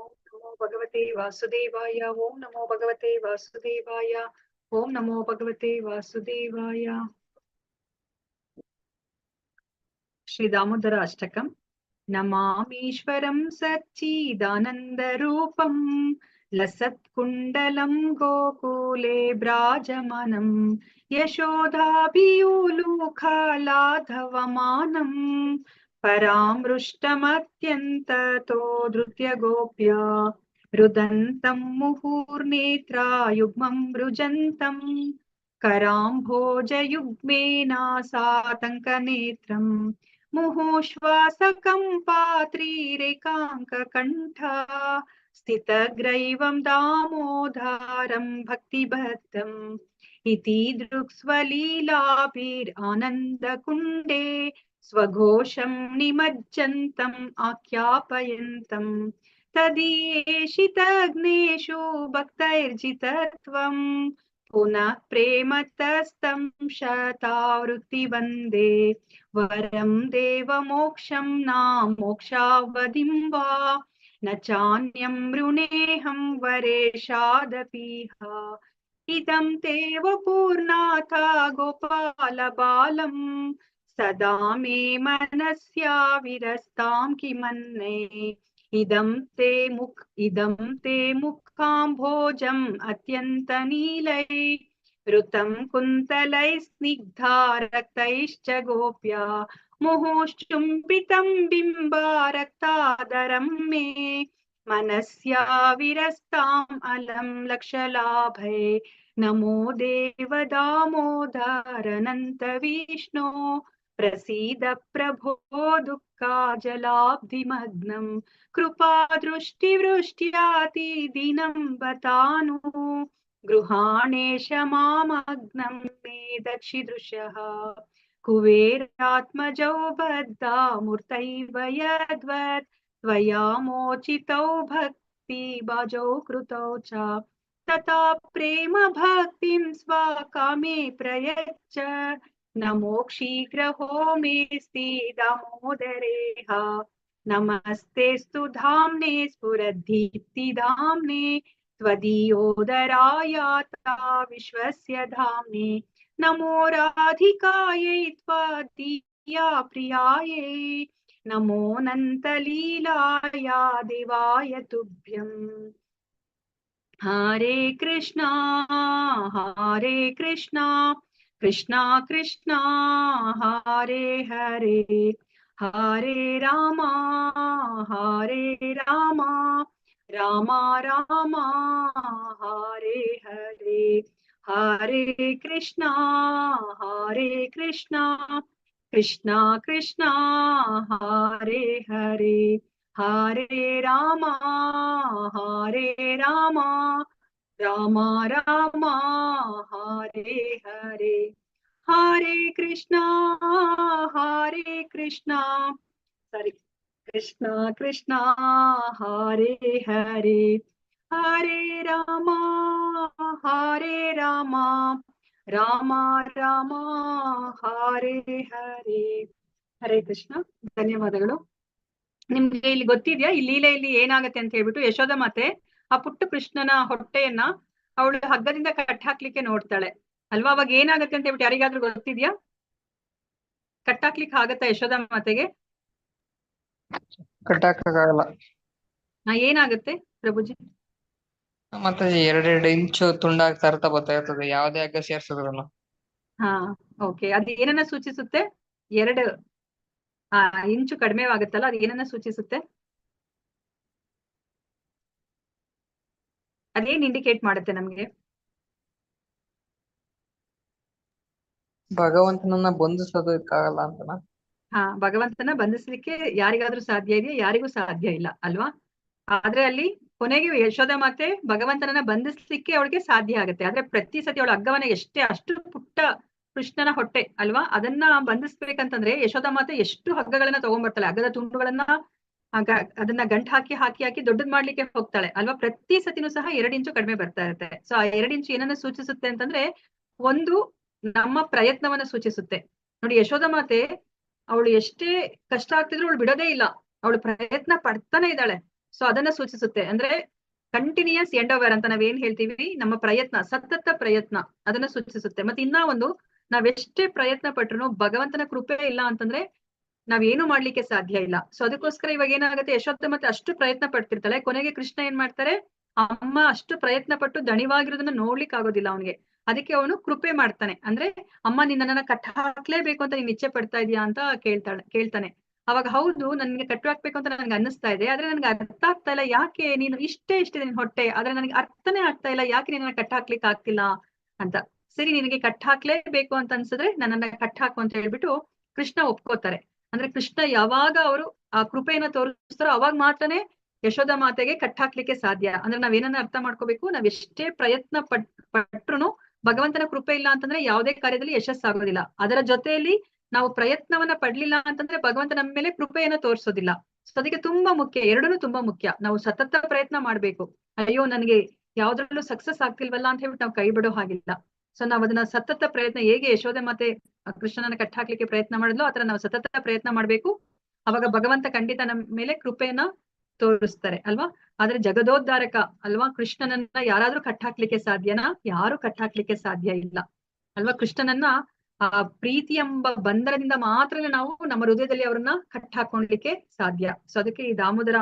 नमो भगवते वासुदेवाय। ओम नमो भगवते वासुदेवाय। ओम नमो भगवते वासुदेवाय। श्री दामोदर अष्टकम्। नमामीश्वरं सच्चिदानन्दरूपम् लसत्कुण्डलं गोकुले ब्राजमानं यशोदाभियूलूखालाधवमानम् परामृष्टमत्यन्ततो धृत्य गोप्या रुदन्तं मुहुर्नेत्रा युग्मं रुजन्तम् कराम्भोजयुग्मेन सातङ्कनेत्रम् मुहुश्वासकं पात्रीरेकाङ्ककण्ठा स्थितग्रैवं दामोदरं भक्तिबद्धम् इति दृक्स्वलीलाभिरानन्दकुण्डे स्वघोषं निमज्जन्तम् आख्यापयन्तम् तदीयेषितग्नेषु भक्तैर्जितत्वम् पुनः प्रेमतस्तं शतावृत्ति वन्दे वरं देवमोक्षं न मोक्षावधिं वा न चान्यं मृणेऽहं वरेशादपीह इदं ते वपुर्नाथ गोपालबालम् सदा मे मनस्या विरस्तां किमन्ये इदं ते मुक्ताम्भोजम् अत्यन्तनीलै ऋतं कुन्तलैः स्निग्धा रक्तैश्च गोप्या मुहुश्चुम्बितं बिम्बारक्तादरं मे मनस्या विरस्ताम् अलं लक्षलाभे नमो देवदामोदरनन्त विष्णो प्रसीद प्रभो दुःखाजलाब्धिमग्नम् कृपादृष्टिवृष्ट्यातिदिनं बतानु गृहाणेश मामग्नं मे दक्षिदृशः कुबेरात्मजौ बद्धामूर्तैव यद्वत् त्वया मोचितौ भक्तिभाजौ कृतौ च तथा प्रेम भक्तिं स्वकामे प्रयच्छ नमो शीघ्रहो मेऽस्ति दामोदरेह नमस्तेऽस्तु धाम्ने स्फुरद्दीप्तिधाम्ने त्वदीयोदरायाता विश्वस्य धाम्ने नमो राधिकायै त्वदीया प्रियायै नमो नन्तलीलाया देवाय तुभ्यम् हरे कृष्णा कृष्णा कृष्णा हरे हरे हरे रामा राम राम हरे हरे हरे कृष्णा कृष्णा कृष्णा हरे हरे हरे राम राम राम हरे हरे हरे कृष्णा सॉरी कृष्णा कृष्णा हरे हरे हरे राम राम राम हरे हरे ಹರೇ ಕೃಷ್ಣ. ಧನ್ಯವಾದಗಳು. ನಿಮ್ಗೆ ಇಲ್ಲಿ ಗೊತ್ತಿದ್ಯಾ ಈ ಲೀಲೆಯಲ್ಲಿ ಏನಾಗತ್ತೆ ಅಂತ ಹೇಳ್ಬಿಟ್ಟು, ಯಶೋಧ ಮಾತೆ ಆ ಪುಟ್ಟ ಕೃಷ್ಣನ ಹೊಟ್ಟೆಯನ್ನ ಅವಳು ಹಗ್ಗದಿಂದ ಕಟ್ಟಾಕ್ಲಿಕ್ಕೆ ನೋಡ್ತಾಳೆ ಅಲ್ವಾ? ಅವಾಗ ಏನಾಗತ್ತೆ ಅಂತ ಹೇಳ್ಬಿಟ್ಟು ಯಾರಿಗಾದ್ರೂ ಗೊತ್ತಿದ್ಯಾ? ಕಟ್ಟಾಕ್ಲಿಕ್ಕೆ ಆಗತ್ತಾ ಯಶೋಧ ಮಾತೆಗೆ? ಕಟ್ಟಾಕಲ್ಲ. ಏನಾಗುತ್ತೆ ಪ್ರಭುಜಿ? ಮತ್ತೆ 2 ಇಂಚು ತುಂಡಾಗ್ತಾ ಇರ್ತಾ ಬರ್ತಾ ಇರ್ತದೆ, ಯಾವ್ದೇ ಹಗ್ಗ ಸೇರ್ಸೋದ್ರಲ್ಲ. ಹಾ, ಓಕೆ. ಅದು ಏನನ್ನ ಸೂಚಿಸುತ್ತೆ? 2 ಇಂಚು ಕಡಿಮೆ ಆಗುತ್ತಲ್ಲ, ಅದು ಏನನ್ನ ಸೂಚಿಸುತ್ತೆ? ಅದೇನ್ ಇಂಡಿಕೇಟ್ ಮಾಡುತ್ತೆ ನಮ್ಗೆ? ಭಗವಂತನನ್ನ ಬಂಧಿಸೋದಕ್ಕಾಗಲ್ಲ ಅಂತನಾ? ಹಾ, ಭಗವಂತನ ಬಂಧಿಸ್ಲಿಕ್ಕೆ ಯಾರಿಗಾದ್ರೂ ಸಾಧ್ಯ ಇದೆಯಾ? ಯಾರಿಗೂ ಸಾಧ್ಯ ಇಲ್ಲ ಅಲ್ವಾ? ಆದ್ರೆ ಅಲ್ಲಿ ಕೊನೆಗೆ ಯಶೋಧ ಮಾತೆ ಭಗವಂತನನ್ನ ಬಂಧಿಸ್ಲಿಕ್ಕೆ ಅವಳಿಗೆ ಸಾಧ್ಯ ಆಗುತ್ತೆ. ಆದ್ರೆ ಪ್ರತಿ ಸತಿ ಅವಳ ಹಗ್ಗವನ್ನ ಅಷ್ಟು ಪುಟ್ಟ ಕೃಷ್ಣನ ಹೊಟ್ಟೆ ಅಲ್ವಾ, ಅದನ್ನ ಬಂಧಿಸ್ಬೇಕಂತಂದ್ರೆ ಯಶೋಧ ಮಾತೆ ಎಷ್ಟು ಹಗ್ಗಗಳನ್ನ ತಗೊಂಡ್ಬರ್ತಾಳೆ, ಹಗ್ಗದ ತುಂಡುಗಳನ್ನ ಅದನ್ನ ಗಂಟು ಹಾಕಿ ದೊಡ್ಡದ್ ಮಾಡ್ಲಿಕ್ಕೆ ಹೋಗ್ತಾಳೆ ಅಲ್ವಾ? ಪ್ರತಿ ಸತಿನೂ ಸಹ 2 ಇಂಚು ಕಡಿಮೆ ಬರ್ತಾ ಇರುತ್ತೆ. ಸೊ ಆ 2 ಇಂಚು ಏನನ್ನ ಸೂಚಿಸುತ್ತೆ ಅಂತಂದ್ರೆ, ಒಂದು ನಮ್ಮ ಪ್ರಯತ್ನವನ್ನ ಸೂಚಿಸುತ್ತೆ. ನೋಡಿ, ಯಶೋಧ ಮಾತೆ ಅವಳು ಎಷ್ಟೇ ಕಷ್ಟ ಆಗ್ತಿದ್ರು ಅವಳು ಬಿಡೋದೇ ಇಲ್ಲ, ಅವಳು ಪ್ರಯತ್ನ ಪಡ್ತಾನೆ ಇದ್ದಾಳೆ ಸೊ ಅದನ್ನ ಸೂಚಿಸುತ್ತೆ. ಅಂದ್ರೆ ಕಂಟಿನ್ಯೂಯಸ್ ಎಂಡವರ್ ಅಂತ ನಾವೇನ್ ಹೇಳ್ತೀವಿ, ನಮ್ಮ ಪ್ರಯತ್ನ, ಸತತ ಪ್ರಯತ್ನ, ಅದನ್ನ ಸೂಚಿಸುತ್ತೆ. ಮತ್ತೆ ಇನ್ನ ಒಂದು, ನಾವೆಷ್ಟೇ ಪ್ರಯತ್ನ ಪಟ್ರು ಭಗವಂತನ ಕೃಪೆ ಇಲ್ಲ ಅಂತಂದ್ರೆ ನಾವೇನು ಮಾಡ್ಲಿಕ್ಕೆ ಸಾಧ್ಯ ಇಲ್ಲ. ಸೊ ಅದಕ್ಕೋಸ್ಕರ ಇವಾಗ ಏನಾಗುತ್ತೆ, ಯಶೋಧ ಮತ್ತೆ ಅಷ್ಟು ಪ್ರಯತ್ನ ಪಡ್ತಿರ್ತಾಳೆ, ಕೊನೆಗೆ ಕೃಷ್ಣ ಏನ್ ಮಾಡ್ತಾರೆ, ಅಮ್ಮ ಅಷ್ಟು ಪ್ರಯತ್ನ ಪಟ್ಟು ದಣಿವಾಗಿರೋದನ್ನ ನೋಡ್ಲಿಕ್ಕೆ ಆಗೋದಿಲ್ಲ ಅವನಿಗೆ. ಅದಕ್ಕೆ ಅವನು ಕೃಪೆ ಮಾಡ್ತಾನೆ. ಅಂದ್ರೆ ಅಮ್ಮ ನಿನ್ನನ್ನ ಕಟ್ಟ ಹಾಕ್ಲೇಬೇಕು ಅಂತ ನೀನ್ ಇಚ್ಛೆ ಪಡ್ತಾ ಇದೀಯಾ ಅಂತ ಕೇಳ್ತಾನೆ. ಅವಾಗ ಹೌದು, ನನ್ಗೆ ಕಟ್ಟು ಹಾಕ್ಬೇಕು ಅಂತ ನನ್ಗೆ ಅನ್ನಿಸ್ತಾ ಇದೆ, ಆದ್ರೆ ನನ್ಗೆ ಅರ್ಥ ಆಗ್ತಾ ಇಲ್ಲ, ಯಾಕೆ ನೀನು ಇಷ್ಟೇ ಇಷ್ಟಿದೆ ನಿನ್ ಹೊಟ್ಟೆ, ಆದ್ರೆ ನನಗೆ ಅರ್ಥನೇ ಆಗ್ತಾ ಇಲ್ಲ, ಯಾಕೆ ನಿನ್ನ ಕಟ್ಟ ಹಾಕ್ಲಿಕ್ಕೆ ಆಗ್ತಿಲ್ಲ ಅಂತ. ಸರಿ, ನಿನಗೆ ಕಟ್ಟ ಹಾಕ್ಲೇಬೇಕು ಅಂತ ಅನ್ಸಿದ್ರೆ ನನ್ನನ್ನ ಕಟ್ಟ ಹಾಕು ಅಂತ ಹೇಳ್ಬಿಟ್ಟು ಕೃಷ್ಣ ಒಪ್ಕೋತಾರೆ. ಅಂದ್ರೆ ಕೃಷ್ಣ ಯಾವಾಗ ಅವರು ಆ ಕೃಪೆಯನ್ನ ತೋರಿಸ್ತಾರೋ ಅವಾಗ ಮಾತ್ರನೇ ಯಶೋಧ ಮಾತೆಗೆ ಕಟ್ಟಾಕ್ಲಿಕ್ಕೆ ಸಾಧ್ಯ. ಅಂದ್ರೆ ನಾವೇನನ್ನ ಅರ್ಥ ಮಾಡ್ಕೋಬೇಕು, ನಾವ್ ಎಷ್ಟೇ ಪ್ರಯತ್ನ ಪಟ್ರುನು ಭಗವಂತನ ಕೃಪೆ ಇಲ್ಲ ಅಂತಂದ್ರೆ ಯಾವುದೇ ಕಾರ್ಯದಲ್ಲಿ ಯಶಸ್ಸಾಗೋದಿಲ್ಲ. ಅದರ ಜೊತೆಯಲ್ಲಿ ನಾವು ಪ್ರಯತ್ನವನ್ನ ಪಡ್ಲಿಲ್ಲ ಅಂತಂದ್ರೆ ಭಗವಂತ ನಮ್ಮ ಮೇಲೆ ಕೃಪೆಯನ್ನ ತೋರಿಸೋದಿಲ್ಲ. ಸೊ ಅದಕ್ಕೆ ತುಂಬಾ ಮುಖ್ಯ, ಎರಡೂ ತುಂಬಾ ಮುಖ್ಯ. ನಾವು ಸತತ ಪ್ರಯತ್ನ ಮಾಡ್ಬೇಕು. ಅಯ್ಯೋ ನನ್ಗೆ ಯಾವ್ದ್ರಲ್ಲೂ ಸಕ್ಸಸ್ ಆಗ್ತಿಲ್ವಲ್ಲ ಅಂತ ಹೇಳ್ಬಿಟ್ಟು ನಾವು ಕೈ ಬಿಡೋ ಹಾಗಿಲ್ಲ. ಸೊ ನಾವ್ ಅದನ್ನ ಸತತ ಪ್ರಯತ್ನ, ಹೇಗೆ ಯಶೋಧೆ ಮತ್ತೆ ಕೃಷ್ಣನನ್ನ ಕಟ್ಟಾಕ್ಲಿಕ್ಕೆ ಪ್ರಯತ್ನ ಮಾಡಿದ್ಲು ಆತರ ನಾವು ಸತತ ಪ್ರಯತ್ನ ಮಾಡ್ಬೇಕು. ಅವಾಗ ಭಗವಂತ ಖಂಡಿತ ನಮ್ಮ ಮೇಲೆ ಕೃಪೆಯನ್ನ ತೋರಿಸ್ತಾರೆ ಅಲ್ವಾ. ಆದ್ರೆ ಜಗದೋದ್ಧಾರಕ ಅಲ್ವಾ, ಕೃಷ್ಣನನ್ನ ಯಾರಾದ್ರೂ ಕಟ್ಟಾಕ್ಲಿಕ್ಕೆ ಸಾಧ್ಯನಾ? ಯಾರು ಕಟ್ಟಾಕ್ಲಿಕ್ಕೆ ಸಾಧ್ಯ ಇಲ್ಲ ಅಲ್ವಾ. ಕೃಷ್ಣನನ್ನ ಆ ಪ್ರೀತಿ ಎಂಬ ಬಂಧನದಿಂದ ಮಾತ್ರನೇ ನಾವು ನಮ್ಮ ಹೃದಯದಲ್ಲಿ ಅವ್ರನ್ನ ಕಟ್ಟಾಕೊಂಡ್ಲಿಕ್ಕೆ ಸಾಧ್ಯ. ಸೊ ಅದಕ್ಕೆ ಈ ದಾಮೋದರ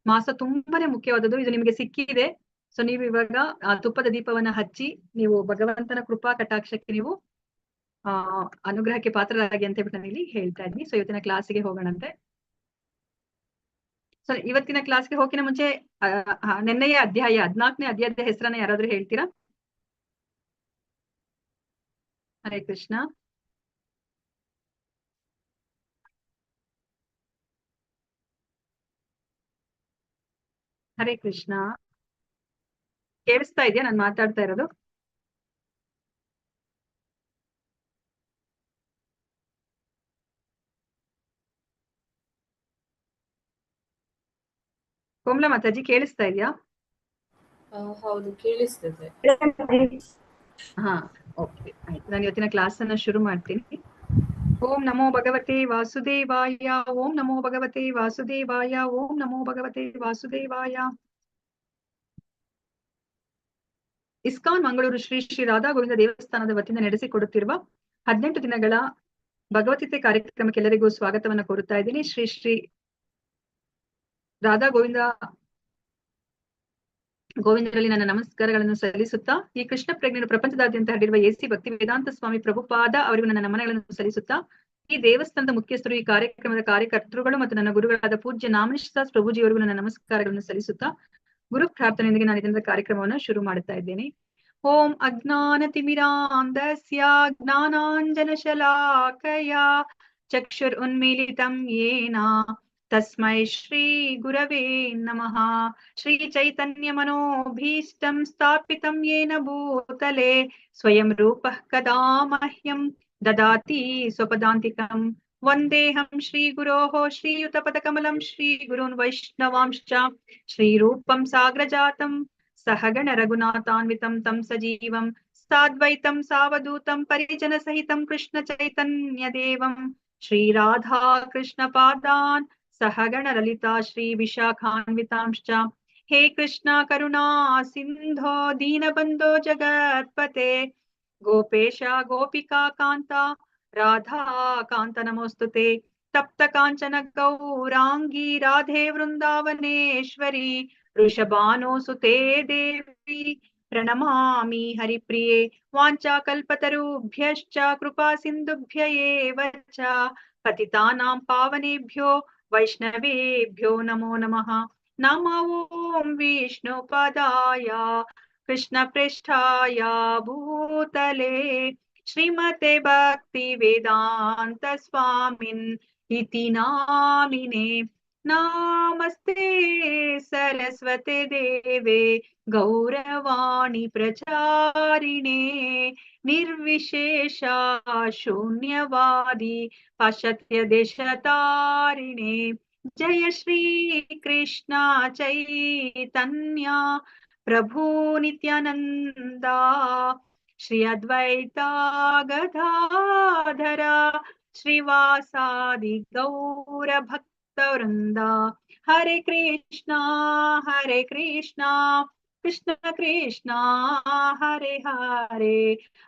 ಮಾಸ ತುಂಬಾನೇ ಮುಖ್ಯವಾದದ್ದು. ಇದು ನಿಮ್ಗೆ ಸಿಕ್ಕಿದೆ. ಸೊ ನೀವು ಇವಾಗ ಆ ತುಪ್ಪದ ದೀಪವನ್ನ ಹಚ್ಚಿ ನೀವು ಭಗವಂತನ ಕೃಪಾ ಕಟಾಕ್ಷಕ್ಕೆ ನೀವು ಅನುಗ್ರಹಕ್ಕೆ ಪಾತ್ರರಾಗಿ ಅಂತ ಹೇಳ್ಬಿಟ್ಟು ನಾನು ಇಲ್ಲಿ ಹೇಳ್ತಾ ಇದ್ದೀನಿ. ಸೊ ಇವತ್ತಿನ ಕ್ಲಾಸಿಗೆ ಹೋಗೋಣಂತೆ. ಸೊ ಇವತ್ತಿನ ಕ್ಲಾಸ್ಗೆ ಹೋಗಿನ ಮುಂಚೆ ನೆನ್ನೆಯ ಅಧ್ಯಾಯ 14ನೇ ಅಧ್ಯಾಯದ ಹೆಸರನ್ನ ಯಾರಾದ್ರೂ ಹೇಳ್ತೀರಾ? ಹರೇ ಕೃಷ್ಣ. ಹರೇ ಕೃಷ್ಣ. ಕೇಳಿಸ್ತಾ ಇದೆಯಾ ನಾನು ಮಾತಾಡ್ತಾ ಇರೋದು? ಕೋಮಲ ಮಾತಾಜಿ ಕೇಳಿಸ್ತಾ ಇದೆಯಾ? ಹೌದು, ಕೇಳಿಸ್ತದೆ. ಹಾ, ಓಕೆ, ಆಯ್ತು. ನಾನು ಇವತ್ತಿನ ಕ್ಲಾಸ್ ಅನ್ನ ಶುರು ಮಾಡ್ತೀನಿ. ಓಂ ನಮೋ ಭಗವತೆ ವಾಸುದೇವಾಯ, ಓಂ ನಮೋ ಭಗವತೆ ವಾಸುದೇವಾಯ, ಓಂ ನಮೋ ಭಗವತೆ ವಾಸುದೇವಾಯ. ಇಸ್ಕಾನ್ ಮಂಗಳೂರು ಶ್ರೀ ಶ್ರೀ ರಾಧಾ ಗೋವಿಂದ ದೇವಸ್ಥಾನದ ವತಿಯಿಂದ ನಡೆಸಿಕೊಡುತ್ತಿರುವ 18 ದಿನಗಳ ಭಗವದ್ಗೀತೆ ಕಾರ್ಯಕ್ರಮಕ್ಕೆ ಎಲ್ಲರಿಗೂ ಸ್ವಾಗತವನ್ನ ಕೋರುತ್ತಾ ಇದ್ದೀನಿ. ಶ್ರೀ ಶ್ರೀ ರಾಧಾ ಗೋವಿಂದರಲ್ಲಿ ನನ್ನ ನಮಸ್ಕಾರಗಳನ್ನು ಸಲ್ಲಿಸುತ್ತಾ, ಈ ಕೃಷ್ಣ ಪ್ರಜ್ಞೆಯನ್ನು ಪ್ರಪಂಚದಾದ್ಯಂತ ಹರಡಿರುವ ಎಸಿ ಭಕ್ತಿ ವೇದಾಂತ ಸ್ವಾಮಿ ಪ್ರಭುಪಾದ ಅವರಿಗೂ ನನ್ನ ನಮನಗಳನ್ನು ಸಲ್ಲಿಸುತ್ತಾ, ಈ ದೇವಸ್ಥಾನದ ಮುಖ್ಯಸ್ಥರು, ಈ ಕಾರ್ಯಕ್ರಮದ ಕಾರ್ಯಕರ್ತರುಗಳು ಮತ್ತು ನನ್ನ ಗುರುಗಳಾದ ಪೂಜ್ಯ ನಾಮನಿಷ್ಠಾಸ್ ಪ್ರಭುಜಿಯವರಿಗೂ ನನ್ನ ನಮಸ್ಕಾರಗಳನ್ನು ಸಲ್ಲಿಸುತ್ತಾ ಗುರು ಪ್ರಾರ್ಥನೆಯೊಂದಿಗೆ ನಾನು ಇದರಿಂದ ಕಾರ್ಯಕ್ರಮವನ್ನು ಶುರು ಮಾಡುತ್ತಾ ಇದ್ದೇನೆ. ಓಂ ಅಜ್ಞಾನ ತಿಮಿರಾಂಧಸ್ಯ ಜ್ಞಾನಾಂಜನ ಶಲಾಕಯ ಚಕ್ಷುರ್ ಉನ್ಮೀಲಿತಂ ಯೇನ ತಸ್ಮೈ ಶ್ರೀ ಗುರವೇ ನಮಃ. ಶ್ರೀ ಚೈತನ್ಯ ಮನೋಭೀಷ್ಟಂ ಸ್ಥಾಪಿತಂ ಯೇನ ಭೂತಲೆ ಸ್ವಯಂ ರೂಪಃ ಕದಾ ಮಹ್ಯಂ ದದಾತಿ ಸ್ವಪದಾಂತಿಕಂ. ವಂದೇಹಂ ಶ್ರೀ ಗುರೋಃ ಶ್ರೀಯುತ ಪದಕಮಲಂ ಶ್ರೀ ಗುರುನ್ ವೈಷ್ಣವಾಂಶ್ಚ ಶ್ರೀರೂಪಂ ಸಾಗ್ರಜಾತಂ ಸಹಗಣ ರಘುನಾಥಾನ್ವಿತಂ ತಂ ಸಜೀವಂ ಸಾದ್ವೈತಂ ಸಾವಧೂತಂ ಪರಿಜನ ಸಹಿತಂ ಕೃಷ್ಣ ಚೈತನ್ಯ ದೇವಂ ಶ್ರೀ ರಾಧಾ ಕೃಷ್ಣ ಪಾದಾನ್ ಸಹಗಣ ಲಲಿತಾ ಶ್ರೀ ವಿಶಾಖಾನ್ವಿತಾಂಶ್ಚ. ಹೇ ಕೃಷ್ಣ ಕರುಣಾ ಸಿಂಧೋ ದೀನಬಂಧೋ ಜಗತ್ಪತೆ ಗೋಪೇಶ ಗೋಪಿಕಾ ಕಾಂತ ರಾಧಾ ಕಾಂತ ನಮೋಸ್ತುತೆ. ತಪ್ತ ಕಾಂಚನ ಗೌರಾಂಗಿ ರಾಧೆ ವೃಂದಾವನೇಶ್ವರಿ ವೃಷಭಾನುಸುತೆ ದೇವಿ ಪ್ರಣಮಾಮಿ ಹರಿಪ್ರಿಯೆ. ವಾಂಚಾ ಕಲ್ಪತರುಭ್ಯಶ್ಚ ಕೃಪಾ ಸಿಂಧುಭ್ಯ ಏವ ಚ ಪತಿತಾನಾಂ ಪಾವನೇಭ್ಯೋ ವೈಷ್ಣವೇಭ್ಯೋ ನಮೋ ನಮಃ. ನಮೋ ಓಂ ವಿಷ್ಣು ಪದಾಯ ಕೃಷ್ಣ ಪೃಷ್ಠಾಯ ಭೂತಲೆ ಶ್ರೀಮತೆ ಭಕ್ತಿ ವೇದಾಂತ ಸ್ವಾಮಿನ್ ಇತಿ ನಾಮಿನೆ. ನಮಸ್ತೆ ಸರಸ್ವತೆ ದೇವೆ ಗೌರವಾಣಿ ಪ್ರಚಾರಿಣೆ ನಿರ್ವಿಶೇಷ ಶೂನ್ಯವಾದಿ ಪಾಶ್ಚಾತ್ಯ ದೇಶತಾರಿಣೆ. ಜಯ ಶ್ರೀ ಕೃಷ್ಣ ಚೈತನ್ಯ ಪ್ರಭು ನಿತ್ಯಾನಂದ ಶ್ರೀ ಅದ್ವೈತ ಗದಾಧರ ಶ್ರೀವಾಸಾದಿ ಗೌರ ಭಕ್ತ ವೃಂದ ಹರೇ ಕೃಷ್ಣ ಕೃಷ್ಣ ಕೃಷ್ಣ ಹರೇ ಹರೇ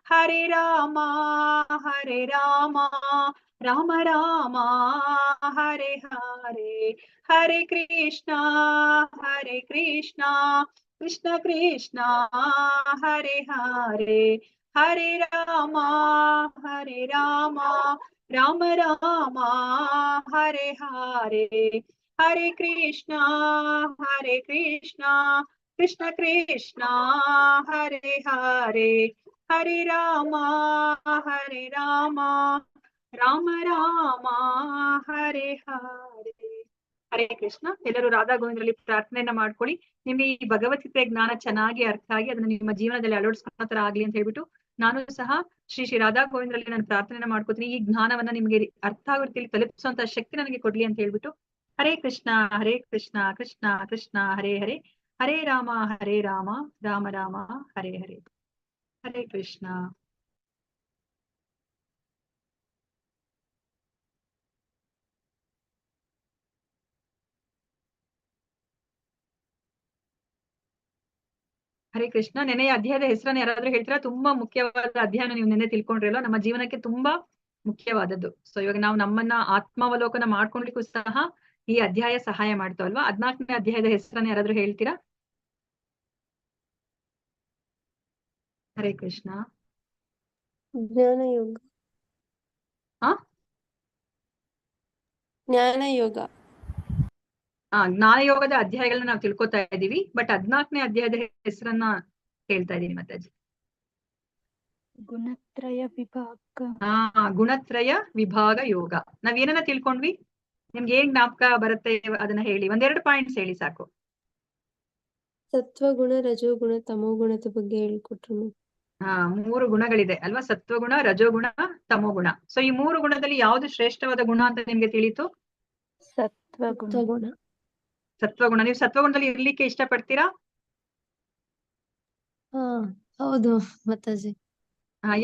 ಹರೇ ರಾಮ ರಾಮ ರಾಮ ಹರೇ ಹರೇ ಹರೇ ಕೃಷ್ಣ ಕೃಷ್ಣ ಕೃಷ್ಣ ಹರೇ ಹರೇ ಹರೇ ರಾಮ ರಾಮ ರಾಮ ಹರೇ ಹರೇ ಹರೇ ಕೃಷ್ಣ ಕೃಷ್ಣ ಕೃಷ್ಣ ಹರೇ ಹರೇ ಹರೇ ರಾಮ ರಾಮ ರಾಮ ಹರೇ ಹರೇ. ಹರೇ ಕೃಷ್ಣ. ಎಲ್ಲರೂ ರಾಧಾ ಗೋವಿಂದರಲ್ಲಿ ಪ್ರಾರ್ಥನೆಯನ್ನ ಮಾಡ್ಕೊಳ್ಳಿ. ನಿಮ್ಗೆ ಈ ಭಗವದ್ಗೀತೆ ಜ್ಞಾನ ಚೆನ್ನಾಗಿ ಅರ್ಥ ಆಗಿ ಅದನ್ನ ನಿಮ್ಮ ಜೀವನದಲ್ಲಿ ಅಳವಡಿಸ್ಕೊಳ್ಳೋ ತರ ಆಗ್ಲಿ ಅಂತ ಹೇಳ್ಬಿಟ್ಟು ನಾನು ಸಹ ಶ್ರೀ ರಾಧಾ ಗೋವಿಂದರಲ್ಲಿ ನಾನು ಪ್ರಾರ್ಥನೆ ಮಾಡ್ಕೋತೀನಿ. ಈ ಜ್ಞಾನವನ್ನ ನಿಮ್ಗೆ ಅರ್ಥ ಆಗೋ ರೀತಿಯಲ್ಲಿ ತಲುಪಿಸುವಂತ ಶಕ್ತಿ ನನಗೆ ಕೊಡ್ಲಿ ಅಂತ ಹೇಳ್ಬಿಟ್ಟು ಹರೇ ಕೃಷ್ಣ ಕೃಷ್ಣ ಕೃಷ್ಣ ಹರೇ ಹರೇ ಹರೇ ರಾಮ ರಾಮ ರಾಮ ಹರೇ ಹರೇ. ಹರೇ ಕೃಷ್ಣ. ಹರೇ ಕೃಷ್ಣ. ನೆನೆಯ ಅಧ್ಯಾಯದ ಹೆಸರನ್ನ ಯಾರಾದ್ರೂ ಹೇಳ್ತೀರಾ? ತುಂಬಾ ಮುಖ್ಯವಾದ ಅಧ್ಯಾಯನ ನೀವು ನೆನ್ನೆ ತಿಳ್ಕೊಂಡ್ರಲ್ಲ, ನಮ್ಮ ಜೀವನಕ್ಕೆ ತುಂಬಾ ಮುಖ್ಯವಾದದ್ದು. ಸೊ ಇವಾಗ ನಾವು ನಮ್ಮನ್ನ ಆತ್ಮಾವಲೋಕನ ಮಾಡ್ಕೊಳ್ಲಿಕ್ಕೂ ಸಹ ಈ ಅಧ್ಯಾಯ ಸಹಾಯ ಮಾಡ್ತಾವಲ್ವಾ? 14ನೇ ಅಧ್ಯಾಯದ ಹೆಸರನ್ನ ಯಾರಾದ್ರೂ ಹೇಳ್ತೀರಾ? ಹರೇ ಕೃಷ್ಣ. ಜ್ಞಾನಯೋಗ. ಆ ಜ್ಞಾನಯೋಗ. ಜ್ಞಾನಯೋಗದ ಅಧ್ಯಾಯಗಳನ್ನ ನಾವು ತಿಳ್ಕೊತಾ ಇದೀವಿ. ಬಟ್ 14ನೇ ಅಧ್ಯಾಯದ ಹೆಸರನ್ನ ಹೇಳ್ತಾ ಇದ್ದೀನಿ ಮಾತಾಜಿ. ಗುಣತ್ರಯ ವಿಭಾಗ. ಗುಣತ್ರಯ ವಿಭಾಗ ಯೋಗ. ನಾವ್ ಏನನ್ನ ತಿಳ್ಕೊಂಡ್ವಿ? ನಿಮ್ಗೆ ಏನ್ ಜ್ಞಾಪಕ ಬರುತ್ತೆ ಅದನ್ನ ಹೇಳಿ. 1-2 ಪಾಯಿಂಟ್ಸ್ ಹೇಳಿ ಸಾಕು. ಸತ್ವಗುಣ, ರಜೋಗುಣ, ತಮೋಗುಣದ ಬಗ್ಗೆ ಹೇಳ್ಕೊಟ್ರು. 3 ಗುಣಗಳಿದೆ ಅಲ್ವಾ? ಸತ್ವಗುಣ, ರಜೋಗುಣ, ತಮೋಗುಣ. ಸೊ ಈ 3 ಗುಣದಲ್ಲಿ ಯಾವ್ದು ಶ್ರೇಷ್ಠವಾದ ಗುಣ ಅಂತ ನಿಮ್ಗೆ ತಿಳಿತು? ಸತ್ವಗುಣ. ಸತ್ವಗುಣ. ನೀವು ಸತ್ವಗುಣದಲ್ಲಿ ಇರ್ಲಿಕ್ಕೆ ಇಷ್ಟಪಡ್ತೀರಾ? ಹೌದು ಮಾತಾಜಿ.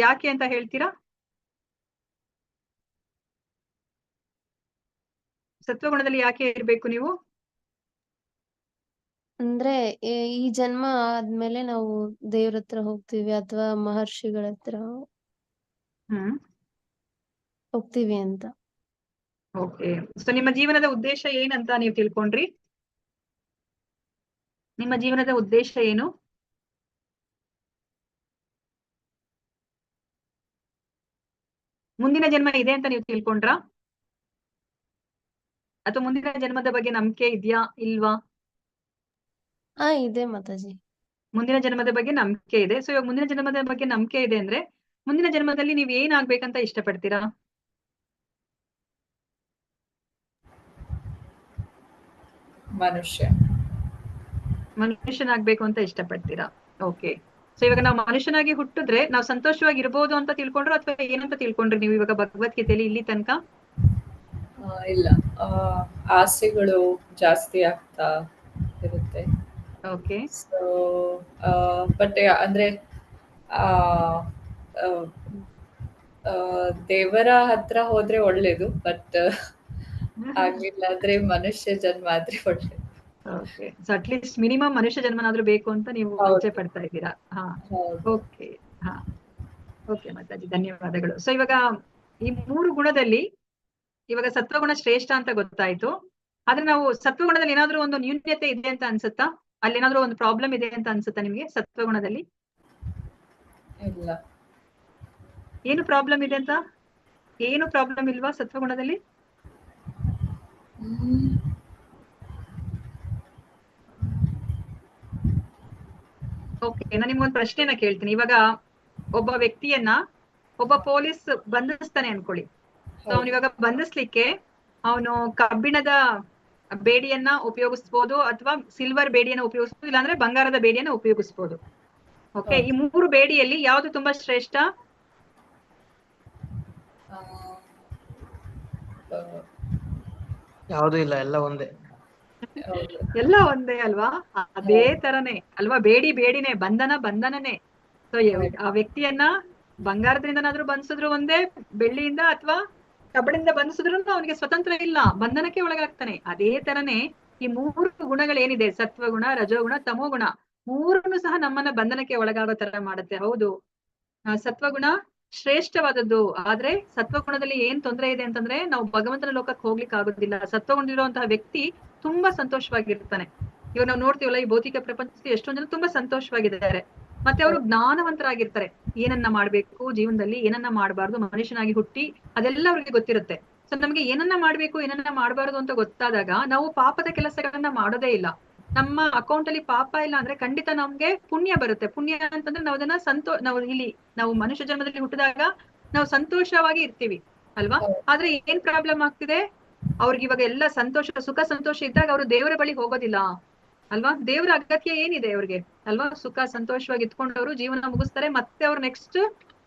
ಯಾಕೆ ಅಂತ ಹೇಳ್ತೀರಾ? ಸತ್ವಗುಣದಲ್ಲಿ ಯಾಕೆ ಇರ್ಬೇಕು ನೀವು? ಅಂದ್ರೆ ಈ ಜನ್ಮ ಆದ್ಮೇಲೆ ನಾವು ದೇವ್ರ ಹತ್ರ ಹೋಗ್ತೀವಿ ಅಥವಾ ಮಹರ್ಷಿಗಳ ಹತ್ರ ಹೋಗ್ತೀವಿ ಅಂತ. ಓಕೆ. ಸೊ ನಿಮ್ಮ ಜೀವನದ ಉದ್ದೇಶ ಏನಂತ ನೀವು ತಿಳ್ಕೊಂಡ್ರಿ? ನಿಮ್ಮ ಜೀವನದ ಉದ್ದೇಶ ಏನು? ಮುಂದಿನ ಜನ್ಮ ಇದೆ ಅಂತ ನೀವು ತಿಳ್ಕೊಂಡ್ರಾ? ಅಥವಾ ಮುಂದಿನ ಜನ್ಮದ ಬಗ್ಗೆ ನಂಬಿಕೆ ಇದೆಯಾ ಇಲ್ವಾ? ಇದೆ ಮಾತಾಜಿ. ಮುಂದಿನ ಜನ್ಮದ ಬಗ್ಗೆ ನಂಬಿಕೆ ಇದೆ. ಸೊ ಇವಾಗ ಮುಂದಿನ ಜನ್ಮದ ಬಗ್ಗೆ ನಂಬಿಕೆ ಇದೆ ಅಂದ್ರೆ ಮುಂದಿನ ಜನ್ಮದಲ್ಲಿ ನೀವ್ ಏನ್ ಆಗ್ಬೇಕಂತ ಇಷ್ಟಪಡ್ತೀರಾ? ಮನುಷ್ಯನಾಗ್ಬೇಕು ಅಂತ ಇಷ್ಟಪಡ್ತೀರಾ? ಓಕೆ. ಸೊ ಇವಾಗ ನಾವು ಮನುಷ್ಯನಾಗಿ ಹುಟ್ಟಿದ್ರೆ ನಾವು ಸಂತೋಷವಾಗಿ ಇರ್ಬೋದು ಅಂತ ತಿಳ್ಕೊಂಡ್ರು ಅಥವಾ ಏನಂತ ತಿಳ್ಕೊಂಡ್ರಿ ನೀವು ಇವಾಗ ಭಗವದ್ಗೀತೆಯಲ್ಲಿ ಇಲ್ಲಿ ತನಕ? ಇಲ್ಲ, ಆಸೆಗಳು ಜಾಸ್ತಿ ಆಗ್ತಾ ಇರುತ್ತೆ. ಓಕೆ. ಸೊ ಬಟ್ ಅಂದ್ರೆ ದೇವರ ಹತ್ರ ಹೋದ್ರೆ ಒಳ್ಳೇದು, ಬಟ್ ಆಗ್ಲಿಲ್ಲ ಅಂದ್ರೆ ಮನುಷ್ಯ ಜನ್ಮ ಆದ್ರೆ ಒಳ್ಳೇದು. ಓಕೆ. ಸೊ ಅಟ್ಲೀಸ್ಟ್ ಮಿನಿಮಮ್ ಮನುಷ್ಯ ಜನ್ಮನಾದ್ರೂ ಬೇಕು ಅಂತ ನೀವು ಇಚ್ಛೆ ಪಡ್ತಾ ಇದ್ದೀರಾ? ಓಕೆ. ಓಕೆ ಮಾತಾಜಿ, ಧನ್ಯವಾದಗಳು. ಸೊ ಇವಾಗ ಈ 3 ಗುಣದಲ್ಲಿ ಇವಾಗ ಸತ್ವಗುಣ ಶ್ರೇಷ್ಠ ಅಂತ ಗೊತ್ತಾಯ್ತು. ಆದ್ರೆ ನಾವು ಸತ್ವಗುಣದಲ್ಲಿ ಏನಾದ್ರೂ ಒಂದು ನ್ಯೂನ್ಯತೆ ಇದೆ ಅಂತ ಅನ್ಸುತ್ತಾ? ಅಲ್ಲಿ ಏನಾದ್ರೂ ಒಂದು ಪ್ರಾಬ್ಲಮ್ ಇದೆ ಅಂತ ಅನ್ಸುತ್ತಾ ನಿಮ್ಗೆ ಸತ್ವಗುಣದಲ್ಲಿ? ಇಲ್ಲ. ಏನು ಪ್ರಾಬ್ಲಮ್ ಇದೆ ಅಂತ? ಏನು ಪ್ರಾಬ್ಲಮ್ ಇಲ್ವಾ ಸತ್ವಗುಣದಲ್ಲಿ? ಓಕೆ. ನಾನು ನಿಮ್ಗೊಂದು ಪ್ರಶ್ನೆನ ಕೇಳ್ತೀನಿ. ಇವಾಗ ಒಬ್ಬ ವ್ಯಕ್ತಿಯನ್ನ ಒಬ್ಬ ಪೊಲೀಸ್ ಬಂಧಿಸ್ತಾನೆ ಅನ್ಕೊಳ್ಳಿ. ಸೊ ಅವ್ನು ಇವಾಗ ಬಂಧಿಸ್ಲಿಕ್ಕೆ ಅವನು ಕಬ್ಬಿಣದ ಬೇಡಿಯನ್ನ ಉಪಯೋಗಿಸ್ಬೋದು ಅಥವಾ ಸಿಲ್ವರ್ ಬೇಡಿಯನ್ನ ಉಪಯೋಗಿಸ್ಬೋದು, ಇಲ್ಲಾಂದ್ರೆ ಬಂಗಾರದ ಬೇಡಿಯನ್ನ ಉಪಯೋಗಿಸ್ಬೋದು. ಓಕೆ. ಈ 3 ಬೇಡಿಯಲ್ಲಿ ಯಾವ್ದು ತುಂಬಾ ಶ್ರೇಷ್ಠ? ಯಾವ್ದು ಇಲ್ಲ, ಎಲ್ಲ ಒಂದೇ. ಎಲ್ಲ ಒಂದೇ ಅಲ್ವಾ? ಅದೇ ತರನೇ ಅಲ್ವಾ? ಬೇಡಿನೇ, ಬಂಧನನೇ. ಸೊ ಆ ವ್ಯಕ್ತಿಯನ್ನ ಬಂಗಾರದಿಂದನಾದ್ರೂ ಬಂಧಿಸಿದ್ರು ಒಂದೇ, ಬೆಳ್ಳಿಯಿಂದ ಅಥವಾ ಕಬ್ಬಿಣದಿಂದ ಬಂಧಿಸಿದ್ರು ಅವನಿಗೆ ಸ್ವತಂತ್ರ ಇಲ್ಲ, ಬಂಧನಕ್ಕೆ ಒಳಗಾಗ್ತಾನೆ. ಅದೇ ತರನೇ ಈ ಮೂರು ಗುಣಗಳೇನಿದೆ, ಸತ್ವಗುಣ, ರಜೋಗುಣ, ತಮೋಗುಣ, ಮೂರನ್ನು ಸಹ ನಮ್ಮನ್ನ ಬಂಧನಕ್ಕೆ ಒಳಗಾಗೋ ತರ ಮಾಡುತ್ತೆ. ಹೌದು, ಸತ್ವಗುಣ ಶ್ರೇಷ್ಠವಾದದ್ದು. ಆದ್ರೆ ಸತ್ವಗುಣದಲ್ಲಿ ಏನ್ ತೊಂದರೆ ಇದೆ ಅಂತಂದ್ರೆ ನಾವು ಭಗವಂತನ ಲೋಕಕ್ಕೆ ಹೋಗ್ಲಿಕ್ಕೆ ಆಗೋದಿಲ್ಲ. ಸತ್ವಗುಣದಿರುವಂತಹ ವ್ಯಕ್ತಿ ತುಂಬಾ ಸಂತೋಷವಾಗಿರ್ತಾನೆ. ಇವಾಗ ನಾವು ನೋಡ್ತೀವಲ್ಲ, ಈ ಭೌತಿಕ ಪ್ರಪಂಚದಲ್ಲಿ ಎಷ್ಟೊಂದ್ ಜನ ತುಂಬಾ ಸಂತೋಷವಾಗಿದ್ದಾರೆ. ಮತ್ತೆ ಅವರು ಜ್ಞಾನವಂತರಾಗಿರ್ತಾರೆ. ಏನನ್ನ ಮಾಡ್ಬೇಕು ಜೀವನದಲ್ಲಿ, ಏನನ್ನ ಮಾಡಬಾರ್ದು, ಮನುಷ್ಯನಾಗಿ ಹುಟ್ಟಿ ಅದೆಲ್ಲ ಅವ್ರಿಗೆ ಗೊತ್ತಿರುತ್ತೆ. ಸೊ ನಮ್ಗೆ ಏನನ್ನ ಮಾಡ್ಬೇಕು, ಏನನ್ನ ಮಾಡಬಾರ್ದು ಅಂತ ಗೊತ್ತಾದಾಗ ನಾವು ಪಾಪದ ಕೆಲಸಗಳನ್ನ ಮಾಡೋದೇ ಇಲ್ಲ. ನಮ್ಮ ಅಕೌಂಟ್ ಅಲ್ಲಿ ಪಾಪ ಇಲ್ಲ ಅಂದ್ರೆ ಖಂಡಿತ ನಮ್ಗೆ ಪುಣ್ಯ ಬರುತ್ತೆ. ಪುಣ್ಯ ಅಂತಂದ್ರೆ ನಾವು ಅದನ್ನ ನಾವು ಮನುಷ್ಯ ಜನ್ಮದಲ್ಲಿ ಹುಟ್ಟಿದಾಗ ನಾವು ಸಂತೋಷವಾಗಿ ಇರ್ತೀವಿ ಅಲ್ವಾ. ಆದ್ರೆ ಏನ್ ಪ್ರಾಬ್ಲಮ್ ಆಗ್ತಿದೆ, ಅವ್ರಿಗೆ ಇವಾಗ ಎಲ್ಲ ಸಂತೋಷ, ಸುಖ ಸಂತೋಷ ಇದ್ದಾಗ ಅವರು ದೇವರ ಬಳಿ ಹೋಗೋದಿಲ್ಲ ಅಲ್ವಾ. ದೇವರ ಅಗತ್ಯ ಏನಿದೆ ಅವ್ರಿಗೆ ಅಲ್ವಾ. ಸುಖ ಸಂತೋಷವಾಗಿ ಇದ್ಕೊಂಡವರು ಜೀವನ ಮುಗಿಸ್ತಾರೆ. ಮತ್ತೆ ಅವ್ರು ನೆಕ್ಸ್ಟ್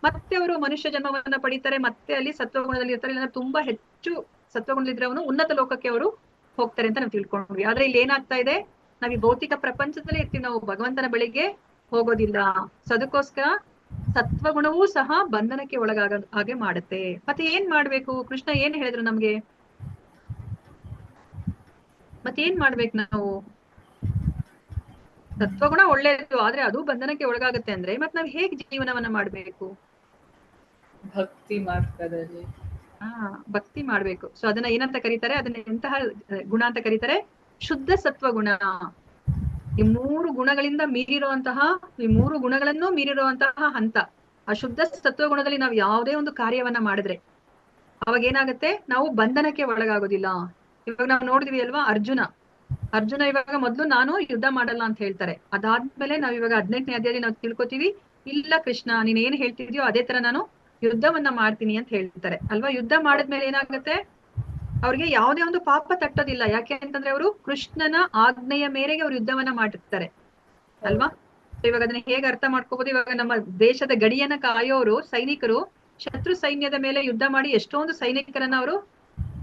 ಮತ್ತೆ ಅವರು ಮನುಷ್ಯ ಜನ್ಮವನ್ನ ಪಡಿತಾರೆ. ಮತ್ತೆ ಅಲ್ಲಿ ಸತ್ವಗುಣದಲ್ಲಿ ಇರ್ತಾರೆ. ಇಲ್ಲ ತುಂಬಾ ಹೆಚ್ಚು ಸತ್ವಗುಣದಲ್ಲಿದ್ರೆ ಅವನು ಉನ್ನತ ಲೋಕಕ್ಕೆ ಅವರು ಹೋಗ್ತಾರೆ ಅಂತ ನಾವು ತಿಳ್ಕೊಂಡ್ವಿ. ಆದ್ರೆ ಇಲ್ಲಿ ಏನಾಗ್ತಾ ಇದೆ, ನಾವ್ ಈ ಭೌತಿಕ ಪ್ರಪಂಚದಲ್ಲೇ ಇರ್ತೀವಿ, ನಾವು ಭಗವಂತನ ಬಳಿಗೆ ಹೋಗೋದಿಲ್ಲ. ಸೊ ಅದಕ್ಕೋಸ್ಕರ ಸತ್ವಗುಣವೂ ಸಹ ಬಂಧನಕ್ಕೆ ಹಾಗೆ ಮಾಡುತ್ತೆ. ಮತ್ತೆ ಏನ್ ಮಾಡ್ಬೇಕು, ಕೃಷ್ಣ ಏನ್ ಹೇಳಿದ್ರು ನಮ್ಗೆ, ಮತ್ತೇನ್ ಮಾಡ್ಬೇಕು ನಾವು. ಸತ್ವಗುಣ ಒಳ್ಳೇದು, ಆದ್ರೆ ಅದು ಬಂಧನಕ್ಕೆ ಒಳಗಾಗುತ್ತೆ ಅಂದ್ರೆ ಮತ್ ನಾವ್ ಹೇಗ್ ಜೀವನವನ್ನ ಮಾಡ್ಬೇಕು, ಭಕ್ತಿ ಮಾರ್ಗದಲ್ಲಿ. ಭಕ್ತಿ ಮಾಡ್ಬೇಕು. ಸೊ ಅದನ್ನ ಏನಂತ ಕರೀತಾರೆ, ಅದನ್ನ ಎಂತಹ ಗುಣ ಅಂತ ಕರೀತಾರೆ, ಶುದ್ಧ ಸತ್ವಗುಣ. ಈ ಮೂರು ಗುಣಗಳಿಂದ ಮೀರಿರುವಂತಹ, ಈ ಮೂರು ಗುಣಗಳನ್ನು ಮೀರಿರುವಂತಹ ಹಂತ. ಆ ಶುದ್ಧ ಸತ್ವಗುಣದಲ್ಲಿ ನಾವು ಯಾವುದೇ ಒಂದು ಕಾರ್ಯವನ್ನ ಮಾಡಿದ್ರೆ ಅವಾಗ ಏನಾಗುತ್ತೆ, ನಾವು ಬಂಧನಕ್ಕೆ ಒಳಗಾಗೋದಿಲ್ಲ. ಇವಾಗ ನಾವು ನೋಡಿದ್ವಿ ಅಲ್ವಾ, ಅರ್ಜುನ ಇವಾಗ ಮೊದ್ಲು ನಾನು ಯುದ್ಧ ಮಾಡಲ್ಲ ಅಂತ ಹೇಳ್ತಾರೆ. ಅದಾದ್ಮೇಲೆ ನಾವ್ ಇವಾಗ 18ನೇ ಅಧ್ಯಾಯದಲ್ಲಿ ನಾವು ತಿಳ್ಕೊತೀವಿ, ಇಲ್ಲ ಕೃಷ್ಣ ನೀನ್ ಏನ್ ಹೇಳ್ತಿದ್ಯೋ ಅದೇ ತರ ನಾನು ಯುದ್ಧವನ್ನ ಮಾಡ್ತೀನಿ ಅಂತ ಹೇಳ್ತಾರೆ ಅಲ್ವಾ. ಯುದ್ಧ ಮಾಡಿದ್ಮೇಲೆ ಏನಾಗುತ್ತೆ, ಅವ್ರಿಗೆ ಯಾವುದೇ ಒಂದು ಪಾಪ ತಟ್ಟೋದಿಲ್ಲ. ಯಾಕೆ ಅಂತಂದ್ರೆ ಅವರು ಕೃಷ್ಣನ ಆಜ್ಞೆಯ ಮೇರೆಗೆ ಅವ್ರು ಯುದ್ಧವನ್ನ ಮಾಡಿರ್ತಾರೆ ಅಲ್ವಾ. ಇವಾಗ ಅದನ್ನ ಹೇಗೆ ಅರ್ಥ ಮಾಡ್ಕೋಬಹುದು, ಇವಾಗ ನಮ್ಮ ದೇಶದ ಗಡಿಯನ್ನ ಕಾಯೋರು ಸೈನಿಕರು ಶತ್ರು ಸೈನ್ಯದ ಮೇಲೆ ಯುದ್ಧ ಮಾಡಿ ಎಷ್ಟೊಂದು ಸೈನಿಕರನ್ನ ಅವರು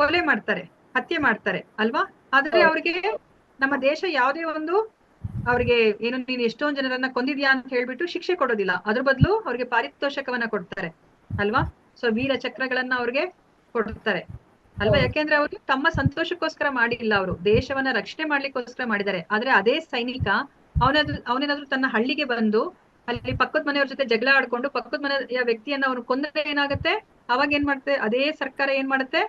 ಕೊಲೆ ಮಾಡ್ತಾರೆ, ಹತ್ಯೆ ಮಾಡ್ತಾರೆ ಅಲ್ವಾ. ಆದ್ರೆ ಅವ್ರಿಗೆ ನಮ್ಮ ದೇಶ ಯಾವುದೇ ಒಂದು ಅವ್ರಿಗೆ ಏನು, ನೀನ್ ಎಷ್ಟೊಂದ್ ಜನರನ್ನ ಕೊಂದಿದ್ಯಾ ಅಂತ ಹೇಳ್ಬಿಟ್ಟು ಶಿಕ್ಷೆ ಕೊಡೋದಿಲ್ಲ. ಅದ್ರ ಬದಲು ಅವ್ರಿಗೆ ಪಾರಿತೋಷಕವನ್ನ ಕೊಡ್ತಾರೆ ಅಲ್ವಾ. ಸೊ ವೀರ ಚಕ್ರಗಳನ್ನ ಅವ್ರಿಗೆ ಕೊಡ್ತಾರೆ ಅಲ್ವಾ. ಯಾಕೆಂದ್ರೆ ಅವರು ತಮ್ಮ ಸಂತೋಷಕ್ಕೋಸ್ಕರ ಮಾಡಿಲ್ಲ, ಅವರು ದೇಶವನ್ನ ರಕ್ಷಣೆ ಮಾಡ್ಲಿಕ್ಕೋಸ್ಕರ ಮಾಡಿದ್ದಾರೆ. ಆದ್ರೆ ಅದೇ ಸೈನಿಕ ಅವನೇನಾದ್ರೂ ತನ್ನ ಹಳ್ಳಿಗೆ ಬಂದು ಅಲ್ಲಿ ಪಕ್ಕದ ಮನೆಯವ್ರ ಜೊತೆ ಜಗಳ ಆಡ್ಕೊಂಡು ಪಕ್ಕದ ಮನೆಯ ವ್ಯಕ್ತಿಯನ್ನ ಅವ್ರು ಕೊಂದ್ರೆ ಏನಾಗುತ್ತೆ, ಅವಾಗ ಏನ್ ಮಾಡುತ್ತೆ ಅದೇ ಸರ್ಕಾರ, ಏನ್ ಮಾಡುತ್ತೆ,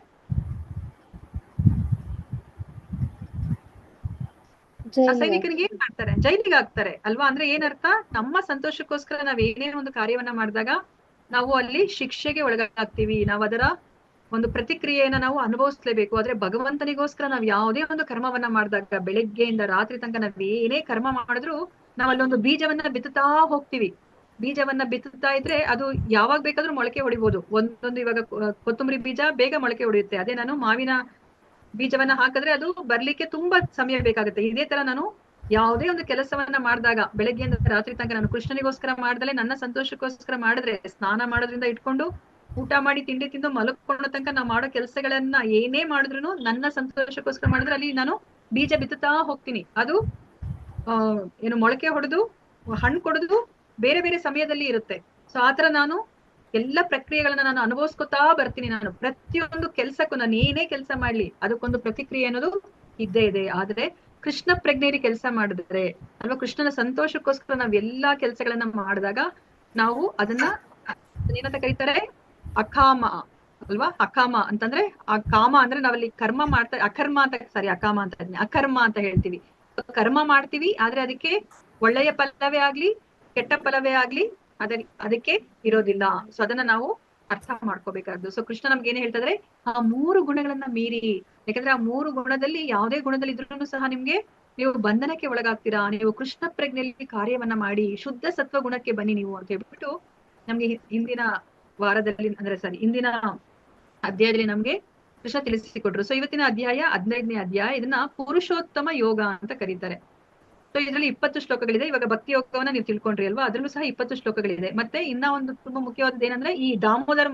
ಆ ಸೈನಿಕನಿಗೆ ಏನ್ ಮಾಡ್ತಾರೆ, ಜೈಲಿಗೆ ಹಾಕ್ತಾರೆ ಅಲ್ವಾ. ಅಂದ್ರೆ ಏನರ್ಥ, ನಮ್ಮ ಸಂತೋಷಕ್ಕೋಸ್ಕರ ನಾವ್ ಏನೇನೋ ಒಂದು ಕಾರ್ಯವನ್ನ ಮಾಡಿದಾಗ ನಾವು ಅಲ್ಲಿ ಶಿಕ್ಷೆಗೆ ಒಳಗಾಗ್ತೀವಿ. ನಾವು ಅದರ ಒಂದು ಪ್ರತಿಕ್ರಿಯೆಯನ್ನ ನಾವು ಅನುಭವಿಸ್ಲೇಬೇಕು. ಆದ್ರೆ ಭಗವಂತನಿಗೋಸ್ಕರ ನಾವ್ ಯಾವುದೇ ಒಂದು ಕರ್ಮವನ್ನ ಮಾಡಿದಾಗ, ಬೆಳಗ್ಗೆಯಿಂದ ರಾತ್ರಿ ತನಕ ನಾವ್ ಏನೇ ಕರ್ಮ ಮಾಡಿದ್ರು ನಾವ್ ಅಲ್ಲೊಂದು ಬೀಜವನ್ನ ಬಿತ್ತುತ್ತಾ ಹೋಗ್ತೀವಿ. ಬೀಜವನ್ನ ಬಿತ್ತುತ್ತಾ ಇದ್ರೆ ಅದು ಯಾವಾಗ ಬೇಕಾದ್ರೂ ಮೊಳಕೆ ಹೊಡಿಬಹುದು. ಒಂದೊಂದು ಇವಾಗ ಕೊತ್ತಂಬರಿ ಬೀಜ ಬೇಗ ಮೊಳಕೆ ಹೊಡೆಯುತ್ತೆ. ಅದೇ ನಾನು ಮಾವಿನ ಬೀಜವನ್ನ ಹಾಕಿದ್ರೆ ಅದು ಬರ್ಲಿಕ್ಕೆ ತುಂಬಾ ಸಮಯ ಬೇಕಾಗುತ್ತೆ. ಇದೇ ತರ ನಾನು ಯಾವುದೇ ಒಂದು ಕೆಲಸವನ್ನ ಮಾಡಿದಾಗ, ಬೆಳಗ್ಗೆಯಿಂದ ರಾತ್ರಿ ತನಕ ನಾನು ಕೃಷ್ಣನಿಗೋಸ್ಕರ ಮಾಡ್ದಲೆ ನನ್ನ ಸಂತೋಷಕ್ಕೋಸ್ಕರ ಮಾಡಿದ್ರೆ, ಸ್ನಾನ ಮಾಡೋದ್ರಿಂದ ಇಟ್ಕೊಂಡು ಊಟ ಮಾಡಿ ತಿಂಡಿ ತಿಂದು ಮಲಕೊಂಡ ತನಕ ನಾವು ಮಾಡೋ ಕೆಲಸಗಳನ್ನ ಏನೇ ಮಾಡಿದ್ರು ನನ್ನ ಸಂತೋಷಕ್ಕೋಸ್ಕರ ಮಾಡಿದ್ರೆ ಅಲ್ಲಿ ನಾನು ಬೀಜ ಬಿತ್ತುತ್ತಾ ಹೋಗ್ತೀನಿ. ಅದು ಏನು ಮೊಳಕೆ ಹೊಡೆದು ಹಣ್ಣು ಕೊಡುದು ಬೇರೆ ಬೇರೆ ಸಮಯದಲ್ಲಿ ಇರುತ್ತೆ. ಸೊ ಆತರ ನಾನು ಎಲ್ಲ ಪ್ರಕ್ರಿಯೆಗಳನ್ನ ನಾನು ಅನುಭವಿಸ್ಕೊತಾ ಬರ್ತೀನಿ. ನಾನು ಪ್ರತಿಯೊಂದು ಕೆಲ್ಸಕ್ಕೂ ನಾನು ಏನೇ ಕೆಲಸ ಮಾಡ್ಲಿ ಅದಕ್ಕೊಂದು ಪ್ರತಿಕ್ರಿಯೆ ಅನ್ನೋದು ಇದ್ದೇ ಇದೆ. ಆದ್ರೆ ಕೃಷ್ಣ ಪ್ರಜ್ಞೆಯಲ್ಲಿ ಕೆಲಸ ಮಾಡಿದ್ರೆ ಅಲ್ವಾ, ಕೃಷ್ಣನ ಸಂತೋಷಕ್ಕೋಸ್ಕರ ನಾವ್ ಎಲ್ಲಾ ಕೆಲ್ಸಗಳನ್ನ ಮಾಡಿದಾಗ ನಾವು ಅದನ್ನ ಏನಂತ ಕರೀತಾರೆ, ಅಕಾಮ ಅಲ್ವಾ. ಅಕಾಮ ಅಂತಂದ್ರೆ, ಆ ಕಾಮ ಅಂದ್ರೆ ನಾವಲ್ಲಿ ಕರ್ಮ ಮಾಡ್ತಾ, ಅಕರ್ಮ ಅಂತ, ಸಾರಿ ಅಕಾಮ ಅಂತ ಅಕರ್ಮ ಅಂತ ಹೇಳ್ತೀವಿ. ಕರ್ಮ ಮಾಡ್ತೀವಿ ಆದ್ರೆ ಅದಕ್ಕೆ ಒಳ್ಳೆಯ ಫಲವೇ ಆಗ್ಲಿ ಕೆಟ್ಟ ಫಲವೇ ಆಗ್ಲಿ ಅದಕ್ಕೆ ಇರೋದಿಲ್ಲ. ಸೊ ಅದನ್ನ ನಾವು ಅರ್ಥ ಮಾಡ್ಕೋಬೇಕಾದ್ದು. ಸೊ ಕೃಷ್ಣ ನಮ್ಗೆ ಏನ್ ಹೇಳ್ತಿದ್ರೆ, ಆ ಮೂರು ಗುಣಗಳನ್ನ ಮೀರಿ, ಯಾಕಂದ್ರೆ ಆ ಮೂರು ಗುಣದಲ್ಲಿ ಯಾವುದೇ ಗುಣದಲ್ಲಿ ಇದ್ರೂ ಸಹ ನಿಮ್ಗೆ ನೀವು ಬಂಧನಕ್ಕೆ ಒಳಗಾಗ್ತೀರಾ. ನೀವು ಕೃಷ್ಣ ಪ್ರಜ್ಞೆಯಲ್ಲಿ ಕಾರ್ಯವನ್ನ ಮಾಡಿ ಶುದ್ಧ ಸತ್ವ ಗುಣಕ್ಕೆ ಬನ್ನಿ ನೀವು ಅಂತ ಹೇಳ್ಬಿಟ್ಟು ನಮ್ಗೆ ಹಿಂದಿನ ವಾರದಲ್ಲಿ, ಅಂದ್ರೆ ಸಾರಿ ಹಿಂದಿನ ಅಧ್ಯಾಯದಲ್ಲಿ ನಮ್ಗೆ ಕೃಷ್ಣ ತಿಳಿಸಿಕೊಟ್ರು. ಸೊ ಇವತ್ತಿನ ಅಧ್ಯಾಯ 15ನೇ ಅಧ್ಯಾಯ, ಇದನ್ನ ಪುರುಷೋತ್ತಮ ಯೋಗ ಅಂತ ಕರೀತಾರೆ. ಸೊ ಇದರಲ್ಲಿ 20 ಶ್ಲೋಕಗಳಿದೆ. ಇವಾಗ ಭಕ್ತಿ ಯೋಗವನ್ನ ನೀವು ತಿಳ್ಕೊಂಡ್ರಿ ಅಲ್ವಾ, ಅದ್ರಲ್ಲೂ ಸಹ 20 ಶ್ಲೋಕಗಳಿದೆ. ಮತ್ತೆ ಇನ್ನ ಒಂದು ತುಂಬಾ ಮುಖ್ಯವಾದದ್ದು ಏನಂದ್ರೆ, ಈ ದಾಮೋದರ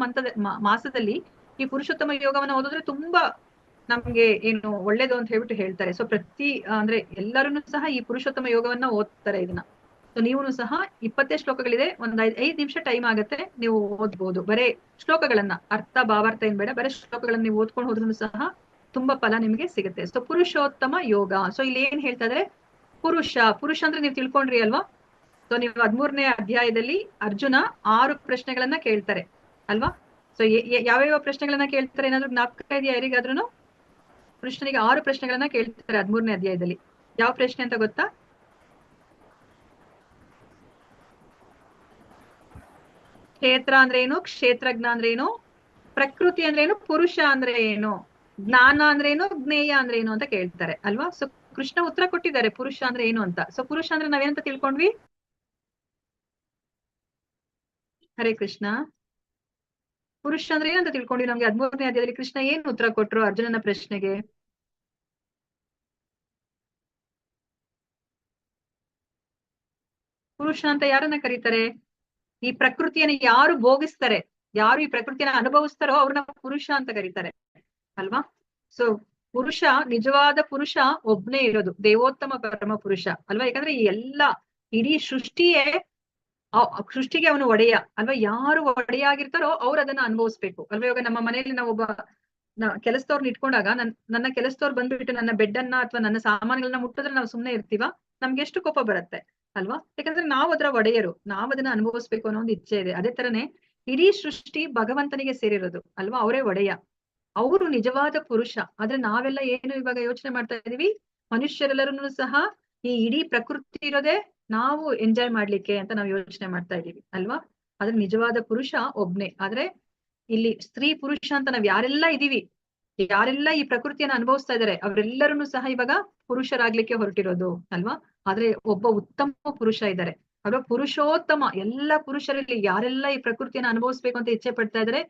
ಮಾಸದಲ್ಲಿ ಈ ಪುರುಷೋತ್ತಮ ಯೋಗವನ್ನ ಓದಿದ್ರೆ ತುಂಬಾ ನಮ್ಗೆ ಏನು ಒಳ್ಳೇದು ಅಂತ ಹೇಳ್ಬಿಟ್ಟು ಹೇಳ್ತಾರೆ. ಸೊ ಅಂದ್ರೆ ಎಲ್ಲರೂ ಸಹ ಈ ಪುರುಷೋತ್ತಮ ಯೋಗವನ್ನ ಓದ್ತಾರೆ ಇದನ್ನ. ಸೊ ನೀವು ಸಹ 20 ಶ್ಲೋಕಗಳಿದೆ, ಒಂದ್ 5 ನಿಮಿಷ ಟೈಮ್ ಆಗುತ್ತೆ, ನೀವು ಓದ್ಬೋದು. ಬರೇ ಶ್ಲೋಕಗಳನ್ನ, ಅರ್ಥ ಭಾವಾರ್ಥ ಏನ್ ಬೇಡ, ಬರೇ ಶ್ಲೋಕಗಳನ್ನ ನೀವು ಓದ್ಕೊಂಡು ಹೋದ್ರೂ ಸಹ ತುಂಬಾ ಫಲ ನಿಮ್ಗೆ ಸಿಗುತ್ತೆ. ಸೊ ಪುರುಷೋತ್ತಮ ಯೋಗ. ಸೊ ಇಲ್ಲಿ ಏನ್ ಹೇಳ್ತಾ ಇದ್ರೆ ಪುರುಷ ಅಂದ್ರೆ ನೀವು ತಿಳ್ಕೊಂಡ್ರಿ ಅಲ್ವಾ. ಸೊ ನೀವು 13ನೇ ಅಧ್ಯಾಯದಲ್ಲಿ ಅರ್ಜುನ 6 ಪ್ರಶ್ನೆಗಳನ್ನ ಕೇಳ್ತಾರೆ ಅಲ್ವಾ. ಸೊ ಯಾವ್ಯಾವ ಪ್ರಶ್ನೆಗಳನ್ನ ಕೇಳ್ತಾರೆ ಏನಾದ್ರು ಜ್ಞಾಪಕ ಇದೆಯಾ ಯಾರಿಗಾದ್ರೂ? ಕೃಷ್ಣನಿಗೆ 6 ಪ್ರಶ್ನೆಗಳನ್ನ ಕೇಳ್ತಾರೆ 13ನೇ ಅಧ್ಯಾಯದಲ್ಲಿ. ಯಾವ ಪ್ರಶ್ನೆ ಅಂತ ಗೊತ್ತಾ? ಕ್ಷೇತ್ರ ಅಂದ್ರೆ ಏನು, ಕ್ಷೇತ್ರಜ್ಞ ಅಂದ್ರೆ ಏನು, ಪ್ರಕೃತಿ ಅಂದ್ರೆ ಏನು, ಪುರುಷ ಅಂದ್ರೆ ಏನು, ಜ್ಞಾನ ಅಂದ್ರೆ ಏನು, ಜ್ಞೇಯ ಅಂದ್ರೆ ಏನು ಅಂತ ಕೇಳ್ತಾರೆ ಅಲ್ವಾ. ಸೊ ಕೃಷ್ಣ ಉತ್ತರ ಕೊಟ್ಟಿದ್ದಾರೆ ಪುರುಷ ಅಂದ್ರೆ ಏನು ಅಂತ. ಸೊ ಪುರುಷ ಅಂದ್ರೆ ನಾವೇನಂತ ತಿಳ್ಕೊಂಡ್ವಿ? ಹರೇ ಕೃಷ್ಣ. ಪುರುಷ ಅಂದ್ರೆ ಏನಂತ ತಿಳ್ಕೊಂಡ್ವಿ? ನಮ್ಗೆ 13ನೇ ಅಧ್ಯಾಯದಲ್ಲಿ ಕೃಷ್ಣ ಏನ್ ಉತ್ತರ ಕೊಟ್ರು ಅರ್ಜುನನ ಪ್ರಶ್ನೆಗೆ? ಪುರುಷ ಅಂತ ಯಾರನ್ನ ಕರೀತಾರೆ? ಈ ಪ್ರಕೃತಿಯನ್ನು ಯಾರು ಭೋಗಿಸ್ತಾರೆ, ಯಾರು ಈ ಪ್ರಕೃತಿಯನ್ನ ಅನುಭವಿಸ್ತಾರೋ ಅವ್ರನ್ನ ಪುರುಷ ಅಂತ ಕರೀತಾರೆ ಅಲ್ವಾ. ಸೊ ಪುರುಷ, ನಿಜವಾದ ಪುರುಷ ಒಬ್ನೇ ಇರೋದು, ದೇವೋತ್ತಮ ಪರಮ ಪುರುಷ ಅಲ್ವಾ. ಯಾಕಂದ್ರೆ ಈ ಇಡೀ ಸೃಷ್ಟಿಗೆ ಅವನು ಒಡೆಯ ಅಲ್ವಾ. ಯಾರು ಒಡೆಯಾಗಿರ್ತಾರೋ ಅವ್ರು ಅದನ್ನ ಅನುಭವಿಸ್ಬೇಕು ಅಲ್ವಾ. ಇವಾಗ ನಮ್ಮ ಮನೆಯಲ್ಲಿ ನಾವು ಕೆಲಸದವ್ರನ್ನ ಇಟ್ಕೊಂಡಾಗ ನನ್ನ ಕೆಲಸದವ್ರು ಬಂದ್ಬಿಟ್ಟು ನನ್ನ ಬೆಡ್ ಅನ್ನ ಅಥವಾ ನನ್ನ ಸಾಮಾನುಗಳನ್ನ ಮುಟ್ಟಿದ್ರೆ ನಾವು ಸುಮ್ನೆ ಇರ್ತೀವ? ನಮ್ಗೆ ಎಷ್ಟು ಕೋಪ ಬರುತ್ತೆ ಅಲ್ವಾ. ಯಾಕಂದ್ರೆ ನಾವು ಅದರ ಒಡೆಯರು, ನಾವ್ ಅದನ್ನ ಅನುಭವಿಸ್ಬೇಕು ಅನ್ನೋ ಒಂದು ಇಚ್ಛೆ ಇದೆ. ಅದೇ ತರನೇ ಇಡೀ ಸೃಷ್ಟಿ ಭಗವಂತನಿಗೆ ಸೇರಿರೋದು ಅಲ್ವಾ. ಅವರೇ ಒಡೆಯ, ಅವರು ನಿಜವಾದ ಪುರುಷ. ಆದ್ರೆ ನಾವೆಲ್ಲ ಏನು ಇವಾಗ ಯೋಚನೆ ಮಾಡ್ತಾ ಇದೀವಿ, ಮನುಷ್ಯರೆಲ್ಲರೂ ಸಹ ಈ ಇಡೀ ಪ್ರಕೃತಿ ಇರೋದೇ ನಾವು ಎಂಜಾಯ್ ಮಾಡ್ಲಿಕ್ಕೆ ಅಂತ ನಾವು ಯೋಚನೆ ಮಾಡ್ತಾ ಇದೀವಿ ಅಲ್ವಾ. ಆದ್ರೆ ನಿಜವಾದ ಪುರುಷ ಒಬ್ನೇ. ಆದ್ರೆ ಇಲ್ಲಿ ಸ್ತ್ರೀ ಪುರುಷ ಅಂತ ನಾವ್ ಯಾರೆಲ್ಲ ಇದೀವಿ, ಯಾರೆಲ್ಲ ಈ ಪ್ರಕೃತಿಯನ್ನ ಅನುಭವಿಸ್ತಾ ಇದಾರೆ ಅವರೆಲ್ಲರೂ ಸಹ ಇವಾಗ ಪುರುಷರಾಗ್ಲಿಕ್ಕೆ ಹೊರಟಿರೋದು ಅಲ್ವಾ. ಆದ್ರೆ ಒಬ್ಬ ಉತ್ತಮ ಪುರುಷ ಇದ್ದಾರೆ ಅಲ್ವಾ, ಪುರುಷೋತ್ತಮ. ಎಲ್ಲ ಪುರುಷರಲ್ಲಿ ಯಾರೆಲ್ಲ ಈ ಪ್ರಕೃತಿಯನ್ನ ಅನುಭವಿಸ್ಬೇಕು ಅಂತ ಇಚ್ಛೆ ಪಡ್ತಾ ಇದಾರೆ,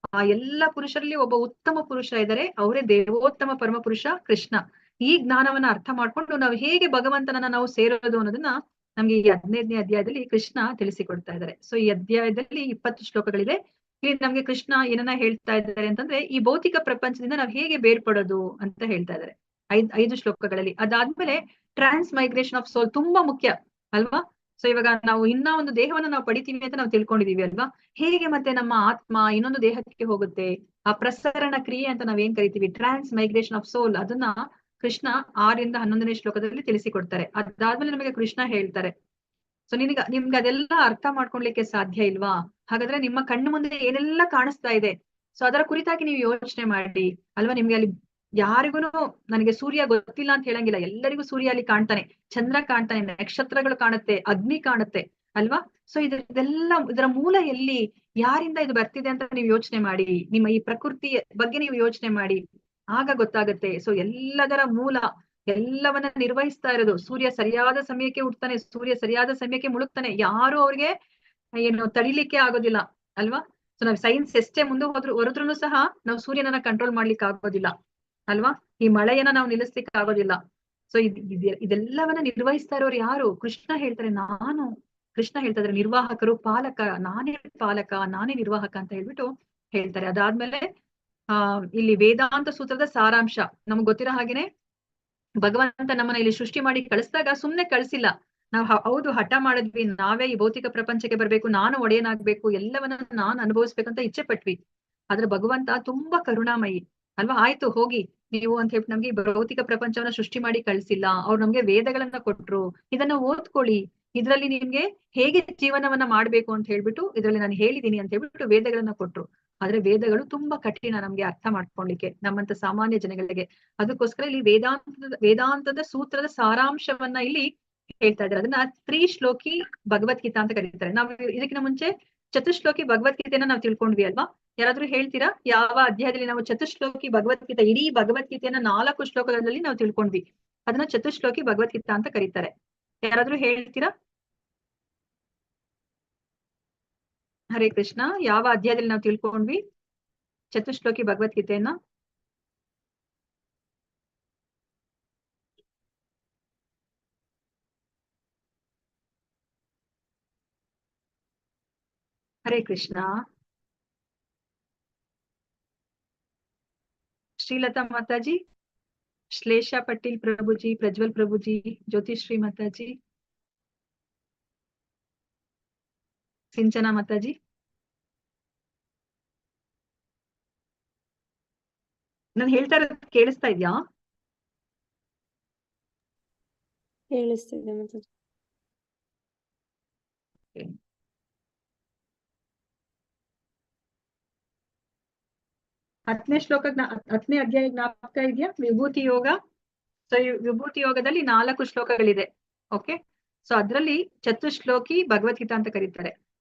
ಆ ಎಲ್ಲ ಪುರುಷರಲ್ಲಿ ಒಬ್ಬ ಉತ್ತಮ ಪುರುಷ ಇದ್ದಾರೆ, ಅವರೇ ದೇವೋತ್ತಮ ಪರಮ ಪುರುಷ ಕೃಷ್ಣ. ಈ ಜ್ಞಾನವನ್ನ ಅರ್ಥ ಮಾಡ್ಕೊಂಡು ನಾವು ಹೇಗೆ ಭಗವಂತನನ್ನ ನಾವು ಸೇರೋದು ಅನ್ನೋದನ್ನ ನಮ್ಗೆ ಈ 15ನೇ ಅಧ್ಯಾಯದಲ್ಲಿ ಕೃಷ್ಣ ತಿಳಿಸಿಕೊಡ್ತಾ ಇದ್ದಾರೆ. ಸೊ ಈ ಅಧ್ಯಾಯದಲ್ಲಿ 20 ಶ್ಲೋಕಗಳಿದೆ. ಇಲ್ಲಿ ನಮ್ಗೆ ಕೃಷ್ಣ ಏನನ್ನ ಹೇಳ್ತಾ ಇದ್ದಾರೆ ಅಂತಂದ್ರೆ, ಈ ಭೌತಿಕ ಪ್ರಪಂಚದಿಂದ ನಾವ್ ಹೇಗೆ ಬೇರ್ಪಡೋದು ಅಂತ ಹೇಳ್ತಾ ಇದ್ದಾರೆ 5 ಶ್ಲೋಕಗಳಲ್ಲಿ. ಅದಾದ್ಮೇಲೆ ಟ್ರಾನ್ಸ್ ಮೈಗ್ರೇಷನ್ ಆಫ್ ಸೋಲ್ ತುಂಬಾ ಮುಖ್ಯ ಅಲ್ವಾ. ಸೊ ಇವಾಗ ನಾವು ಇನ್ನ ಒಂದು ದೇಹವನ್ನ ನಾವು ಪಡಿತೀವಿ ಅಂತ ನಾವು ತಿಳ್ಕೊಂಡಿದೀವಿ ಅಲ್ವಾ. ಹೇಗೆ ಮತ್ತೆ ನಮ್ಮ ಆತ್ಮ ಇನ್ನೊಂದು ದೇಹಕ್ಕೆ ಹೋಗುತ್ತೆ, ಆ ಪ್ರಸರಣ ಕ್ರಿಯೆ ಅಂತ ನಾವ್ ಏನ್ ಕರಿತೀವಿ, ಟ್ರಾನ್ಸ್ ಮೈಗ್ರೇಷನ್ ಆಫ್ ಸೋಲ್, ಅದನ್ನ ಕೃಷ್ಣ 6ರಿಂದ 11ನೇ ಶ್ಲೋಕದಲ್ಲಿ ತಿಳಿಸಿಕೊಡ್ತಾರೆ. ಅದಾದ್ಮೇಲೆ ನಮಗೆ ಕೃಷ್ಣ ಹೇಳ್ತಾರೆ, ಸೊ ನಿಮ್ಗೆ ಅದೆಲ್ಲ ಅರ್ಥ ಮಾಡ್ಕೊಳ್ಲಿಕ್ಕೆ ಸಾಧ್ಯ ಇಲ್ವಾ? ಹಾಗಾದ್ರೆ ನಿಮ್ಮ ಕಣ್ಣು ಮುಂದೆ ಏನೆಲ್ಲ ಕಾಣಿಸ್ತಾ ಇದೆ, ಸೊ ಅದರ ಕುರಿತಾಗಿ ನೀವು ಯೋಚನೆ ಮಾಡಿ ಅಲ್ವಾ. ನಿಮ್ಗೆ ಅಲ್ಲಿ ಯಾರಿಗೂ ನನಗೆ ಸೂರ್ಯ ಗೊತ್ತಿಲ್ಲ ಅಂತ ಹೇಳಂಗಿಲ್ಲ, ಎಲ್ಲರಿಗೂ ಸೂರ್ಯ ಅಲ್ಲಿ ಕಾಣ್ತಾನೆ, ಚಂದ್ರ ಕಾಣ್ತಾನೆ, ನಕ್ಷತ್ರಗಳು ಕಾಣುತ್ತೆ, ಅಗ್ನಿ ಕಾಣುತ್ತೆ ಅಲ್ವಾ. ಸೊ ಇದರ ಮೂಲ ಎಲ್ಲಿ, ಯಾರಿಂದ ಇದು ಬರ್ತಿದೆ ಅಂತ ನೀವು ಯೋಚನೆ ಮಾಡಿ, ನಿಮ್ಮ ಈ ಪ್ರಕೃತಿ ಬಗ್ಗೆ ನೀವು ಯೋಚನೆ ಮಾಡಿ, ಆಗ ಗೊತ್ತಾಗತ್ತೆ. ಸೊ ಎಲ್ಲದರ ಮೂಲ, ಎಲ್ಲವನ್ನ ನಿರ್ವಹಿಸ್ತಾ ಇರೋದು ಸೂರ್ಯ. ಸರಿಯಾದ ಸಮಯಕ್ಕೆ ಹುಟ್ತಾನೆ, ಸೂರ್ಯ ಸರಿಯಾದ ಸಮಯಕ್ಕೆ ಮುಳುಗ್ತಾನೆ, ಯಾರು ಅವ್ರಿಗೆ ಏನು ತಡಿಲಿಕ್ಕೆ ಆಗೋದಿಲ್ಲ ಅಲ್ವಾ. ಸೊ ನಾವ್ ಸೈನ್ಸ್ ಎಷ್ಟೇ ಮುಂದೆ ಹೊರದ್ರೂ ಸಹ ನಾವು ಸೂರ್ಯನನ್ನ ಕಂಟ್ರೋಲ್ ಮಾಡ್ಲಿಕ್ಕೆ ಆಗೋದಿಲ್ಲ ಅಲ್ವಾ. ಈ ಮಳೆಯನ್ನ ನಾವು ನಿಲ್ಲಿಸ್ಲಿಕ್ಕೆ ಆಗೋದಿಲ್ಲ. ಸೊ ಇದೆಲ್ಲವನ್ನ ನಿರ್ವಹಿಸ್ತಾ ಇರೋರು ಯಾರು? ಕೃಷ್ಣ ಹೇಳ್ತಾರೆ ಕೃಷ್ಣ ಹೇಳ್ತಾ ಇದ್ರೆ ನಿರ್ವಾಹಕರು, ಪಾಲಕ, ನಾನೇ ನಿರ್ವಾಹಕ ಅಂತ ಹೇಳ್ಬಿಟ್ಟು ಹೇಳ್ತಾರೆ. ಅದಾದ್ಮೇಲೆ ಇಲ್ಲಿ ವೇದಾಂತ ಸೂತ್ರದ ಸಾರಾಂಶ ನಮ್ಗೆ ಗೊತ್ತಿರೋ ಹಾಗೇನೆ, ಭಗವಂತ ನಮ್ಮನ್ನ ಇಲ್ಲಿ ಸೃಷ್ಟಿ ಮಾಡಿ ಕಳಿಸಿದಾಗ ಸುಮ್ನೆ ಕಳಿಸಿಲ್ಲ. ನಾವು ಹೌದು ಹಠ ಮಾಡಿದ್ವಿ, ನಾವೇ ಈ ಭೌತಿಕ ಪ್ರಪಂಚಕ್ಕೆ ಬರ್ಬೇಕು, ನಾನು ಒಡೆಯನಾಗ್ಬೇಕು, ಎಲ್ಲವನ್ನ ನಾನು ಅನುಭವಿಸ್ಬೇಕು ಅಂತ ಇಚ್ಛೆ ಪಟ್ವಿ. ಆದ್ರೆ ಭಗವಂತ ತುಂಬಾ ಕರುಣಾಮಯಿ ಅಲ್ವಾ. ಆಯ್ತು ಹೋಗಿ ನೀವು ಅಂತ ಹೇಳಿ ನಮ್ಗೆ ಈ ಭೌತಿಕ ಪ್ರಪಂಚವನ್ನ ಸೃಷ್ಟಿ ಮಾಡಿ ಕಳ್ಸಿಲ್ಲ. ಅವ್ರು ನಮ್ಗೆ ವೇದಗಳನ್ನ ಕೊಟ್ರು, ಇದನ್ನ ಓದ್ಕೊಳ್ಳಿ, ಇದ್ರಲ್ಲಿ ನಿಮ್ಗೆ ಹೇಗೆ ಜೀವನವನ್ನ ಮಾಡ್ಬೇಕು ಅಂತ ಹೇಳ್ಬಿಟ್ಟು ಇದ್ರಲ್ಲಿ ನಾನು ಹೇಳಿದೀನಿ ಅಂತ ಹೇಳ್ಬಿಟ್ಟು ವೇದಗಳನ್ನ ಕೊಟ್ರು. ಆದ್ರೆ ವೇದಗಳು ತುಂಬಾ ಕಠಿಣ ನಮ್ಗೆ ಅರ್ಥ ಮಾಡ್ಕೊಳ್ಲಿಕ್ಕೆ, ನಮ್ಮಂತ ಸಾಮಾನ್ಯ ಜನಗಳಿಗೆ. ಅದಕ್ಕೋಸ್ಕರ ಇಲ್ಲಿ ವೇದಾಂತದ ಸೂತ್ರದ ಸಾರಾಂಶವನ್ನ ಇಲ್ಲಿ ಹೇಳ್ತಾ ಇದ್ದಾರೆ. ಅದನ್ನ ತ್ರಿಶ್ಲೋಕಿ ಭಗವದ್ಗೀತಾ ಅಂತ ಕರೀತಾರೆ. ನಾವು ಇದಕ್ಕಿಂತ ಮುಂಚೆ ಚತುಶ್ಲೋಕಿ ಭಗವದ್ಗೀತೆಯನ್ನ ನಾವು ತಿಳ್ಕೊಂಡ್ವಿ ಅಲ್ವಾ. ಯಾರಾದ್ರೂ ಹೇಳ್ತೀರಾ ಯಾವ ಅಧ್ಯಾಯದಲ್ಲಿ ನಾವು ಚತುಶ್ಲೋಕಿ ಭಗವದ್ಗೀತೆ, ಇಡೀ ಭಗವದ್ಗೀತೆಯನ್ನ 4 ಶ್ಲೋಕಗಳಲ್ಲಿ ನಾವು ತಿಳ್ಕೊಂಡ್ವಿ, ಅದನ್ನ ಚತುಶ್ಲೋಕಿ ಭಗವದ್ಗೀತಾ ಅಂತ ಕರೀತಾರೆ. ಯಾರಾದ್ರೂ ಹೇಳ್ತೀರಾ? ಹರೇ ಕೃಷ್ಣ. ಯಾವ ಅಧ್ಯಾಯದಲ್ಲಿ ನಾವು ತಿಳ್ಕೊಂಡ್ವಿ ಚತುಶ್ಲೋಕಿ ಭಗವದ್ಗೀತೆಯನ್ನ? ಹರೇ ಕೃಷ್ಣ. ಶ್ರೀಲತಾ ಮಾತಾಜಿ, ಶ್ಲೇಷಾ ಪಟೇಲ್ ಪ್ರಭುಜಿ, ಪ್ರಜ್ವಲ್ ಪ್ರಭುಜಿ, ಜ್ಯೋತಿಶ್ರೀ ಮಾತಾಜಿ, ಸಿಂಚನಾ ಮಾತಾಜಿ. ನಾನು ಹೇಳ್ತಾ ಇರೋದು ಕೇಳಿಸ್ತಾ ಇದ್ಯಾ? ಕೇಳಿಸ್ತಿದೆ ಮತ್ತೆ. ಹತ್ತನೇ ಶ್ಲೋಕ 10ನೇ ಅಧ್ಯಾಯ ಜ್ಞಾಪಕ ಇದೆಯಾ? ವಿಭೂತಿ ಯೋಗ. ಸೊ ಈ ವಿಭೂತಿ ಯೋಗದಲ್ಲಿ 4 ಶ್ಲೋಕಗಳಿದೆ. ಓಕೆ, ಸೊ ಅದ್ರಲ್ಲಿ ಚತುಶ್ಲೋಕಿ ಭಗವದ್ಗೀತಾ ಅಂತ ಕರೀತಾರೆ.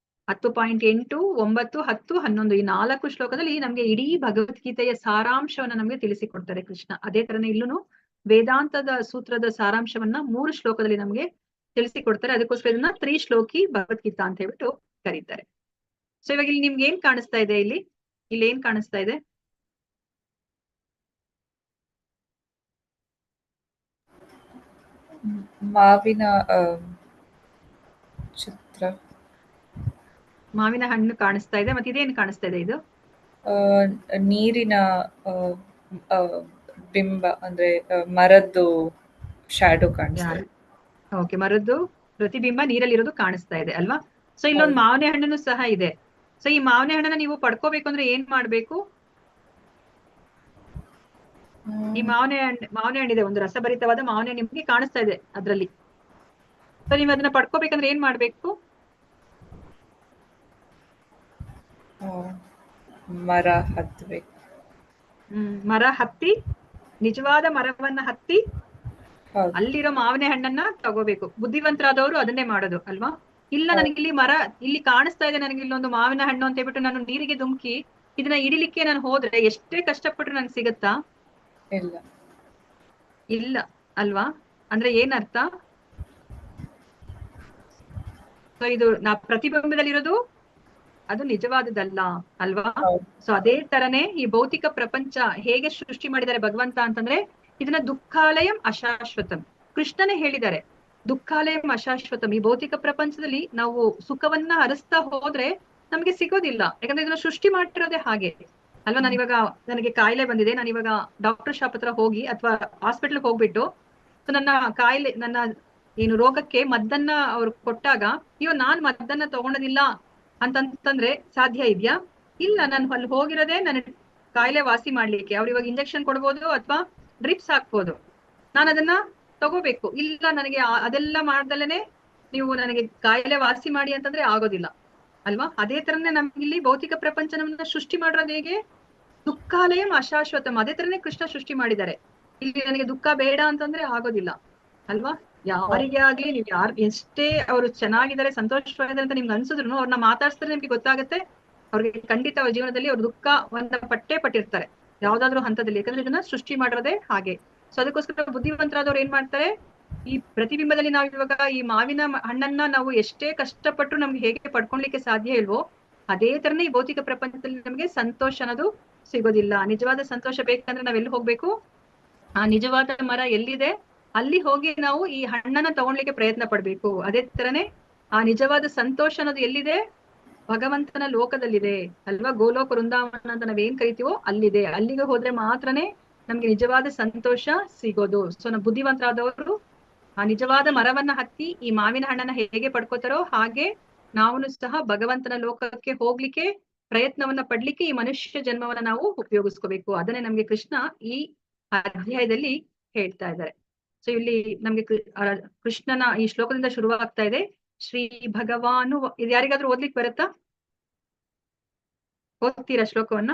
10.8, 9, 10, 11 ಈ 4 ಶ್ಲೋಕದಲ್ಲಿ ನಮ್ಗೆ ಇಡೀ ಭಗವದ್ಗೀತೆಯ ಸಾರಾಂಶವನ್ನ ನಮ್ಗೆ ತಿಳಿಸಿಕೊಡ್ತಾರೆ ಕೃಷ್ಣ. ಅದೇ ತರನೇ ಇಲ್ಲೂ ವೇದಾಂತದ ಸೂತ್ರದ ಸಾರಾಂಶವನ್ನ 3 ಶ್ಲೋಕದಲ್ಲಿ ನಮ್ಗೆ ತಿಳಿಸಿಕೊಡ್ತಾರೆ. ಅದಕ್ಕೋಸ್ಕರ ಇದನ್ನ ತ್ರಿಶ್ಲೋಕಿ ಭಗವದ್ಗೀತಾ ಅಂತ ಹೇಳ್ಬಿಟ್ಟು ಕರೀತಾರೆ. ಸೊ ಇವಾಗ ಇಲ್ಲಿ ನಿಮ್ಗೆ ಏನ್ ಕಾಣಿಸ್ತಾ ಇದೆ? ಇಲ್ಲಿ ಏನ್ ಕಾಣಿಸ್ತಾ ಇದೆ? ಮಾವಿನ ಚಿತ್ರ, ಮಾವಿನ ಹಣ್ಣು ಕಾಣಿಸ್ತಾ ಇದೆ. ಮತ್ತೆ ಇದೇನ್ ಕಾಣಿಸ್ತಾ ಇದೆ? ಇದು ನೀರಿನ ಬಿಂಬ, ಅಂದ್ರೆ ಮರದ್ದು ಶಾಡೋ ಕಾಣಿಸ್ತಾ ಇದೆ. ಓಕೆ, ಮರದ್ದು ಪ್ರತಿಬಿಂಬ ನೀರಲ್ಲಿರೋದು ಕಾಣಿಸ್ತಾ ಇದೆ ಅಲ್ವಾ? ಸೊ ಇಲ್ಲೊಂದು ಮಾವಿನ ಹಣ್ಣನ್ನು ಸಹ ಇದೆ. ಸೊ ಈ ಮಾವಿನ ಹಣ್ಣನ್ನ ನೀವು ಪಡ್ಕೋಬೇಕು ಅಂದ್ರೆ ಏನ್ ಮಾಡ್ಬೇಕು? ಈ ಮಾವಿನ ಹಣ್ಣಿದೆ, ಒಂದು ರಸಭರಿತವಾದ ಮಾವಿನ ಹಣ್ಣು ನಿಮ್ಗೆ ಕಾಣಿಸ್ತಾ ಇದೆ ಅದ್ರಲ್ಲಿ. ಸೊ ನೀವು ಅದನ್ನ ಪಡ್ಕೋಬೇಕಂದ್ರೆ ಏನ್ ಮಾಡ್ಬೇಕು? ಮರ ಹತ್ಬೇಕು. ಮರ ಹತ್ತಿ, ನಿಜವಾದ ಮರವನ್ನ ಹತ್ತಿ ಅಲ್ಲಿರೋ ಮಾವಿನ ಹಣ್ಣನ್ನ ತಗೋಬೇಕು. ಬುದ್ಧಿವಂತರಾದವರು ಅದನ್ನೇ ಮಾಡೋದು ಅಲ್ವಾ? ಇಲ್ಲ ನನಗಿಲ್ಲಿ ಮರ ಇಲ್ಲಿ ಕಾಣಿಸ್ತಾ ಇದೆ, ನನಗೆ ಇಲ್ಲೊಂದು ಮಾವಿನ ಹಣ್ಣು ಅಂತ ಹೇಳ್ಬಿಟ್ಟು ನಾನು ನೀರಿಗೆ ಧುಮುಕಿ ಇದನ್ನ ಇಡಿಲಿಕ್ಕೆ ನಾನು ಹೋದ್ರೆ ಎಷ್ಟೇ ಕಷ್ಟಪಟ್ರು ನಂಗೆ ಸಿಗತ್ತಾ? ಇಲ್ಲ ಅಲ್ವಾ? ಅಂದ್ರೆ ಏನರ್ಥ? ಸೊ ಇದು ಪ್ರತಿಬಿಂಬದಲ್ಲಿರೋದು ಅದು ನಿಜವಾದದಲ್ಲ ಅಲ್ವಾ? ಸೊ ಅದೇ ತರನೇ ಈ ಭೌತಿಕ ಪ್ರಪಂಚ ಹೇಗೆ ಸೃಷ್ಟಿ ಮಾಡಿದ್ದಾರೆ ಭಗವಂತ ಅಂತಂದ್ರೆ ಇದನ್ನ ದುಃಖಾಲಯಂ ಅಶಾಶ್ವತಂ. ಕೃಷ್ಣನೇ ಹೇಳಿದ್ದಾರೆ ದುಃಖಾಲಯಂ ಅಶಾಶ್ವತಂ. ಈ ಭೌತಿಕ ಪ್ರಪಂಚದಲ್ಲಿ ನಾವು ಸುಖವನ್ನ ಹರಿಸ್ತಾ ಹೋದ್ರೆ ನಮ್ಗೆ ಸಿಗೋದಿಲ್ಲ. ಯಾಕಂದ್ರೆ ಇದನ್ನ ಸೃಷ್ಟಿ ಮಾಡಿರೋದೇ ಹಾಗೆ ಅಲ್ವಾ? ನನಗೆ ಕಾಯಿಲೆ ಬಂದಿದೆ, ನಾನು ಇವಾಗ ಡಾಕ್ಟರ್ ಶಾಪ್ ಹತ್ರ ಹೋಗಿ ಅಥವಾ ಹಾಸ್ಪಿಟಲ್ಗೆ ಹೋಗ್ಬಿಟ್ಟು ನನ್ನ ಕಾಯಿಲೆ, ನನ್ನ ಏನು ರೋಗಕ್ಕೆ ಮದ್ದನ್ನ ಅವ್ರು ಕೊಟ್ಟಾಗ ಅಯ್ಯೋ ನಾನ್ ಮದ್ದನ್ನ ತಗೊಳೋದಿಲ್ಲ ಅಂತಂತಂದ್ರೆ ಸಾಧ್ಯ ಇದೆಯಾ? ಇಲ್ಲ. ನಾನು ಅಲ್ಲಿ ಹೋಗಿರೋದೇ ನನ್ನ ಕಾಯಿಲೆ ವಾಸಿ ಮಾಡ್ಲಿಕ್ಕೆ. ಅವ್ರು ಇವಾಗ ಇಂಜೆಕ್ಷನ್ ಕೊಡ್ಬೋದು ಅಥವಾ ಡ್ರಿಪ್ಸ್ ಹಾಕ್ಬೋದು, ನಾನು ಅದನ್ನ ತಗೋಬೇಕು. ಇಲ್ಲ ನನಗೆ ಅದೆಲ್ಲ ಮಾಡ್ದಲೇನೆ ನೀವು ನನಗೆ ಕಾಯಿಲೆ ವಾಸಿ ಮಾಡಿ ಅಂತಂದ್ರೆ ಆಗೋದಿಲ್ಲ ಅಲ್ವಾ? ಅದೇ ತರನೇ ನಮ್ಗಿಲ್ಲಿ ಭೌತಿಕ ಪ್ರಪಂಚ ನಮ್ಮನ್ನ ಸೃಷ್ಟಿ ಮಾಡಿರೋದು ಹೇಗೆ? ದುಃಖಾಲಯಂ ಅಶಾಶ್ವತಂ. ಅದೇ ತರನೇ ಕೃಷ್ಣ ಸೃಷ್ಟಿ ಮಾಡಿದ್ದಾರೆ. ಇಲ್ಲಿ ನನಗೆ ದುಃಖ ಬೇಡ ಅಂತಂದ್ರೆ ಆಗೋದಿಲ್ಲ ಅಲ್ವಾ? ಯಾರಿಗೆ ಆಗ್ಲಿ, ನೀವು ಯಾರು ಎಷ್ಟೇ ಅವರು ಚೆನ್ನಾಗಿದ್ದಾರೆ, ಸಂತೋಷವಾಗಿದ್ದಾರೆ ಅಂತ ನಿಮ್ಗೆ ಅನ್ಸಿದ್ರು ಅವ್ರನ್ನ ಮಾತಾಡ್ಸಿದ್ರೆ ನಿಮ್ಗೆ ಗೊತ್ತಾಗುತ್ತೆ ಅವ್ರಿಗೆ ಖಂಡಿತ ಅವ್ರ ಜೀವನದಲ್ಲಿ ಅವ್ರ ದುಃಖವನ್ನ ಪಟ್ಟಿರ್ತಾರೆ ಯಾವ್ದಾದ್ರು ಹಂತದಲ್ಲಿ. ಯಾಕಂದ್ರೆ ಇದನ್ನ ಸೃಷ್ಟಿ ಮಾಡಿರೋದೇ ಹಾಗೆ. ಸೊ ಅದಕ್ಕೋಸ್ಕರ ಬುದ್ಧಿವಂತರಾದವ್ರು ಏನ್ ಮಾಡ್ತಾರೆ, ಈ ಪ್ರತಿಬಿಂಬದಲ್ಲಿ ನಾವು ಇವಾಗ ಈ ಮಾವಿನ ಹಣ್ಣನ್ನ ನಾವು ಎಷ್ಟೇ ಕಷ್ಟಪಟ್ಟರು ನಮ್ಗೆ ಹೇಗೆ ಪಡ್ಕೊಳ್ಲಿಕ್ಕೆ ಸಾಧ್ಯ ಇಲ್ವೋ ಅದೇ ತರನೇ ಈ ಭೌತಿಕ ಪ್ರಪಂಚದಲ್ಲಿ ನಮ್ಗೆ ಸಂತೋಷ ಅನ್ನೋದು ಸಿಗೋದಿಲ್ಲ. ನಿಜವಾದ ಸಂತೋಷ ಬೇಕಂದ್ರೆ ನಾವೆಲ್ಲಿ ಹೋಗ್ಬೇಕು? ಆ ನಿಜವಾದ ಮರ ಎಲ್ಲಿದೆ ಅಲ್ಲಿ ಹೋಗಿ ನಾವು ಈ ಹಣ್ಣನ್ನ ತಗೊಳ್ಲಿಕ್ಕೆ ಪ್ರಯತ್ನ ಪಡ್ಬೇಕು. ಅದೇ ತರನೇ ಆ ನಿಜವಾದ ಸಂತೋಷ ಅನ್ನೋದು ಎಲ್ಲಿದೆ? ಭಗವಂತನ ಲೋಕದಲ್ಲಿದೆ ಅಲ್ವಾ? ಗೋಲೋಕ ವೃಂದಾವನ ಅಂತ ನಾವೇನ್ ಕರಿತೀವೋ ಅಲ್ಲಿದೆ. ಅಲ್ಲಿಗೆ ಹೋದ್ರೆ ಮಾತ್ರನೇ ನಮ್ಗೆ ನಿಜವಾದ ಸಂತೋಷ ಸಿಗೋದು. ಸೊ ನಾವು ಬುದ್ಧಿವಂತರಾದವರು ಆ ನಿಜವಾದ ಮರವನ್ನ ಹತ್ತಿ ಈ ಮಾವಿನ ಹಣ್ಣನ್ನ ಹೇಗೆ ಪಡ್ಕೋತಾರೋ ಹಾಗೆ ನಾವು ಸಹ ಭಗವಂತನ ಲೋಕಕ್ಕೆ ಹೋಗ್ಲಿಕ್ಕೆ ಪ್ರಯತ್ನವನ್ನ ಪಡ್ಲಿಕ್ಕೆ ಈ ಮನುಷ್ಯ ಜನ್ಮವನ್ನ ನಾವು ಉಪಯೋಗಿಸ್ಕೋಬೇಕು. ಅದನ್ನೇ ನಮ್ಗೆ ಕೃಷ್ಣ ಈ ಅಧ್ಯಾಯದಲ್ಲಿ ಹೇಳ್ತಾ ಇದ್ದಾರೆ. ಸೊ ಇಲ್ಲಿ ನಮ್ಗೆ ಕೃಷ್ಣನ ಈ ಶ್ಲೋಕದಿಂದ ಶುರುವಾಗ್ತಾ ಇದೆ. ಶ್ರೀ ಭಗವಾನು, ಇದು ಯಾರಿಗಾದ್ರೂ ಓದ್ಲಿಕ್ಕೆ ಬರುತ್ತಾ? ಓದ್ತೀರಾ ಶ್ಲೋಕವನ್ನ?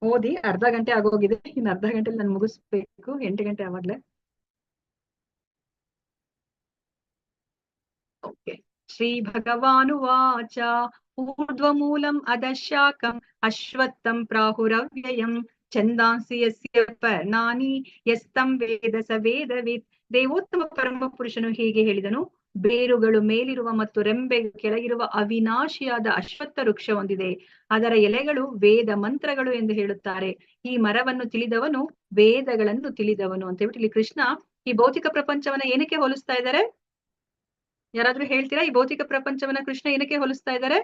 ಓದಿ. ಅರ್ಧ ಗಂಟೆ ಆಗೋಗಿದೆ, ಇನ್ನು ಅರ್ಧ ಗಂಟೆಲಿ ನಾನು ಮುಗಿಸ್ಬೇಕು. 8 ಗಂಟೆ ಆವಾಗ್ಲೇ. ಓಕೆ. ಶ್ರೀ ಭಗವಾನುವಾಚ ಊರ್ಧ್ವಮೂಲಂ ಅಧಃಶಾಖಂ ಅಶ್ವತ್ಥಂ ಪ್ರಾಹುರವ್ಯಯಂ ಛಂದಾಂಸಿ ಯಸ್ಯ ಪರ್ಣಾನಿ ಯಸ್ತಂ ವೇದ ಸ ವೇದವಿತ್. ದೇವೋತ್ತಮ ಪರಮ ಪುರುಷನು ಹೀಗೆ ಹೇಳಿದನು, ಬೇರುಗಳು ಮೇಲಿರುವ ಮತ್ತು ರೆಂಬೆ ಕೆಳಗಿರುವ ಅವಿನಾಶಿಯಾದ ಅಶ್ವತ್ಥ ವೃಕ್ಷ ಹೊಂದಿದೆ. ಅದರ ಎಲೆಗಳು ವೇದ ಮಂತ್ರಗಳು ಎಂದು ಹೇಳುತ್ತಾರೆ. ಈ ಮರವನ್ನು ತಿಳಿದವನು ವೇದಗಳನ್ನು ತಿಳಿದವನು ಅಂತ ಹೇಳ್ಬಿಟ್ಟು ಇಲ್ಲಿ ಕೃಷ್ಣ ಈ ಭೌತಿಕ ಪ್ರಪಂಚವನ್ನ ಏನಕ್ಕೆ ಹೋಲಿಸ್ತಾ ಇದ್ದಾರೆ? ಯಾರಾದ್ರೂ ಹೇಳ್ತೀರಾ? ಈ ಭೌತಿಕ ಪ್ರಪಂಚವನ್ನ ಕೃಷ್ಣ ಏನಕ್ಕೆ ಹೋಲಿಸ್ತಾ ಇದ್ದಾರೆ?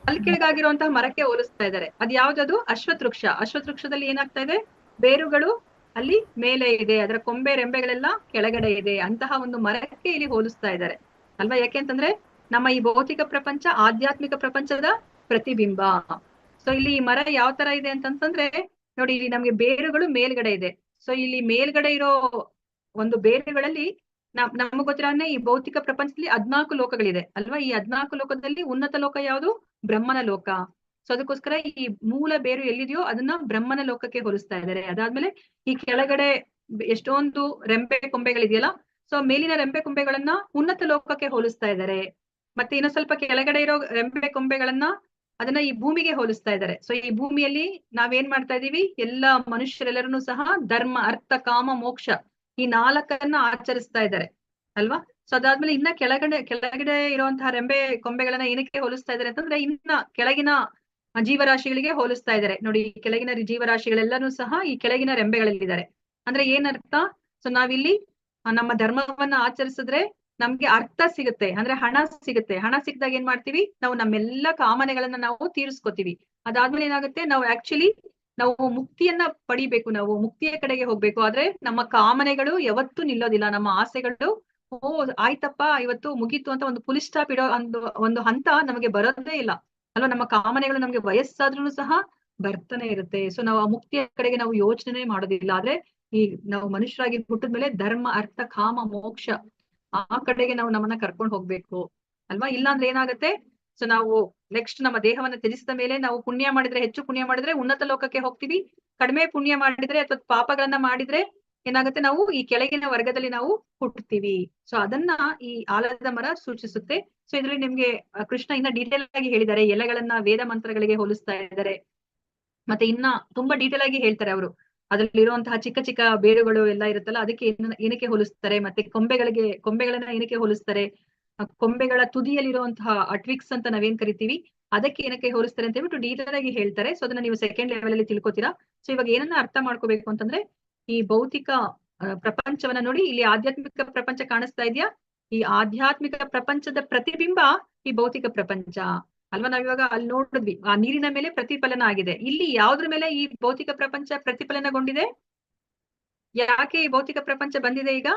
ಅಲ್ಲಿ ಕೆಳಗಾಗಿರುವಂತಹ ಮರಕ್ಕೆ ಹೋಲಿಸ್ತಾ ಇದ್ದಾರೆ. ಅದ್ ಯಾವ್ದದು? ಅಶ್ವತ್ಥ ವೃಕ್ಷ. ಅಶ್ವತ್ಥ ವೃಕ್ಷದಲ್ಲಿ ಏನಾಗ್ತಾ ಇದೆ? ಬೇರುಗಳು ಅಲ್ಲಿ ಮೇಲೆ ಇದೆ, ಅದರ ಕೊಂಬೆ ರೆಂಬೆಗಳೆಲ್ಲ ಕೆಳಗಡೆ ಇದೆ. ಅಂತಹ ಒಂದು ಮರಕ್ಕೆ ಇಲ್ಲಿ ಹೋಲಿಸ್ತಾ ಇದ್ದಾರೆ ಅಲ್ವಾ? ಯಾಕೆಂತಂದ್ರೆ ನಮ್ಮ ಈ ಭೌತಿಕ ಪ್ರಪಂಚ ಆಧ್ಯಾತ್ಮಿಕ ಪ್ರಪಂಚದ ಪ್ರತಿಬಿಂಬ. ಸೊ ಇಲ್ಲಿ ಈ ಮರ ಯಾವ ತರ ಇದೆ ಅಂತಂದ್ರೆ ನೋಡಿ, ಇಲ್ಲಿ ನಮ್ಗೆ ಬೇರುಗಳು ಮೇಲ್ಗಡೆ ಇದೆ. ಸೊ ಇಲ್ಲಿ ಮೇಲ್ಗಡೆ ಇರೋ ಒಂದು ಬೇರುಗಳಲ್ಲಿ ನಮಗ್ ಗೊತ್ತಿರೋನೆ ಈ ಭೌತಿಕ ಪ್ರಪಂಚದಲ್ಲಿ 14 ಲೋಕಗಳಿದೆ ಅಲ್ವಾ. ಈ 14 ಲೋಕದಲ್ಲಿ ಉನ್ನತ ಲೋಕ ಯಾವುದು? ಬ್ರಹ್ಮನ ಲೋಕ. ಸೊ ಅದಕ್ಕೋಸ್ಕರ ಈ ಮೂಲ ಬೇರು ಎಲ್ಲಿದೆಯೋ ಅದನ್ನ ಬ್ರಹ್ಮನ ಲೋಕಕ್ಕೆ ಹೋಲಿಸ್ತಾ ಇದ್ದಾರೆ. ಅದಾದ್ಮೇಲೆ ಈ ಕೆಳಗಡೆ ಎಷ್ಟೊಂದು ರೆಂಬೆ ಕೊಂಬೆಗಳಿದೆಯಲ್ಲ, ಸೊ ಮೇಲಿನ ರೆಂಬೆ ಕೊಂಬೆಗಳನ್ನ ಉನ್ನತ ಲೋಕಕ್ಕೆ ಹೋಲಿಸ್ತಾ ಇದ್ದಾರೆ. ಮತ್ತೆ ಇನ್ನೊಂದ್ ಸ್ವಲ್ಪ ಕೆಳಗಡೆ ಇರೋ ರೆಂಬೆ ಕೊಂಬೆಗಳನ್ನ ಅದನ್ನ ಈ ಭೂಮಿಗೆ ಹೋಲಿಸ್ತಾ ಇದ್ದಾರೆ. ಸೊ ಈ ಭೂಮಿಯಲ್ಲಿ ನಾವೇನ್ ಮಾಡ್ತಾ ಇದೀವಿ, ಎಲ್ಲಾ ಮನುಷ್ಯರೆಲ್ಲರನ್ನೂ ಸಹ ಧರ್ಮ, ಅರ್ಥ, ಕಾಮ, ಮೋಕ್ಷ ಈ 4 ಆಚರಿಸ್ತಾ ಇದ್ದಾರೆ ಅಲ್ವಾ. ಸೊ ಅದಾದ್ಮೇಲೆ ಇನ್ನ ಕೆಳಗಡೆ ಇರುವಂತಹ ರೆಂಬೆ ಕೊಂಬೆಗಳನ್ನ ಏನಕ್ಕೆ ಹೋಲಿಸ್ತಾ ಇದ್ದಾರೆ ಅಂತಂದ್ರೆ ಇನ್ನ ಕೆಳಗಿನ ಜೀವರಾಶಿಗಳಿಗೆ ಹೋಲಿಸ್ತಾ ಇದ್ದಾರೆ. ನೋಡಿ, ಈ ಕೆಳಗಿನ ಜೀವರಾಶಿಗಳೆಲ್ಲನೂ ಸಹ ಈ ಕೆಳಗಿನ ರೆಂಬೆಗಳಲ್ಲಿದ್ದಾರೆ. ಅಂದ್ರೆ ಏನರ್ಥ? ಸೊ ನಾವಿಲ್ಲಿ ನಮ್ಮ ಧರ್ಮವನ್ನ ಆಚರಿಸಿದ್ರೆ ನಮ್ಗೆ ಅರ್ಥ ಸಿಗುತ್ತೆ, ಅಂದ್ರೆ ಹಣ ಸಿಗುತ್ತೆ. ಹಣ ಸಿಕ್ಕಿದಾಗ ಏನ್ ಮಾಡ್ತೀವಿ, ನಾವು ನಮ್ಮೆಲ್ಲ ಕಾಮನೆಗಳನ್ನ ನಾವು ತೀರಿಸ್ಕೊತೀವಿ. ಅದಾದ್ಮೇಲೆ ಏನಾಗುತ್ತೆ, ನಾವು ಮುಕ್ತಿಯನ್ನ ಪಡಿಬೇಕು, ನಾವು ಮುಕ್ತಿಯ ಕಡೆಗೆ ಹೋಗ್ಬೇಕು. ಆದ್ರೆ ನಮ್ಮ ಕಾಮನೆಗಳು ಯಾವತ್ತೂ ನಿಲ್ಲೋದಿಲ್ಲ. ನಮ್ಮ ಆಸೆಗಳು ಆಯ್ತಪ್ಪ ಇವತ್ತು ಮುಗೀತು ಅಂತ ಒಂದು ಫುಲ್ ಸ್ಟಾಪ್ ಇಡೋ ಒಂದು ಹಂತ ನಮಗೆ ಬರೋದೇ ಇಲ್ಲ ಅಲ್ವಾ. ನಮ್ಮ ಕಾಮನೆಗಳು ನಮ್ಗೆ ವಯಸ್ಸಾದ್ರೂ ಸಹ ಬರ್ತಾನೆ ಇರುತ್ತೆ. ಸೊ ನಾವು ಆ ಮುಕ್ತಿಯ ಕಡೆಗೆ ನಾವು ಯೋಚನೆ ಮಾಡೋದಿಲ್ಲ. ಆದ್ರೆ ಈ ನಾವು ಮನುಷ್ಯರಾಗಿ ಹುಟ್ಟಿದ್ಮೇಲೆ ಧರ್ಮ, ಅರ್ಥ, ಕಾಮ, ಮೋಕ್ಷ ಆ ಕಡೆಗೆ ನಾವು ನಮ್ಮನ್ನ ಕರ್ಕೊಂಡು ಹೋಗ್ಬೇಕು ಅಲ್ವಾ. ಇಲ್ಲಾಂದ್ರೆ ಏನಾಗುತ್ತೆ, ಸೊ ನಾವು ನೆಕ್ಸ್ಟ್ ನಮ್ಮ ದೇಹವನ್ನ ತ್ಯಜಿಸಿದ ಮೇಲೆ ನಾವು ಪುಣ್ಯ ಮಾಡಿದ್ರೆ, ಹೆಚ್ಚು ಪುಣ್ಯ ಮಾಡಿದ್ರೆ ಉನ್ನತ ಲೋಕಕ್ಕೆ ಹೋಗ್ತೀವಿ. ಕಡಿಮೆ ಪುಣ್ಯ ಮಾಡಿದ್ರೆ ಅಥವಾ ಪಾಪಗಳನ್ನ ಮಾಡಿದ್ರೆ ಏನಾಗುತ್ತೆ, ನಾವು ಈ ಕೆಳಗಿನ ವರ್ಗದಲ್ಲಿ ನಾವು ಹುಟ್ಟುತ್ತೀವಿ. ಸೊ ಅದನ್ನ ಈ ಆಲದ ಮರ ಸೂಚಿಸುತ್ತೆ. ಸೊ ಇದ್ರಲ್ಲಿ ನಿಮ್ಗೆ ಕೃಷ್ಣ ಇನ್ನ ಡೀಟೇಲ್ ಆಗಿ ಹೇಳಿದ್ದಾರೆ. ಎಲೆಗಳನ್ನ ವೇದ ಮಂತ್ರಗಳಿಗೆ ಹೋಲಿಸ್ತಾ ಇದ್ದಾರೆ. ಮತ್ತೆ ಇನ್ನ ತುಂಬಾ ಡೀಟೇಲ್ ಆಗಿ ಹೇಳ್ತಾರೆ ಅವರು. ಅದ್ರಲ್ಲಿ ಇರುವಂತಹ ಚಿಕ್ಕ ಚಿಕ್ಕ ಬೇರುಗಳು ಎಲ್ಲ ಇರುತ್ತಲ್ಲ, ಅದಕ್ಕೆ ಏನಕ್ಕೆ ಹೋಲಿಸ್ತಾರೆ, ಮತ್ತೆ ಕೊಂಬೆಗಳನ್ನ ಏನಕ್ಕೆ ಹೋಲಿಸ್ತಾರೆ, ಕೊಂಬೆಗಳ ತುದಿಯಲ್ಲಿರುವಂತಹ ಟ್ವಿಕ್ಸ್ ಅಂತ ನಾವೇನ್ ಕರಿತೀವಿ, ಅದಕ್ಕೆ ಏನಕ್ಕೆ ಹೋಲಿಸ್ತಾರೆ ಅಂತ ಹೇಳ್ಬಿಟ್ಟು ಡೀಟೇಲ್ ಆಗಿ ಹೇಳ್ತಾರೆ. ಸೊ ಅದನ್ನ ನೀವು ಸೆಕೆಂಡ್ ಲೆವೆಲ್ ಅಲ್ಲಿ ತಿಳ್ಕೊತೀರಾ. ಸೊ ಇವಾಗ ಏನನ್ನ ಅರ್ಥ ಮಾಡ್ಕೋಬೇಕು ಅಂತಂದ್ರೆ, ಈ ಭೌತಿಕ ಪ್ರಪಂಚವನ್ನ ನೋಡಿ, ಇಲ್ಲಿ ಆಧ್ಯಾತ್ಮಿಕ ಪ್ರಪಂಚ ಕಾಣಿಸ್ತಾ ಇದೆಯಾ, ಈ ಆಧ್ಯಾತ್ಮಿಕ ಪ್ರಪಂಚದ ಪ್ರತಿಬಿಂಬ ಈ ಭೌತಿಕ ಪ್ರಪಂಚ ಅಲ್ವಾ. ನಾವಿವಾಗ ಅಲ್ಲಿ ನೋಡಿದ್ವಿ, ಆ ನೀರಿನ ಮೇಲೆ ಪ್ರತಿಫಲನ ಆಗಿದೆ. ಇಲ್ಲಿ ಯಾವ್ದ್ರ ಮೇಲೆ ಈ ಭೌತಿಕ ಪ್ರಪಂಚ ಪ್ರತಿಫಲನಗೊಂಡಿದೆ? ಯಾಕೆ ಈ ಭೌತಿಕ ಪ್ರಪಂಚ ಬಂದಿದೆ ಈಗ?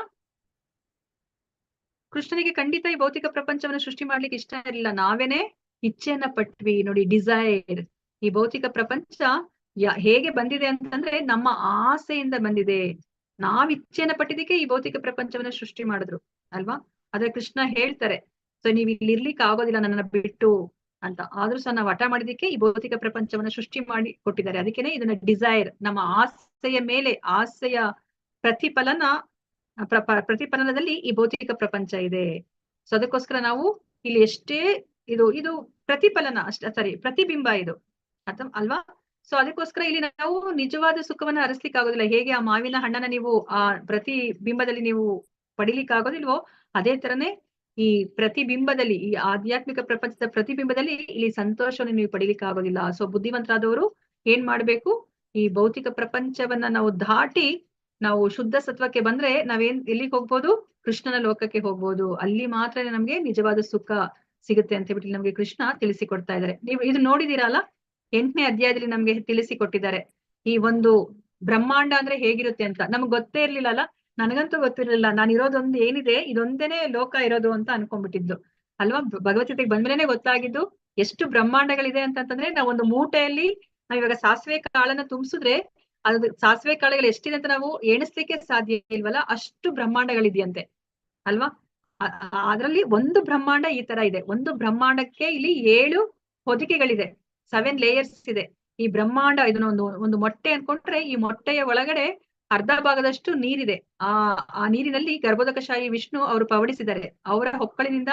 ಕೃಷ್ಣನಿಗೆ ಖಂಡಿತ ಈ ಭೌತಿಕ ಪ್ರಪಂಚವನ್ನು ಸೃಷ್ಟಿ ಮಾಡ್ಲಿಕ್ಕೆ ಇಷ್ಟ ಇರಲಿಲ್ಲ, ನಾವೇನೆ ಇಚ್ಛೆಯನ್ನ ಪಟ್ವಿ. ನೋಡಿ, ಡಿಸೈರ್. ಈ ಭೌತಿಕ ಪ್ರಪಂಚ ಹೇಗೆ ಬಂದಿದೆ ಅಂತಂದ್ರೆ ನಮ್ಮ ಆಸೆಯಿಂದ ಬಂದಿದೆ. ನಾವ್ ಇಚ್ಛೆಯನ್ನ ಪಟ್ಟಿದ್ದಕ್ಕೆ ಈ ಭೌತಿಕ ಪ್ರಪಂಚವನ್ನ ಸೃಷ್ಟಿ ಮಾಡಿದ್ರು ಅಲ್ವಾ. ಆದ್ರೆ ಕೃಷ್ಣ ಹೇಳ್ತಾರೆ, ಸೊ ನೀವ್ ಇಲ್ಲಿ ಇರ್ಲಿಕ್ಕೆ ಆಗೋದಿಲ್ಲ ನನ್ನನ್ನ ಬಿಟ್ಟು ಅಂತ. ಆದ್ರೂ ಸಹ ನಾವು ಹಠ ಮಾಡಿದಕ್ಕೆ ಈ ಭೌತಿಕ ಪ್ರಪಂಚವನ್ನ ಸೃಷ್ಟಿ ಮಾಡಿ ಕೊಟ್ಟಿದ್ದಾರೆ. ಅದಕ್ಕೇನೆ ಇದನ್ನ ಡಿಸೈರ್, ನಮ್ಮ ಆಸೆಯ ಮೇಲೆ ಆಸೆಯ ಪ್ರತಿಫಲನದಲ್ಲಿ ಈ ಭೌತಿಕ ಪ್ರಪಂಚ ಇದೆ. ಸೊ ಅದಕ್ಕೋಸ್ಕರ ನಾವು ಇಲ್ಲಿ ಎಷ್ಟೇ ಇದು ಪ್ರತಿಫಲನ ಪ್ರತಿಬಿಂಬ ಇದು ಅಲ್ವಾ. ಸೊ ಅದಕ್ಕೋಸ್ಕರ ಇಲ್ಲಿ ನಾವು ನಿಜವಾದ ಸುಖವನ್ನ ಹರಿಸ್ಲಿಕ್ಕೆ ಆಗೋದಿಲ್ಲ. ಹೇಗೆ ಆ ಮಾವಿನ ಹಣ್ಣನ್ನ ನೀವು ಆ ಪ್ರತಿಬಿಂಬದಲ್ಲಿ ನೀವು ಪಡಿಲಿಕ್ಕೆ ಆಗೋದಿಲ್ವೋ, ಅದೇ ತರನೇ ಈ ಪ್ರತಿಬಿಂಬದಲ್ಲಿ, ಈ ಆಧ್ಯಾತ್ಮಿಕ ಪ್ರಪಂಚದ ಪ್ರತಿಬಿಂಬದಲ್ಲಿ ಇಲ್ಲಿ ಸಂತೋಷವನ್ನು ನೀವು ಪಡಿಲಿಕ್ಕೆ ಆಗೋದಿಲ್ಲ. ಸೊ ಬುದ್ಧಿವಂತರಾದವರು ಏನ್ ಮಾಡ್ಬೇಕು, ಈ ಭೌತಿಕ ಪ್ರಪಂಚವನ್ನ ನಾವು ದಾಟಿ ನಾವು ಶುದ್ಧ ಸತ್ವಕ್ಕೆ ಬಂದ್ರೆ ಎಲ್ಲಿಗೆ ಹೋಗ್ಬೋದು? ಕೃಷ್ಣನ ಲೋಕಕ್ಕೆ ಹೋಗ್ಬೋದು. ಅಲ್ಲಿ ಮಾತ್ರ ನಮ್ಗೆ ನಿಜವಾದ ಸುಖ ಸಿಗುತ್ತೆ ಅಂತ ಹೇಳ್ಬಿಟ್ಟು ನಮ್ಗೆ ಕೃಷ್ಣ ತಿಳಿಸಿಕೊಡ್ತಾ ಇದ್ದಾರೆ. ನೀವು ಇದು ನೋಡಿದೀರಲ್ಲ, 8ನೇ ಅಧ್ಯಾಯದಲ್ಲಿ ನಮ್ಗೆ ತಿಳಿಸಿಕೊಟ್ಟಿದ್ದಾರೆ ಈ ಒಂದು ಬ್ರಹ್ಮಾಂಡ ಅಂದ್ರೆ ಹೇಗಿರುತ್ತೆ ಅಂತ. ನಮ್ಗೆ ಗೊತ್ತೇ ಇರ್ಲಿಲ್ಲ ಅಲ್ಲ, ನನಗಂತೂ ಗೊತ್ತಿರ್ಲಿಲ್ಲ. ನಾನು ಇರೋದೊಂದು ಏನಿದೆ, ಇದೊಂದೇನೆ ಲೋಕ ಇರೋದು ಅಂತ ಅನ್ಕೊಂಡ್ಬಿಟ್ಟಿದ್ದು ಅಲ್ವಾ. ಭಗವದ್ಗೀತೆಗೆ ಬಂದ್ಮೇಲೆ ಗೊತ್ತಾಗಿದ್ದು ಎಷ್ಟು ಬ್ರಹ್ಮಾಂಡಗಳಿದೆ ಅಂತಂದ್ರೆ, ನಾವು ಒಂದು ಮೂಟೆಯಲ್ಲಿ ನಾವಿವಾಗ ಸಾಸಿವೆ ಕಾಳನ್ನ ತುಂಬಿಸಿದ್ರೆ ಅದು ಸಾಸಿವೆ ಕಾಳುಗಳು ಎಷ್ಟಿದೆ ಅಂತ ನಾವು ಎಣಿಸ್ಲಿಕ್ಕೆ ಸಾಧ್ಯ ಇಲ್ವಲ್ಲ, ಅಷ್ಟು ಬ್ರಹ್ಮಾಂಡಗಳಿದೆಯಂತೆ ಅಲ್ವಾ. ಅದರಲ್ಲಿ ಒಂದು ಬ್ರಹ್ಮಾಂಡ ಈ ತರ ಇದೆ. ಒಂದು ಬ್ರಹ್ಮಾಂಡಕ್ಕೆ ಇಲ್ಲಿ 7 ಹೊದಿಕೆಗಳಿದೆ, 7 ಲೇಯರ್ಸ್ ಇದೆ. ಈ ಬ್ರಹ್ಮಾಂಡ ಇದನ್ನ ಒಂದು ಮೊಟ್ಟೆ ಅನ್ಕೊಂಡ್ರೆ, ಈ ಮೊಟ್ಟೆಯ ಒಳಗಡೆ ಅರ್ಧ ಭಾಗದಷ್ಟು ನೀರಿದೆ. ಆ ನೀರಿನಲ್ಲಿ ಗರ್ಭೋದಕಶಾಹಿ ವಿಷ್ಣು ಅವರು ಪವಡಿಸಿದ್ದಾರೆ. ಅವರ ಹೊಕ್ಕಳಿನಿಂದ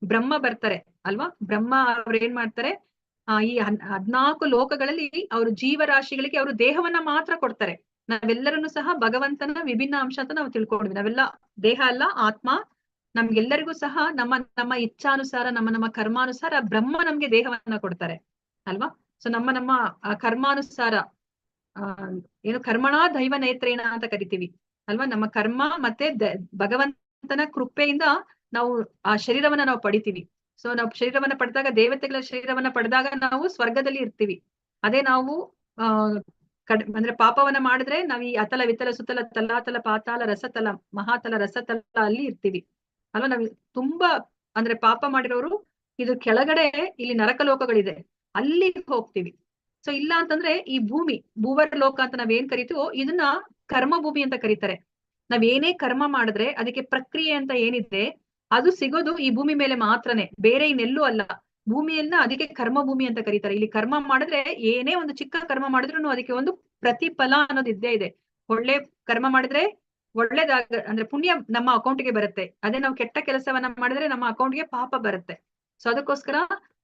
ಬ್ರಹ್ಮ ಬರ್ತಾರೆ ಅಲ್ವಾ. ಬ್ರಹ್ಮ ಅವ್ರು ಏನ್ ಮಾಡ್ತಾರೆ, ಈ 14 ಲೋಕಗಳಲ್ಲಿ ಅವರು ಜೀವರಾಶಿಗಳಿಗೆ ಅವರು ದೇಹವನ್ನ ಮಾತ್ರ ಕೊಡ್ತಾರೆ. ನಾವೆಲ್ಲರನ್ನು ಸಹ ಭಗವಂತನ ವಿಭಿನ್ನ ಅಂಶ ಅಂತ ನಾವು ತಿಳ್ಕೊಂಡ್ವಿ. ನಾವೆಲ್ಲ ದೇಹ ಅಲ್ಲ, ಆತ್ಮ. ನಮ್ಗೆಲ್ಲರಿಗೂ ಸಹ ನಮ್ಮ ಇಚ್ಛಾನುಸಾರ, ನಮ್ಮ ಕರ್ಮಾನುಸಾರ ಬ್ರಹ್ಮ ನಮ್ಗೆ ದೇಹವನ್ನ ಕೊಡ್ತಾರೆ ಅಲ್ವಾ. ಸೊ ನಮ್ಮ ಕರ್ಮಾನುಸಾರ ಏನು ಕರ್ಮಣಾ ದೈವ ನೇತ್ರೇಣ ಅಂತ ಕರಿತೀವಿ ಅಲ್ವಾ. ನಮ್ಮ ಕರ್ಮ ಮತ್ತೆ ಭಗವಂತನ ಕೃಪೆಯಿಂದ ನಾವು ಆ ಶರೀರವನ್ನ ನಾವು ಪಡಿತೀವಿ. ಸೊ ನಾವು ಶರೀರವನ್ನ ಪಡೆದಾಗ, ದೇವತೆಗಳ ಶರೀರವನ್ನ ಪಡೆದಾಗ ನಾವು ಸ್ವರ್ಗದಲ್ಲಿ ಇರ್ತೀವಿ. ಅದೇ ನಾವು ಅಂದ್ರೆ ಪಾಪವನ್ನ ಮಾಡಿದ್ರೆ ನಾವು ಈ ಅತಲ ವಿತಲ ಸುತಲ ತಲಾತಲ ಪಾತಾಳ ರಸತಲ ಮಹಾತಲ ರಸತಲ ಅಲ್ಲಿ ಇರ್ತೀವಿ ಅಲ್ವಾ. ನಾವು ತುಂಬಾ ಅಂದ್ರೆ ಪಾಪ ಮಾಡಿರೋರು ಇದು ಕೆಳಗಡೆ ಇಲ್ಲಿ ನರಕ ಲೋಕಗಳಿದೆ, ಅಲ್ಲಿಗೆ ಹೋಗ್ತೀವಿ. ಸೊ ಇಲ್ಲ ಅಂತಂದ್ರೆ ಈ ಭೂಮಿ ಭೂವರ್ ಲೋಕ ಅಂತ ನಾವೇನ್ ಕರಿತೀವೋ ಇದನ್ನ ಕರ್ಮ ಭೂಮಿ ಅಂತ ಕರೀತಾರೆ. ನಾವೇನೇ ಕರ್ಮ ಮಾಡಿದ್ರೆ ಅದಕ್ಕೆ ಪ್ರಕ್ರಿಯೆ ಅಂತ ಏನಿದೆ ಅದು ಸಿಗೋದು ಈ ಭೂಮಿ ಮೇಲೆ ಮಾತ್ರನೇ, ಬೇರೆ ಇನ್ನೆಲ್ಲೂ ಅಲ್ಲ. ಭೂಮಿಯನ್ನ ಅದಕ್ಕೆ ಕರ್ಮ ಭೂಮಿ ಅಂತ ಕರೀತಾರೆ. ಇಲ್ಲಿ ಕರ್ಮ ಮಾಡಿದ್ರೆ ಏನೇ ಒಂದು ಚಿಕ್ಕ ಕರ್ಮ ಮಾಡಿದ್ರು ಅದಕ್ಕೆ ಒಂದು ಪ್ರತಿಫಲ ಅನ್ನೋದು ಇದ್ದೇ ಇದೆ. ಒಳ್ಳೆ ಕರ್ಮ ಮಾಡಿದ್ರೆ ಒಳ್ಳೇದಾಗ ಅಂದ್ರೆ ಪುಣ್ಯ ನಮ್ಮ ಅಕೌಂಟ್ಗೆ ಬರುತ್ತೆ, ಅದೇ ನಾವು ಕೆಟ್ಟ ಕೆಲಸವನ್ನ ಮಾಡಿದ್ರೆ ನಮ್ಮ ಅಕೌಂಟ್ಗೆ ಪಾಪ ಬರುತ್ತೆ. ಸೊ ಅದಕ್ಕೋಸ್ಕರ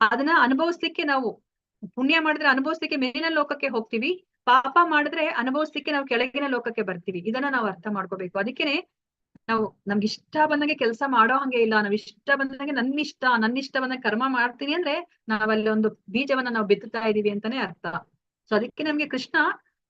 ಅದನ್ನ ಅನುಭವಿಸ್ಲಿಕ್ಕೆ ನಾವು ಪುಣ್ಯ ಮಾಡಿದ್ರೆ ಅನುಭವಿಸ್ಲಿಕ್ಕೆ ಮೇಲಿನ ಲೋಕಕ್ಕೆ ಹೋಗ್ತೀವಿ, ಪಾಪ ಮಾಡಿದ್ರೆ ಅನುಭವಿಸ್ಲಿಕ್ಕೆ ನಾವು ಕೆಳಗಿನ ಲೋಕಕ್ಕೆ ಬರ್ತೀವಿ. ಇದನ್ನ ನಾವು ಅರ್ಥ ಮಾಡ್ಕೋಬೇಕು. ಅದಕ್ಕೇನೆ ನಾವು ನಮ್ಗೆ ಇಷ್ಟ ಬಂದಂಗೆ ಕೆಲಸ ಮಾಡೋ ಹಂಗೆ ಇಲ್ಲ. ನಾವ್ ಇಷ್ಟ ಬಂದಂಗೆ ನನ್ನಿಷ್ಟ ಬಂದಂಗೆ ಕರ್ಮ ಮಾಡ್ತೀನಿ ಅಂದ್ರೆ ನಾವಲ್ಲಿ ಒಂದು ಬೀಜವನ್ನ ನಾವು ಬಿತ್ತುತ್ತಾ ಇದೀವಿ ಅಂತಾನೆ ಅರ್ಥ. ಸೊ ಅದಕ್ಕೆ ನಮ್ಗೆ ಕೃಷ್ಣ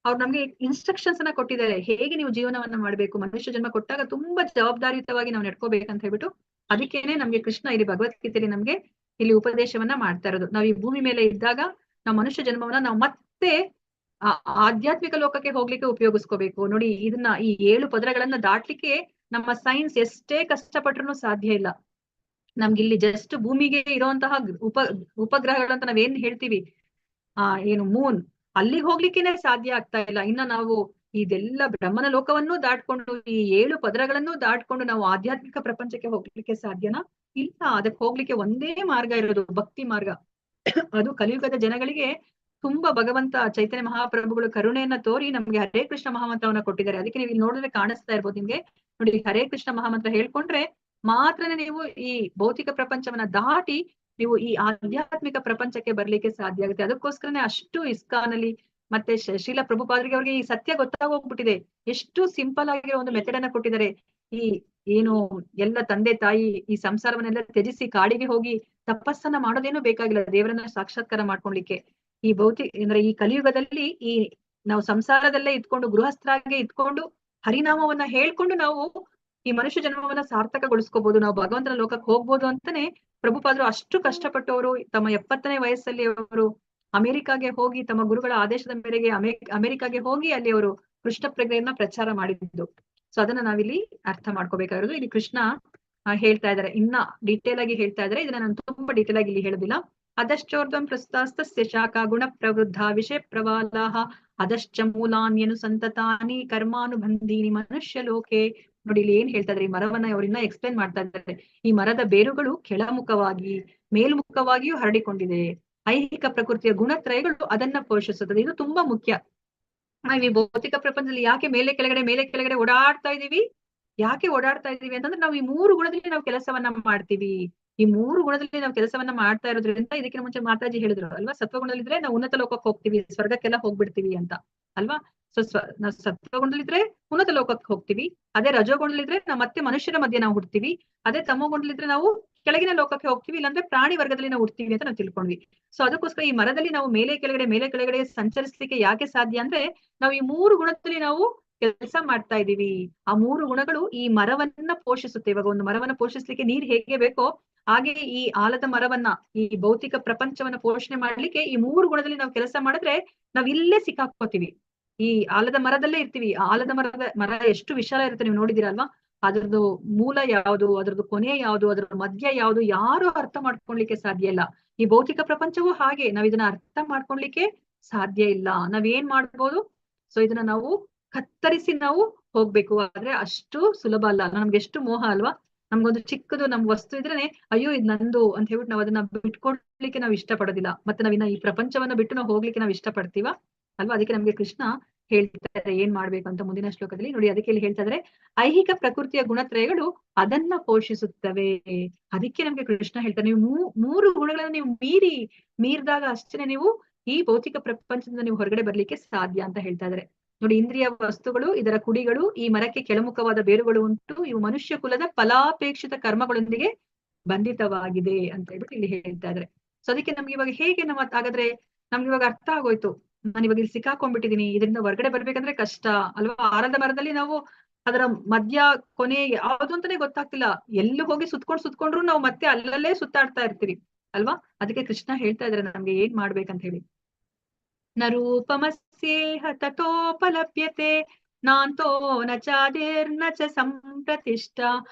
ಅವ್ರು ನಮ್ಗೆ ಇನ್ಸ್ಟ್ರಕ್ಷನ್ಸ್ ಅನ್ನ ಕೊಟ್ಟಿದ್ದಾರೆ, ಹೇಗೆ ನೀವು ಜೀವನವನ್ನ ಮಾಡ್ಬೇಕು, ಮನುಷ್ಯ ಜನ್ಮ ಕೊಟ್ಟಾಗ ತುಂಬಾ ಜವಾಬ್ದಾರಿಯುತವಾಗಿ ನಾವು ನಡ್ಕೋಬೇಕಂತ ಹೇಳ್ಬಿಟ್ಟು ಅದಕ್ಕೇನೆ ನಮ್ಗೆ ಕೃಷ್ಣ ಇಲ್ಲಿ ಭಗವದ್ಗೀತೆಯಲ್ಲಿ ನಮ್ಗೆ ಇಲ್ಲಿ ಉಪದೇಶವನ್ನ ಮಾಡ್ತಾ ಇರೋದು. ನಾವ್ ಈ ಭೂಮಿ ಮೇಲೆ ಇದ್ದಾಗ ನಾವು ಮನುಷ್ಯ ಜನ್ಮವನ್ನ ನಾವು ಮತ್ತೆ ಆಧ್ಯಾತ್ಮಿಕ ಲೋಕಕ್ಕೆ ಹೋಗ್ಲಿಕ್ಕೆ ಉಪಯೋಗಿಸ್ಕೋಬೇಕು. ನೋಡಿ ಇದನ್ನ ಈ 7 ಪದರಗಳನ್ನ ದಾಟ್ಲಿಕ್ಕೆ ನಮ್ಮ ಸೈನ್ಸ್ ಎಷ್ಟೇ ಕಷ್ಟಪಟ್ರು ಸಾಧ್ಯ ಇಲ್ಲ. ನಮ್ಗಿಲ್ಲಿ ಜಸ್ಟ್ ಭೂಮಿಗೆ ಇರುವಂತಹ ಉಪಗ್ರಹಗಳಂತ ನಾವೇನ್ ಹೇಳ್ತೀವಿ, ಏನು ಮೂನ್, ಅಲ್ಲಿಗೆ ಹೋಗ್ಲಿಕ್ಕೇನೆ ಸಾಧ್ಯ ಆಗ್ತಾ ಇಲ್ಲ. ಇನ್ನ ನಾವು ಇದೆಲ್ಲ ಬ್ರಹ್ಮನ ಲೋಕವನ್ನು ದಾಟ್ಕೊಂಡು ಈ 7 ಪದರಗಳನ್ನು ದಾಟ್ಕೊಂಡು ನಾವು ಆಧ್ಯಾತ್ಮಿಕ ಪ್ರಪಂಚಕ್ಕೆ ಹೋಗ್ಲಿಕ್ಕೆ ಸಾಧ್ಯನಾ? ಇಲ್ಲ. ಅದಕ್ಕೆ ಹೋಗ್ಲಿಕ್ಕೆ ಒಂದೇ ಮಾರ್ಗ ಇರೋದು ಭಕ್ತಿ ಮಾರ್ಗ. ಅದು ಕಲಿಯುಗದ ಜನಗಳಿಗೆ ತುಂಬಾ ಭಗವಂತ ಚೈತನ್ಯ ಮಹಾಪ್ರಭುಗಳು ಕರುಣೆಯನ್ನ ತೋರಿ ನಮ್ಗೆ ಹರೇ ಕೃಷ್ಣ ಮಹಾಮಂತ್ರವನ್ನ ಕೊಟ್ಟಿದ್ದಾರೆ. ಅದಕ್ಕೆ ನೀವು ಇಲ್ಲಿ ನೋಡಿದ್ರೆ ಕಾಣಿಸ್ತಾ ಇರ್ಬೋದು ನಿಮ್ಗೆ. ನೋಡಿ, ಹರೇ ಕೃಷ್ಣ ಮಹಾಮಂತ್ರ ಹೇಳ್ಕೊಂಡ್ರೆ ಮಾತ್ರನೇ ನೀವು ಈ ಭೌತಿಕ ಪ್ರಪಂಚವನ್ನ ದಾಟಿ ನೀವು ಈ ಆಧ್ಯಾತ್ಮಿಕ ಪ್ರಪಂಚಕ್ಕೆ ಬರ್ಲಿಕ್ಕೆ ಸಾಧ್ಯ ಆಗುತ್ತೆ. ಅದಕ್ಕೋಸ್ಕರನೇ ಅಷ್ಟು ಇಸ್ಕಾನಲ್ಲಿ ಮತ್ತೆ ಶ್ರೀಲ ಪ್ರಭುಪಾದರಿಗೆ ಅವ್ರಿಗೆ ಈ ಸತ್ಯ ಗೊತ್ತಾಗೋಗ್ಬಿಟ್ಟಿದೆ. ಎಷ್ಟು ಸಿಂಪಲ್ ಆಗಿರೋ ಒಂದು ಮೆಥಡ್ ಅನ್ನ ಕೊಟ್ಟಿದ್ದಾರೆ. ಈ ಏನು ಎಲ್ಲ ತಂದೆ ತಾಯಿ ಈ ಸಂಸಾರವನ್ನೆಲ್ಲ ತ್ಯಜಿಸಿ ಕಾಡಿಗೆ ಹೋಗಿ ತಪಸ್ಸನ್ನ ಮಾಡೋದೇನು ಬೇಕಾಗಿಲ್ಲ ದೇವರನ್ನ ಸಾಕ್ಷಾತ್ಕಾರ ಮಾಡ್ಕೊಳ್ಲಿಕ್ಕೆ. ಈ ಅಂದ್ರೆ ಈ ಕಲಿಯುಗದಲ್ಲಿ ಈ ನಾವು ಸಂಸಾರದಲ್ಲೇ ಇದ್ಕೊಂಡು ಗೃಹಸ್ಥರಾಗೆ ಇದ್ಕೊಂಡು ಹರಿನಾಮವನ್ನ ಹೇಳ್ಕೊಂಡು ನಾವು ಈ ಮನುಷ್ಯ ಜನ್ಮವನ್ನ ಸಾರ್ಥಕಗೊಳಿಸ್ಕೋಬಹುದು, ನಾವು ಭಗವಂತನ ಲೋಕಕ್ಕೆ ಹೋಗ್ಬೋದು ಅಂತಾನೆ ಪ್ರಭುಪಾದರು ಅಷ್ಟು ಕಷ್ಟಪಟ್ಟು ಅವರು ತಮ್ಮ 70ನೇ ವಯಸ್ಸಲ್ಲಿ ಅವರು ಅಮೆರಿಕಾಗೆ ಹೋಗಿ ತಮ್ಮ ಗುರುಗಳ ಆದೇಶದ ಮೇರೆಗೆ ಅಮೆರಿಕಾಗೆ ಹೋಗಿ ಅಲ್ಲಿ ಅವರು ಕೃಷ್ಣ ಪ್ರಜ್ಞೆಯನ್ನ ಪ್ರಚಾರ ಮಾಡಿದ್ದು. ಸೊ ಅದನ್ನ ನಾವಿಲ್ಲಿ ಅರ್ಥ ಮಾಡ್ಕೋಬೇಕಾಗಿರೋದು. ಇಲ್ಲಿ ಕೃಷ್ಣ ಹೇಳ್ತಾ ಇದ್ದಾರೆ, ಇನ್ನ ಡೀಟೇಲ್ ಆಗಿ ಹೇಳ್ತಾ ಇದ್ದಾರೆ. ಇದನ್ನ ನಾನು ತುಂಬಾ ಡೀಟೇಲ್ ಆಗಿ ಇಲ್ಲಿ ಹೇಳುದಿಲ್ಲ. ಅದಶ್ಚೋರ್ಧ್ವಂ ಪ್ರಸ್ತಾಸ್ತಸ್ಯ ಶಾಖಾ ಗುಣ ಪ್ರವೃದ್ಧ ವಿಷಯ ಪ್ರವಾಲಾಹ ಅದಶ್ಚ ಮೂಲಾನ್ಯನು ಸಂತತಾನಿ ಕರ್ಮಾನುಬಂಧೀನಿ ಮನುಷ್ಯ ಲೋಕೆ. ನೋಡಿ ಇಲ್ಲಿ ಏನ್ ಹೇಳ್ತಾ ಇದ್ದಾರೆ, ಈ ಮರವನ್ನ ಅವ್ರಿನ್ನ ಎಕ್ಸ್ಪ್ಲೇನ್ ಮಾಡ್ತಾ ಇದ್ದಾರೆ. ಈ ಮರದ ಬೇರುಗಳು ಕೆಳಮುಖವಾಗಿ ಮೇಲ್ಮುಖವಾಗಿಯೂ ಹರಡಿಕೊಂಡಿದೆ. ಐಹಿಕ ಪ್ರಕೃತಿಯ ಗುಣತ್ರಯಗಳು ಅದನ್ನ ಪೋಷಿಸುತ್ತದೆ. ಇದು ತುಂಬಾ ಮುಖ್ಯ. ನಾವ್ ಈ ಭೌತಿಕ ಪ್ರಪಂಚದಲ್ಲಿ ಯಾಕೆ ಮೇಲೆ ಕೆಳಗಡೆ ಓಡಾಡ್ತಾ ಇದೀವಿ? ಯಾಕೆ ಓಡಾಡ್ತಾ ಇದೀವಿ ಅಂತಂದ್ರೆ ನಾವು ಈ 3 ಗುಣದಲ್ಲಿ ನಾವು ಕೆಲಸವನ್ನ ಮಾಡ್ತೀವಿ. ಈ 3 ಗುಣದಲ್ಲಿ ನಾವು ಕೆಲಸವನ್ನ ಮಾಡ್ತಾ ಇರೋದ್ರಿಂದ, ಇದಕ್ಕಿಂತ ಮುಂಚೆ ಮಾತಾಜಿ ಹೇಳಿದ್ರು ಅಲ್ವಾ, ಸತ್ವಗುಣದಲ್ಲಿದ್ರೆ ನಾವು ಉನ್ನತ ಲೋಕಕ್ಕೆ ಹೋಗ್ತೀವಿ, ಸ್ವರ್ಗಕ್ಕೆಲ್ಲ ಹೋಗ್ಬಿಡ್ತೀವಿ ಅಂತ ಅಲ್ವಾ. ಸೊ ನಾವು ಸತ್ವಗುಣದಲ್ಲಿದ್ರೆ ಉನ್ನತ ಲೋಕಕ್ಕೆ ಹೋಗ್ತೀವಿ, ಅದೇ ರಜೋಗುಣದಲ್ಲಿದ್ರೆ ನಾವು ಮತ್ತೆ ಮನುಷ್ಯರ ಮಧ್ಯೆ ನಾವು ಹುಡ್ತೀವಿ, ಅದೇ ತಮೋಗುಣದಲ್ಲಿದ್ರೆ ನಾವು ಕೆಳಗಿನ ಲೋಕಕ್ಕೆ ಹೋಗ್ತೀವಿ, ಇಲ್ಲಾಂದ್ರೆ ಪ್ರಾಣಿ ವರ್ಗದಲ್ಲಿ ನಾವು ಹುಡ್ತೀವಿ ಅಂತ ನಾವು ತಿಳ್ಕೊಂಡ್ವಿ. ಸೊ ಅದಕ್ಕೋಸ್ಕರ ಈ ಮರದಲ್ಲಿ ನಾವು ಮೇಲೆ ಕೆಳಗಡೆ ಸಂಚರಿಸಲಿಕ್ಕೆ ಯಾಕೆ ಸಾಧ್ಯ ಅಂದ್ರೆ ನಾವು ಈ 3 ಗುಣದಲ್ಲಿ ನಾವು ಕೆಲಸ ಮಾಡ್ತಾ ಇದೀವಿ. ಆ 3 ಗುಣಗಳು ಈ ಮರವನ್ನ ಪೋಷಿಸುತ್ತೆ. ಇವಾಗ ಒಂದು ಮರವನ್ನ ಪೋಷಿಸ್ಲಿಕ್ಕೆ ನೀರ್ ಹೇಗೆ ಬೇಕೋ ಹಾಗೆ ಈ ಆಲದ ಮರವನ್ನ, ಈ ಭೌತಿಕ ಪ್ರಪಂಚವನ್ನ ಪೋಷಣೆ ಮಾಡ್ಲಿಕ್ಕೆ ಈ 3 ಗುಣದಲ್ಲಿ ನಾವು ಕೆಲಸ ಮಾಡಿದ್ರೆ ನಾವ್ ಇಲ್ಲೇ ಸಿಕ್ಕಾಕೋತೀವಿ. ಈ ಆಲದ ಮರದಲ್ಲೇ ಇರ್ತೀವಿ. ಆಲದ ಮರ ಎಷ್ಟು ವಿಶಾಲ ಇರುತ್ತೆ ನೀವು ನೋಡಿದಿರಾ ಅಲ್ವಾ. ಅದ್ರದ್ದು ಮೂಲ ಯಾವುದು, ಅದ್ರದ್ದು ಕೊನೆ ಯಾವುದು, ಅದ್ರ ಮಧ್ಯ ಯಾವುದು, ಯಾರು ಅರ್ಥ ಮಾಡ್ಕೊಳ್ಲಿಕ್ಕೆ ಸಾಧ್ಯ ಇಲ್ಲ. ಈ ಭೌತಿಕ ಪ್ರಪಂಚವೂ ಹಾಗೆ, ನಾವ್ ಇದನ್ನ ಅರ್ಥ ಮಾಡ್ಕೊಳ್ಲಿಕ್ಕೆ ಸಾಧ್ಯ ಇಲ್ಲ. ನಾವೇನ್ ಮಾಡ್ಬೋದು, ಸೊ ಇದನ್ನ ನಾವು ಕತ್ತರಿಸಿ ನಾವು ಹೋಗ್ಬೇಕು. ಆದ್ರೆ ಅಷ್ಟು ಸುಲಭ ಅಲ್ಲ. ನಮ್ಗೆ ಎಷ್ಟು ಮೋಹ ಅಲ್ವಾ. ನಮ್ಗೊಂದು ಚಿಕ್ಕದು ನಮ್ ವಸ್ತು ಇದ್ರೇನೆ ಅಯ್ಯೋ ಇದ್ ನಂದು ಅಂತ ಹೇಳ್ಬಿಟ್ಟು ನಾವ್ ಅದನ್ನ ಬಿಟ್ಕೊಡ್ಲಿಕ್ಕೆ ನಾವು ಇಷ್ಟ ಪಡೋದಿಲ್ಲ. ಮತ್ತೆ ನಾವಿನ್ನ ಈ ಪ್ರಪಂಚವನ್ನ ಬಿಟ್ಟು ನಾವು ಹೋಗ್ಲಿಕ್ಕೆ ನಾವು ಇಷ್ಟ ಪಡ್ತೀವ ಅಲ್ವಾ. ಅದಕ್ಕೆ ನಮ್ಗೆ ಕೃಷ್ಣ ಹೇಳ್ತಾರೆ ಏನ್ ಮಾಡ್ಬೇಕು ಅಂತ ಮುಂದಿನ ಶ್ಲೋಕದಲ್ಲಿ. ನೋಡಿ ಅದಕ್ಕೆ ಇಲ್ಲಿ ಹೇಳ್ತಾ ಇದ್ರೆ ಐಹಿಕ ಪ್ರಕೃತಿಯ ಗುಣತ್ರಯಗಳು ಅದನ್ನ ಪೋಷಿಸುತ್ತವೆ. ಅದಕ್ಕೆ ನಮ್ಗೆ ಕೃಷ್ಣ ಹೇಳ್ತಾರೆ, ನೀವು 3 ಗುಣಗಳನ್ನ ನೀವು ಮೀರಿದಾಗ ಅಷ್ಟೇ ನೀವು ಈ ಭೌತಿಕ ಪ್ರಪಂಚದಿಂದ ನೀವು ಹೊರಗಡೆ ಬರ್ಲಿಕ್ಕೆ ಸಾಧ್ಯ ಅಂತ ಹೇಳ್ತಾ ಇದಾರೆ. ನೋಡಿ, ಇಂದ್ರಿಯ ವಸ್ತುಗಳು, ಇದರ ಕುಡಿಗಳು, ಈ ಮರಕ್ಕೆ ಕೆಳಮುಖವಾದ ಬೇರುಗಳು ಉಂಟು, ಇವು ಮನುಷ್ಯ ಕುಲದ ಫಲಾಪೇಕ್ಷಿತ ಕರ್ಮಗಳೊಂದಿಗೆ ಬಂಧಿತವಾಗಿದೆ ಅಂತ ಹೇಳ್ಬಿಟ್ಟು ಇಲ್ಲಿ ಹೇಳ್ತಾ ಇದಾರೆ. ಸೊ ಅದಕ್ಕೆ ನಮ್ಗೆ ಇವಾಗ ಹೇಗೆ ಹಾಗಾದ್ರೆ ನಮ್ಗೆ ಇವಾಗ ಅರ್ಥ ಆಗೋಯ್ತು, ನಾನು ಇವಾಗ ಇಲ್ಲಿ ಸಿಕ್ಕಾಕೊಂಡ್ಬಿಟ್ಟಿದೀನಿ, ಇದರಿಂದ ಹೊರಗಡೆ ಬರ್ಬೇಕಂದ್ರೆ ಕಷ್ಟ ಅಲ್ವಾ. ಆಲದ ಮರದಲ್ಲಿ ನಾವು ಅದರ ಮಧ್ಯ ಕೊನೆ ಯಾವ್ದು ಅಂತಾನೆ ಗೊತ್ತಾಗ್ತಿಲ್ಲ, ಎಲ್ಲಿ ಹೋಗಿ ಸುತ್ಕೊಂಡ್ರು ನಾವು ಮತ್ತೆ ಅಲ್ಲಲ್ಲೇ ಸುತ್ತಾಡ್ತಾ ಇರ್ತೀವಿ ಅಲ್ವಾ. ಅದಕ್ಕೆ ಕೃಷ್ಣ ಹೇಳ್ತಾ ಇದಾರೆ ನಮ್ಗೆ ಏನ್ ಮಾಡ್ಬೇಕಂತ ಹೇಳಿ. ನ ರೂಪಮಸ್ಯೇಹ ತಥೋಪಲಭ್ಯತೆ ನಾಂತೋ ನ ಚಾದಿರ್ನ ಚ ಸಂಪ್ರತಿಷ್ಠ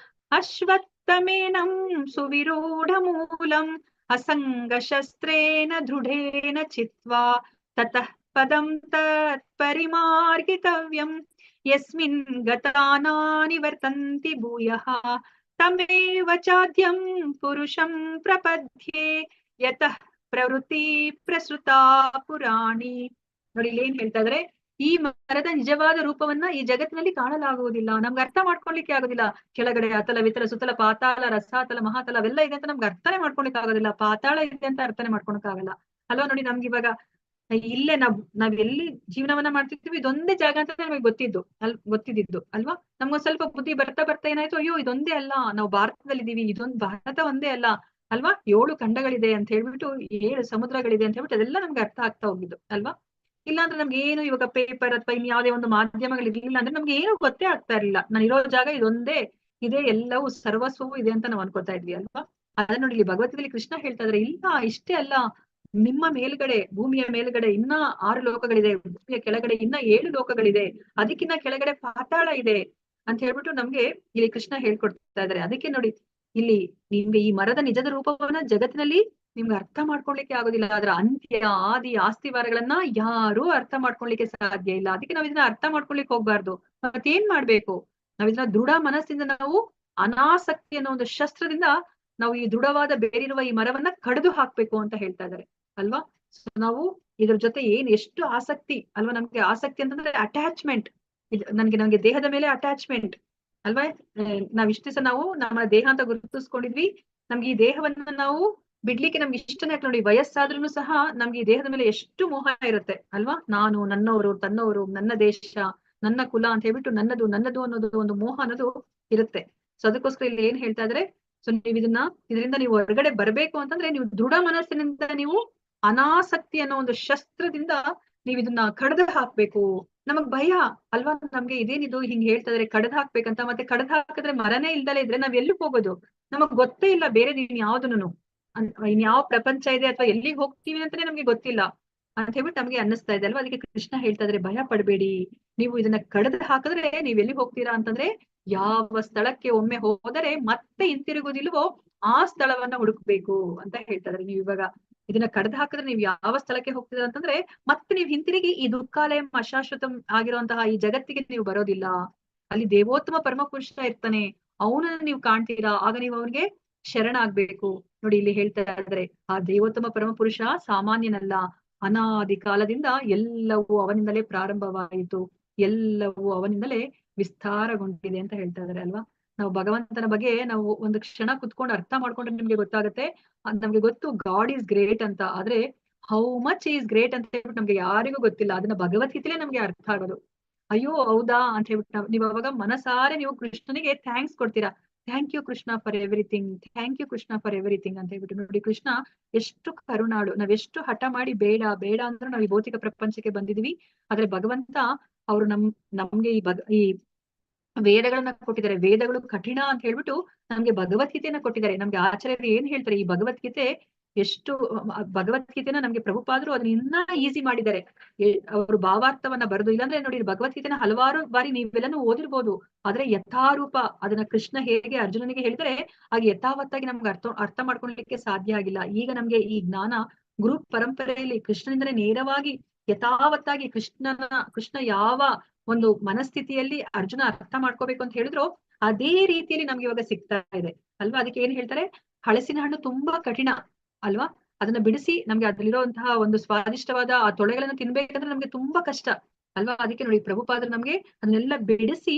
ಅಶ್ವತ್ಥಾಮಾಶ್ರಯೇತ್ ತಮೇನಂ ಸುವಿರೂಢಮೂಲಂ ಅಸಂಗಶಸ್ತ್ರೇಣ ದೃಢೇನ ಚಿತ್ವಾ ತತಃ ಪದಂ ತತ್ಪರಿಮಾರ್ಗಿತವ್ಯಂ ಯಸ್ಮಿನ್ ಗತಾನಾ ನಿವರ್ತಂತಿ ಭೂಯಃ ತಮೇವ ಚಾದ್ಯಂ ಪುರುಷಂ ಪ್ರಪದ್ಯೆ ಯತಃ ಪ್ರವೃತ್ತಿ ಪ್ರಸೃತಾ ಪುರಾಣಿ. ನೋಡಿ ಇಲ್ಲಿ ಏನ್ ಹೇಳ್ತಾ ಇದ್ರೆ, ಈ ಮರದ ನಿಜವಾದ ರೂಪವನ್ನ ಈ ಜಗತ್ತಿನಲ್ಲಿ ಕಾಣಲಾಗುವುದಿಲ್ಲ, ನಮ್ಗೆ ಅರ್ಥ ಮಾಡ್ಕೊಳ್ಲಿಕ್ಕೆ ಆಗೋದಿಲ್ಲ. ಕೆಳಗಡೆ ಅತಲ ವಿತಲ ಸುತಲ ಪಾತಾಳ ರಸಾತಲ ಮಹಾತಲ ಅವೆಲ್ಲ ಇದೆ ಅಂತ ನಮ್ಗೆ ಅರ್ಥನೇ ಮಾಡ್ಕೊಳ್ಲಿಕ್ಕೆ ಆಗೋದಿಲ್ಲ. ಪಾತಾಳ ಇದೆ ಅಂತ ಅರ್ಥನೇ ಮಾಡ್ಕೊಳಕ್ ಆಗಲ್ಲ ಅಲ್ವಾ. ನೋಡಿ ನಮ್ಗೆ ಇವಾಗ ಇಲ್ಲೇ ನಾವ್ ಎಲ್ಲಿ ಜೀವನವನ್ನ ಮಾಡ್ತಿರ್ತೀವಿ ಇದೊಂದೇ ಜಾಗ ಅಂತ ನಮಗೆ ಗೊತ್ತಿದ್ದು ಅಲ್ವಾ. ನಮ್ಗೊಂದ್ ಸ್ವಲ್ಪ ಬುದ್ಧಿ ಬರ್ತಾ ಏನಾಯ್ತು, ಅಯ್ಯೋ ಇದೊಂದೇ ಅಲ್ಲ, ನಾವು ಭಾರತದಲ್ಲಿ ಇದೀವಿ, ಇದೊಂದು ಭಾರತ ಒಂದೇ ಅಲ್ಲ ಅಲ್ವಾ, 7 ಖಂಡಗಳಿದೆ ಅಂತ ಹೇಳ್ಬಿಟ್ಟು 7 ಸಮುದ್ರಗಳಿದೆ ಅಂತ ಹೇಳ್ಬಿಟ್ಟು ಅದೆಲ್ಲ ನಮ್ಗೆ ಅರ್ಥ ಆಗ್ತಾ ಹೋಗಿದ್ದು ಅಲ್ವಾ. ಇಲ್ಲಾಂದ್ರೆ ನಮ್ಗೆ ಏನು ಇವಾಗ ಪೇಪರ್ ಅಥವಾ ಇನ್ ಯಾವುದೇ ಒಂದು ಮಾಧ್ಯಮಗಳು ಇರ್ಲಿಲ್ಲ ಅಂದ್ರೆ ನಮ್ಗೆ ಏನು ಗೊತ್ತೇ ಆಗ್ತಾ ಇರ್ಲಿಲ್ಲ. ನಾನು ಇರೋ ಜಾಗ ಇದೊಂದೇ ಇದೆ, ಎಲ್ಲವೂ ಸರ್ವಸ್ವವೂ ಇದೆ ಅಂತ ನಾವು ಅನ್ಕೋತಾ ಇದ್ವಿ ಅಲ್ವಾ. ಅದನ್ನ ನೋಡಿ ಇಲ್ಲಿ ಭಗವದ್ಗೀತೆಯಲ್ಲಿ ಕೃಷ್ಣ ಹೇಳ್ತಾ ಇದ್ರೆ, ಇಲ್ಲ ಇಷ್ಟೇ ಅಲ್ಲ, ನಿಮ್ಮ ಮೇಲ್ಗಡೆ ಭೂಮಿಯ ಮೇಲ್ಗಡೆ ಇನ್ನ 6 ಲೋಕಗಳಿದೆ, ಭೂಮಿಯ ಕೆಳಗಡೆ ಇನ್ನ 7 ಲೋಕಗಳಿದೆ, ಅದಕ್ಕಿನ್ನ ಕೆಳಗಡೆ ಪಾತಾಳ ಇದೆ ಅಂತ ಹೇಳ್ಬಿಟ್ಟು ನಮ್ಗೆ ಇಲ್ಲಿ ಕೃಷ್ಣ ಹೇಳ್ಕೊಡ್ತಾ ಇದಾರೆ. ಅದಕ್ಕೆ ನೋಡಿ ಇಲ್ಲಿ ನಿಮ್ಗೆ ಈ ಮರದ ನಿಜದ ರೂಪವನ್ನ ಜಗತ್ತಿನಲ್ಲಿ ನಿಮ್ಗೆ ಅರ್ಥ ಮಾಡ್ಕೊಳ್ಲಿಕ್ಕೆ ಆಗೋದಿಲ್ಲ. ಅದರ ಅಂತ್ಯ ಆದಿ ಆಸ್ತಿವಾರಗಳನ್ನ ಯಾರು ಅರ್ಥ ಮಾಡ್ಕೊಳ್ಲಿಕ್ಕೆ ಸಾಧ್ಯ ಇಲ್ಲ. ಅದಕ್ಕೆ ನಾವ್ ಇದನ್ನ ಅರ್ಥ ಮಾಡ್ಕೊಳ್ಲಿಕ್ಕೆ ಹೋಗ್ಬಾರ್ದು. ಮತ್ತೇನ್ ಮಾಡ್ಬೇಕು, ನಾವ್ ಇದನ್ನ ದೃಢ ಮನಸ್ಸಿಂದ ನಾವು ಅನಾಸಕ್ತಿ ಅನ್ನೋ ಒಂದು ಶಸ್ತ್ರದಿಂದ ನಾವು ಈ ದೃಢವಾದ ಬೇರಿರುವ ಈ ಮರವನ್ನ ಕಡಿದು ಹಾಕ್ಬೇಕು ಅಂತ ಹೇಳ್ತಾ ಇದಾರೆ ಅಲ್ವಾ. ಸೊ ನಾವು ಇದ್ರ ಜೊತೆ ಎಷ್ಟು ಆಸಕ್ತಿ ಅಲ್ವಾ, ನಮ್ಗೆ ಆಸಕ್ತಿ ಅಂತಂದ್ರೆ ಅಟ್ಯಾಚ್ಮೆಂಟ್, ನಮ್ಗೆ ದೇಹದ ಮೇಲೆ ಅಟ್ಯಾಚ್ಮೆಂಟ್ ಅಲ್ವಾ. ನಾವ್ ಇಷ್ಟ ದಿವಸ ನಾವು ನಮ್ಮ ದೇಹ ಅಂತ ಗುರುತಿಸ್ಕೊಂಡಿದ್ವಿ, ನಮ್ಗೆ ಈ ದೇಹವನ್ನ ನಾವು ಬಿಡ್ಲಿಕ್ಕೆ ನಮ್ಗೆ ಇಷ್ಟನೇ ನೋಡಿ. ವಯಸ್ಸಾದ್ರೂ ಸಹ ನಮ್ಗೆ ಈ ದೇಹದ ಮೇಲೆ ಎಷ್ಟು ಮೋಹ ಇರುತ್ತೆ ಅಲ್ವಾ. ನಾನು, ನನ್ನವರು, ತನ್ನವರು, ನನ್ನ ದೇಶ, ನನ್ನ ಕುಲ ಅಂತ ಹೇಳ್ಬಿಟ್ಟು ನನ್ನದು ಅನ್ನೋದು ಒಂದು ಮೋಹ ಅನ್ನೋದು ಇರುತ್ತೆ. ಸೊ ಅದಕ್ಕೋಸ್ಕರ ಇಲ್ಲಿ ಏನ್ ಹೇಳ್ತಾ ಇದ್ರೆ, ಸೊ ನೀವು ಇದರಿಂದ ನೀವು ಹೊರಗಡೆ ಬರ್ಬೇಕು ಅಂತಂದ್ರೆ ನೀವು ದೃಢ ಮನಸ್ಸಿನಿಂದ ನೀವು ಅನಾಸಕ್ತಿ ಅನ್ನೋ ಒಂದು ಶಸ್ತ್ರದಿಂದ ನೀವ್ ಇದನ್ನ ಕಡ್ದು ಹಾಕ್ಬೇಕು. ನಮಗ್ ಭಯ ಅಲ್ವಾ, ನಮ್ಗೆ ಇದೇನಿದು ಹಿಂಗ್ ಹೇಳ್ತಾ ಇದ್ರೆ ಕಡ್ದು ಹಾಕ್ಬೇಕಂತ. ಮತ್ತೆ ಕಡ್ದು ಹಾಕಿದ್ರೆ ಮರನೇ ಇಲ್ದಲೇ ಇದ್ರೆ ನಾವ್ ಎಲ್ಲಿ ಹೋಗೋದು, ನಮಗ್ ಗೊತ್ತೇ ಇಲ್ಲ ಬೇರೆ ಇನ್ಯಾವ್ದನ್ನು, ಇನ್ಯಾವ ಪ್ರಪಂಚ ಇದೆ ಅಥವಾ ಎಲ್ಲಿಗೆ ಹೋಗ್ತೀವಿ ಅಂತಾನೆ ನಮ್ಗೆ ಗೊತ್ತಿಲ್ಲ ಅಂತ ಹೇಳ್ಬಿಟ್ಟು ನಮ್ಗೆ ಅನ್ನಿಸ್ತಾ ಇದೆ ಅಲ್ವಾ. ಅದಕ್ಕೆ ಕೃಷ್ಣ ಹೇಳ್ತಾ ಇದ್ರೆ, ಭಯ ಪಡ್ಬೇಡಿ, ನೀವು ಇದನ್ನ ಕಡ್ದು ಹಾಕಿದ್ರೆ ನೀವ್ ಎಲ್ಲಿ ಹೋಗ್ತೀರಾ ಅಂತಂದ್ರೆ, ಯಾವ ಸ್ಥಳಕ್ಕೆ ಒಮ್ಮೆ ಹೋದರೆ ಮತ್ತೆ ಹಿಂತಿರುಗುದಿಲ್ವೋ ಆ ಸ್ಥಳವನ್ನ ಹುಡುಕ್ಬೇಕು ಅಂತ ಹೇಳ್ತಾ ಇದ್ರೆ. ನೀವು ಇವಾಗ ಇದನ್ನ ಕಡ್ದು ಹಾಕಿದ್ರೆ ನೀವು ಯಾವ ಸ್ಥಳಕ್ಕೆ ಹೋಗ್ತೀರಾ ಅಂತಂದ್ರೆ, ಮತ್ತೆ ನೀವು ಹಿಂತಿರುಗಿ ಈ ದುಃಖಾಲಯಂ ಅಶಾಶ್ವತಂ ಆಗಿರುವಂತಹ ಈ ಜಗತ್ತಿಗೆ ನೀವು ಬರೋದಿಲ್ಲ. ಅಲ್ಲಿ ದೇವೋತ್ತಮ ಪರಮಪುರುಷ ಇರ್ತಾನೆ, ಅವನನ್ನ ನೀವು ಕಾಣ್ತೀರಾ, ಆಗ ನೀವು ಅವನಿಗೆ ಶರಣ ಆಗ್ಬೇಕು. ನೋಡಿ ಇಲ್ಲಿ ಹೇಳ್ತಾ ಇದ್ರೆ, ಆ ದೇವೋತ್ತಮ ಪರಮಪುರುಷ ಸಾಮಾನ್ಯನಲ್ಲ, ಅನಾದಿ ಕಾಲದಿಂದ ಎಲ್ಲವೂ ಅವನಿಂದಲೇ ಪ್ರಾರಂಭವಾಯಿತು, ಎಲ್ಲವೂ ಅವನಿಂದಲೇ ವಿಸ್ತಾರಗೊಂಡಿದೆ ಅಂತ ಹೇಳ್ತಾ ಇದಾರೆ ಅಲ್ವಾ. ನಾವು ಭಗವಂತನ ಬಗ್ಗೆ ನಾವು ಒಂದು ಕ್ಷಣ ಕುತ್ಕೊಂಡು ಅರ್ಥ ಮಾಡ್ಕೊಂಡ್ರೆ ನಿಮ್ಗೆ ಗೊತ್ತಾಗುತ್ತೆ. ನಮ್ಗೆ ಗೊತ್ತು ಗಾಡ್ ಈಸ್ ಗ್ರೇಟ್ ಅಂತ, ಆದ್ರೆ ಹೌ ಮಚ್ ಈಸ್ ಗ್ರೇಟ್ ಅಂತ ಹೇಳ್ಬಿಟ್ಟು ನಮ್ಗೆ ಯಾರಿಗೂ ಗೊತ್ತಿಲ್ಲ. ಅದನ್ನ ಭಗವದ್ಗೀತೆಲೇ ನಮ್ಗೆ ಅರ್ಥ ಆಗೋದು. ಅಯ್ಯೋ ಹೌದಾ ಅಂತ ಹೇಳ್ಬಿಟ್ಟು ನೀವು ಅವಾಗ ಮನಸಾರೆ ನೀವು ಕೃಷ್ಣನಿಗೆ ಥ್ಯಾಂಕ್ಸ್ ಕೊಡ್ತೀರಾ. Thank you Krishna for everything, thank you Krishna for everything ಅಂತ ಹೇಳ್ಬಿಟ್ಟು. ನೋಡಿ ಕೃಷ್ಣ ಎಷ್ಟು ಕರುಣಾಳು. ನಾವೆಷ್ಟು ಹಠ ಮಾಡಿ ಬೇಡ ಅಂದ್ರೆ ನಾವು ಈ ಭೌತಿಕ ಪ್ರಪಂಚಕ್ಕೆ ಬಂದಿದೀವಿ. ಆದ್ರೆ ಭಗವಂತ ಅವರು ನಮ್ಗೆ ಈ ವೇದಗಳನ್ನ ಕೊಟ್ಟಿದ್ದಾರೆ. ವೇದಗಳು ಕಠಿಣ ಅಂತ ಹೇಳ್ಬಿಟ್ಟು ನಮ್ಗೆ ಭಗವದ್ಗೀತೆಯನ್ನ ಕೊಟ್ಟಿದ್ದಾರೆ. ನಮ್ಗೆ ಆಚಾರ್ಯರು ಏನ್ ಹೇಳ್ತಾರೆ, ಈ ಭಗವದ್ಗೀತೆ ಭಗವದ್ಗೀತೆನ ನಮ್ಗೆ ಪ್ರಭುಪಾದರು ಅದನ್ನ ಇನ್ನ ಈಸಿ ಮಾಡಿದ್ದಾರೆ. ಅವರು ಭಾವಾರ್ಥವನ್ನ ಬರೆದು, ಇಲ್ಲಾಂದ್ರೆ ನೋಡಿ ಭಗವದ್ಗೀತೆನ ಹಲವಾರು ಬಾರಿ ನೀವೆಲ್ಲನೂ ಓದಿರ್ಬೋದು, ಆದ್ರೆ ಯಥಾರೂಪ ಅದನ್ನ ಕೃಷ್ಣ ಹೇಗೆ ಅರ್ಜುನನಿಗೆ ಹೇಳಿದರೆ ಹಾಗೆ ಯಥಾವತ್ತಾಗಿ ನಮ್ಗೆ ಅರ್ಥ ಮಾಡ್ಕೊಳ್ಲಿಕ್ಕೆ ಸಾಧ್ಯ ಆಗಿಲ್ಲ. ಈಗ ನಮ್ಗೆ ಈ ಜ್ಞಾನ ಗುರು ಪರಂಪರೆಯಲ್ಲಿ ಕೃಷ್ಣನಿಂದಲೇ ನೇರವಾಗಿ ಯಥಾವತ್ತಾಗಿ ಕೃಷ್ಣ ಯಾವ ಒಂದು ಮನಸ್ಥಿತಿಯಲ್ಲಿ ಅರ್ಜುನ ಅರ್ಥ ಮಾಡ್ಕೋಬೇಕು ಅಂತ ಹೇಳಿದ್ರು ಅದೇ ರೀತಿಯಲ್ಲಿ ನಮ್ಗೆ ಇವಾಗ ಸಿಗ್ತಾ ಇದೆ ಅಲ್ವಾ. ಅದಕ್ಕೆ ಏನ್ ಹೇಳ್ತಾರೆ, ಹಲಸಿನ ಹಣ್ಣು ತುಂಬಾ ಕಠಿಣ ಅಲ್ವಾ, ಅದನ್ನ ಬಿಡಿಸಿ ನಮ್ಗೆ ಅದ್ರಲ್ಲಿರುವಂತಹ ಒಂದು ಸ್ವಾದಿಷ್ಟವಾದ ಆ ತೊಳೆಗಳನ್ನ ತಿನ್ಬೇಕಂದ್ರೆ ನಮ್ಗೆ ತುಂಬಾ ಕಷ್ಟ ಅಲ್ವಾ. ಅದಕ್ಕೆ ನೋಡಿ ಪ್ರಭುಪಾದರು ನಮ್ಗೆ ಅದನ್ನೆಲ್ಲ ಬಿಡಿಸಿ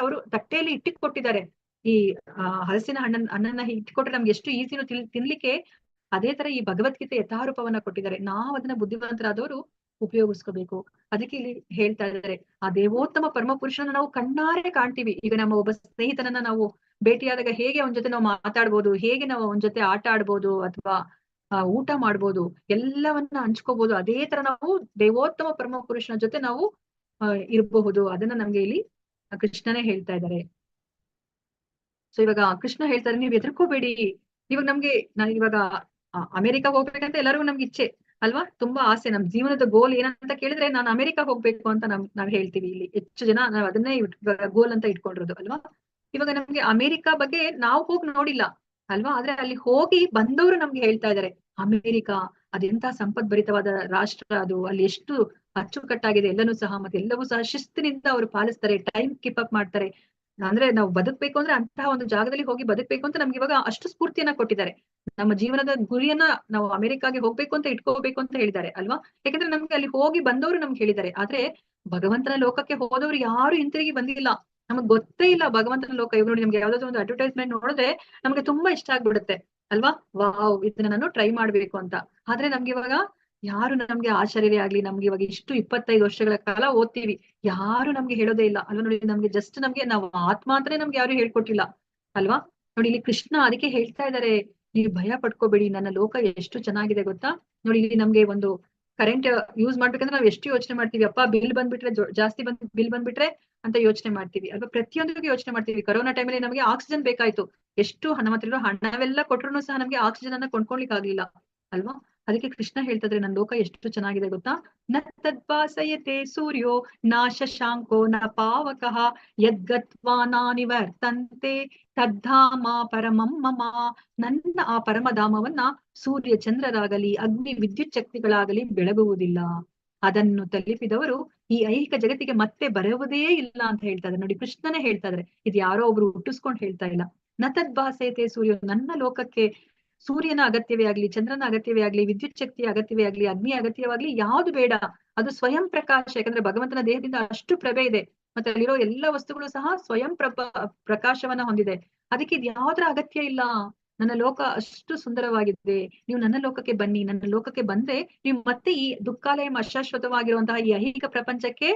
ಅವರು ತಟ್ಟೆಯಲ್ಲಿ ಇಟ್ಟಿಕೊಟ್ಟಿದ್ದಾರೆ. ಈ ಹಲಸಿನ ಹಣ್ಣನ್ನ ಇಟ್ಕೊಟ್ರೆ ನಮ್ಗೆ ಎಷ್ಟು ಈಸಿನೂ ತಿನ್ಲಿಕ್ಕೆ, ಅದೇ ತರ ಈ ಭಗವದ್ಗೀತೆ ಯಥಾರೂಪವನ್ನ ಕೊಟ್ಟಿದ್ದಾರೆ. ನಾವು ಅದನ್ನ ಬುದ್ಧಿವಂತರಾದವರು ಉಪಯೋಗಿಸ್ಕೋಬೇಕು. ಅದಕ್ಕೆ ಇಲ್ಲಿ ಹೇಳ್ತಾ ಇದ್ದಾರೆ, ಆ ದೇವೋತ್ತಮ ಪರಮಪುರುಷನ ನಾವು ಕಣ್ಣಾರೆ ಕಾಣ್ತೀವಿ. ಈಗ ನಮ್ಮ ಒಬ್ಬ ಸ್ನೇಹಿತನನ್ನ ನಾವು ಭೇಟಿಯಾದಾಗ ಹೇಗೆ ಅವನ ಜೊತೆ ನಾವು ಮಾತಾಡ್ಬೋದು, ಹೇಗೆ ನಾವು ಅವನ ಜೊತೆ ಆಟ ಆಡ್ಬೋದು ಅಥವಾ ಊಟ ಮಾಡ್ಬೋದು, ಎಲ್ಲವನ್ನ ಹಂಚ್ಕೋಬಹುದು. ಅದೇ ತರ ನಾವು ದೇವೋತ್ತಮ ಪರಮಪುರುಷನ ಜೊತೆ ನಾವು ಇರಬಹುದು. ಅದನ್ನ ನಮ್ಗೆ ಇಲ್ಲಿ ಕೃಷ್ಣನೇ ಹೇಳ್ತಾ ಇದ್ದಾರೆ. ಸೊ ಇವಾಗ ಕೃಷ್ಣ ಹೇಳ್ತಾರೆ, ನೀವ್ ಹೆದರ್ಕೋಬೇಡಿ. ನಾನು ಇವಾಗ ಅಮೆರಿಕಾಗ್ ಹೋಗ್ಬೇಕಂತ ಎಲ್ಲರಿಗೂ ನಮ್ಗೆ ಇಚ್ಛೆ ಅಲ್ವಾ, ತುಂಬಾ ಆಸೆ. ನಮ್ ಜೀವನದ ಗೋಲ್ ಏನಂತ ಕೇಳಿದ್ರೆ ನಾನು ಅಮೆರಿಕಾಗ್ ಹೋಗ್ಬೇಕು ಅಂತ ನಾವ್ ಹೇಳ್ತೀವಿ. ಇಲ್ಲಿ ಹೆಚ್ಚು ಜನ ನಾವ್ ಅದನ್ನೇ ಗೋಲ್ ಅಂತ ಇಟ್ಕೊಂಡಿರೋದು ಅಲ್ವಾ. ಇವಾಗ ನಮ್ಗೆ ಅಮೆರಿಕ ಬಗ್ಗೆ ನಾವು ಹೋಗಿ ನೋಡಿಲ್ಲ ಅಲ್ವಾ, ಆದ್ರೆ ಅಲ್ಲಿ ಹೋಗಿ ಬಂದವರು ನಮ್ಗೆ ಹೇಳ್ತಾ ಇದಾರೆ ಅಮೆರಿಕ ಅದೆಂತ ಸಂಪದ್ಭರಿತವಾದ ರಾಷ್ಟ್ರ, ಅದು ಅಲ್ಲಿ ಎಷ್ಟು ಅಚ್ಚುಕಟ್ಟಾಗಿದೆ ಎಲ್ಲನೂ ಸಹ, ಮತ್ತೆ ಎಲ್ಲವೂ ಸಹ ಶಿಸ್ತಿನಿಂದ ಅವರು ಪಾಲಿಸ್ತಾರೆ, ಟೈಮ್ ಕೀಪ್ ಅಪ್ ಮಾಡ್ತಾರೆ. ಅಂದ್ರೆ ನಾವು ಬದುಕ್ಬೇಕು ಅಂದ್ರೆ ಅಂತಹ ಒಂದು ಜಾಗದಲ್ಲಿ ಹೋಗಿ ಬದುಕ್ಬೇಕು ಅಂತ ನಮ್ಗೆ ಇವಾಗ ಅಷ್ಟು ಸ್ಫೂರ್ತಿಯನ್ನ ಕೊಟ್ಟಿದ್ದಾರೆ. ನಮ್ಮ ಜೀವನದ ಗುರಿಯನ್ನ ನಾವು ಅಮೆರಿಕಾಗೆ ಹೋಗ್ಬೇಕು ಅಂತ ಇಟ್ಕೋಬೇಕು ಅಂತ ಹೇಳಿದ್ದಾರೆ ಅಲ್ವಾ. ಯಾಕಂದ್ರೆ ನಮ್ಗೆ ಅಲ್ಲಿ ಹೋಗಿ ಬಂದವರು ನಮ್ಗೆ ಹೇಳಿದ್ದಾರೆ. ಆದ್ರೆ ಭಗವಂತನ ಲೋಕಕ್ಕೆ ಹೋದವ್ರು ಯಾರು ಹಿಂತಿರುಗಿ ಬಂದಿಲ್ಲ. ನಮಗ್ ಗೊತ್ತೇ ಇಲ್ಲ ಭಗವಂತನ ಲೋಕ. ಇವಾಗ ನೋಡಿ, ನಮ್ಗೆ ಯಾವ್ದಾದ್ರು ಒಂದು ಅಡ್ವರ್ಟೈಸ್ಮೆಂಟ್ ನೋಡಿದ್ರೆ ನಮ್ಗೆ ತುಂಬಾ ಇಷ್ಟ ಆಗ್ಬಿಡುತ್ತೆ ಅಲ್ವಾ, ವಾವ್ ಇದನ್ನ ನಾನು ಟ್ರೈ ಮಾಡ್ಬೇಕು ಅಂತ. ಆದ್ರೆ ನಮ್ಗೆ ಇವಾಗ ಯಾರು ನಮ್ಗೆ ಆಚಾರ್ಯವೇ ಆಗ್ಲಿ, ನಮ್ಗೆ ಇವಾಗ ಇಷ್ಟು 25 ವರ್ಷಗಳ ಕಾಲ ಓದ್ತೀವಿ, ಯಾರು ನಮ್ಗೆ ಹೇಳೋದೇ ಇಲ್ಲ ಅಲ್ವಾ. ನೋಡಿ, ನಮ್ಗೆ ಜಸ್ಟ್ ನಮ್ಗೆ ನಾವು ಆತ್ಮ ಅಂತಾನೆ ನಮ್ಗೆ ಯಾರು ಹೇಳ್ಕೊಟ್ಟಿಲ್ಲ ಅಲ್ವಾ. ನೋಡಿ ಇಲ್ಲಿ ಕೃಷ್ಣ ಅದಕ್ಕೆ ಹೇಳ್ತಾ ಇದ್ದಾರೆ, ನೀವು ಭಯ ಪಡ್ಕೋಬೇಡಿ, ನನ್ನ ಲೋಕ ಎಷ್ಟು ಚೆನ್ನಾಗಿದೆ ಗೊತ್ತಾ. ನೋಡಿ ಇಲ್ಲಿ ನಮ್ಗೆ ಒಂದು ಕರೆಂಟ್ ಯೂಸ್ ಮಾಡ್ಬೇಕಂದ್ರೆ ನಾವು ಎಷ್ಟು ಯೋಚನೆ ಮಾಡ್ತೀವಿ, ಅಪ್ಪ ಬಿಲ್ ಬಂದ್ಬಿಟ್ರೆ ಜಾಸ್ತಿ ಬಿಲ್ ಬಂದ್ಬಿಟ್ರೆ ಅಂತ ಯೋಚನೆ ಮಾಡ್ತೀವಿ ಅಲ್ವಾ. ಪ್ರತಿಯೊಂದಕ್ಕೂ ಯೋಚನೆ ಮಾಡ್ತೀವಿ. ಕೊರೋನಾ ಟೈಮಲ್ಲಿ ನಮಗೆ ಆಕ್ಸಿಜನ್ ಬೇಕಾಯ್ತು, ಎಷ್ಟು ನಮ್ಮ ಹತ್ರ ಇರೋ ಹಣವೆಲ್ಲ ಕೊಟ್ರು ಸಹ ನಮ್ಗೆ ಆಕ್ಸಿಜನ್ ಅನ್ನ ಕೊಂಡ್ಕೊಳ್ಲಿಕ್ಕೆ ಆಗ್ಲಿಲ್ಲ ಅಲ್ವಾ. ಅದಕ್ಕೆ ಕೃಷ್ಣ ಹೇಳ್ತಿದ್ರೆ ನನ್ನ ಲೋಕ ಎಷ್ಟು ಚೆನ್ನಾಗಿದೆ ಗೊತ್ತಾ. ನ ತದ್ಭಾಸಯತೆ ಸೂರ್ಯೋ ನ ಶಶಾಂಕೋ ನ ಪಾವಕಃ ಯದ್ಗತ್ವಾ ನಾನಿವರ್ತಂತೆ ತದ್ಧಾಮ ಪರಮಂ ಮಮ. ನನ್ನ ಆ ಪರಮಧಾಮವನ್ನ ಸೂರ್ಯ ಚಂದ್ರರಾಗಲಿ ಅಗ್ನಿ ವಿದ್ಯುತ್ ಶಕ್ತಿಗಳಾಗಲಿ ಬೆಳಗುವುದಿಲ್ಲ. ಅದನ್ನು ತಲುಪಿದವರು ಈ ಐಹಿಕ ಜಗತ್ತಿಗೆ ಮತ್ತೆ ಬರುವುದೇ ಇಲ್ಲ ಅಂತ ಹೇಳ್ತಾ ಇದ್ದಾರೆ. ನೋಡಿ ಕೃಷ್ಣನೇ ಹೇಳ್ತಾ ಇದ್ದಾರೆ, ಇದು ಯಾರೋ ಒಬ್ರು ಹುಟ್ಟಿಸ್ಕೊಂಡು ಹೇಳ್ತಾ ಇಲ್ಲ. ನ ತದ್ಭಾಸಯತೆ ಸೂರ್ಯ, ನನ್ನ ಲೋಕಕ್ಕೆ ಸೂರ್ಯನ ಅಗತ್ಯವೇ ಆಗ್ಲಿ, ಚಂದ್ರನ ಅಗತ್ಯವೇ ಆಗ್ಲಿ, ವಿದ್ಯುತ್ ಶಕ್ತಿಯ ಅಗತ್ಯವೇ ಆಗ್ಲಿ, ಅಗ್ನಿ ಅಗತ್ಯವಾಗ್ಲಿ ಯಾವ್ದು ಬೇಡ. ಅದು ಸ್ವಯಂ ಪ್ರಕಾಶ. ಯಾಕಂದ್ರೆ ಭಗವಂತನ ದೇಹದಿಂದ ಅಷ್ಟು ಪ್ರಭೆ ಇದೆ, ಮತ್ತೆ ಅಲ್ಲಿರೋ ಎಲ್ಲ ವಸ್ತುಗಳು ಸಹ ಸ್ವಯಂ ಪ್ರಕಾಶವನ್ನ ಹೊಂದಿದೆ. ಅದಕ್ಕೆ ಇದು ಯಾವ್ದ್ರ ಅಗತ್ಯ ಇಲ್ಲ. ನನ್ನ ಲೋಕ ಅಷ್ಟು ಸುಂದರವಾಗಿದೆ, ನೀವು ನನ್ನ ಲೋಕಕ್ಕೆ ಬನ್ನಿ. ನನ್ನ ಲೋಕಕ್ಕೆ ಬಂದ್ರೆ ನೀವು ಮತ್ತೆ ಈ ದುಃಖಾಲಯ ಅಶಾಶ್ವತವಾಗಿರುವಂತಹ ಈ ಐಹಿಕ ಪ್ರಪಂಚಕ್ಕೆ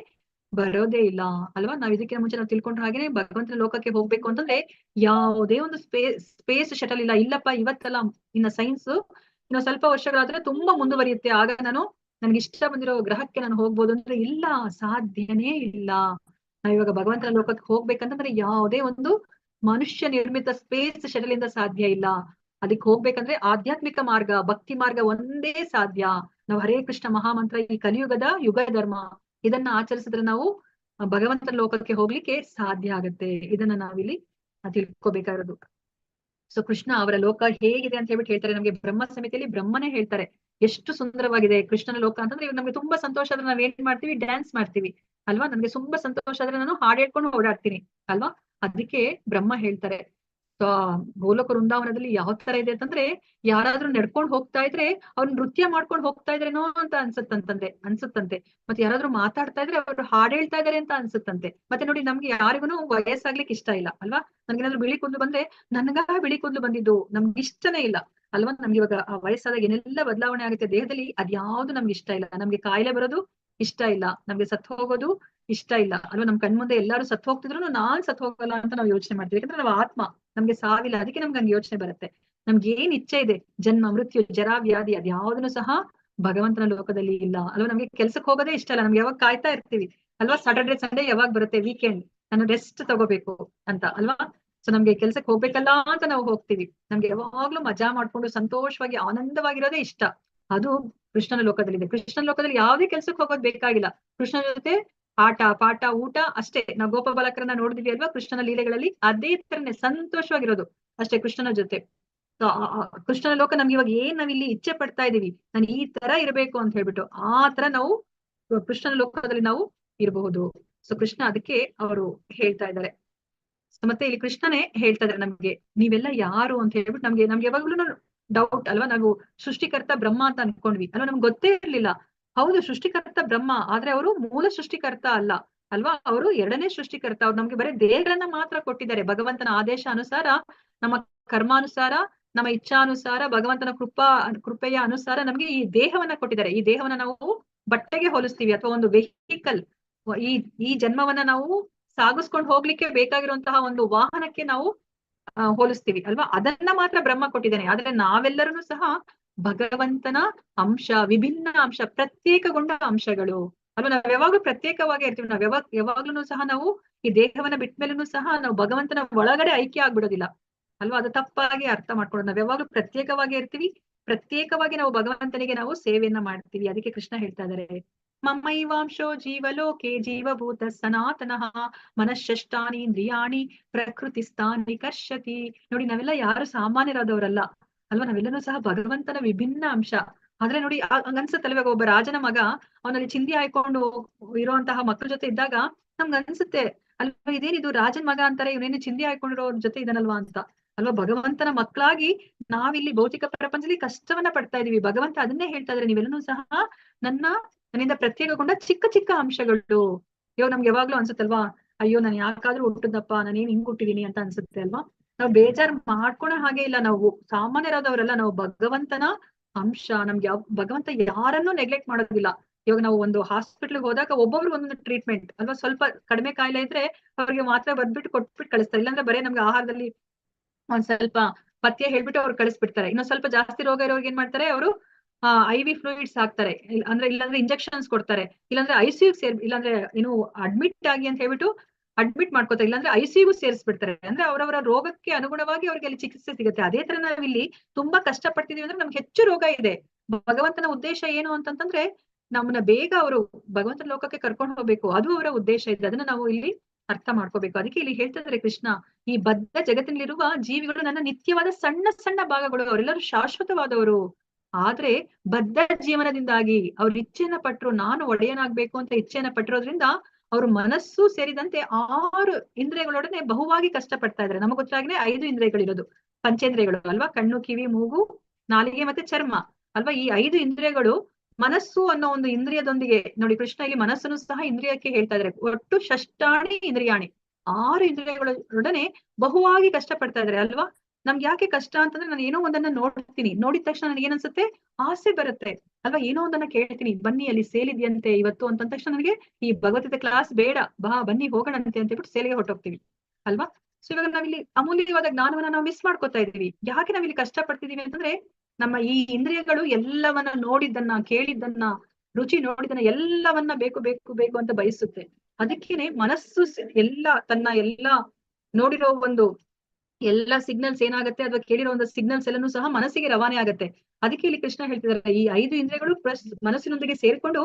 ಬರೋದೇ ಇಲ್ಲ ಅಲ್ವಾ. ನಾವ್ ಇದಕ್ಕೆ ಮುಂಚೆ ನಾವು ತಿಳ್ಕೊಂಡ್ರ ಹಾಗೇನೆ ಭಗವಂತನ ಲೋಕಕ್ಕೆ ಹೋಗ್ಬೇಕು ಅಂತಂದ್ರೆ ಯಾವುದೇ ಒಂದು ಸ್ಪೇಸ್ ಶಟಲ್ ಇಲ್ಲ. ಇಲ್ಲಪ್ಪ ಇವತ್ತಲ್ಲ, ಇನ್ನ ಸೈನ್ಸ್ ಇನ್ನು ಸ್ವಲ್ಪ ವರ್ಷಗಳಾದ್ರೆ ತುಂಬಾ ಮುಂದುವರಿಯುತ್ತೆ, ಆಗ ನನ್ಗೆ ಇಷ್ಟ ಬಂದಿರೋ ಗ್ರಹಕ್ಕೆ ನಾನು ಹೋಗ್ಬೋದು ಅಂದ್ರೆ ಇಲ್ಲ, ಸಾಧ್ಯನೇ ಇಲ್ಲ. ನಾವಿವಾಗ ಭಗವಂತನ ಲೋಕಕ್ಕೆ ಹೋಗ್ಬೇಕಂತಂದ್ರೆ ಯಾವುದೇ ಒಂದು ಮನುಷ್ಯ ನಿರ್ಮಿತ ಸ್ಪೇಸ್ ಶಟಲ್ ಇಂದ ಸಾಧ್ಯ ಇಲ್ಲ. ಅದಕ್ಕೆ ಹೋಗ್ಬೇಕಂದ್ರೆ ಆಧ್ಯಾತ್ಮಿಕ ಮಾರ್ಗ, ಭಕ್ತಿ ಮಾರ್ಗ ಒಂದೇ ಸಾಧ್ಯ. ನಾವು ಹರೇ ಕೃಷ್ಣ ಮಹಾಮಂತ್ರ, ಈ ಕಲಿಯುಗದ ಯುಗ ಧರ್ಮ, ಇದನ್ನ ಆಚರಿಸಿದ್ರೆ ನಾವು ಭಗವಂತನ ಲೋಕಕ್ಕೆ ಹೋಗ್ಲಿಕ್ಕೆ ಸಾಧ್ಯ ಆಗತ್ತೆ. ಇದನ್ನ ನಾವಿಲ್ಲಿ ತಿಳ್ಕೊಬೇಕಾಗಿರೋದು. ಸೊ ಕೃಷ್ಣ ಅವರ ಲೋಕ ಹೇಗಿದೆ ಅಂತ ಹೇಳ್ಬಿಟ್ಟು ಹೇಳ್ತಾರೆ. ನಮ್ಗೆ ಬ್ರಹ್ಮ ಸಮಿತಿಯಲ್ಲಿ ಬ್ರಹ್ಮನೇ ಹೇಳ್ತಾರೆ ಎಷ್ಟು ಸುಂದರವಾಗಿದೆ ಕೃಷ್ಣನ ಲೋಕ ಅಂತಂದ್ರೆ. ಇವಾಗ ನಮ್ಗೆ ತುಂಬಾ ಸಂತೋಷ ಆದ್ರೆ ನಾವ್ ಏನ್ ಮಾಡ್ತೀವಿ, ಡ್ಯಾನ್ಸ್ ಮಾಡ್ತೀವಿ ಅಲ್ವಾ. ನಮ್ಗೆ ತುಂಬಾ ಸಂತೋಷ ಆದ್ರೆ ನಾನು ಹಾಡ್ ಹೇಳ್ಕೊಂಡು ಓಡಾಡ್ತೀನಿ ಅಲ್ವಾ. ಅದಕ್ಕೆ ಬ್ರಹ್ಮ ಹೇಳ್ತಾರೆ, ಗೋಲಕ ವೃಂದಾವನದಲ್ಲಿ ಯಾವ ತರ ಇದೆ ಅಂತಂದ್ರೆ, ಯಾರಾದ್ರೂ ನಡ್ಕೊಂಡು ಹೋಗ್ತಾ ಇದ್ರೆ ಅವ್ರು ನೃತ್ಯ ಮಾಡ್ಕೊಂಡು ಹೋಗ್ತಾ ಇದ್ರೇನೋ ಅಂತ ಅನ್ಸುತ್ತಂತೆ. ಮತ್ತೆ ಯಾರಾದ್ರೂ ಮಾತಾಡ್ತಾ ಇದ್ರೆ ಅವ್ರು ಹಾಡ್ ಹೇಳ್ತಾ ಇದಾರೆ ಅಂತ ಅನ್ಸುತ್ತಂತೆ. ಮತ್ತೆ ನೋಡಿ, ನಮ್ಗೆ ಯಾರಿಗೂ ವಯಸ್ಸಾಗ್ಲಿಕ್ಕೆ ಇಷ್ಟ ಇಲ್ಲ ಅಲ್ವಾ. ನನ್ಗೇನಾದ್ರು ಬಿಳಿ ಕೂದಲು ಬಂದ್ರೆ ನನ್ಗ ಬಿಳಿ ಕೂದಲು ಬಂದಿದ್ದು ನಮ್ಗೆ ಇಷ್ಟನೇ ಇಲ್ಲ ಅಲ್ವಾ. ನಮ್ಗೆ ಇವಾಗ ವಯಸ್ಸಾದಾಗ ಏನೆಲ್ಲ ಬದಲಾವಣೆ ಆಗುತ್ತೆ ದೇಹದಲ್ಲಿ, ಅದ್ಯಾವ್ದು ನಮ್ಗೆ ಇಷ್ಟ ಇಲ್ಲ. ನಮ್ಗೆ ಕಾಯಿಲೆ ಬರೋದು ಇಷ್ಟ ಇಲ್ಲ, ನಮ್ಗೆ ಸತ್ತು ಹೋಗೋದು ಇಷ್ಟ ಇಲ್ಲ ಅಲ್ವಾ. ನಮ್ ಕಣ್ಮುಂದೆ ಎಲ್ಲಾರು ಸತ್ತು ಹೋಗ್ತಿದ್ರು ನಾನ್ ಸತ್ತು ಹೋಗಲ್ಲ ಅಂತ ನಾವು ಯೋಚನೆ ಮಾಡ್ತೀವಿ. ಯಾಕಂದ್ರೆ ನಾವು ಆತ್ಮ, ನಮ್ಗೆ ಸಾವಿಲ್ಲ. ಅದಕ್ಕೆ ನಮ್ಗೆ ಹಂಗೆ ಯೋಚನೆ ಬರುತ್ತೆ. ನಮ್ಗೆ ಏನ್ ಇಚ್ಛೆ ಇದೆ, ಜನ್ಮ ಮೃತ್ಯು ಜರಾ ವ್ಯಾಧಿ ಅದ್ಯಾವುದನ್ನು ಸಹ ಭಗವಂತನ ಲೋಕದಲ್ಲಿ ಇಲ್ಲ ಅಲ್ವಾ. ನಮ್ಗೆ ಕೆಲ್ಸಕ್ಕೆ ಹೋಗೋದೇ ಇಷ್ಟ ಇಲ್ಲ, ನಮ್ಗೆ ಯಾವಾಗ ಕಾಯ್ತಾ ಇರ್ತೀವಿ ಅಲ್ವಾ, ಸಾಟರ್ಡೆ ಸಂಡೇ ಯಾವಾಗ ಬರುತ್ತೆ, ವೀಕೆಂಡ್ ನಾನು ರೆಸ್ಟ್ ತಗೋಬೇಕು ಅಂತ ಅಲ್ವಾ. ಸೊ ನಮ್ಗೆ ಕೆಲ್ಸಕ್ಕೆ ಹೋಗ್ಬೇಕಲ್ಲ ಅಂತ ನಾವು ಹೋಗ್ತೀವಿ. ನಮ್ಗೆ ಯಾವಾಗ್ಲೂ ಮಜಾ ಮಾಡ್ಕೊಂಡು ಸಂತೋಷವಾಗಿ ಆನಂದವಾಗಿರೋದೇ ಇಷ್ಟ. ಅದು ಕೃಷ್ಣನ ಲೋಕದಲ್ಲಿದೆ. ಕೃಷ್ಣನ ಲೋಕದಲ್ಲಿ ಯಾವುದೇ ಕೆಲ್ಸಕ್ಕೆ ಹೋಗೋದು ಬೇಕಾಗಿಲ್ಲ. ಕೃಷ್ಣನ ಜೊತೆ ಆಟ ಪಾಠ ಊಟ ಅಷ್ಟೇ. ನಾವು ಗೋಪ ಬಾಲಕರನ್ನ ನೋಡಿದ್ವಿ ಅಲ್ವಾ ಕೃಷ್ಣನ ಲೀಲೆಗಳಲ್ಲಿ, ಅದೇ ತರನೇ ಸಂತೋಷವಾಗಿರೋದು ಅಷ್ಟೇ ಕೃಷ್ಣನ ಜೊತೆ. ಕೃಷ್ಣನ ಲೋಕ ನಮ್ಗೆ ಇವಾಗ ಏನ್ ನಾವಿಲ್ಲಿ ಇಚ್ಛೆ ಪಡ್ತಾ ಇದೀವಿ, ನಾನು ಈ ತರ ಇರ್ಬೇಕು ಅಂತ ಹೇಳ್ಬಿಟ್ಟು, ಆ ತರ ನಾವು ಕೃಷ್ಣನ ಲೋಕದಲ್ಲಿ ನಾವು ಇರಬಹುದು. ಸೊ ಕೃಷ್ಣ ಅದಕ್ಕೆ ಅವರು ಹೇಳ್ತಾ ಇದ್ದಾರೆ. ಮತ್ತೆ ಇಲ್ಲಿ ಕೃಷ್ಣನೇ ಹೇಳ್ತಾ ಇದಾರೆ ನಮ್ಗೆ, ನೀವೆಲ್ಲ ಯಾರು ಅಂತ ಹೇಳ್ಬಿಟ್ಟು. ನಮ್ಗೆ ಯಾವಾಗ್ಲೂ ಡೌಟ್ ಅಲ್ವಾ, ನಾವು ಸೃಷ್ಟಿಕರ್ತ ಬ್ರಹ್ಮ ಅಂತ ಅನ್ಕೊಂಡ್ವಿ ಅಲ್ವಾ. ನಮ್ಗೆ ಗೊತ್ತೇ ಇರ್ಲಿಲ್ಲ, ಹೌದು ಸೃಷ್ಟಿಕರ್ತ ಬ್ರಹ್ಮ, ಆದ್ರೆ ಅವರು ಮೂಲ ಸೃಷ್ಟಿಕರ್ತ ಅಲ್ಲ ಅಲ್ವಾ. ಅವರು ಎರಡನೇ ಸೃಷ್ಟಿಕರ್ತ. ಅವ್ರು ನಮ್ಗೆ ಬರೀ ದೇಹಗಳನ್ನ ಮಾತ್ರ ಕೊಟ್ಟಿದ್ದಾರೆ. ಭಗವಂತನ ಆದೇಶ ಅನುಸಾರ, ನಮ್ಮ ಕರ್ಮಾನುಸಾರ, ನಮ್ಮ ಇಚ್ಛಾನುಸಾರ, ಭಗವಂತನ ಕೃಪೆಯ ಅನುಸಾರ ನಮ್ಗೆ ಈ ದೇಹವನ್ನ ಕೊಟ್ಟಿದ್ದಾರೆ. ಈ ದೇಹವನ್ನ ನಾವು ಬಟ್ಟೆಗೆ ಹೋಲಿಸ್ತೀವಿ ಅಥವಾ ಒಂದು ವೆಹಿಕಲ್, ಈ ಜನ್ಮವನ್ನ ನಾವು ಸಾಗಿಸ್ಕೊಂಡು ಹೋಗ್ಲಿಕ್ಕೆ ಬೇಕಾಗಿರುವಂತಹ ಒಂದು ವಾಹನಕ್ಕೆ ನಾವು ಹೋಲಿಸ್ತೀವಿ ಅಲ್ವಾ. ಅದನ್ನ ಮಾತ್ರ ಬ್ರಹ್ಮ ಕೊಟ್ಟಿದ್ದಾನೆ. ಆದ್ರೆ ನಾವೆಲ್ಲರೂ ಸಹ ಭಗವಂತನ ಅಂಶ, ವಿಭಿನ್ನ ಅಂಶ, ಪ್ರತ್ಯೇಕಗೊಂಡ ಅಂಶಗಳು ಅಲ್ವಾ. ನಾವ್ ಯಾವಾಗ್ಲೂ ಪ್ರತ್ಯೇಕವಾಗಿ ಇರ್ತೀವಿ. ನಾವ್ ಯಾವಾಗ್ಲೂ ಸಹ ನಾವು ಈ ದೇಹವನ್ನ ಬಿಟ್ಟ ಮೇಲೂ ಸಹ ನಾವು ಭಗವಂತನ ಒಳಗಡೆ ಐಕ್ಯ ಆಗ್ಬಿಡೋದಿಲ್ಲ ಅಲ್ವಾ. ಅದು ತಪ್ಪಾಗಿ ಅರ್ಥ ಮಾಡ್ಕೊಳ್ಳೋದು. ನಾವ್ ಯಾವಾಗ್ಲೂ ಪ್ರತ್ಯೇಕವಾಗಿ ಇರ್ತೀವಿ, ಪ್ರತ್ಯೇಕವಾಗಿ ನಾವು ಭಗವಂತನಿಗೆ ನಾವು ಸೇವೆಯನ್ನ ಮಾಡ್ತೀವಿ. ಅದಕ್ಕೆ ಕೃಷ್ಣ ಹೇಳ್ತಾ ಇದಾರೆ, ಮಮೈವಾಂಶೋ ಜೀವಲೋಕೆ ಜೀವಭೂತ ಸನಾತನಃ ಮನಃಷ್ಟಾನಿ ಇಂದ್ರಿಯಾಣಿ ಪ್ರಕೃತಿಸ್ಥಾನಿ ಕರ್ಷತಿ. ನೋಡಿ, ನಾವೆಲ್ಲ ಯಾರು ಸಾಮಾನ್ಯರಾದವರಲ್ಲ ಅಲ್ವಾ, ನಾವೆಲ್ಲರೂ ಸಹ ಭಗವಂತನ ವಿಭಿನ್ನ ಅಂಶ. ಆದ್ರೆ ನೋಡಿ, ಹಂಗನ್ಸುತ್ತಲ್ಲ, ಇವಾಗ ಒಬ್ಬ ರಾಜನ ಮಗ ಅವನಲ್ಲಿ ಚಿಂದಿ ಹಾಕೊಂಡು ಇರುವಂತಹ ಮಕ್ಕಳ ಜೊತೆ ಇದ್ದಾಗ ನಮ್ಗೆ ಅನ್ಸುತ್ತೆ ಅಲ್ವಾ, ಇದೇನಿದು ರಾಜನ್ ಮಗ ಅಂತಾರೆ, ಇವನೇನು ಚಿಂದಿ ಹಾಕೊಂಡಿರೋ ಜೊತೆ ಇದನ್ನಲ್ವಾ ಅಂತ ಅಲ್ವಾ. ಭಗವಂತನ ಮಕ್ಕಳಾಗಿ ನಾವಿಲ್ಲಿ ಭೌತಿಕ ಪ್ರಪಂಚದಲ್ಲಿ ಕಷ್ಟವನ್ನ ಪಡ್ತಾ ಇದೀವಿ. ಭಗವಂತ ಅದನ್ನೇ ಹೇಳ್ತಾ ಇದ್ರೆ, ನೀವೆಲ್ಲನೂ ಸಹ ನನ್ನಿಂದ ಪ್ರತ್ಯೇಕಗೊಂಡ ಚಿಕ್ಕ ಚಿಕ್ಕ ಅಂಶಗಳು. ಇವಾಗ ನಮ್ಗೆ ಯಾವಾಗ್ಲೂ ಅನ್ಸುತ್ತಲ್ವಾ, ಅಯ್ಯೋ ನಾನು ಯಾಕಾದ್ರೂ ಹುಟ್ಟುದಪ್ಪ, ನಾನೇನ್ ಹಿಂಗ್ ಹುಟ್ಟಿದೀನಿ ಅಂತ ಅನ್ಸುತ್ತೆ ಅಲ್ವಾ. ನಾವು ಬೇಜಾರ್ ಮಾಡ್ಕೊಳೋ ಹಾಗೆ ಇಲ್ಲ. ನಾವು ಸಾಮಾನ್ಯರಾದವರೆಲ್ಲ ನಾವು ಭಗವಂತನ ಅಂಶ. ನಮ್ಗೆ ಭಗವಂತ ಯಾರನ್ನೂ ನೆಗ್ಲೆಕ್ಟ್ ಮಾಡೋದಿಲ್ಲ. ಇವಾಗ ನಾವು ಒಂದು ಹಾಸ್ಪಿಟ್ಲ್ಗೆ ಹೋದಾಗ ಒಬ್ಬೊಬ್ರು ಒಂದೊಂದು ಟ್ರೀಟ್ಮೆಂಟ್ ಅಲ್ವಾ. ಸ್ವಲ್ಪ ಕಡಿಮೆ ಕಾಯಿಲೆ ಇದ್ರೆ ಅವ್ರಿಗೆ ಮಾತ್ರ ಬರ್ದ್ಬಿಟ್ಟು ಕೊಟ್ಬಿಟ್ಟು ಕಳಿಸ್ತಾರೆ. ಇಲ್ಲಾಂದ್ರೆ ಬರೀ ನಮ್ಗೆ ಆಹಾರದಲ್ಲಿ ಒಂದ್ ಸ್ವಲ್ಪ ಪಥ್ಯ ಹೇಳ್ಬಿಟ್ಟು ಅವ್ರು ಕಳಿಸ್ಬಿಡ್ತಾರೆ. ಇನ್ನೊಂದ್ ಸ್ವಲ್ಪ ಜಾಸ್ತಿ ರೋಗ ಇರೋರ್ಗೆ ಏನ್ ಮಾಡ್ತಾರೆ, ಅವರು IV ಫ್ಲೂಯಿಡ್ಸ್ ಹಾಕ್ತಾರೆ, ಇಲ್ಲಾಂದ್ರೆ ಇಂಜೆಕ್ಷನ್ಸ್ ಕೊಡ್ತಾರೆ, ಇಲ್ಲಾಂದ್ರೆ ICU ಇಲ್ಲಾಂದ್ರೆ ಏನು ಅಡ್ಮಿಟ್ ಆಗಿ ಅಂತ ಹೇಳ್ಬಿಟ್ಟು ಅಡ್ಮಿಟ್ ಮಾಡ್ಕೋತಾರೆ, ಇಲ್ಲಾಂದ್ರೆ ICU ಸೇರಿಸ್ಬಿಡ್ತಾರೆ. ಅಂದ್ರೆ ಅವರವರ ರೋಗಕ್ಕೆ ಅನುಗುಣವಾಗಿ ಅವ್ರಿಗೆ ಅಲ್ಲಿ ಚಿಕಿತ್ಸೆ ಸಿಗುತ್ತೆ. ಅದೇ ತರ ನಾವಿಲ್ಲಿ ತುಂಬಾ ಕಷ್ಟ ಪಡ್ತಿದೀವಿ ಅಂದ್ರೆ ನಮ್ಗೆ ಹೆಚ್ಚು ರೋಗ ಇದೆ. ಭಗವಂತನ ಉದ್ದೇಶ ಏನು ಅಂತಂತಂದ್ರೆ ನಮ್ಮನ್ನ ಬೇಗ ಅವರು ಭಗವಂತನ ಲೋಕಕ್ಕೆ ಕರ್ಕೊಂಡು ಹೋಗ್ಬೇಕು, ಅದು ಅವರ ಉದ್ದೇಶ ಇದೆ. ಅದನ್ನ ನಾವು ಇಲ್ಲಿ ಅರ್ಥ ಮಾಡ್ಕೋಬೇಕು. ಅದಕ್ಕೆ ಇಲ್ಲಿ ಹೇಳ್ತಿದ್ದಾರೆ ಕೃಷ್ಣ, ಈ ಬದ್ಧ ಜಗತ್ತಿನಲ್ಲಿರುವ ಜೀವಿಗಳು ನನ್ನ ನಿತ್ಯವಾದ ಸಣ್ಣ ಸಣ್ಣ ಭಾಗಗಳು, ಅವರೆಲ್ಲರೂ ಶಾಶ್ವತವಾದವರು. ಆದ್ರೆ ಬದ್ಧ ಜೀವನದಿಂದಾಗಿ ಅವ್ರ ಇಚ್ಛೆಯನ್ನ ಪಟ್ರು, ನಾನು ಒಡೆಯನಾಗ್ಬೇಕು ಅಂತ ಇಚ್ಛೆಯನ್ನ ಪಟ್ಟಿರೋದ್ರಿಂದ ಅವ್ರ ಮನಸ್ಸು ಸೇರಿದಂತೆ 6 ಇಂದ್ರಿಯಗಳೊಡನೆ ಬಹುವಾಗಿ ಕಷ್ಟ ಪಡ್ತಾ ಇದ್ದಾರೆ. ನಮಗ್ ಗೊತ್ತಾಗ್ಲೇ 5 ಇಂದ್ರಿಯಗಳಿರೋದು, ಪಂಚೇಂದ್ರಿಯಗಳು ಅಲ್ವಾ. ಕಣ್ಣು, ಕಿವಿ, ಮೂಗು, ನಾಲಿಗೆ ಮತ್ತೆ ಚರ್ಮ ಅಲ್ವಾ. ಈ 5 ಇಂದ್ರಿಯಗಳು ಮನಸ್ಸು ಅನ್ನೋ ಒಂದು ಇಂದ್ರಿಯದೊಂದಿಗೆ, ನೋಡಿ ಕೃಷ್ಣ ಇಲ್ಲಿ ಮನಸ್ಸನ್ನು ಸಹ ಇಂದ್ರಿಯಕ್ಕೆ ಹೇಳ್ತಾ ಇದ್ದಾರೆ. ಒಟ್ಟು ಷಷ್ಟಾಣಿ ಇಂದ್ರಿಯಾಣಿ, 6 ಇಂದ್ರಿಯಗಳೊಡನೆ ಬಹುವಾಗಿ ಕಷ್ಟ ಪಡ್ತಾ ಇದ್ದಾರೆ ಅಲ್ವಾ. ನಮ್ಗೆ ಯಾಕೆ ಕಷ್ಟ ಅಂತಂದ್ರೆ, ನಾನು ಏನೋ ಒಂದನ್ನ ನೋಡ್ತೀನಿ, ನೋಡಿದ ತಕ್ಷಣ ನನಗೆ ಏನನ್ಸುತ್ತೆ, ಆಸೆ ಬರುತ್ತೆ ಅಲ್ವಾ. ಏನೋ ಒಂದನ್ನ ಕೇಳ್ತೀನಿ, ಬನ್ನಿ ಅಲ್ಲಿ ಸೇಲ್ ಇದೆಯಂತೆ ಇವತ್ತು ಅಂತ ತಕ್ಷಣ ನನಗೆ ಈ ಭಗವದ್ಗೀತೆ ಕ್ಲಾಸ್ ಬೇಡ, ಬನ್ನಿ ಹೋಗೋಣಂತೆ ಅಂತ ಹೇಳ್ಬಿಟ್ಟು ಸೇಲಿಗೆ ಹೊರಟೋಗ್ತೀವಿ ಅಲ್ವಾ. ಸೊ ಇವಾಗ ನಾವಿಲ್ಲಿ ಅಮೂಲ್ಯವಾದ ಜ್ಞಾನವನ್ನ ನಾವು ಮಿಸ್ ಮಾಡ್ಕೋತಾ ಇದೀವಿ. ಯಾಕೆ ನಾವಿಲ್ಲಿ ಕಷ್ಟ ಪಡ್ತಿದೀವಿ ಅಂತಂದ್ರೆ, ನಮ್ಮ ಈ ಇಂದ್ರಿಯಗಳು ಎಲ್ಲವನ್ನ ನೋಡಿದ್ದನ್ನ, ಕೇಳಿದ್ದನ್ನ, ರುಚಿ ನೋಡಿದ್ದನ್ನ ಎಲ್ಲವನ್ನ ಬೇಕು ಬೇಕು ಬೇಕು ಅಂತ ಬಯಸುತ್ತೆ. ಅದಕ್ಕೇನೆ ಮನಸ್ಸು ತನ್ನ ನೋಡಿರೋ ಒಂದು ಎಲ್ಲ ಸಿಗ್ನಲ್ಸ್ ಏನಾಗುತ್ತೆ, ಅಥವಾ ಕೇಳಿರೋ ಒಂದು ಸಿಗ್ನಲ್ಸ್ ಎಲ್ಲನೂ ಸಹ ಮನಸ್ಸಿಗೆ ರವಾನೆ ಆಗುತ್ತೆ. ಅದಕ್ಕೆ ಇಲ್ಲಿ ಕೃಷ್ಣ ಹೇಳ್ತಿದ್ದಾರೆ, ಈ 5 ಇಂದ್ರಿಯಗಳು ಪ್ಲಸ್ ಮನಸ್ಸಿನೊಂದಿಗೆ ಸೇರ್ಕೊಂಡು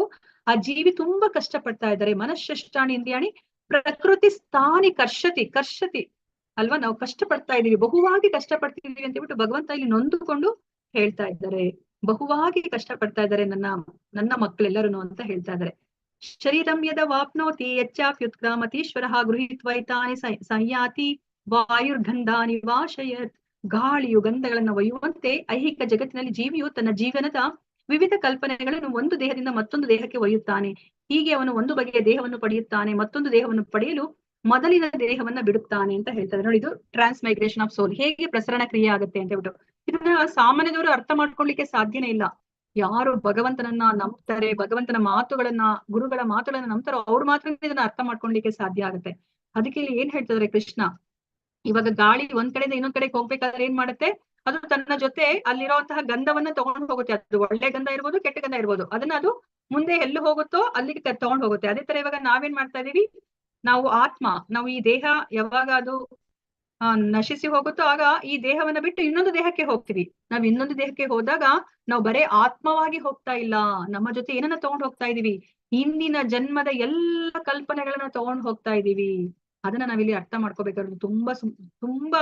ಆ ಜೀವಿ ತುಂಬಾ ಕಷ್ಟ ಪಡ್ತಾ ಇದ್ದಾರೆ. ಮನಃಷ್ಟಾನಿ ಇಂದ್ರಿಯಾಣಿ ಪ್ರಕೃತಿ ಸ್ಥಾನಿ ಕರ್ಷತಿ ಅಲ್ವಾ. ನಾವು ಕಷ್ಟ ಪಡ್ತಾ ಇದೀವಿ, ಬಹುವಾಗಿ ಕಷ್ಟ ಪಡ್ತಿದೀವಿ ಅಂತ ಹೇಳ್ಬಿಟ್ಟು ಭಗವಂತ ಇಲ್ಲಿ ನೊಂದುಕೊಂಡು ಹೇಳ್ತಾ ಇದ್ದಾರೆ. ಬಹುವಾಗಿ ಕಷ್ಟ ಪಡ್ತಾ ಇದ್ದಾರೆ ನನ್ನ ಮಕ್ಕಳೆಲ್ಲರೂ ಅಂತ ಹೇಳ್ತಾ ಇದ್ದಾರೆ. ಶರೀರಂ ಯದ ವಾಪ್ನೋತಿ ಯಚ್ಚಾಪ್ಯುತ್ಕ್ರಾಮತೀಶ್ವರಃ ಗೃಹೀತ್ವೈತಾನಿ ಸಂಯಾತಿ ವಾಯುರ್ಗಂಧಾನಿ ವಾಶಯತ್. ಗಾಳಿಯು ಗಂಧಗಳನ್ನ ಒಯ್ಯುವಂತೆ ಐಹಿಕ ಜಗತ್ತಿನಲ್ಲಿ ಜೀವಿಯು ತನ್ನ ಜೀವನದ ವಿವಿಧ ಕಲ್ಪನೆಗಳನ್ನು ಒಂದು ದೇಹದಿಂದ ಮತ್ತೊಂದು ದೇಹಕ್ಕೆ ಒಯ್ಯುತ್ತಾನೆ. ಹೀಗೆ ಅವನು ಒಂದು ಬಗೆಯ ದೇಹವನ್ನು ಪಡೆಯುತ್ತಾನೆ, ಮತ್ತೊಂದು ದೇಹವನ್ನು ಪಡೆಯಲು ಮೊದಲಿನ ದೇಹವನ್ನ ಬಿಡುತ್ತಾನೆ ಅಂತ ಹೇಳ್ತಾರೆ. ನೋಡಿ, ಇದು ಟ್ರಾನ್ಸ್ಮೈಗ್ರೇಷನ್ ಆಫ್ ಸೋಲ್, ಹೇಗೆ ಪ್ರಸರಣ ಕ್ರಿಯೆ ಆಗುತ್ತೆ ಅಂತ ಹೇಳ್ಬಿಟ್ಟು. ಇದನ್ನ ಸಾಮಾನ್ಯದವರು ಅರ್ಥ ಮಾಡ್ಕೊಳ್ಳಿಕ್ಕೆ ಸಾಧ್ಯನೇ ಇಲ್ಲ. ಯಾರು ಭಗವಂತನನ್ನ ನಂಬ್ತಾರೆ, ಭಗವಂತನ ಮಾತುಗಳನ್ನ, ಗುರುಗಳ ಮಾತುಗಳನ್ನ ನಂಬ್ತಾರೋ ಅವ್ರು ಮಾತ್ರ ಇದನ್ನ ಅರ್ಥ ಮಾಡ್ಕೊಳ್ಳಿಕ್ಕೆ ಸಾಧ್ಯ ಆಗುತ್ತೆ. ಅದಕ್ಕೆ ಇಲ್ಲಿ ಏನ್ ಹೇಳ್ತಿದ್ದಾರೆ ಕೃಷ್ಣ, ಇವಾಗ ಗಾಳಿ ಒಂದ್ ಕಡೆಯಿಂದ ಇನ್ನೊಂದ್ ಕಡೆಗೆ ಹೋಗ್ಬೇಕಾದ್ರೆ ಏನ್ ಮಾಡುತ್ತೆ, ಅದು ತನ್ನ ಜೊತೆ ಅಲ್ಲಿರುವಂತಹ ಗಂಧವನ್ನ ತಗೊಂಡು ಹೋಗುತ್ತೆ. ಅದು ಒಳ್ಳೆ ಗಂಧ ಇರ್ಬೋದು, ಕೆಟ್ಟ ಗಂಧ ಇರ್ಬೋದು, ಅದನ್ನ ಅದು ಮುಂದೆ ಎಲ್ಲಿ ಹೋಗುತ್ತೋ ಅಲ್ಲಿಗೆ ತಗೊಂಡು ಹೋಗುತ್ತೆ. ಅದೇ ತರ ಇವಾಗ ನಾವೇನ್ ಮಾಡ್ತಾ ಇದೀವಿ, ನಾವು ಆತ್ಮ, ನಾವು ಈ ದೇಹ ಯಾವಾಗ ಅದು ನಶಿಸಿ ಹೋಗುತ್ತೋ ಆಗ ಈ ದೇಹವನ್ನ ಬಿಟ್ಟು ಇನ್ನೊಂದು ದೇಹಕ್ಕೆ ಹೋಗ್ತೀವಿ. ನಾವ್ ಇನ್ನೊಂದು ದೇಹಕ್ಕೆ ಹೋದಾಗ ನಾವು ಬರೇ ಆತ್ಮವಾಗಿ ಹೋಗ್ತಾ ಇಲ್ಲ, ನಮ್ಮ ಜೊತೆ ಏನನ್ನ ತಗೊಂಡ್ ಹೋಗ್ತಾ ಇದೀವಿ, ಹಿಂದಿನ ಜನ್ಮದ ಎಲ್ಲ ಕಲ್ಪನೆಗಳನ್ನ ತಗೊಂಡ್ ಹೋಗ್ತಾ ಇದೀವಿ. ಅದನ್ನ ನಾವಿಲ್ಲಿ ಅರ್ಥ ಮಾಡ್ಕೋಬೇಕಾದ್ರು ತುಂಬಾ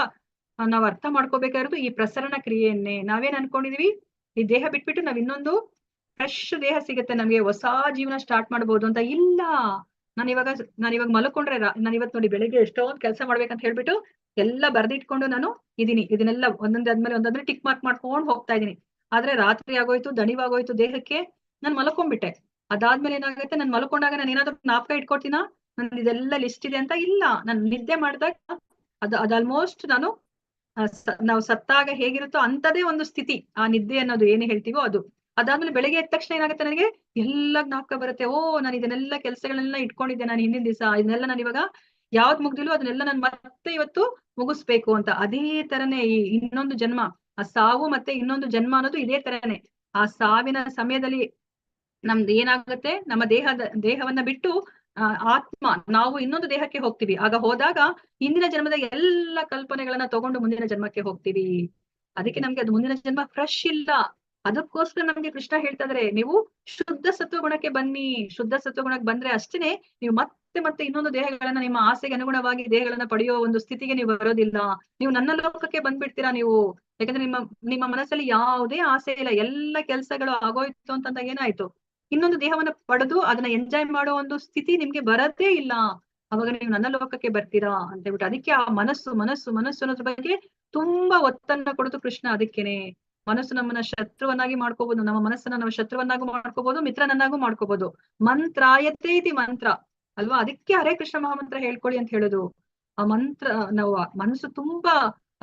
ನಾವ್ ಅರ್ಥ ಮಾಡ್ಕೋಬೇಕಾದ್ರು ಈ ಪ್ರಸರಣ ಕ್ರಿಯೆಯನ್ನೇ. ನಾವೇನ್ ಅನ್ಕೊಂಡಿದೀವಿ, ಈ ದೇಹ ಬಿಟ್ಬಿಟ್ಟು ನಾವ್ ಇನ್ನೊಂದು ಫ್ರೆಶ್ ದೇಹ ಸಿಗುತ್ತೆ, ನಮ್ಗೆ ಹೊಸ ಜೀವನ ಸ್ಟಾರ್ಟ್ ಮಾಡ್ಬೋದು ಅಂತ. ಇಲ್ಲ, ನಾನಿವಾಗ ಮಲ್ಕೊಂಡ್ರೆ, ನಾನು ಇವತ್ತು ನೋಡಿ ಬೆಳಿಗ್ಗೆ ಎಷ್ಟೊಂದು ಕೆಲಸ ಮಾಡ್ಬೇಕಂತ ಹೇಳ್ಬಿಟ್ಟು ಎಲ್ಲ ಬರ್ದಿಟ್ಕೊಂಡು ನಾನು ಇದನ್ನೆಲ್ಲ ಒಂದೊಂದಾದ್ಮೇಲೆ ಟಿಕ್ ಮಾರ್ಕ್ ಮಾಡ್ಕೊಂಡು ಹೋಗ್ತಾ ಇದೀನಿ. ಆದ್ರೆ ರಾತ್ರಿ ಆಗೋಯ್ತು, ದಣಿವಾಗೋಯ್ತು ದೇಹಕ್ಕೆ, ನಾನು ಮಲ್ಕೊಂಡ್ಬಿಟ್ಟೆ. ಅದಾದ್ಮೇಲೆ ಏನಾಗುತ್ತೆ, ನಾನು ಮಲ್ಕೊಂಡಾಗ ನಾನು ಏನಾದ್ರು ಜ್ಞಾಪಕ ಇಟ್ಕೊಳ್ತೀನ, ನನ್ ಇದೆಲ್ಲ ಲಿಸ್ಟ್ ಇದೆ ಅಂತ? ಇಲ್ಲ. ನಾನು ನಿದ್ದೆ ಮಾಡಿದಾಗ ಅದು ಆಲ್ಮೋಸ್ಟ್ ನಾವು ಸತ್ತಾಗ ಹೇಗಿರುತ್ತೋ ಅಂತದೇ ಒಂದು ಸ್ಥಿತಿ, ಆ ನಿದ್ದೆ ಅನ್ನೋದು ಏನೇ ಹೇಳ್ತೀವೋ ಅದು. ಅದಾದ್ಮೇಲೆ ಬೆಳಗ್ಗೆ ಎದ್ದ ತಕ್ಷಣ ಏನಾಗುತ್ತೆ, ನನಗೆ ಎಲ್ಲ ಜ್ಞಾಪಕ ಬರುತ್ತೆ. ಓ, ನಾನು ಇದನ್ನೆಲ್ಲ ಕೆಲಸಗಳನ್ನೆಲ್ಲ ಇಟ್ಕೊಂಡಿದ್ದೆ ನಾನು ಹಿಂದಿನ ದಿವಸ, ಇದನ್ನೆಲ್ಲ ನಾನು ಇವಾಗ ಯಾವ್ದು ಮುಗ್ದಿಲ್ಲೋ ಅದನ್ನೆಲ್ಲ ನಾನು ಮತ್ತೆ ಇವತ್ತು ಮುಗಿಸ್ಬೇಕು ಅಂತ. ಅದೇ ತರನೇ ಈ ಇನ್ನೊಂದು ಜನ್ಮ, ಆ ಸಾವು ಮತ್ತೆ ಇನ್ನೊಂದು ಜನ್ಮ ಅನ್ನೋದು ಇದೇ ತರನೇ. ಆ ಸಾವಿನ ಸಮಯದಲ್ಲಿ ನಮ್ದು ಏನಾಗುತ್ತೆ, ನಮ್ಮ ದೇಹವನ್ನ ಬಿಟ್ಟು ಆತ್ಮ ನಾವು ಇನ್ನೊಂದು ದೇಹಕ್ಕೆ ಹೋಗ್ತೀವಿ. ಆಗ ಹೋದಾಗ ಹಿಂದಿನ ಜನ್ಮದ ಎಲ್ಲ ಕಲ್ಪನೆಗಳನ್ನ ತಗೊಂಡು ಮುಂದಿನ ಜನ್ಮಕ್ಕೆ ಹೋಗ್ತೀವಿ. ಅದಕ್ಕೆ ನಮ್ಗೆ ಅದು ಮುಂದಿನ ಜನ್ಮ ಫ್ರೆಶ್ ಇಲ್ಲ, ಅದಕ್ಕೋಸ್ಕರ ನಮ್ಗೆ ಕೃಷ್ಣ ಹೇಳ್ತಾ ಇದಾರೆ, ನೀವು ಶುದ್ಧ ಸತ್ವಗುಣಕ್ಕೆ ಬನ್ನಿ. ಶುದ್ಧ ಸತ್ವಗುಣಕ್ಕೆ ಬಂದ್ರೆ ಅಷ್ಟೇನೆ ನೀವು ಮತ್ತೆ ಮತ್ತೆ ಇನ್ನೊಂದು ದೇಹಗಳನ್ನ ನಿಮ್ಮ ಆಸೆಗೆ ಅನುಗುಣವಾಗಿ ದೇಹಗಳನ್ನ ಪಡೆಯೋ ಒಂದು ಸ್ಥಿತಿಗೆ ನೀವು ಬರೋದಿಲ್ಲ. ನೀವು ನನ್ನ ಲೋಕಕ್ಕೆ ಬಂದ್ಬಿಡ್ತೀರಾ ನೀವು. ಯಾಕಂದ್ರೆ ನಿಮ್ಮ ಮನಸ್ಸಲ್ಲಿ ಯಾವುದೇ ಆಸೆ ಇಲ್ಲ, ಎಲ್ಲ ಕೆಲಸಗಳು ಆಗೋಯ್ತು ಅಂತಂದಾಗ ಏನಾಯ್ತು, ಇನ್ನೊಂದು ದೇಹವನ್ನ ಪಡೆದು ಅದನ್ನ ಎಂಜಾಯ್ ಮಾಡೋ ಒಂದು ಸ್ಥಿತಿ ನಿಮ್ಗೆ ಬರದೇ ಇಲ್ಲ. ಅವಾಗ ನೀವು ನನ್ನ ಲೋಕಕ್ಕೆ ಬರ್ತೀರಾ ಅಂತ ಹೇಳ್ಬಿಟ್ಟು ಅದಕ್ಕೆ ಆ ಮನಸ್ಸು ಮನಸ್ಸು ಮನಸ್ಸು ಅನ್ನೋದ್ರ ಬಗ್ಗೆ ತುಂಬಾ ಒತ್ತನ್ನ ಕೊಡುದು ಕೃಷ್ಣ. ಅದಕ್ಕೇನೆ ಮನಸ್ಸು ನಮ್ಮನ್ನ ಶತ್ರುವನ್ನಾಗಿ ಮಾಡ್ಕೋಬಹುದು, ನಮ್ಮ ಮನಸ್ಸನ್ನ ನಾವು ಶತ್ರುವನ್ನಾಗೂ ಮಾಡ್ಕೋಬಹುದು, ಮಿತ್ರನನ್ನಾಗೂ ಮಾಡ್ಕೋಬಹುದು. ಮಂತ್ರಾಯತೆ ಇತಿ ಮಂತ್ರ ಅಲ್ವಾ, ಅದಕ್ಕೆ ಹರೇ ಕೃಷ್ಣ ಮಹಾಮಂತ್ರ ಹೇಳ್ಕೊಳ್ಳಿ ಅಂತ ಹೇಳುದು. ಆ ಮಂತ್ರ ನಾವು ಮನಸ್ಸು ತುಂಬಾ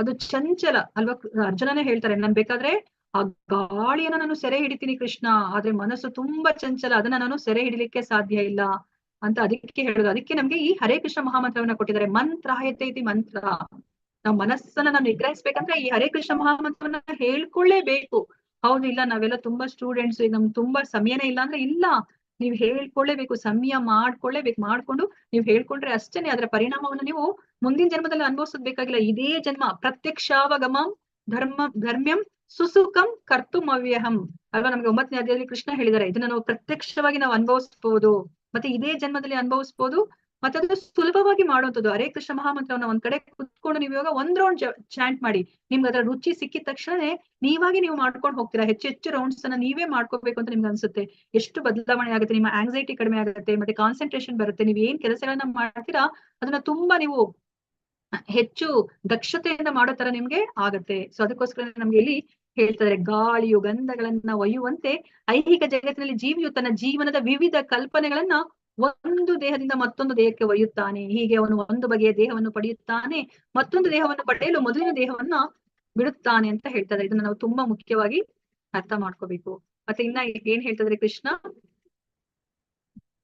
ಅದು ಚಂಚಲ ಅಲ್ವಾ. ಅರ್ಜುನನೇ ಹೇಳ್ತಾರೆ, ನಾನ್ ಬೇಕಾದ್ರೆ ಆ ಗಾಳಿಯನ್ನ ನಾನು ಸೆರೆ ಹಿಡಿತೀನಿ ಕೃಷ್ಣ, ಆದ್ರೆ ಮನಸ್ಸು ತುಂಬಾ ಚಂಚಲ, ಅದನ್ನ ನಾನು ಸೆರೆ ಹಿಡಿಲಿಕ್ಕೆ ಸಾಧ್ಯ ಇಲ್ಲ ಅಂತ ಅದಕ್ಕೆ ಹೇಳುದು. ಅದಕ್ಕೆ ನಮ್ಗೆ ಈ ಹರೇ ಕೃಷ್ಣ ಮಹಾಮಂತ್ರವನ್ನ ಕೊಟ್ಟಿದ್ದಾರೆ. ಮಂತ್ರಾಯತೆ ಇತಿ ಮಂತ್ರ. ನಾವ್ ಮನಸ್ಸನ್ನ ನಾವು ನಿಗ್ರಹಿಸ್ಬೇಕಂದ್ರೆ ಈ ಹರೇ ಕೃಷ್ಣ ಮಹಾಮಂತ್ರವನ್ನ ಹೇಳ್ಕೊಳ್ಳೇಬೇಕು. ಹೌದು, ಇಲ್ಲ ನಾವೆಲ್ಲ ತುಂಬಾ ಸ್ಟೂಡೆಂಟ್ಸ್, ಈಗ ನಮ್ಗೆ ತುಂಬಾ ಸಮಯನೇ ಇಲ್ಲ ಅಂದ್ರೆ ಇಲ್ಲ, ನೀವ್ ಹೇಳ್ಕೊಳ್ಳೇಬೇಕು, ಸಮಯ ಮಾಡ್ಕೊಳ್ಳೇಬೇಕು. ಮಾಡ್ಕೊಂಡು ನೀವ್ ಹೇಳ್ಕೊಂಡ್ರೆ ಅಷ್ಟೇನೆ ಅದರ ಪರಿಣಾಮವನ್ನು ನೀವು ಮುಂದಿನ ಜನ್ಮದಲ್ಲಿ ಅನುಭವಿಸೋದ್ ಬೇಕಾಗಿಲ್ಲ. ಇದೇ ಜನ್ಮ ಪ್ರತ್ಯಕ್ಷಾವಗಮಂ ಧರ್ಮ್ಯಂ ಸುಸುಖಂ ಕರ್ತುಂ ಅವ್ಯಹಂ ಅಲ್ವಾ. ನಮ್ಗೆ 9ನೇ ಅಧ್ಯಾಯದಲ್ಲಿ ಕೃಷ್ಣ ಹೇಳಿದ್ದಾರೆ, ಇದನ್ನ ನಾವು ಪ್ರತ್ಯಕ್ಷವಾಗಿ ನಾವು ಅನುಭವಿಸ್ಬೋದು, ಮತ್ತೆ ಇದೇ ಜನ್ಮದಲ್ಲಿ ಅನುಭವಿಸ್ಬೋದು, ಮತ್ತೆ ಅದು ಸುಲಭವಾಗಿ ಮಾಡುವಂಥದ್ದು. ಹರೇ ಕೃಷ್ಣ ಮಹಾಮಂತ್ರವನ್ನ ಒಂದ್ ಕಡೆ ಕುತ್ಕೊಂಡು ನೀವು ಇವಾಗ ಒಂದ್ ರೌಂಡ್ ಚಾಂಟ್ ಮಾಡಿ, ನಿಮ್ಗೆ ಅದರ ರುಚಿ ಸಿಕ್ಕಿದ ತಕ್ಷಣ ನೀವಾಗಿ ನೀವು ಮಾಡ್ಕೊಂಡು ಹೋಗ್ತೀರಾ. ಹೆಚ್ಚು ರೌಂಡ್ಸ್ ಅನ್ನ ನೀವೇ ಮಾಡ್ಕೋಬೇಕು ಅಂತ ನಿಮ್ಗೆ ಅನ್ಸುತ್ತೆ. ಎಷ್ಟು ಬದಲಾವಣೆ ಆಗುತ್ತೆ, ನಿಮ್ಮ ಆಂಗ್ಸೈಟಿ ಕಡಿಮೆ ಆಗುತ್ತೆ, ಮತ್ತೆ ಕಾನ್ಸಂಟ್ರೇಷನ್ ಬರುತ್ತೆ. ನೀವ್ ಏನ್ ಕೆಲಸಗಳನ್ನ ಮಾಡ್ತೀರಾ ಅದನ್ನ ತುಂಬಾ ನೀವು ಹೆಚ್ಚು ದಕ್ಷತೆಯಿಂದ ಮಾಡೋ ತರ ನಿಮ್ಗೆ ಆಗತ್ತೆ. ಸೊ ಅದಕ್ಕೋಸ್ಕರ ನಮ್ಗೆ ಇಲ್ಲಿ ಹೇಳ್ತಾರೆ, ಗಾಳಿಯು ಗಂಧಗಳನ್ನ ಒಯ್ಯುವಂತೆ ಐಹಿಕ ಜಗತ್ತಿನಲ್ಲಿ ಜೀವಿಯು ತನ್ನ ಜೀವನದ ವಿವಿಧ ಕಲ್ಪನೆಗಳನ್ನ ಒಂದು ದೇಹದಿಂದ ಮತ್ತೊಂದು ದೇಹಕ್ಕೆ ಒಯ್ಯುತ್ತಾನೆ. ಹೀಗೆ ಅವನು ಒಂದು ಬಗೆಯ ದೇಹವನ್ನು ಪಡೆಯುತ್ತಾನೆ, ಮತ್ತೊಂದು ದೇಹವನ್ನು ಪಡೆಯಲು ಮೊದಲಿನ ದೇಹವನ್ನ ಬಿಡುತ್ತಾನೆ ಅಂತ ಹೇಳ್ತಾರೆ. ಇದನ್ನ ನಾವು ತುಂಬಾ ಮುಖ್ಯವಾಗಿ ಅರ್ಥ ಮಾಡ್ಕೋಬೇಕು. ಮತ್ತೆ ಇನ್ನ ಏನ್ ಹೇಳ್ತಿದ್ರೆ ಕೃಷ್ಣ,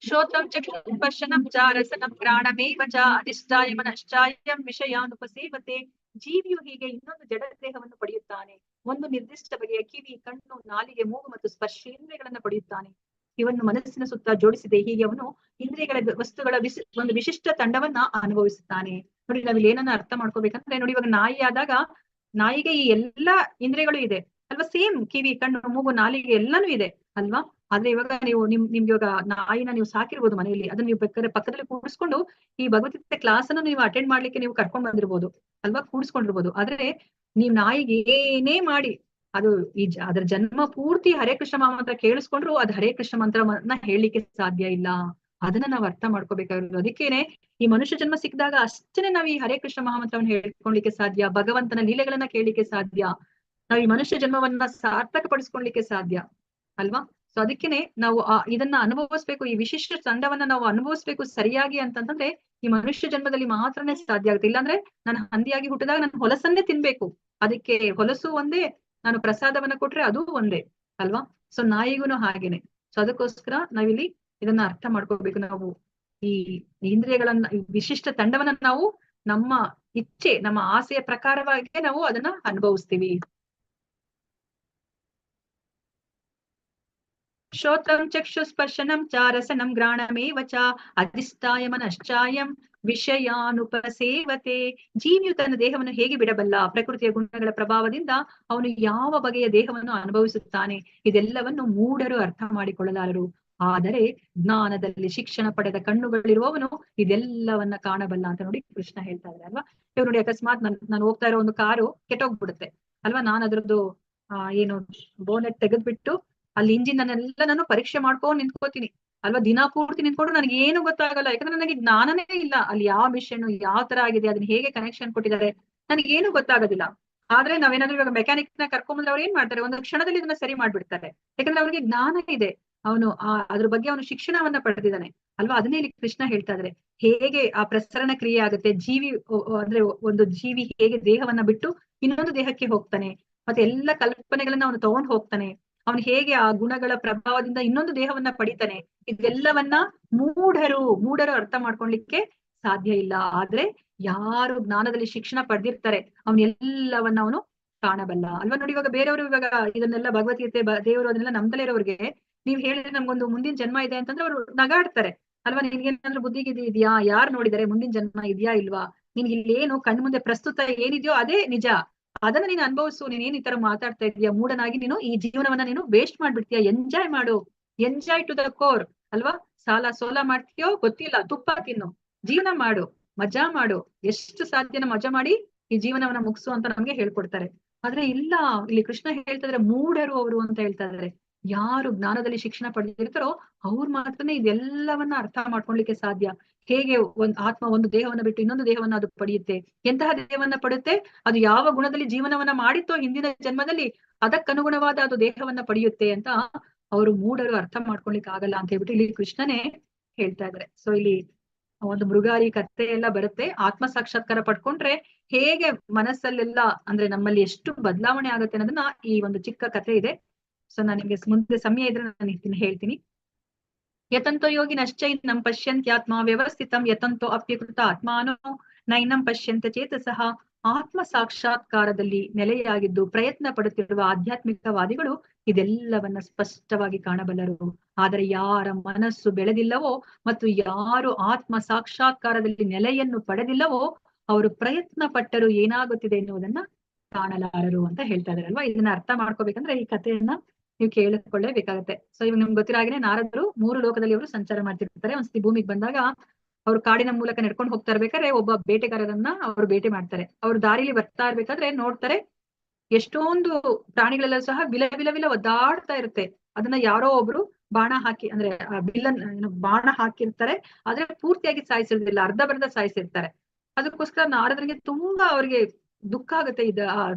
ಶ್ರೋತ್ರಂ ಚಕ್ಷುಸ್ಪರ್ಶನಂ ಚ ರಸನಂ ಘ್ರಾಣಮೇವ ಚ ಅಧಿಷ್ಠಾಯ ಮನಶ್ಚಾಯಂ ವಿಷಯಾನುಪಸೇವತೆ. ಜೀವಿಯು ಹೀಗೆ ಇನ್ನೊಂದು ಜಡ ದೇಹವನ್ನು ಪಡೆಯುತ್ತಾನೆ, ಒಂದು ನಿರ್ದಿಷ್ಟ ಬಗೆಯ ಕಿವಿ, ಕಣ್ಣು, ನಾಲಿಗೆ, ಮೂಗು ಮತ್ತು ಸ್ಪರ್ಶೇಂದ್ರಿಯಗಳನ್ನ ಪಡೆಯುತ್ತಾನೆ. ಇವನ್ನು ಮನಸ್ಸಿನ ಸುತ್ತ ಜೋಡಿಸಿದೆ. ಹೀಗೆ ಅವನು ಇಂದ್ರಿಯಗಳ ವಸ್ತುಗಳ ಒಂದು ವಿಶಿಷ್ಟ ತಂಡವನ್ನ ಅನುಭವಿಸುತ್ತಾನೆ. ನೋಡಿ, ನಾವಿಲ್ಲಿ ಏನನ್ನ ಅರ್ಥ ಮಾಡ್ಕೋಬೇಕಂದ್ರೆ, ನೋಡಿ ಇವಾಗ ನಾಯಿ ಆದಾಗ ನಾಯಿಗೆ ಈ ಎಲ್ಲಾ ಇಂದ್ರಿಯಗಳು ಇದೆ ಅಲ್ವಾ, ಸೇಮ್ ಕಿವಿ, ಕಣ್ಣು, ಮೂಗು, ನಾಲಿಗೆ ಎಲ್ಲಾನು ಇದೆ ಅಲ್ವಾ. ಆದ್ರೆ ಇವಾಗ ನೀವು ನಿಮ್ಗೆ ಇವಾಗ ನಾಯಿನ ನೀವು ಸಾಕಿರ್ಬೋದು ಮನೆಯಲ್ಲಿ, ಅದನ್ನ ನೀವು ಬೇಕಾದ್ರೆ ಪಕ್ಕದಲ್ಲಿ ಕೂಡಿಸ್ಕೊಂಡು ಈ ಭಗವದ್ಗೀತೆ ಕ್ಲಾಸ್ ಅನ್ನು ನೀವು ಅಟೆಂಡ್ ಮಾಡ್ಲಿಕ್ಕೆ ನೀವು ಕರ್ಕೊಂಡ್ ಬಂದಿರ್ಬೋದು ಅಲ್ವಾ, ಕೂಡಿಸ್ಕೊಂಡಿರ್ಬೋದು. ಆದ್ರೆ ನೀವ್ ನಾಯಿಗೆ ಏನೇ ಮಾಡಿ ಅದು ಅದರ ಜನ್ಮ ಪೂರ್ತಿ ಹರೇ ಕೃಷ್ಣ ಮಹಾಮಂತ್ರ ಕೇಳಿಸ್ಕೊಂಡ್ರು ಅದು ಹರೇ ಕೃಷ್ಣ ಮಂತ್ರವನ್ನ ಹೇಳಲಿಕ್ಕೆ ಸಾಧ್ಯ ಇಲ್ಲ. ಅದನ್ನ ನಾವು ಅರ್ಥ ಮಾಡ್ಕೋಬೇಕಾಗಿರೋದು. ಅದಕ್ಕೇನೆ ಈ ಮನುಷ್ಯ ಜನ್ಮ ಸಿಕ್ಕಿದಾಗ ಅಷ್ಟೇ ನಾವ್ ಈ ಹರೇ ಕೃಷ್ಣ ಮಹಾಮಂತ್ರವನ್ನ ಹೇಳ್ಕೊಳ್ಲಿಕ್ಕೆ ಸಾಧ್ಯ, ಭಗವಂತನ ಲೀಲೆಗಳನ್ನ ಕೇಳಲಿಕ್ಕೆ ಸಾಧ್ಯ, ನಾವ್ ಈ ಮನುಷ್ಯ ಜನ್ಮವನ್ನ ಸಾರ್ಥಕ ಪಡಿಸ್ಕೊಳ್ಲಿಕ್ಕೆ ಸಾಧ್ಯ ಅಲ್ವಾ. ಸೊ ಅದಕ್ಕೇನೆ ನಾವು ಇದನ್ನ ಅನುಭವಿಸ್ಬೇಕು, ಈ ವಿಶಿಷ್ಟ ತಂಡವನ್ನ ನಾವು ಅನುಭವಿಸ್ಬೇಕು ಸರಿಯಾಗಿ ಅಂತಂದ್ರೆ ಈ ಮನುಷ್ಯ ಜನ್ಮದಲ್ಲಿ ಮಾತ್ರನೇ ಸಾಧ್ಯ ಆಗುತ್ತೆ. ಇಲ್ಲಾಂದ್ರೆ ನಾನು ಹಂದಿಯಾಗಿ ಹುಟ್ಟಿದಾಗ ನಾನು ಹೊಲಸನ್ನೇ ತಿನ್ಬೇಕು, ಅದಕ್ಕೆ ಹೊಲಸು ಒಂದೇ, ನಾನು ಪ್ರಸಾದವನ್ನ ಕೊಟ್ರೆ ಅದು ಒಂದೇ ಅಲ್ವಾ. ಸೊ ನಾಯಿಗೂನು ಹಾಗೇನೆ. ಸೊ ಅದಕ್ಕೋಸ್ಕರ ನಾವಿಲ್ಲಿ ಇದನ್ನ ಅರ್ಥ ಮಾಡ್ಕೋಬೇಕು. ನಾವು ಈ ಇಂದ್ರಿಯಗಳನ್ನ, ವಿಶಿಷ್ಟ ತಂಡವನ್ನ ನಾವು ನಮ್ಮ ಇಚ್ಛೆ, ನಮ್ಮ ಆಸೆಯ ಪ್ರಕಾರವಾಗಿ ನಾವು ಅದನ್ನ ಅನುಭವಿಸ್ತೀವಿ. ಶ್ರೋತ್ರಂ ಚಕ್ಷುಸ್ಪರ್ಶನಂ ಚ ರಸನಂ ಘ್ರಾಣಮೇವ ಚ ಅಧಿಷ್ಠಾಯ ಮನಶ್ಚಾಯಂ ವಿಷಯಾನುಪಸೇವತೆ. ಜೀವಿಯು ತನ್ನ ದೇಹವನ್ನು ಹೇಗೆ ಬಿಡಬಲ್ಲ? ಪ್ರಕೃತಿಯ ಗುಣಗಳ ಪ್ರಭಾವದಿಂದ ಅವನು ಯಾವ ಬಗೆಯ ದೇಹವನ್ನು ಅನುಭವಿಸುತ್ತಾನೆ, ಇದೆಲ್ಲವನ್ನು ಮೂಢರು ಅರ್ಥ ಮಾಡಿಕೊಳ್ಳಲಾರರು. ಆದರೆ ಜ್ಞಾನದಲ್ಲಿ ಶಿಕ್ಷಣ ಪಡೆದ ಕಣ್ಣುಗಳಿರುವವನು ಇದೆಲ್ಲವನ್ನ ಕಾಣಬಲ್ಲ ಅಂತ ನೋಡಿ ಕೃಷ್ಣ ಹೇಳ್ತಾ ಇದ್ದಾರೆ ಅಲ್ವಾ. ಇವ್ರು ನೋಡಿ, ಅಕಸ್ಮಾತ್ ನಾನು ಹೋಗ್ತಾ ಇರೋ ಒಂದು ಕಾರು ಕೆಟ್ಟೋಗ್ಬಿಡುತ್ತೆ ಅಲ್ವಾ, ನಾನು ಅದ್ರದ್ದು ಏನು ಬೋನೆಟ್ ತೆಗೆದ್ಬಿಟ್ಟು ಅಲ್ಲಿ ಇಂಜಿನ್ ಅನ್ನೆಲ್ಲ ನಾನು ಪರೀಕ್ಷೆ ಮಾಡ್ಕೊಂಡು ನಿಂತ್ಕೋತೀನಿ ಅಲ್ವಾ. ದಿನ ಪೂರ್ತಿ ನಿಂತ್ಕೊಂಡು ನನಗೆ ಏನು ಗೊತ್ತಾಗಲ್ಲ, ಯಾಕಂದ್ರೆ ನನಗೆ ಜ್ಞಾನನೇ ಇಲ್ಲ. ಅಲ್ಲಿ ಯಾವ ಮಿಷನ್ ಯಾವ ತರ ಆಗಿದೆ, ಅದನ್ನ ಹೇಗೆ ಕನೆಕ್ಷನ್ ಕೊಟ್ಟಿದ್ದಾರೆ, ನನಗೆ ಏನು ಗೊತ್ತಾಗೋದಿಲ್ಲ. ಆದ್ರೆ ನಾವೇನಾದ್ರೂ ಇವಾಗ ಮೆಕ್ಯಾನಿಕ್ ನ ಕರ್ಕೊಂಡ್ಬಂದ್ರೆ ಅವ್ರು ಏನ್ ಮಾಡ್ತಾರೆ, ಒಂದು ಕ್ಷಣದಲ್ಲಿ ಇದನ್ನ ಸರಿ ಮಾಡ್ಬಿಡ್ತಾರೆ, ಯಾಕಂದ್ರೆ ಅವ್ರಿಗೆ ಜ್ಞಾನ ಇದೆ, ಅವನು ಅದ್ರ ಬಗ್ಗೆ ಅವನು ಶಿಕ್ಷಣವನ್ನ ಪಡೆದಿದ್ದಾನೆ ಅಲ್ವಾ. ಅದನ್ನೇ ಇಲ್ಲಿ ಕೃಷ್ಣ ಹೇಳ್ತಾ ಇದ್ರೆ, ಹೇಗೆ ಆ ಪ್ರಸರಣ ಕ್ರಿಯೆ ಆಗುತ್ತೆ, ಜೀವಿ ಅಂದ್ರೆ ಒಂದು ಜೀವಿ ಹೇಗೆ ದೇಹವನ್ನ ಬಿಟ್ಟು ಇನ್ನೊಂದು ದೇಹಕ್ಕೆ ಹೋಗ್ತಾನೆ, ಮತ್ತೆ ಎಲ್ಲ ಕಲ್ಪನೆಗಳನ್ನ ಅವನು ತಗೊಂಡು ಹೋಗ್ತಾನೆ, ಅವನು ಹೇಗೆ ಆ ಗುಣಗಳ ಪ್ರಭಾವದಿಂದ ಇನ್ನೊಂದು ದೇಹವನ್ನ ಪಡಿತಾನೆ, ಇದೆಲ್ಲವನ್ನ ಮೂಢರು ಅರ್ಥ ಮಾಡ್ಕೊಳ್ಲಿಕ್ಕೆ ಸಾಧ್ಯ ಇಲ್ಲ. ಆದ್ರೆ ಯಾರು ಜ್ಞಾನದಲ್ಲಿ ಶಿಕ್ಷಣ ಪಡೆದಿರ್ತಾರೆ ಅವನೆಲ್ಲವನ್ನ ಅವನು ಕಾಣಬಲ್ಲ ಅಲ್ವಾ. ನೋಡಿ, ಇವಾಗ ಬೇರೆಯವರು ಇವಾಗ ಇದನ್ನೆಲ್ಲ ಭಗವದ್ಗೀತೆ ದೇವರು ಅದನ್ನೆಲ್ಲ ನಮ್ದಲೇ ಇರೋರಿಗೆ ನೀವ್ ಹೇಳಿದ್ರೆ ನಮ್ಗೊಂದು ಮುಂದಿನ ಜನ್ಮ ಇದೆ ಅಂತಂದ್ರೆ ಅವ್ರು ನಗಾಡ್ತಾರೆ ಅಲ್ವಾ. ನಿನ್ಗೇನಾದ್ರೂ ಬುದ್ಧಿಗಿದ್ದಿ ಇದೆಯಾ, ಯಾರು ನೋಡಿದರೆ ಮುಂದಿನ ಜನ್ಮ ಇದೆಯಾ ಇಲ್ವಾ, ನಿನ್ಗೆ ಇಲ್ಲಿ ಏನು ಕಣ್ ಮುಂದೆ ಪ್ರಸ್ತುತ ಏನಿದೆಯೋ ಅದೇ ನಿಜ, ಅದನ್ನ ನೀನು ಅನುಭವಿಸು. ನೀನೇನ್ ಈ ತರ ಮಾತಾಡ್ತಾ ಇದೀಯ, ಮೂಢನಾಗಿ ನೀನು ಈ ಜೀವನವನ್ನ ನೀನು ವೇಸ್ಟ್ ಮಾಡ್ಬಿಡ್ತೀಯ. ಎಂಜಾಯ್ ಮಾಡು, ಎಂಜಾಯ್ ಟು ದ ಕೋರ್ ಅಲ್ವಾ. ಸಾಲ ಸೋಲ ಮಾಡ್ತೀಯೋ ಗೊತ್ತಿಲ್ಲ, ತುಪ್ಪ ತಿನ್ನು, ಜೀವನ ಮಾಡು, ಮಜಾ ಮಾಡು, ಎಷ್ಟು ಸಾಧ್ಯನ ಮಜಾ ಮಾಡಿ ಈ ಜೀವನವನ್ನ ಮುಗಿಸು ಅಂತ ನಮ್ಗೆ ಹೇಳ್ಕೊಡ್ತಾರೆ. ಆದ್ರೆ ಇಲ್ಲ, ಇಲ್ಲಿ ಕೃಷ್ಣ ಹೇಳ್ತಿದ್ರೆ ಮೂಢರು ಅವರು ಅಂತ ಹೇಳ್ತಾ ಇದಾರೆ. ಯಾರು ಜ್ಞಾನದಲ್ಲಿ ಶಿಕ್ಷಣ ಪಡೆದಿರ್ತಾರೋ ಅವ್ರು ಮಾತ್ರನೇ ಇದೆಲ್ಲವನ್ನ ಅರ್ಥ ಮಾಡ್ಕೊಳ್ಲಿಕ್ಕೆ ಸಾಧ್ಯ. ಹೇಗೆ ಆತ್ಮ ಒಂದು ದೇಹವನ್ನ ಬಿಟ್ಟು ಇನ್ನೊಂದು ದೇಹವನ್ನ ಅದು ಪಡೆಯುತ್ತೆ, ಎಂತಹ ದೇಹವನ್ನ ಪಡುತ್ತೆ, ಅದು ಯಾವ ಗುಣದಲ್ಲಿ ಜೀವನವನ್ನ ಮಾಡಿತ್ತೋ ಹಿಂದಿನ ಜನ್ಮದಲ್ಲಿ ಅದಕ್ಕನುಗುಣವಾದ ಅದು ದೇಹವನ್ನ ಪಡೆಯುತ್ತೆ ಅಂತ ಅವರು ಮೂಢರು ಅರ್ಥ ಮಾಡ್ಕೊಳ್ಲಿಕ್ಕೆ ಆಗಲ್ಲ ಅಂತ ಹೇಳ್ಬಿಟ್ಟು ಇಲ್ಲಿ ಕೃಷ್ಣನೇ ಹೇಳ್ತಾ ಇದ್ದಾರೆ. ಸೊ ಇಲ್ಲಿ ಒಂದು ಮೃಗಾರಿ ಕಥೆ ಎಲ್ಲ ಬರುತ್ತೆ. ಆತ್ಮ ಸಾಕ್ಷಾತ್ಕಾರ ಪಡ್ಕೊಂಡ್ರೆ ಹೇಗೆ ಮನಸ್ಸಲ್ಲೆಲ್ಲ ಅಂದ್ರೆ ನಮ್ಮಲ್ಲಿ ಎಷ್ಟು ಬದಲಾವಣೆ ಆಗುತ್ತೆ ಅನ್ನೋದನ್ನ ಈ ಒಂದು ಚಿಕ್ಕ ಕಥೆ ಇದೆ. ಸೊ ನಾನು ನಿಮ್ಗೆ ಮುಂದೆ ಸಮಯ ಇದ್ರೆ ನಾನು ಹೇಳ್ತೀನಿ. ಯತಂತೋ ಯೋಗಿನಶ್ಚೈನಂ ಪಶ್ಯಂತ್ಯಾತ್ಮ ವ್ಯವಸ್ಥಿತಂ ಯತಂತೋ ಅಪ್ಯಕೃತ ಆತ್ಮಾನೋ ನೈನಂ ಪಶ್ಯಂತ ಚೇತಸಃ. ಆತ್ಮ ಸಾಕ್ಷಾತ್ಕಾರದಲ್ಲಿ ನೆಲೆಯಾಗಿದ್ದು ಪ್ರಯತ್ನ ಪಡುತ್ತಿರುವ ಆಧ್ಯಾತ್ಮಿಕವಾದಿಗಳು ಇದೆಲ್ಲವನ್ನ ಸ್ಪಷ್ಟವಾಗಿ ಕಾಣಬಲ್ಲರು. ಆದರೆ ಯಾರ ಮನಸ್ಸು ಬೆಳೆದಿಲ್ಲವೋ ಮತ್ತು ಯಾರು ಆತ್ಮ ಸಾಕ್ಷಾತ್ಕಾರದಲ್ಲಿ ನೆಲೆಯನ್ನು ಪಡೆದಿಲ್ಲವೋ ಅವರು ಪ್ರಯತ್ನ ಪಟ್ಟರು ಏನಾಗುತ್ತಿದೆ ಎನ್ನುವುದನ್ನ ಕಾಣಲಾರರು ಅಂತ ಹೇಳ್ತಾ ಇದಾರಲ್ವಾ. ಇದನ್ನ ಅರ್ಥ ಮಾಡ್ಕೋಬೇಕಂದ್ರೆ ಈ ಕಥೆಯನ್ನ ನೀವು ಕೇಳಿಕೊಳ್ಳೇಬೇಕಾಗತ್ತೆ. ಸೊ ಇವಾಗ ನಿಮ್ಗೆ ಗೊತ್ತಿರೋ ಹಾಗೆ ನಾರದರು 3 ಲೋಕದಲ್ಲಿ ಅವರು ಸಂಚಾರ ಮಾಡ್ತಿರ್ತಾರೆ. ಒಂದ್ಸತಿ ಭೂಮಿಗೆ ಬಂದಾಗ ಅವ್ರು ಕಾಡಿನ ಮೂಲಕ ನಡ್ಕೊಂಡು ಹೋಗ್ತಾ ಇರ್ಬೇಕಾದ್ರೆ ಒಬ್ಬ ಬೇಟೆಗಾರರನ್ನ ಅವ್ರು ಬೇಟೆ ಮಾಡ್ತಾರೆ. ಅವ್ರು ದಾರಿಲಿ ಬರ್ತಾ ಇರ್ಬೇಕಾದ್ರೆ ನೋಡ್ತಾರೆ ಎಷ್ಟೊಂದು ಪ್ರಾಣಿಗಳೆಲ್ಲ ಸಹ ವಿಲ ಒದ್ದಾಡ್ತಾ ಇರುತ್ತೆ. ಅದನ್ನ ಯಾರೋ ಒಬ್ರು ಬಾಣ ಹಾಕಿ ಅಂದ್ರೆ ಬಾಣ ಹಾಕಿರ್ತಾರೆ, ಆದ್ರೆ ಪೂರ್ತಿಯಾಗಿ ಸಾಯಿಸಿರ್ಲಿಲ್ಲ, ಅರ್ಧ ಬರ್ಧ ಸಾಯಿಸಿರ್ತಾರೆ. ಅದಕ್ಕೋಸ್ಕರ ನಾರದರಿಗೆ ತುಂಬಾ ಅವ್ರಿಗೆ ದುಃಖ ಆಗುತ್ತೆ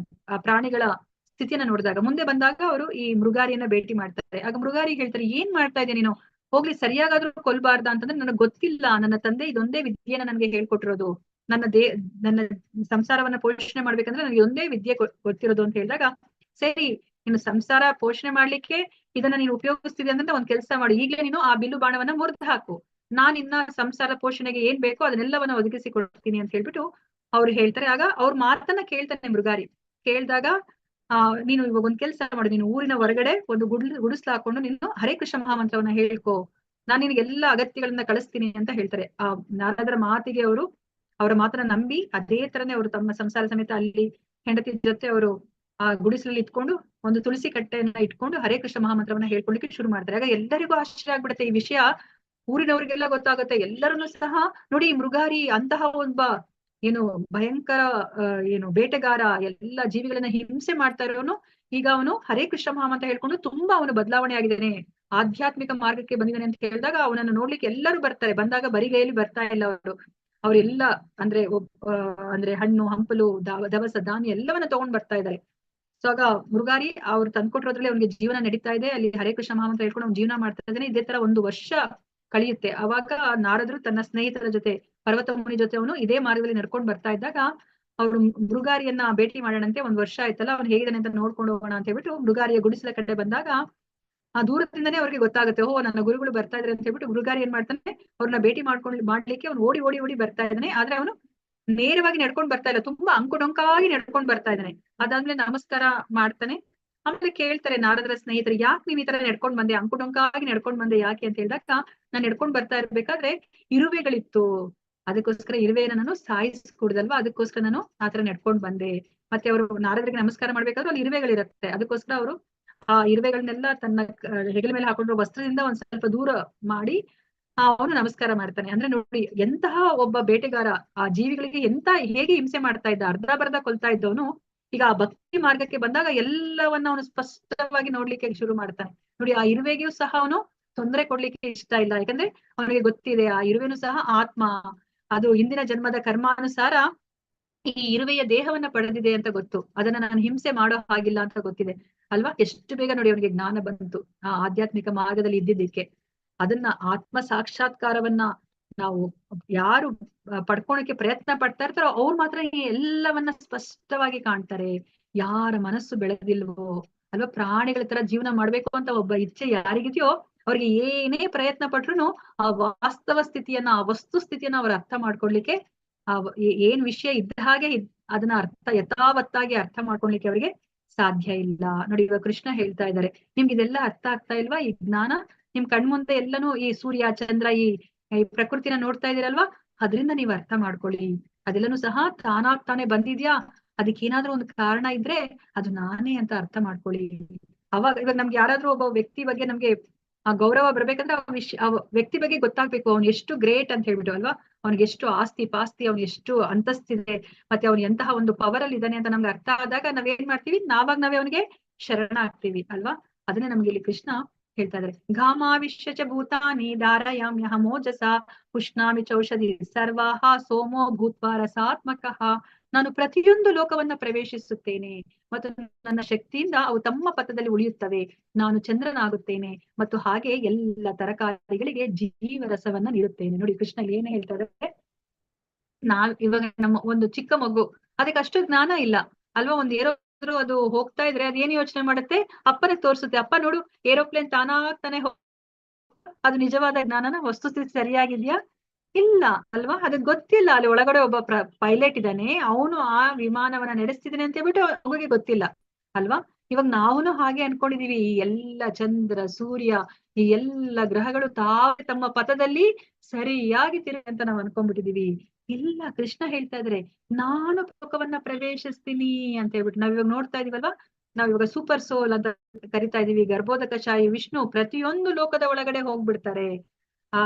ಆ ಪ್ರಾಣಿಗಳ ಸ್ಥಿತಿಯನ್ನ ನೋಡಿದಾಗ. ಮುಂದೆ ಬಂದಾಗ ಅವರು ಈ ಮೃಗಾರಿಯನ್ನ ಭೇಟಿ ಮಾಡ್ತಾರೆ. ಆಗ ಮೃಗಾರಿ ಹೇಳ್ತಾರೆ, ಏನ್ ಮಾಡ್ತಾ ಇದ್ದೆ ನೀನು, ಹೋಗ್ಲಿ ಸರಿಯಾಗಾದ್ರೂ ಕೊಲ್ಬಾರ್ದ ಅಂತಂದ್ರೆ ನನಗೆ ಗೊತ್ತಿಲ್ಲ, ನನ್ನ ತಂದೆ ಇದೊಂದೇ ವಿದ್ಯೆನ ನನ್ಗೆ ಹೇಳ್ಕೊಟ್ಟಿರೋದು, ನನ್ನ ಸಂಸಾರವನ್ನ ಪೋಷಣೆ ಮಾಡ್ಬೇಕಂದ್ರೆ ನನಗೆ ಒಂದೇ ವಿದ್ಯೆ ಗೊತ್ತಿರೋದು ಅಂತ ಹೇಳಿದಾಗ, ಸರಿ ನೀನು ಸಂಸಾರ ಪೋಷಣೆ ಮಾಡ್ಲಿಕ್ಕೆ ಇದನ್ನ ನೀನು ಉಪಯೋಗಿಸ್ತಿದೆ ಅಂದ್ರೆ ಒಂದ್ ಕೆಲಸ ಮಾಡಿ, ಈಗಲೇ ನೀನು ಆ ಬಿಲ್ಲು ಬಾಣವನ್ನ ಮುರಿದು ಹಾಕು, ನಾನ್ ಇನ್ನ ಸಂಸಾರ ಪೋಷಣೆಗೆ ಏನ್ ಬೇಕೋ ಅದನ್ನೆಲ್ಲವನ್ನ ಒದಗಿಸಿ ಕೊಡ್ತೀನಿ ಅಂತ ಹೇಳ್ಬಿಟ್ಟು ಅವ್ರು ಹೇಳ್ತಾರೆ. ಆಗ ಅವ್ರ ಮಾತನ್ನ ಕೇಳ್ತಾನೆ ಮೃಗಾರಿ. ಕೇಳ್ದಾಗ ನೀನು ಇವಾಗ ಒಂದ್ ಕೆಲಸ ಮಾಡು, ನೀನು ಊರಿನ ಹೊರಗಡೆ ಒಂದು ಗುಡಿಸ್ಲು ಹಾಕೊಂಡು ನೀನು ಹರೇ ಕೃಷ್ಣ ಮಹಾಮಂತ್ರವನ್ನ ಹೇಳ್ಕೊ, ನಾನ್ ನಿನಗೆ ಎಲ್ಲಾ ಅಗತ್ಯಗಳನ್ನ ಕಳಿಸ್ತೀನಿ ಅಂತ ಹೇಳ್ತಾರೆ. ಆ ನಾರದರ ಮಾತಿಗೆ ಅವರ ಮಾತನ್ನ ನಂಬಿ ಅದೇ ತರನೇ ಅವರು ತಮ್ಮ ಸಂಸಾರ ಸಮೇತ ಅಲ್ಲಿ ಹೆಂಡತಿ ಜೊತೆ ಅವರು ಆ ಗುಡಿಸಲಲ್ಲಿ ಇಟ್ಕೊಂಡು ಒಂದು ತುಳಸಿ ಕಟ್ಟೆಯನ್ನ ಇಟ್ಕೊಂಡು ಹರೇ ಕೃಷ್ಣ ಮಹಾಮಂತ್ರವನ್ನ ಹೇಳ್ಕೊಳ್ಲಿಕ್ಕೆ ಶುರು ಮಾಡ್ತಾರೆ. ಆಗ ಎಲ್ಲರಿಗೂ ಆಶ್ಚರ್ಯ ಆಗ್ಬಿಡುತ್ತೆ. ಈ ವಿಷಯ ಊರಿನವ್ರಿಗೆಲ್ಲ ಗೊತ್ತಾಗುತ್ತೆ. ಎಲ್ಲರನ್ನೂ ಸಹ ನೋಡಿ, ಮೃಗಾರಿ ಅಂತಹ ಒಬ್ಬ ಏನು ಭಯಂಕರ ಬೇಟೆಗಾರ, ಎಲ್ಲ ಜೀವಿಗಳನ್ನ ಹಿಂಸೆ ಮಾಡ್ತಾ ಇರೋನು, ಈಗ ಅವನು ಹರೇ ಕೃಷ್ಣ ಮಹಾಮಂತ್ರ ಹೇಳ್ಕೊಂಡು ತುಂಬಾ ಅವನು ಬದಲಾವಣೆ ಆಗಿದ್ದಾನೆ, ಆಧ್ಯಾತ್ಮಿಕ ಮಾರ್ಗಕ್ಕೆ ಬಂದಿದ್ದಾನೆ ಅಂತ ಹೇಳಿದಾಗ ಅವನನ್ನು ನೋಡ್ಲಿಕ್ಕೆ ಎಲ್ಲರೂ ಬರ್ತಾರೆ. ಬಂದಾಗ ಬರಿಗೈಯಲ್ಲಿ ಬರ್ತಾ ಇಲ್ಲ ಅವರೆಲ್ಲ ಅಂದ್ರೆ ಹಣ್ಣು ಹಂಪಲು ದವಸ ಧಾನ್ಯ ಎಲ್ಲವನ್ನ ತಗೊಂಡ್ ಬರ್ತಾ ಇದ್ದಾರೆ. ಸೊ ಆಗ ಮೃಗಾರಿ ಅವ್ರು ತಂದ್ಕೊಟ್ಟಿರೋದ್ರಲ್ಲಿ ಅವ್ನಿಗೆ ಜೀವನ ನಡೀತಾ ಇದೆ. ಅಲ್ಲಿ ಹರೇ ಕೃಷ್ಣ ಮಹಾಮಂತ್ರ ಹೇಳ್ಕೊಂಡು ಅವ್ನು ಜೀವನ ಮಾಡ್ತಾ ಇದ್ದಾನೆ. ಇದೇ ತರ 1 ವರ್ಷ ಕಳೆಯುತ್ತೆ. ಅವಾಗ ನಾರದರು ತನ್ನ ಸ್ನೇಹಿತರ ಜೊತೆ ಪರ್ವತ ಮುನಿ ಜೊತೆ ಅವನು ಇದೇ ಮಾರ್ಗದಲ್ಲಿ ನಡ್ಕೊಂಡು ಬರ್ತಾ ಇದ್ದಾಗ ಅವ್ರು ಮೃಗಾರಿಯನ್ನ ಭೇಟಿ ಮಾಡೋಣಂತೆ. 1 ವರ್ಷ ಆಯ್ತಲ್ಲ, ಅವ್ನು ಹೇಗಿದ್ದಾನೆ ಅಂತ ನೋಡ್ಕೊಂಡು ಹೋಗೋಣ ಅಂತ ಹೇಳ್ಬಿಟ್ಟು ಮೃಗಾರಿಯ ಗುಡಿಸಲ ಕಡೆ ಬಂದಾಗ ಆ ದೂರದಿಂದನೇ ಅವ್ರಿಗೆ ಗೊತ್ತಾಗುತ್ತೆ, ಓ ನನ್ನ ಗುರುಗಳು ಬರ್ತಾ ಇದ್ರೆ ಅಂತ ಹೇಳ್ಬಿಟ್ಟು ಮೃಗಾರಿ ಏನ್ ಮಾಡ್ತಾನೆ, ಅವ್ರನ್ನ ಭೇಟಿ ಮಾಡ್ಲಿಕ್ಕೆ ಅವ್ನು ಓಡಿ ಬರ್ತಾ ಇದ್ದಾನೆ. ಆದ್ರೆ ಅವನು ನೇರವಾಗಿ ನಡ್ಕೊಂಡ್ ಬರ್ತಾ ಇಲ್ಲ, ತುಂಬಾ ಅಂಕುಡೊಂಕಾಗಿ ನಡ್ಕೊಂಡ್ ಬರ್ತಾ ಇದ್ದಾನೆ. ಅದಾದ್ಮೇಲೆ ನಮಸ್ಕಾರ ಮಾಡ್ತಾನೆ. ಆಮೇಲೆ ಕೇಳ್ತಾರೆ ನಾರದರ ಸ್ನೇಹಿತರು, ಯಾಕೆ ನೀವ್ ಈ ತರ ನಡ್ಕೊಂಡ್ ಬಂದೆ, ಅಂಕುಡೊಂಕಾಗಿ ನಡ್ಕೊಂಡ್ ಬಂದೆ ಯಾಕೆ ಅಂತ ಹೇಳಿದಾಗ, ನಾನ್ ನಡ್ಕೊಂಡ್ ಬರ್ತಾ ಇರ್ಬೇಕಾದ್ರೆ ಇರುವೆಗಳಿತ್ತು, ಅದಕ್ಕೋಸ್ಕರ ಇರುವೆಯನ್ನ ನಾನು ಸಾಯಿಸ್ಕೊಡುದಲ್ವಾ, ಅದಕ್ಕೋಸ್ಕರ ನಾನು ಆತರ ನಡ್ಕೊಂಡ್ ಬಂದೆ. ಮತ್ತೆ ಅವರು ನಾರದರಿಗೆ ನಮಸ್ಕಾರ ಮಾಡ್ಬೇಕಾದ್ರೆ ಅಲ್ಲಿ ಇರುವೆಗಳಿರುತ್ತೆ, ಅದಕ್ಕೋಸ್ಕರ ಅವರು ಆ ಇರುವೆಗಳನ್ನೆಲ್ಲ ತನ್ನ ಹೆಗಲ ಮೇಲೆ ಹಾಕೊಂಡ್ರು ವಸ್ತ್ರದಿಂದ ಒಂದ್ ಸ್ವಲ್ಪ ದೂರ ಮಾಡಿ ಅವನು ನಮಸ್ಕಾರ ಮಾಡ್ತಾನೆ. ಅಂದ್ರೆ ನೋಡಿ, ಎಂತಹ ಒಬ್ಬ ಬೇಟೆಗಾರ ಆ ಜೀವಿಗಳಿಗೆ ಹೇಗೆ ಹಿಂಸೆ ಮಾಡ್ತಾ ಇದ್ದ, ಅರ್ಧ ಬರ್ಧ ಕೊಲ್ತಾ ಇದ್ದವನು ಈಗ ಆ ಭಕ್ತಿ ಮಾರ್ಗಕ್ಕೆ ಬಂದಾಗ ಎಲ್ಲವನ್ನ ಅವನು ಸ್ಪಷ್ಟವಾಗಿ ನೋಡ್ಲಿಕ್ಕೆ ಶುರು ಮಾಡ್ತಾನೆ. ನೋಡಿ, ಆ ಇರುವೆಗೂ ಸಹ ಅವನು ತೊಂದರೆ ಕೊಡ್ಲಿಕ್ಕೆ ಇಷ್ಟ ಇಲ್ಲ, ಯಾಕಂದ್ರೆ ಅವನಿಗೆ ಗೊತ್ತಿದೆ ಆ ಇರುವೆನು ಸಹ ಆತ್ಮ, ಅದು ಹಿಂದಿನ ಜನ್ಮದ ಕರ್ಮಾನುಸಾರ ಈ ಇರುವೆಯ ದೇಹವನ್ನ ಪಡೆದಿದೆ ಅಂತ ಗೊತ್ತು, ಅದನ್ನ ನಾನು ಹಿಂಸೆ ಮಾಡೋ ಹಾಗಿಲ್ಲ ಅಂತ ಗೊತ್ತಿದೆ ಅಲ್ವಾ. ಎಷ್ಟು ಬೇಗ ನೋಡಿ ಅವನಿಗೆ ಜ್ಞಾನ ಬಂತು ಆ ಆಧ್ಯಾತ್ಮಿಕ ಮಾರ್ಗದಲ್ಲಿ ಇದ್ದಿದ್ದಕ್ಕೆ. ಅದನ್ನ ಆತ್ಮ ಸಾಕ್ಷಾತ್ಕಾರವನ್ನ ನಾವು ಯಾರು ಪಡ್ಕೊಳಕ್ಕೆ ಪ್ರಯತ್ನ ಪಡ್ತಾ ಇರ್ತಾರೋ ಅವ್ರು ಮಾತ್ರ ಈ ಎಲ್ಲವನ್ನ ಸ್ಪಷ್ಟವಾಗಿ ಕಾಣ್ತಾರೆ. ಯಾರ ಮನಸ್ಸು ಬೆಳೆದಿಲ್ವೋ ಅಲ್ವಾ, ಪ್ರಾಣಿಗಳ ತರ ಜೀವನ ಮಾಡ್ಬೇಕು ಅಂತ ಒಬ್ಬ ಇಚ್ಛೆ ಯಾರಿಗಿದೆಯೋ ಅವ್ರಿಗೆ ಏನೇ ಪ್ರಯತ್ನ ಪಟ್ರು ಆ ವಾಸ್ತವ ಸ್ಥಿತಿಯನ್ನ, ಆ ವಸ್ತು ಸ್ಥಿತಿಯನ್ನ ಅವ್ರ ಅರ್ಥ ಮಾಡ್ಕೊಳ್ಲಿಕ್ಕೆ, ಆ ಏನ್ ವಿಷಯ ಇದ್ದ ಹಾಗೆ ಅದನ್ನ ಯಥಾವತ್ತಾಗಿ ಅರ್ಥ ಮಾಡ್ಕೊಳ್ಲಿಕ್ಕೆ ಅವರಿಗೆ ಸಾಧ್ಯ ಇಲ್ಲ. ನೋಡಿ, ಇವಾಗ ಕೃಷ್ಣ ಹೇಳ್ತಾ ಇದ್ದಾರೆ, ನಿಮ್ಗೆ ಇದೆಲ್ಲ ಅರ್ಥ ಆಗ್ತಾ ಇಲ್ವಾ, ಈ ಜ್ಞಾನ ನಿಮ್ ಕಣ್ಮುಂದೆ ಎಲ್ಲಾನು ಈ ಸೂರ್ಯ ಚಂದ್ರ ಈ ಪ್ರಕೃತಿನ ನೋಡ್ತಾ ಇದೀರಲ್ವಾ, ಅದ್ರಿಂದ ನೀವ್ ಅರ್ಥ ಮಾಡ್ಕೊಳ್ಳಿ, ಅದೆಲ್ಲನೂ ಸಹ ತಾನಾಗ್ ತಾನೇ ಬಂದಿದ್ಯಾ ಅದಕ್ಕೆ ಏನಾದ್ರೂ ಒಂದು ಕಾರಣ ಇದ್ರೆ ಅದು ನಾನೇ ಅಂತ ಅರ್ಥ ಮಾಡ್ಕೊಳ್ಳಿ. ಇವಾಗ ನಮ್ಗೆ ಯಾರಾದ್ರೂ ಒಬ್ಬ ವ್ಯಕ್ತಿ ಬಗ್ಗೆ ನಮ್ಗೆ ಆ ಗೌರವ ಬರ್ಬೇಕಂದ್ರೆ ಆ ವ್ಯಕ್ತಿ ಬಗ್ಗೆ ಗೊತ್ತಾಗ್ಬೇಕು ಅವ್ನು ಎಷ್ಟು ಗ್ರೇಟ್ ಅಂತ ಹೇಳ್ಬಿಟ್ಟು ಅಲ್ವಾ, ಅವ್ನಿಗೆ ಎಷ್ಟು ಆಸ್ತಿ ಪಾಸ್ತಿ, ಅವ್ನು ಎಷ್ಟು ಅಂತಸ್ತಿದೆ, ಮತ್ತೆ ಅವ್ನು ಎಂತಹ ಒಂದು ಪವರ್ ಅಲ್ಲಿ ಇದ್ದಾನೆ ಅಂತ ನಮ್ಗೆ ಅರ್ಥ ಆದಾಗ ನಾವೇನ್ ಮಾಡ್ತೀವಿ, ನಾವೇ ಅವನಿಗೆ ಶರಣ ಆಗ್ತೀವಿ ಅಲ್ವಾ. ಅದನ್ನೇ ನಮ್ಗೆ ಇಲ್ಲಿ ಕೃಷ್ಣ ಹೇಳ್ತಾ ಇದಾರೆ. ಘಾಮಾವಿಶ್ಯ ಚ ಭೂತಾನಿ ಧಾರಯಾಮ್ಯಹ ಮೋಜಸ ಪುಷ್ಣಾಮಿ ಚೌಷಧಿ ಸರ್ವಾಹ ಸೋಮೋ ಭೂತ್ವಾ ರಸಾತ್ಮಕಃ. ನಾನು ಪ್ರತಿಯೊಂದು ಲೋಕವನ್ನ ಪ್ರವೇಶಿಸುತ್ತೇನೆ ಮತ್ತು ನನ್ನ ಶಕ್ತಿಯಿಂದ ಅವು ತಮ್ಮ ಪಥದಲ್ಲಿ ಉಳಿಯುತ್ತವೆ. ನಾನು ಚಂದ್ರನಾಗುತ್ತೇನೆ ಮತ್ತು ಹಾಗೆ ಎಲ್ಲ ತರಕಾರಿಗಳಿಗೆ ಜೀವರಸವನ್ನ ನೀಡುತ್ತೇನೆ. ನೋಡಿ ಕೃಷ್ಣ ಇಲ್ಲಿ ಏನ್ ಹೇಳ್ತಾ ಇದ್ದಾರೆ, ಇವಾಗ ನಮ್ಮ ಒಂದು ಚಿಕ್ಕ ಮಗು, ಅದಕ್ಕೆ ಅಷ್ಟು ಜ್ಞಾನ ಇಲ್ಲ ಅಲ್ವಾ. ಒಂದು ಏರೋಪ್ಲೇನ್ ಅದು ಹೋಗ್ತಾ ಇದ್ರೆ ಅದೇನ್ ಯೋಚನೆ ಮಾಡುತ್ತೆ, ಅಪ್ಪನೇ ತೋರ್ಸುತ್ತೆ, ಅಪ್ಪ ನೋಡು ಏರೋಪ್ಲೇನ್ ತಾನಾಗ್ತಾನೆ ಅದು ನಿಜವಾದ ಜ್ಞಾನನ, ವಸ್ತುಸ್ಥಿತಿ ಸರಿಯಾಗಿದ್ಯಾ ಇಲ್ಲ ಅಲ್ವಾ. ಅದಕ್ಕೆ ಗೊತ್ತಿಲ್ಲ ಅಲ್ಲಿ ಒಳಗಡೆ ಒಬ್ಬ ಪೈಲಟ್ ಇದ್ದಾನೆ, ಅವನು ಆ ವಿಮಾನವನ್ನ ನಡೆಸ್ತಿದ್ದಾನೆ ಅಂತ ಹೇಳ್ಬಿಟ್ಟು ಮಗುಗೆ ಗೊತ್ತಿಲ್ಲ ಅಲ್ವಾ. ಇವಾಗ ನಾವು ಹಾಗೆ ಅನ್ಕೊಂಡಿದೀವಿ, ಈ ಎಲ್ಲ ಚಂದ್ರ ಸೂರ್ಯ ಈ ಎಲ್ಲ ಗ್ರಹಗಳು ತಮ್ಮ ಪಥದಲ್ಲಿ ಸರಿಯಾಗಿ ಅಂತ ನಾವು ಅನ್ಕೊಂಡ್ಬಿಟ್ಟಿದೀವಿ. ಇಲ್ಲ, ಕೃಷ್ಣ ಹೇಳ್ತಾ ಇದ್ರೆ ನಾನು ಲೋಕವನ್ನ ಪ್ರವೇಶಿಸ್ತೀನಿ ಅಂತ ಹೇಳ್ಬಿಟ್ಟು ನಾವ್ ಇವಾಗ ನೋಡ್ತಾ ಇದೀವಲ್ವಾ. ನಾವ್ ಇವಾಗ ಸೂಪರ್ ಸೋಲ್ ಅಂತ ಕರಿತಾ ಇದೀವಿ. ಗರ್ಭೋದಕಶಾಹಿ ವಿಷ್ಣು ಪ್ರತಿಯೊಂದು ಲೋಕದ ಒಳಗಡೆ ಹೋಗ್ಬಿಡ್ತಾರೆ. ಆ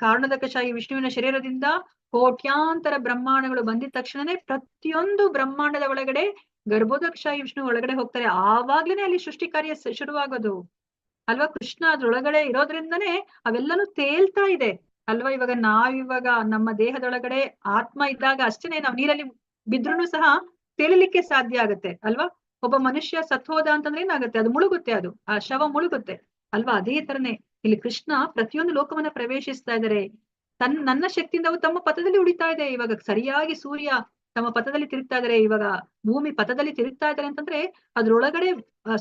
ಕಾರಣೋದಕಶಾಹಿ ವಿಷ್ಣುವಿನ ಶರೀರದಿಂದ ಕೋಟ್ಯಾಂತರ ಬ್ರಹ್ಮಾಂಡಗಳು ಬಂದಿದ ತಕ್ಷಣನೇ ಪ್ರತಿಯೊಂದು ಬ್ರಹ್ಮಾಂಡದ ಒಳಗಡೆ ಗರ್ಭೋದಕಶಾಹಿ ವಿಷ್ಣು ಒಳಗಡೆ ಹೋಗ್ತಾರೆ. ಆವಾಗ್ಲೇನೆ ಅಲ್ಲಿ ಸೃಷ್ಟಿ ಕಾರ್ಯ ಶುರುವಾಗೋದು ಅಲ್ವಾ. ಕೃಷ್ಣ ಅದ್ರೊಳಗಡೆ ಇರೋದ್ರಿಂದನೇ ಅವೆಲ್ಲನೂ ತೇಲ್ತಾ ಇದೆ ಅಲ್ವಾ. ಇವಾಗ ನಾವಿವಾಗ ನಮ್ಮ ದೇಹದೊಳಗಡೆ ಆತ್ಮ ಇದ್ದಾಗ ಅಷ್ಟೇನೆ ನಾವು ನೀರಲ್ಲಿ ಬಿದ್ರೂ ಸಹ ತೇಲಲಿಕ್ಕೆ ಸಾಧ್ಯ ಆಗುತ್ತೆ ಅಲ್ವಾ. ಒಬ್ಬ ಮನುಷ್ಯ ಸತ್ಹೋದ ಅಂತಂದ್ರೆ ಏನಾಗುತ್ತೆ, ಅದು ಮುಳುಗುತ್ತೆ, ಅದು ಆ ಶವ ಮುಳುಗುತ್ತೆ ಅಲ್ವಾ. ಅದೇ ತರನೇ ಇಲ್ಲಿ ಕೃಷ್ಣ ಪ್ರತಿಯೊಂದು ಲೋಕವನ್ನ ಪ್ರವೇಶಿಸ್ತಾ ಇದ್ದಾರೆ. ನನ್ನ ಶಕ್ತಿಯಿಂದ ಅವು ತಮ್ಮ ಪಥದಲ್ಲಿ ಉಳಿತಾ ಇದೆ. ಇವಾಗ ಸರಿಯಾಗಿ ಸೂರ್ಯ ತಮ್ಮ ಪಥದಲ್ಲಿ ತಿರುಗ್ತಾ ಇದಾರೆ, ಇವಾಗ ಭೂಮಿ ಪಥದಲ್ಲಿ ತಿರುಗ್ತಾ ಇದಾರೆ ಅಂತಂದ್ರೆ ಅದ್ರೊಳಗಡೆ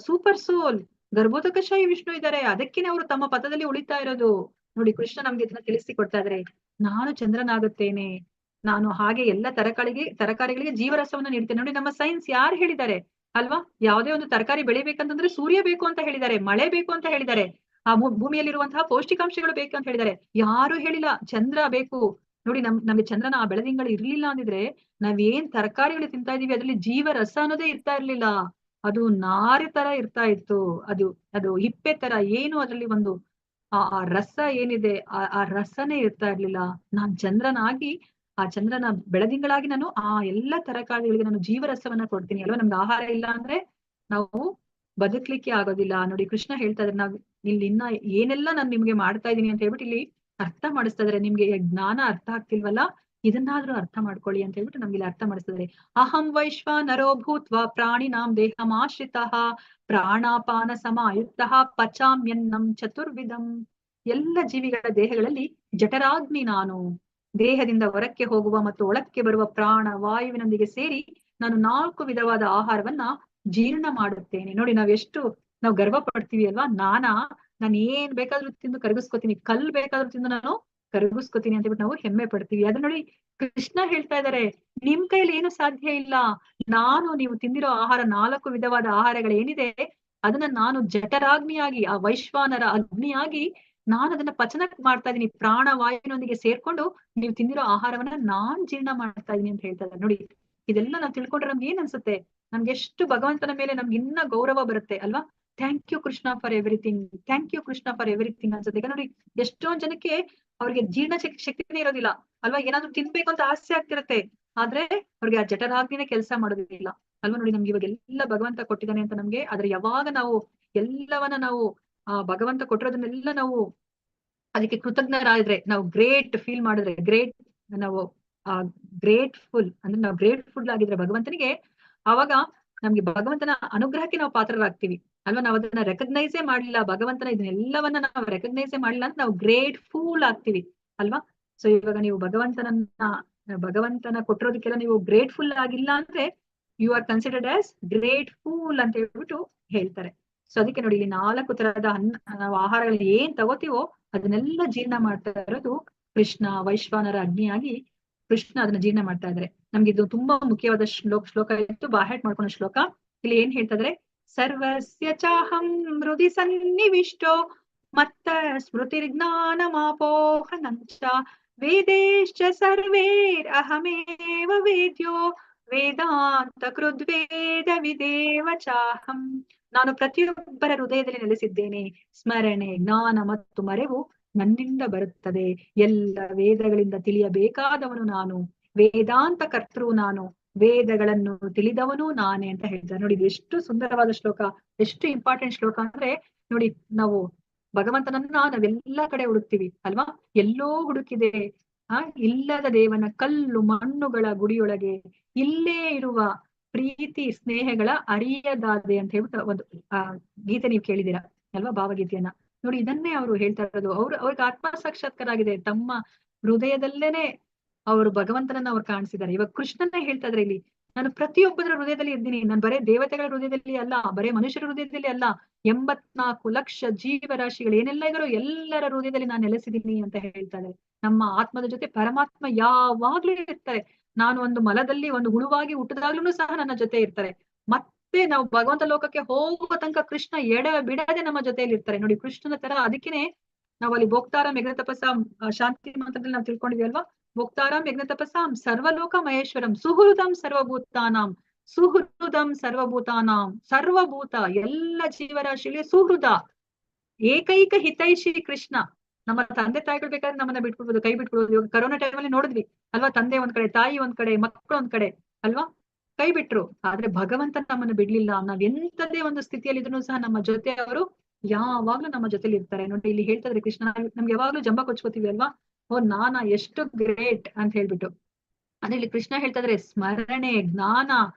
ಸೂಪರ್ ಸೋಲ್ ಗರ್ಭೋದಕಶಾಹಿ ವಿಷ್ಣು ಇದ್ದಾರೆ, ಅದಕ್ಕೇನೆ ಅವರು ತಮ್ಮ ಪಥದಲ್ಲಿ ಉಳಿತಾ ಇರೋದು. ನೋಡಿ ಕೃಷ್ಣ ನಮ್ಗೆ ಇದನ್ನ ತಿಳಿಸಿ ಕೊಡ್ತಾ ಇದಾರೆ. ನಾನು ಚಂದ್ರನಾಗುತ್ತೇನೆ, ನಾನು ಹಾಗೆ ಎಲ್ಲ ತರಕಾರಿಗಳಿಗೆ ಜೀವರಸವನ್ನ ನೀಡ್ತೇನೆ. ನೋಡಿ ನಮ್ಮ ಸೈನ್ಸ್ ಯಾರು ಹೇಳಿದ್ದಾರೆ ಅಲ್ವಾ. ಯಾವುದೇ ಒಂದು ತರಕಾರಿ ಬೆಳಿಬೇಕಂತಂದ್ರೆ ಸೂರ್ಯ ಬೇಕು ಅಂತ ಹೇಳಿದ್ದಾರೆ, ಮಳೆ ಬೇಕು ಅಂತ ಹೇಳಿದ್ದಾರೆ, ಆ ಭೂಮಿಯಲ್ಲಿರುವಂತಹ ಪೌಷ್ಟಿಕಾಂಶಗಳು ಬೇಕು ಅಂತ ಹೇಳಿದ್ದಾರೆ. ಯಾರು ಹೇಳಿಲ್ಲ ಚಂದ್ರ ಬೇಕು. ನೋಡಿ ನಮ್ಗೆ ಚಂದ್ರನ ಆ ಬೆಳದಿಂಗಳು ಇರ್ಲಿಲ್ಲ ಅಂದಿದ್ರೆ ನಾವೇನ್ ತರಕಾರಿಗಳು ತಿಂತಾ ಇದೀವಿ ಅದ್ರಲ್ಲಿ ಜೀವರಸ ಅನ್ನೋದೇ ಇರ್ತಾ ಇರ್ಲಿಲ್ಲ. ಅದು ನಾರಿ ತರ ಇರ್ತಾ ಇತ್ತು, ಅದು ಹಿಪ್ಪೆ ತರ, ಏನು ಅದ್ರಲ್ಲಿ ಒಂದು ಆ ರಸ ಏನಿದೆ ಆ ರಸನೇ ಇರ್ತಾ ಇರ್ಲಿಲ್ಲ. ನಾನ್ ಚಂದ್ರನಾಗಿ ಆ ಚಂದ್ರನ ಬೆಳದಿಂಗಳಾಗಿ ನಾನು ಆ ಎಲ್ಲ ತರಕಾರಿಗಳಿಗೆ ನಾನು ಜೀವರಸವನ್ನ ಕೊಡ್ತೀನಿ ಅಲ್ವಾ. ನಮ್ಗೆ ಆಹಾರ ಇಲ್ಲ ಅಂದ್ರೆ ನಾವು ಬದುಕ್ಲಿಕ್ಕೆ ಆಗೋದಿಲ್ಲ. ನೋಡಿ ಕೃಷ್ಣ ಹೇಳ್ತಾ ಇದ್ರೆ ನಾವ್ ಇಲ್ಲಿ ಇನ್ನ ಏನೆಲ್ಲ ನಾನು ನಿಮ್ಗೆ ಮಾಡ್ತಾ ಇದೀನಿ ಅಂತ ಹೇಳ್ಬಿಟ್ಟು ಇಲ್ಲಿ ಅರ್ಥ ಮಾಡಿಸ್ತಾ ಇದಾರೆ. ನಿಮ್ಗೆ ಜ್ಞಾನ ಅರ್ಥ ಆಗ್ತಿಲ್ವಲ್ಲ, ಇದನ್ನಾದ್ರೂ ಅರ್ಥ ಮಾಡ್ಕೊಳ್ಳಿ ಅಂತ ಹೇಳ್ಬಿಟ್ಟು ನಮ್ಗೆ ಇಲ್ಲಿ ಅರ್ಥ ಮಾಡಿಸ್ತಿದ್ದಾರೆ. ಅಹಂ ವೈಶ್ವ ನರೋ ಭೂತ್ವ ಪ್ರಾಣಿನಾಂ ದೇಹಮಾಶ್ರಿತಃ ಪ್ರಾಣಾಪಾನ ಸಮಾಯುಕ್ತಃ ಪಚಾಮ್ಯನ್ನಂ ಚತುರ್ವಿಧಂ. ಎಲ್ಲ ಜೀವಿಗಳ ದೇಹಗಳಲ್ಲಿ ಜಠರಾಗ್ನಿ ನಾನು, ದೇಹದಿಂದ ಹೊರಕ್ಕೆ ಹೋಗುವ ಮತ್ತು ಒಳಕ್ಕೆ ಬರುವ ಪ್ರಾಣ ವಾಯುವಿನೊಂದಿಗೆ ಸೇರಿ ನಾನು 4 ವಿಧವಾದ ಆಹಾರವನ್ನ ಜೀರ್ಣ ಮಾಡುತ್ತೇನೆ. ನೋಡಿ ನಾವು ಗರ್ವ ಪಡ್ತೀವಿ ಅಲ್ವಾ. ನಾನು ಏನ್ ಬೇಕಾದ್ರೂ ತಿಂದು ಕರಗಿಸ್ಕೊತೀನಿ, ಕಲ್ ಬೇಕಾದ್ರೂ ತಿಂದು ನಾನು ಕರಗಿಸ್ಕೊತೀನಿ ಅಂತ ಹೇಳ್ಬಿಟ್ಟು ನಾವು ಹೆಮ್ಮೆ ಪಡ್ತೀವಿ. ಅದನ್ನ ನೋಡಿ ಕೃಷ್ಣ ಹೇಳ್ತಾ ಇದಾರೆ, ನಿಮ್ ಕೈಲಿ ಏನು ಸಾಧ್ಯ ಇಲ್ಲ. ನೀವು ತಿಂದಿರೋ ಆಹಾರ 4 ವಿಧವಾದ ಆಹಾರಗಳೇನಿದೆ ಅದನ್ನ ನಾನು ಜಠರಾಗ್ನಿಯಾಗಿ, ಆ ವೈಶ್ವಾನರ ಅಗ್ನಿಯಾಗಿ ನಾನು ಅದನ್ನ ಪಚನ ಮಾಡ್ತಾ ಇದೀನಿ. ಪ್ರಾಣ ವಾಯುವಿನೊಂದಿಗೆ ಸೇರ್ಕೊಂಡು ನೀವು ತಿಂದಿರೋ ಆಹಾರವನ್ನ ನಾನ್ ಜೀರ್ಣ ಮಾಡ್ತಾ ಇದೀನಿ ಅಂತ ಹೇಳ್ತಾ ಇದ್ದಾರೆ. ನೋಡಿ ಇದೆಲ್ಲ ನಾವು ತಿಳ್ಕೊಂಡ್ರೆ ನಮ್ಗೆ ಏನ್ ಅನ್ಸುತ್ತೆ, ನಮ್ಗೆ ಎಷ್ಟು ಭಗವಂತನ ಮೇಲೆ ನಮ್ಗೆ ಇನ್ನ ಗೌರವ ಬರುತ್ತೆ ಅಲ್ವಾ. Thank you Krishna for everything, thank you Krishna for everything ಅನ್ಸುತ್ತೆ. ಈಗ ನೋಡಿ ಎಷ್ಟೊಂದ್ ಜನಕ್ಕೆ ಅವ್ರಿಗೆ ಜೀರ್ಣ ಶಕ್ತಿನೇ ಇರೋದಿಲ್ಲ ಅಲ್ವಾ. ಏನಾದ್ರು ತಿನ್ಬೇಕು ಅಂತ ಆಸೆ ಆಗ್ತಿರತ್ತೆ, ಆದ್ರೆ ಅವ್ರಿಗೆ ಆ ಜಠರಾಗ್ನಿನೇ ಕೆಲಸ ಮಾಡೋದಿಲ್ಲ ಅಲ್ವಾ. ನೋಡಿ ನಮ್ಗೆ ಇವಾಗ ಎಲ್ಲ ಭಗವಂತ ಕೊಟ್ಟಿದ್ದಾನೆ ಅಂತ ನಮ್ಗೆ, ಆದ್ರೆ ಯಾವಾಗ ನಾವು ಎಲ್ಲವನ್ನ ನಾವು ಭಗವಂತ ಕೊಟ್ಟಿರೋದನ್ನೆಲ್ಲ ನಾವು ಅದಕ್ಕೆ ಕೃತಜ್ಞರಾದ್ರೆ, ನಾವು ಗ್ರೇಟ್ ಫೀಲ್ ಮಾಡಿದ್ರೆ, ನಾವು ಗ್ರೇಟ್ಫುಲ್ ಅಂದ್ರೆ ನಾವು ಗ್ರೇಟ್ಫುಲ್ ಆಗಿದ್ರೆ ಭಗವಂತನಿಗೆ, ಆವಾಗ ನಮ್ಗೆ ಭಗವಂತನ ಅನುಗ್ರಹಕ್ಕೆ ನಾವು ಪಾತ್ರರಾಗ್ತೀವಿ ಅಲ್ವಾ. ನಾವು ಅದನ್ನ ರೆಕಗ್ನೈಸೇ ಮಾಡ್ಲಿಲ್ಲ, ಭಗವಂತನ ಇದನ್ನೆಲ್ಲವನ್ನ ನಾವು ರೆಕಗ್ನೈಸೇ ಮಾಡ್ಲಿಲ್ಲ ಅಂತ ನಾವು ಗ್ರೇಟ್ಫುಲ್ ಆಗ್ತೀವಿ ಅಲ್ವಾ. ಸೊ ಇವಾಗ ನೀವು ಭಗವಂತನ ಕೊಟ್ಟಿರೋದಕ್ಕೆಲ್ಲ ನೀವು ಗ್ರೇಟ್ಫುಲ್ ಆಗಿಲ್ಲ ಅಂದ್ರೆ you are considered as grateful ಅಂತ ಹೇಳ್ಬಿಟ್ಟು ಹೇಳ್ತಾರೆ. ಸೊ ಅದಕ್ಕೆ ನೋಡಿ ಇಲ್ಲಿ 4 ತರಹದ ನಾವು ಆಹಾರಗಳನ್ನ ಏನ್ ತಗೋತೀವೋ ಅದನ್ನೆಲ್ಲ ಜೀರ್ಣ ಮಾಡ್ತಾ ಇರೋದು ಕೃಷ್ಣ, ವೈಶ್ವಾನರ ಅಗ್ನಿಯಾಗಿ ಕೃಷ್ಣ ಅದನ್ನ ಜೀರ್ಣ ಮಾಡ್ತಾ ಇದ್ದಾರೆ. ನಮ್ಗೆ ಇದು ತುಂಬಾ ಮುಖ್ಯವಾದ ಶ್ಲೋಕ ಇತ್ತು, ಬಾಹ್ಯಾಟ್ ಮಾಡ್ಕೊಂಡ ಶ್ಲೋಕ. ಇಲ್ಲಿ ಏನ್ ಹೇಳ್ತಾ ಇದ್ರೆ, ಸರ್ವಸ್ಯ ಚಾಹಂ ಹೃದಿ ಸನ್ನಿವಿಷ್ಟೋ ಮತ್ತ ಸ್ಮೃತಿರ್ಜ್ಞಾನಮಾಪೋಹನಂಚ ವೇದೇಶ್ಚ ಸರ್ವೇರ್ ಅಹಮೇವ ವೇದ್ಯೋ ವೇದಾಂತ ಕೃದ್ವೇದ ವಿದೇವ ಚಾಹಂ. ನಾನು ಪ್ರತಿಯೊಬ್ಬರ ಹೃದಯದಲ್ಲಿ ನೆಲೆಸಿದ್ದೇನೆ. ಸ್ಮರಣೆ, ಜ್ಞಾನ ಮತ್ತು ಮರೆವು ನನ್ನಿಂದ ಬರುತ್ತದೆ. ಎಲ್ಲ ವೇದಗಳಿಂದ ತಿಳಿಯಬೇಕಾದವನು ನಾನು. ವೇದಾಂತ ಕರ್ತೃ ನಾನು. ವೇದಗಳನ್ನು ತಿಳಿದವನು ನಾನೇ ಅಂತ ಹೇಳ್ತಾರೆ. ನೋಡಿ, ಇದು ಎಷ್ಟು ಸುಂದರವಾದ ಶ್ಲೋಕ, ಎಷ್ಟು ಇಂಪಾರ್ಟೆಂಟ್ ಶ್ಲೋಕ ಅಂದ್ರೆ ನೋಡಿ, ನಾವು ಭಗವಂತನನ್ನ ನಾವೆಲ್ಲ ಕಡೆ ಹುಡುಕ್ತಿವಿ ಅಲ್ವಾ? ಎಲ್ಲೋ ಹುಡುಕಿದೆ ಇಲ್ಲದ ದೇವನ ಕಲ್ಲು ಮಣ್ಣುಗಳ ಗುಡಿಯೊಳಗೆ ಇಲ್ಲೇ ಇರುವ ಪ್ರೀತಿ ಸ್ನೇಹಗಳ ಅರಿಯದಾದೆ ಅಂತ ಹೇಳ್ಬಿಟ್ಟು ಒಂದು ಗೀತೆ ನೀವು ಕೇಳಿದಿರ ಅಲ್ವಾ, ಭಾವಗೀತೆಯನ್ನ. ನೋಡಿ, ಇದನ್ನೇ ಅವರು ಹೇಳ್ತಾ ಇರೋದು. ಅವ್ರಿಗೆ ಆತ್ಮ ಸಾಕ್ಷಾತ್ಕಾರ ಆಗಿದೆ. ತಮ್ಮ ಹೃದಯದಲ್ಲೇನೆ ಅವರು ಭಗವಂತನನ್ನ ಅವ್ರು ಕಾಣಿಸಿದ್ದಾರೆ. ಇವಾಗ ಕೃಷ್ಣನ್ನೇ ಹೇಳ್ತಾ ಇದ್ರೆ ಇಲ್ಲಿ, ನಾನು ಪ್ರತಿಯೊಬ್ಬರ ಹೃದಯದಲ್ಲಿ ಇದ್ದೀನಿ. ನಾನು ಬರೇ ದೇವತೆಗಳ ಹೃದಯದಲ್ಲಿ ಅಲ್ಲ, ಬರೇ ಮನುಷ್ಯರ ಹೃದಯದಲ್ಲಿ ಅಲ್ಲ, 84 ಲಕ್ಷ ಜೀವರಾಶಿಗಳು ಏನೆಲ್ಲ ಇದಾರೋ ಎಲ್ಲರ ಹೃದಯದಲ್ಲಿ ನಾನು ನೆಲೆಸಿದ್ದೀನಿ ಅಂತ ಹೇಳ್ತಾ ಇದ್ದಾರೆ. ನಮ್ಮ ಆತ್ಮದ ಜೊತೆ ಪರಮಾತ್ಮ ಯಾವಾಗ್ಲೂ ಇರ್ತಾರೆ. ನಾನು ಒಂದು ಮಲದಲ್ಲಿ ಒಂದು ಹುಳುವಾಗಿ ಹುಟ್ಟಿದಾಗ್ಲೂ ಸಹ ನನ್ನ ಜೊತೆ ಇರ್ತಾರೆ. ಮತ್ತೆ ನಾವು ಭಗವಂತ ಲೋಕಕ್ಕೆ ಹೋಗುವ ತನಕ ಕೃಷ್ಣ ಎಡ ಬಿಡದೆ ನಮ್ಮ ಜೊತೆಯಲ್ಲಿ ಇರ್ತಾರೆ. ನೋಡಿ, ಕೃಷ್ಣನ ತರ ಅದಕ್ಕೇನೆ ನಾವು ಅಲ್ಲಿ ಭೋಕ್ತಾರಂ ಯಜ್ಞ ತಪಸ್ಸಾಂ ಶಾಂತಿ ಮಂತ್ರದಲ್ಲಿ ನಾವು ತಿಳ್ಕೊಂಡಿದ್ವಿ ಅಲ್ವಾ? ಭೋಕ್ತಾರಂ ಯಜ್ಞ ತಪಸ್ಸಾಂ ಸರ್ವಲೋಕ ಮಹೇಶ್ವರಂ ಸುಹೃದಂ ಸರ್ವಭೂತಾನಾಂ. ಸುಹೃದಂ ಸರ್ವಭೂತಾನಾಂ, ಸರ್ವಭೂತ ಎಲ್ಲ ಜೀವರಾಶಿಗೆ ಸುಹೃದ, ಏಕೈಕ ಹಿತೈಷಿ ಕೃಷ್ಣ. ನಮ್ಮ ತಂದೆ ತಾಯಿಗಳು ಬೇಕಾದ್ರೆ ನಮ್ಮನ್ನ ಬಿಟ್ಬಿಡ್ಬೋದು, ಕೈ ಬಿಟ್ಬಿಡ್ಬೋದು. ಇವಾಗ ಕರೋನಾ ಟೈಮಲ್ಲಿ ನೋಡಿದ್ವಿ ಅಲ್ವಾ? ತಂದೆ ಒಂದ್ ಕಡೆ, ತಾಯಿ ಒಂದ್ ಕಡೆ, ಮಕ್ಕಳು ಒಂದ್ ಕಡೆ ಅಲ್ವಾ, ಕೈ ಬಿಟ್ರು. ಆದ್ರೆ ಭಗವಂತ ನಮ್ಮನ್ನ ಬಿಡ್ಲಿಲ್ಲ. ನಾವ್ ಎಂತದೇ ಒಂದು ಸ್ಥಿತಿಯಲ್ಲಿ ಇದ್ರು ಸಹ ನಮ್ಮ ಜೊತೆ ಅವರು ಯಾವಾಗ್ಲೂ ನಮ್ಮ ಜೊತೆಲಿ ಇರ್ತಾರೆ. ನೋಡಿ, ಇಲ್ಲಿ ಹೇಳ್ತಾ ಇದ್ರೆ ಕೃಷ್ಣ, ನಮ್ಗೆ ಯಾವಾಗ್ಲೂ ಜಂಬ ಕೊಚ್ಕೋತೀವಿ ಅಲ್ವಾ? ಓ ನಾನಾ ಎಷ್ಟು ಗ್ರೇಟ್ ಅಂತ ಹೇಳ್ಬಿಟ್ಟು. ಅಂದ್ರೆ ಇಲ್ಲಿ ಕೃಷ್ಣ ಹೇಳ್ತಾ ಇದ್ರೆ ಸ್ಮರಣೆ, ಜ್ಞಾನ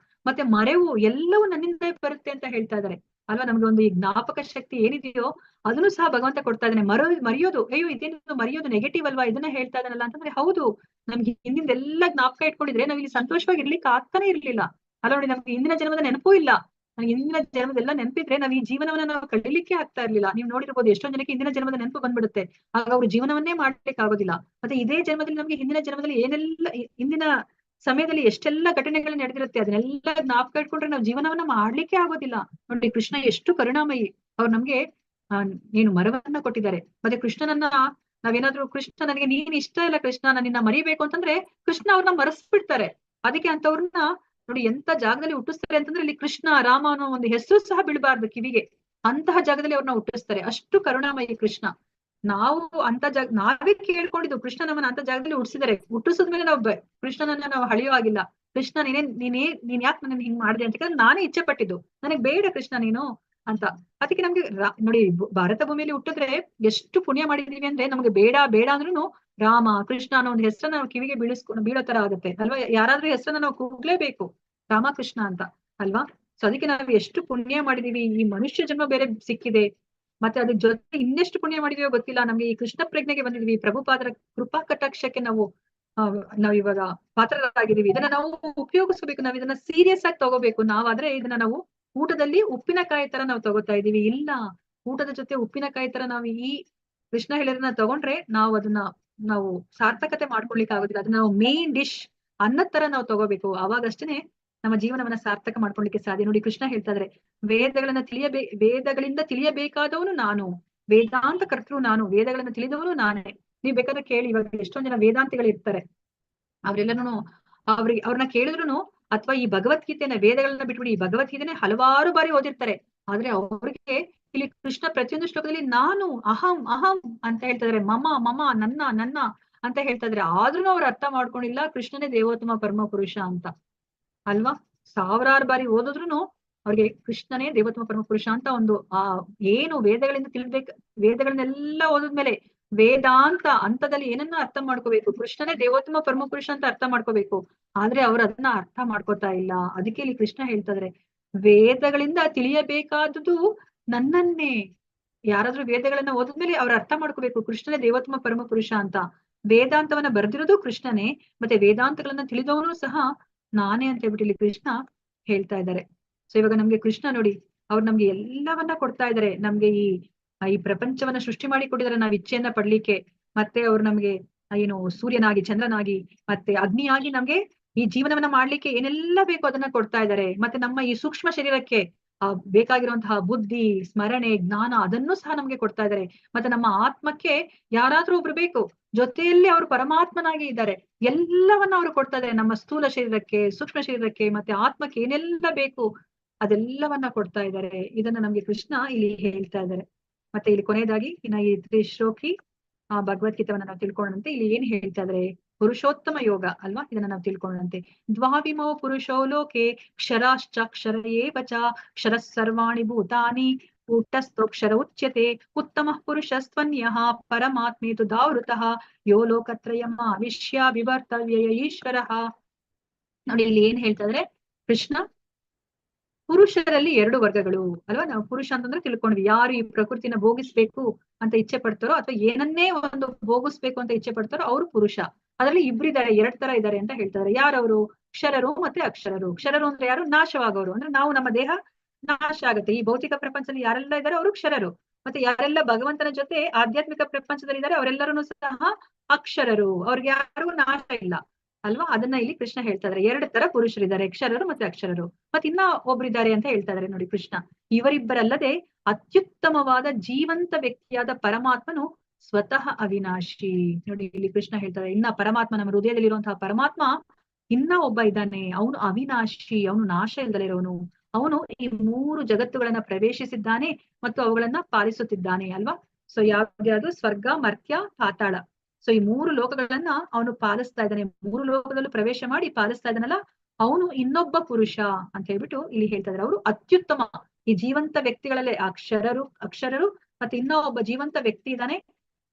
ಮತ್ತೆ ಮರೆವು ಎಲ್ಲವೂ ನನ್ನಿಂದ ಬರುತ್ತೆ ಅಂತ ಹೇಳ್ತಾ ಇದಾರೆ ಅಲ್ವಾ? ನಮ್ಗೆ ಒಂದು ಈ ಜ್ಞಾಪಕ ಶಕ್ತಿ ಏನಿದೆಯೋ ಅದನ್ನು ಸಹ ಭಗವಂತ ಕೊಡ್ತಾ ಇದ್ದಾನೆ. ಮರೆಯೋದು, ಅಯ್ಯೋ ಇದೇನು ಮರೆಯೋದು ನೆಗೆಟಿವ್ ಅಲ್ವಾ, ಇದನ್ನ ಹೇಳ್ತಾ ಇದ್ದಾನಲ್ಲ ಅಂತಂದ್ರೆ ಹೌದು. ನಮ್ಗೆ ಹಿಂದಿಂದೆಲ್ಲ ಜ್ಞಾಪಕ ಇಟ್ಕೊಂಡಿದ್ರೆ ನಾವ್ ಇಲ್ಲಿ ಸಂತೋಷವಾಗಿ ಇರ್ಲಿಕ್ಕೆ ಆಗ್ತಾನೆ ಇರ್ಲಿಲ್ಲ ಅಲ್ಲ. ನೋಡಿ, ನಮ್ಗೆ ಹಿಂದಿನ ಜನ್ಮದ ನೆನಪೂ ಇಲ್ಲ. ನಮ್ಗೆ ಹಿಂದಿನ ಜನ್ಮದೆಲ್ಲ ನೆನಪಿದ್ರೆ ನಾವ್ ಈ ಜೀವನವನ್ನ ನಾವು ಕಳೀಲಿಕ್ಕೆ ಆಗ್ತಾ ಇರ್ಲಿಲ್ಲ. ನೀವು ನೋಡಿರ್ಬೋದು, ಎಷ್ಟೊಂದ್ ಜನಕ್ಕೆ ಹಿಂದಿನ ಜನ್ಮದ ನೆನಪು ಬಂದ್ಬಿಡುತ್ತೆ, ಆಗ ಅವ್ರು ಜೀವನವನ್ನೇ ಮಾಡ್ಲಿಕ್ಕೆ ಆಗೋದಿಲ್ಲ. ಮತ್ತೆ ಇದೇ ಜನ್ಮದಲ್ಲಿ ನಮ್ಗೆ ಹಿಂದಿನ ಜನ್ಮದಲ್ಲಿ ಏನೆಲ್ಲ ಹಿಂದಿನ ಸಮಯದಲ್ಲಿ ಎಷ್ಟೆಲ್ಲ ಘಟನೆಗಳು ನಡೆದಿರುತ್ತೆ ಅದನ್ನೆಲ್ಲ ಜ್ಞಾಪಕ ಇಟ್ಕೊಂಡ್ರೆ ನಾವು ಜೀವನವನ್ನ ಮಾಡ್ಲಿಕ್ಕೆ ಆಗೋದಿಲ್ಲ. ನೋಡಿ, ಕೃಷ್ಣ ಎಷ್ಟು ಕರುಣಾಮಯಿ. ಅವ್ರು ನಮ್ಗೆ ನೀನು ಮರವನ್ನ ಕೊಟ್ಟಿದ್ದಾರೆ. ಮತ್ತೆ ಕೃಷ್ಣನನ್ನ ನಾವೇನಾದ್ರೂ, ಕೃಷ್ಣ ನನಗೆ ನೀನ್ ಇಷ್ಟ ಇಲ್ಲ ಕೃಷ್ಣ, ನಾನು ನಿನ್ನ ಮರಿಬೇಕು ಅಂತಂದ್ರೆ ಕೃಷ್ಣ ಅವ್ರನ್ನ ಮರೆಸ್ಬಿಡ್ತಾರೆ. ಅದಕ್ಕೆ ಅಂತವ್ರನ್ನ ನೋಡಿ ಎಂತ ಜಾಗದಲ್ಲಿ ಹುಟ್ಟಿಸ್ತಾರೆ ಅಂತಂದ್ರೆ, ಇಲ್ಲಿ ಕೃಷ್ಣ ರಾಮ ಅನ್ನೋ ಒಂದು ಹೆಸರು ಸಹ ಬೀಳ್ಬಾರ್ದು ಕಿವಿಗೆ, ಅಂತಹ ಜಾಗದಲ್ಲಿ ಅವ್ರನ್ನ ಹುಟ್ಟಿಸ್ತಾರೆ. ಅಷ್ಟು ಕರುಣಾಮಯಿ ಕೃಷ್ಣ. ನಾವು ಅಂತ ನಾವೇ ಕೇಳ್ಕೊಂಡಿದ್ದು ಕೃಷ್ಣ ನಮ್ಮನ್ನ ಅಂತ ಜಾಗದಲ್ಲಿ ಹುಟ್ಟಿಸಿದ್ದಾರೆ. ಹುಟ್ಟಿಸಿದ್ಮೇಲೆ ನಾವು ಕೃಷ್ಣನನ್ನ ನಾವು ಹಳಿಯೋ ಆಗಿಲ್ಲ. ಕೃಷ್ಣ ನೀನ್ ಯಾಕೆ ನನ್ನ ಹಿಂಗ್ ಮಾಡಿದೆ ಅಂತ ಕೇಳಿದ್ರೆ ನಾನೇ ಇಚ್ಛೆ ಪಟ್ಟಿದ್ದು, ನನಗ್ ಬೇಡ ಕೃಷ್ಣ ನೀನು ಅಂತ. ಅದಕ್ಕೆ ನಮ್ಗೆ ನೋಡಿ, ಭಾರತ ಭೂಮಿಯಲ್ಲಿ ಹುಟ್ಟಿದ್ರೆ ಎಷ್ಟು ಪುಣ್ಯ ಮಾಡಿದೀವಿ ಅಂದ್ರೆ, ನಮ್ಗೆ ಬೇಡ ಬೇಡ ಅಂದ್ರೂ ರಾಮ ಕೃಷ್ಣ ಅನ್ನೋ ಒಂದು ಹೆಸರನ್ನ ನಾವು ಕಿವಿಗೆ ಬೀಳೋ ತರ ಆಗುತ್ತೆ ಅಲ್ವಾ? ಯಾರಾದ್ರೂ ಹೆಸರನ್ನ ನಾವು ಕೂಗ್ಲೇಬೇಕು, ರಾಮಕೃಷ್ಣ ಅಂತ ಅಲ್ವಾ? ಸೊ ಅದಕ್ಕೆ ನಾವು ಎಷ್ಟು ಪುಣ್ಯ ಮಾಡಿದೀವಿ. ಈ ಮನುಷ್ಯ ಜನ್ಮ ಬೇರೆ ಸಿಕ್ಕಿದೆ, ಮತ್ತೆ ಅದ್ರ ಜೊತೆ ಇನ್ನೆಷ್ಟು ಪುಣ್ಯ ಮಾಡಿದೀವೋ ಗೊತ್ತಿಲ್ಲ. ನಮ್ಗೆ ಈ ಕೃಷ್ಣ ಪ್ರಜ್ಞೆಗೆ ಬಂದಿದ್ವಿ, ಪ್ರಭುಪಾದರ ಕೃಪಾ ಕಟಾಕ್ಷಕ್ಕೆ ನಾವು ಇವಾಗ ಪಾತ್ರರಾಗಿದ್ದೀವಿ. ಇದನ್ನ ನಾವು ಉಪಯೋಗಿಸ್ಬೇಕು, ನಾವ್ ಇದನ್ನ ಸೀರಿಯಸ್ ಆಗಿ ತಗೋಬೇಕು. ನಾವಾದ್ರೆ ಇದನ್ನ ನಾವು ಊಟದಲ್ಲಿ ಉಪ್ಪಿನಕಾಯಿ ತರ ನಾವು ತಗೋತಾ ಇದೀವಿ. ಇಲ್ಲ, ಊಟದ ಜೊತೆ ಉಪ್ಪಿನಕಾಯಿ ತರ ನಾವು ಈ ಕೃಷ್ಣ ಹೇಳಿರೋದನ್ನ ತಗೊಂಡ್ರೆ ನಾವು ಸಾರ್ಥಕತೆ ಮಾಡ್ಕೊಳ್ಲಿಕ್ಕೆ ಆಗೋದಿಲ್ಲ. ಅದನ್ನ ನಾವು ಮೇನ್ ಡಿಶ್ ಅನ್ನದ ತರ ನಾವು ತಗೋಬೇಕು. ಅವಾಗಷ್ಟೇನೆ ನಮ್ಮ ಜೀವನವನ್ನ ಸಾರ್ಥಕ ಮಾಡ್ಕೊಳ್ಲಿಕ್ಕೆ ಸಾಧ್ಯ. ನೋಡಿ, ಕೃಷ್ಣ ಹೇಳ್ತಾ ಇದ್ರೆ ವೇದಗಳಿಂದ ತಿಳಿಯಬೇಕಾದವನು ನಾನು, ವೇದಾಂತ ಕರ್ತೃ ನಾನು, ವೇದಗಳನ್ನ ತಿಳಿದವನು ನಾನೇ. ನೀವ್ ಬೇಕಾದ್ರೆ ಕೇಳಿ, ಇವಾಗ ಎಷ್ಟೊಂದ್ ಜನ ವೇದಾಂತಿಗಳು ಇರ್ತಾರೆ. ಅವ್ರೆಲ್ಲರೂ ಅವ್ರನ್ನ ಕೇಳಿದ್ರು, ಅಥವಾ ಈ ಭಗವದ್ಗೀತೆನ ವೇದಗಳನ್ನ ಬಿಟ್ಬಿಡಿ, ಈ ಭಗವದ್ಗೀತೆನೆ ಹಲವಾರು ಬಾರಿ ಓದಿರ್ತಾರೆ. ಆದ್ರೆ ಅವ್ರಿಗೆ ಇಲ್ಲಿ ಕೃಷ್ಣ ಪ್ರತಿಯೊಂದು ಶ್ಲೋಕದಲ್ಲಿ ನಾನು ಅಹಂ ಅಹಂ ಅಂತ ಹೇಳ್ತಾ ಇದಾರೆ, ಮಮ ನನ್ನ ಅಂತ ಹೇಳ್ತಾ ಇದ್ರೆ, ಆದ್ರೂ ಅವ್ರು ಅರ್ಥ ಮಾಡ್ಕೊಂಡಿಲ್ಲ ಕೃಷ್ಣನೇ ದೇವೋತ್ತಮ ಪರಮ ಪುರುಷ ಅಂತ ಅಲ್ವಾ? ಸಾವಿರಾರು ಬಾರಿ ಓದಿದ್ರು ಅವ್ರಿಗೆ ಕೃಷ್ಣನೇ ದೇವೋತ್ತಮ ಪರಮ ಪುರುಷ ಅಂತ ಒಂದು ಏನು ವೇದಗಳನ್ನೆಲ್ಲ ಓದಿದ್ಮೇಲೆ ವೇದಾಂತ ಹಂತದಲ್ಲಿ ಏನನ್ನ ಅರ್ಥ ಮಾಡ್ಕೋಬೇಕು, ಕೃಷ್ಣನೇ ದೇವೋತ್ತಮ ಪರಮ ಪುರುಷ ಅಂತ ಅರ್ಥ ಮಾಡ್ಕೋಬೇಕು. ಆದ್ರೆ ಅವ್ರು ಅದನ್ನ ಅರ್ಥ ಮಾಡ್ಕೋತಾ ಇಲ್ಲ. ಅದಕ್ಕೆ ಇಲ್ಲಿ ಕೃಷ್ಣ ಹೇಳ್ತಾ ಇದ್ರೆ, ವೇದಗಳಿಂದ ತಿಳಿಯಬೇಕಾದುದು ನನ್ನನ್ನೇ. ಯಾರಾದ್ರೂ ವೇದಗಳನ್ನ ಓದಿದ್ಮೇಲೆ ಅವ್ರು ಅರ್ಥ ಮಾಡ್ಕೋಬೇಕು ಕೃಷ್ಣನೇ ದೇವೋತ್ತಮ ಪರಮ ಪುರುಷ ಅಂತ. ವೇದಾಂತವನ್ನ ಬರ್ದಿರೋದು ಕೃಷ್ಣನೇ, ಮತ್ತೆ ವೇದಾಂತಗಳನ್ನ ತಿಳಿದವನು ಸಹ ನಾನೇ ಅಂತ ಹೇಳ್ಬಿಟ್ಟು ಇಲ್ಲಿ ಕೃಷ್ಣ ಹೇಳ್ತಾ ಇದ್ದಾರೆ. ಸೊ ಇವಾಗ ನಮ್ಗೆ ಕೃಷ್ಣ ನೋಡಿ, ಅವ್ರು ನಮ್ಗೆ ಎಲ್ಲವನ್ನ ಕೊಡ್ತಾ ಇದಾರೆ. ನಮ್ಗೆ ಈ ಪ್ರಪಂಚವನ್ನ ಸೃಷ್ಟಿ ಮಾಡಿ ಕೊಟ್ಟಿದ್ದಾರೆ ನಾವ್ ಇಚ್ಛೆಯನ್ನ ಪಡ್ಲಿಕ್ಕೆ. ಮತ್ತೆ ಅವ್ರು ನಮ್ಗೆ ಏನು ಸೂರ್ಯನಾಗಿ, ಚಂದ್ರನಾಗಿ, ಮತ್ತೆ ಅಗ್ನಿಯಾಗಿ ನಮ್ಗೆ ಈ ಜೀವನವನ್ನ ಮಾಡ್ಲಿಕ್ಕೆ ಏನೆಲ್ಲ ಬೇಕೋ ಅದನ್ನ ಕೊಡ್ತಾ ಇದ್ದಾರೆ. ಮತ್ತೆ ನಮ್ಮ ಈ ಸೂಕ್ಷ್ಮ ಶರೀರಕ್ಕೆ ಬೇಕಾಗಿರುವಂತಹ ಬುದ್ಧಿ, ಸ್ಮರಣೆ, ಜ್ಞಾನ ಅದನ್ನು ಸಹ ನಮ್ಗೆ ಕೊಡ್ತಾ ಇದ್ದಾರೆ. ಮತ್ತೆ ನಮ್ಮ ಆತ್ಮಕ್ಕೆ ಯಾರಾದ್ರೂ ಒಬ್ರು ಬೇಕು, ಜೊತೆಯಲ್ಲಿ ಅವರು ಪರಮಾತ್ಮನಾಗಿ ಇದ್ದಾರೆ. ಎಲ್ಲವನ್ನ ಅವರು ಕೊಡ್ತಾ ಇದ್ದಾರೆ. ನಮ್ಮ ಸ್ಥೂಲ ಶರೀರಕ್ಕೆ, ಸೂಕ್ಷ್ಮ ಶರೀರಕ್ಕೆ, ಮತ್ತೆ ಆತ್ಮಕ್ಕೆ ಏನೆಲ್ಲ ಬೇಕು ಅದೆಲ್ಲವನ್ನ ಕೊಡ್ತಾ ಇದ್ದಾರೆ. ಇದನ್ನ ನಮ್ಗೆ ಕೃಷ್ಣ ಇಲ್ಲಿ ಹೇಳ್ತಾ ಇದ್ದಾರೆ. ಮತ್ತೆ ಇಲ್ಲಿ ಕೊನೆಯದಾಗಿ ಇನ್ನ ಈ ತ್ರಿಶ್ಲೋಕಿ ಭಗವದ್ಗೀತವನ್ನ ನಾವು ತಿಳ್ಕೊಂಡಂತೆ ಇಲ್ಲಿ ಏನ್ ಹೇಳ್ತಾ ಇದ್ದಾರೆ, ಪುರುಷೋತ್ತಮ ಯೋಗ ಅಲ್ವಾ, ಇದನ್ನ ನಾವು ತಿಳ್ಕೊಂಡಂತೆ. ದ್ವಾವಿಮೋ ಪುರುಷೋ ಲೋಕೆ ಕ್ಷರಾಶ್ಚಾಕ್ಷರ ಏವ ಚ ಕ್ಷರಃ ಸರ್ವಾಣಿ ಭೂತಾನಿ ಕೂಟಸ್ಥೋಕ್ಷರ ಉಚ್ಯತೆ ಉತ್ತಮ ಪುರುಷಸ್ತ್ವನ್ಯಃ ಪರಮಾತ್ಮೇತು ದಾವೃತಃ ಯೋ ಲೋಕತ್ರಯಂ ಆವಿಶ್ಯ ವಿವರ್ತವ್ಯಯ ಈಶ್ವರಃ. ನೋಡಿ ಇಲ್ಲಿ ಏನ್ ಹೇಳ್ತಾ ಇದ್ರೆ ಕೃಷ್ಣ, ಪುರುಷರಲ್ಲಿ 2 ವರ್ಗಗಳು ಅಲ್ವಾ. ನಾವು ಪುರುಷ ಅಂತಂದ್ರೆ ತಿಳ್ಕೊಂಡ್ವಿ, ಯಾರು ಈ ಪ್ರಕೃತಿನ ಭೋಗಿಸ್ಬೇಕು ಅಂತ ಇಚ್ಛೆ ಪಡ್ತಾರೋ ಅಥವಾ ಏನನ್ನೇ ಒಂದು ಭೋಗಿಸ್ಬೇಕು ಅಂತ ಇಚ್ಛೆ ಪಡ್ತಾರೋ ಅವರು ಪುರುಷ. ಅದರಲ್ಲಿ ಇಬ್ರಿದ್ದಾರೆ, 2 ತರ ಇದ್ದಾರೆ ಅಂತ ಹೇಳ್ತಾರೆ. ಯಾರವರು? ಕ್ಷರರು ಮತ್ತೆ ಅಕ್ಷರರು. ಕ್ಷರರು ಅಂದ್ರೆ ಯಾರು? ನಾಶವಾಗೋರು. ಅಂದ್ರೆ ನಾವು, ನಮ್ಮ ದೇಹ ನಾಶ ಆಗುತ್ತೆ. ಈ ಭೌತಿಕ ಪ್ರಪಂಚದಲ್ಲಿ ಯಾರೆಲ್ಲ ಇದ್ದಾರೆ ಅವರು ಕ್ಷರರು. ಮತ್ತೆ ಯಾರೆಲ್ಲ ಭಗವಂತನ ಜೊತೆ ಆಧ್ಯಾತ್ಮಿಕ ಪ್ರಪಂಚದಲ್ಲಿ ಇದ್ದಾರೆ ಅವರೆಲ್ಲರೂ ಸಹ ಅಕ್ಷರರು. ಅವ್ರಿಗೆ ಯಾರಿಗೂ ನಾಶ ಇಲ್ಲ ಅಲ್ವಾ. ಅದನ್ನ ಇಲ್ಲಿ ಕೃಷ್ಣ ಹೇಳ್ತಾ ಇದ್ದಾರೆ. 2 ತರ ಪುರುಷರಿದ್ದಾರೆ, ಕ್ಷರರು ಮತ್ತೆ ಅಕ್ಷರರು. ಮತ್ತೆ ಇನ್ನ ಒಬ್ರಿದ್ದಾರೆ ಅಂತ ಹೇಳ್ತಾ ಇದ್ದಾರೆ ನೋಡಿ ಕೃಷ್ಣ. ಇವರಿಬ್ಬರಲ್ಲದೆ ಅತ್ಯುತ್ತಮವಾದ ಜೀವಂತ ವ್ಯಕ್ತಿಯಾದ ಪರಮಾತ್ಮನು ಸ್ವತಃ ಅವಿನಾಶಿ. ನೋಡಿ ಇಲ್ಲಿ ಕೃಷ್ಣ ಹೇಳ್ತಾರೆ, ಇನ್ನ ಪರಮಾತ್ಮ, ನಮ್ಮ ಹೃದಯದಲ್ಲಿರುವಂತಹ ಪರಮಾತ್ಮ ಇನ್ನ ಒಬ್ಬ ಇದ್ದಾನೆ. ಅವನು ಅವಿನಾಶಿ, ಅವನು ನಾಶ ಇಲ್ಲದಲ್ಲಿರೋನು. ಅವನು ಈ 3 ಜಗತ್ತುಗಳನ್ನ ಪ್ರವೇಶಿಸಿದ್ದಾನೆ ಮತ್ತು ಅವುಗಳನ್ನ ಪಾಲಿಸುತ್ತಿದ್ದಾನೆ ಅಲ್ವಾ. ಸೊ ಯಾವ್ದು? ಸ್ವರ್ಗ, ಮರ್ತ್ಯ, ಪಾತಾಳ. ಸೊ ಈ 3 ಲೋಕಗಳನ್ನ ಅವನು ಪಾಲಿಸ್ತಾ ಇದ್ದಾನೆ. 3 ಲೋಕದಲ್ಲೂ ಪ್ರವೇಶ ಮಾಡಿ ಪಾಲಿಸ್ತಾ ಇದ್ದಾನಲ್ಲ, ಅವನು ಇನ್ನೊಬ್ಬ ಪುರುಷ ಅಂತ ಹೇಳ್ಬಿಟ್ಟು ಇಲ್ಲಿ ಹೇಳ್ತಾ ಇದ್ದಾರೆ. ಅವರು ಅತ್ಯುತ್ತಮ ಈ ಜೀವಂತ ವ್ಯಕ್ತಿಗಳಲ್ಲೇ ಅಕ್ಷರರು ಮತ್ತೆ ಇನ್ನೂ ಒಬ್ಬ ಜೀವಂತ ವ್ಯಕ್ತಿ ಇದ್ದಾನೆ.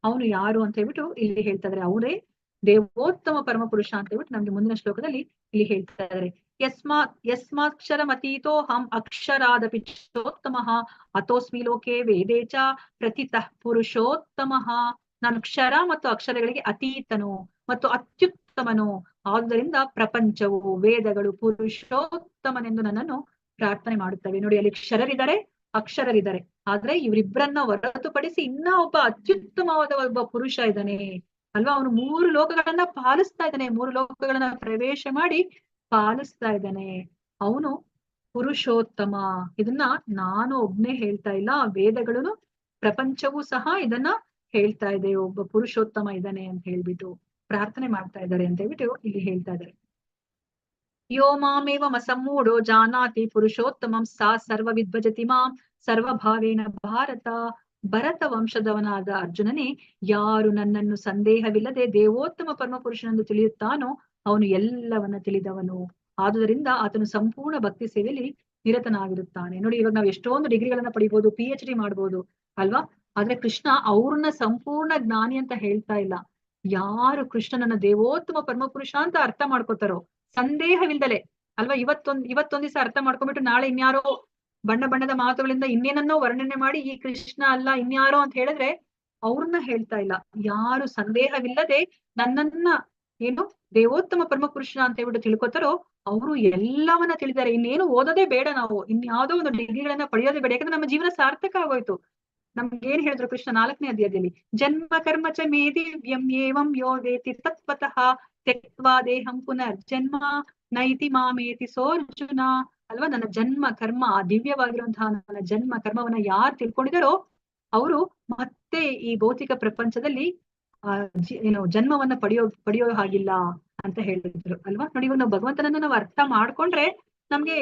ಅವನು ಯಾರು ಅಂತ ಹೇಳ್ಬಿಟ್ಟು ಇಲ್ಲಿ ಹೇಳ್ತಾ ಇದ್ದಾರೆ. ಅವರೇ ದೇವೋತ್ತಮ ಪರಮ ಪುರುಷ ಅಂತ ಹೇಳ್ಬಿಟ್ಟು ನಮ್ಗೆ ಮುಂದಿನ ಶ್ಲೋಕದಲ್ಲಿ ಇಲ್ಲಿ ಹೇಳ್ತಾ ಇದ್ದಾರೆ. ಯಸ್ಮಾಕ್ಷರಮತೀತೋಹಂ ಅಕ್ಷರಾದಪಿ ಚೋತ್ತಮಃ ಅತೋಸ್ಮಿ ಲೋಕೆ ವೇದೇ ಚ ಪ್ರತಿತಃ ಪುರುಷೋತ್ತಮಃ. ನಾನು ಕ್ಷರ ಮತ್ತು ಅಕ್ಷರಗಳಿಗೆ ಅತೀತನು ಮತ್ತು ಅತ್ಯುತ್ತಮನು. ಆದುದರಿಂದ ಪ್ರಪಂಚವು, ವೇದಗಳು ಪುರುಷೋತ್ತಮನೆಂದು ನನ್ನನ್ನು ಪ್ರಾರ್ಥನೆ ಮಾಡುತ್ತವೆ. ನೋಡಿ ಅಲ್ಲಿ ಕ್ಷರರಿದ್ದಾರೆ, ಅಕ್ಷರರಿದ್ದಾರೆ. ಆದ್ರೆ ಇವರಿಬ್ಬರನ್ನ ಹೊರತುಪಡಿಸಿ ಇನ್ನ ಒಬ್ಬ ಅತ್ಯುತ್ತಮವಾದ ಒಬ್ಬ ಪುರುಷ ಇದ್ದಾನೆ ಅಲ್ವಾ. ಅವನು 3 ಲೋಕಗಳನ್ನ ಪಾಲಿಸ್ತಾ ಇದ್ದಾನೆ, 3 ಲೋಕಗಳನ್ನ ಪ್ರವೇಶ ಮಾಡಿ ಪಾಲಿಸ್ತಾ ಇದ್ದಾನೆ. ಅವನು ಪುರುಷೋತ್ತಮ. ಇದನ್ನ ನಾನು ಒಬ್ನೇ ಹೇಳ್ತಾ ಇಲ್ಲ, ವೇದಗಳು ಪ್ರಪಂಚವೂ ಸಹ ಇದನ್ನ ಹೇಳ್ತಾ ಇದೆ. ಒಬ್ಬ ಪುರುಷೋತ್ತಮ ಇದ್ದಾನೆ ಅಂತ ಹೇಳ್ಬಿಟ್ಟು ಪ್ರಾರ್ಥನೆ ಮಾಡ್ತಾ ಇದ್ದಾರೆ ಅಂತ ಹೇಳ್ಬಿಟ್ಟು ಇಲ್ಲಿ ಹೇಳ್ತಾ ಇದ್ದಾರೆ. ಯೋ ಮಾಮೇವ ಅಸಮ್ಮೂಢೋ ಜಾನಾತಿ ಪುರುಷೋತ್ತಮಂ ಸಾ ಸರ್ವ ವಿದ್ಭಜತಿ ಮಾಂ ಸರ್ವಭಾವೇನ ಭಾರತ. ಭರತ ವಂಶದವನಾದ ಅರ್ಜುನನೇ, ಯಾರು ನನ್ನನ್ನು ಸಂದೇಹವಿಲ್ಲದೆ ದೇವೋತ್ತಮ ಪರಮಪುರುಷನೆಂದು ತಿಳಿಯುತ್ತಾನೋ ಅವನು ಎಲ್ಲವನ್ನ ತಿಳಿದವನು. ಆದುದರಿಂದ ಆತನು ಸಂಪೂರ್ಣ ಭಕ್ತಿ ಸೇವೆಯಲ್ಲಿ ನಿರತನಾಗಿರುತ್ತಾನೆ. ನೋಡಿ, ಇವಾಗ ನಾವು ಎಷ್ಟೊಂದು ಡಿಗ್ರಿಗಳನ್ನ ಪಡಿಬಹುದು, PhD ಮಾಡ್ಬೋದು ಅಲ್ವಾ. ಆದ್ರೆ ಕೃಷ್ಣ ಅವ್ರನ್ನ ಸಂಪೂರ್ಣ ಜ್ಞಾನಿ ಅಂತ ಹೇಳ್ತಾ ಇಲ್ಲ. ಯಾರು ಕೃಷ್ಣನನ್ನ ದೇವೋತ್ತಮ ಪರಮಪುರುಷ ಅಂತ ಅರ್ಥ ಮಾಡ್ಕೋತಾರೋ ಸಂದೇಹವಿಲ್ಲದಲೆ ಅಲ್ವಾ. ಇವತ್ತೊಂದ್ ದಿವಸ ಅರ್ಥ ಮಾಡ್ಕೊಂಡ್ಬಿಟ್ಟು ನಾಳೆ ಇನ್ಯಾರೋ ಬಣ್ಣ ಬಣ್ಣದ ಮಾತುಗಳಿಂದ ಇನ್ನೇನನ್ನೋ ವರ್ಣನೆ ಮಾಡಿ ಈ ಕೃಷ್ಣ ಅಲ್ಲ ಇನ್ಯಾರೋ ಅಂತ ಹೇಳಿದ್ರೆ ಅವ್ರನ್ನ ಹೇಳ್ತಾ ಇಲ್ಲ. ಯಾರು ಸಂದೇಹವಿಲ್ಲದೆ ನನ್ನನ್ನ ಏನು ದೇವೋತ್ತಮ ಪರಮಪುರುಷ ಅಂತ ಹೇಳ್ಬಿಟ್ಟು ತಿಳ್ಕೊತಾರೋ ಅವರು ಎಲ್ಲವನ್ನ ತಿಳಿದಾರೆ. ಇನ್ನೇನು ಓದೋದೇ ಬೇಡ, ನಾವು ಇನ್ಯಾವುದೋ ಒಂದು ಡಿಗ್ರಿಗಳನ್ನ ಪಡೆಯೋದೇ ಬೇಡ. ಯಾಕಂದ್ರೆ ನಮ್ಮ ಜೀವನ ಸಾರ್ಥಕ ಆಗೋಯ್ತು. ನಮ್ಗೆ ಏನ್ ಹೇಳಿದ್ರು ಕೃಷ್ಣ 4ನೇ ಅಧ್ಯಾಯದಲ್ಲಿ, ಜನ್ಮ ಕರ್ಮ ಚ ಮೇ ದಿವ್ಯಂ ಏವಂ ಯೋ ವೇತಿ ತತ್ವತಃ ತ್ಯಕ್ವಾ ದೇಹಂ ಪುನರ್ಜನ್ಮ ನೈತಿ ಮಾಮೇತಿ ಸೋರ್ಜುನ ಅಲ್ವಾ. ನನ್ನ ಜನ್ಮ ಕರ್ಮ, ದಿವ್ಯವಾಗಿರುವಂತಹ ನನ್ನ ಜನ್ಮ ಕರ್ಮವನ್ನ ಯಾರು ತಿಳ್ಕೊಂಡಿದಾರೋ ಅವರು ಮತ್ತೆ ಈ ಭೌತಿಕ ಪ್ರಪಂಚದಲ್ಲಿ ಜನ್ಮವನ್ನ ಪಡೆಯೋ ಹಾಗಿಲ್ಲ ಅಂತ ಹೇಳಿದ್ರು ಅಲ್ವಾ. ನೋಡಿ, ಇವಾಗ ನಾವು ಭಗವಂತನನ್ನ ನಾವು ಅರ್ಥ ಮಾಡ್ಕೊಂಡ್ರೆ ನಮ್ಗೆ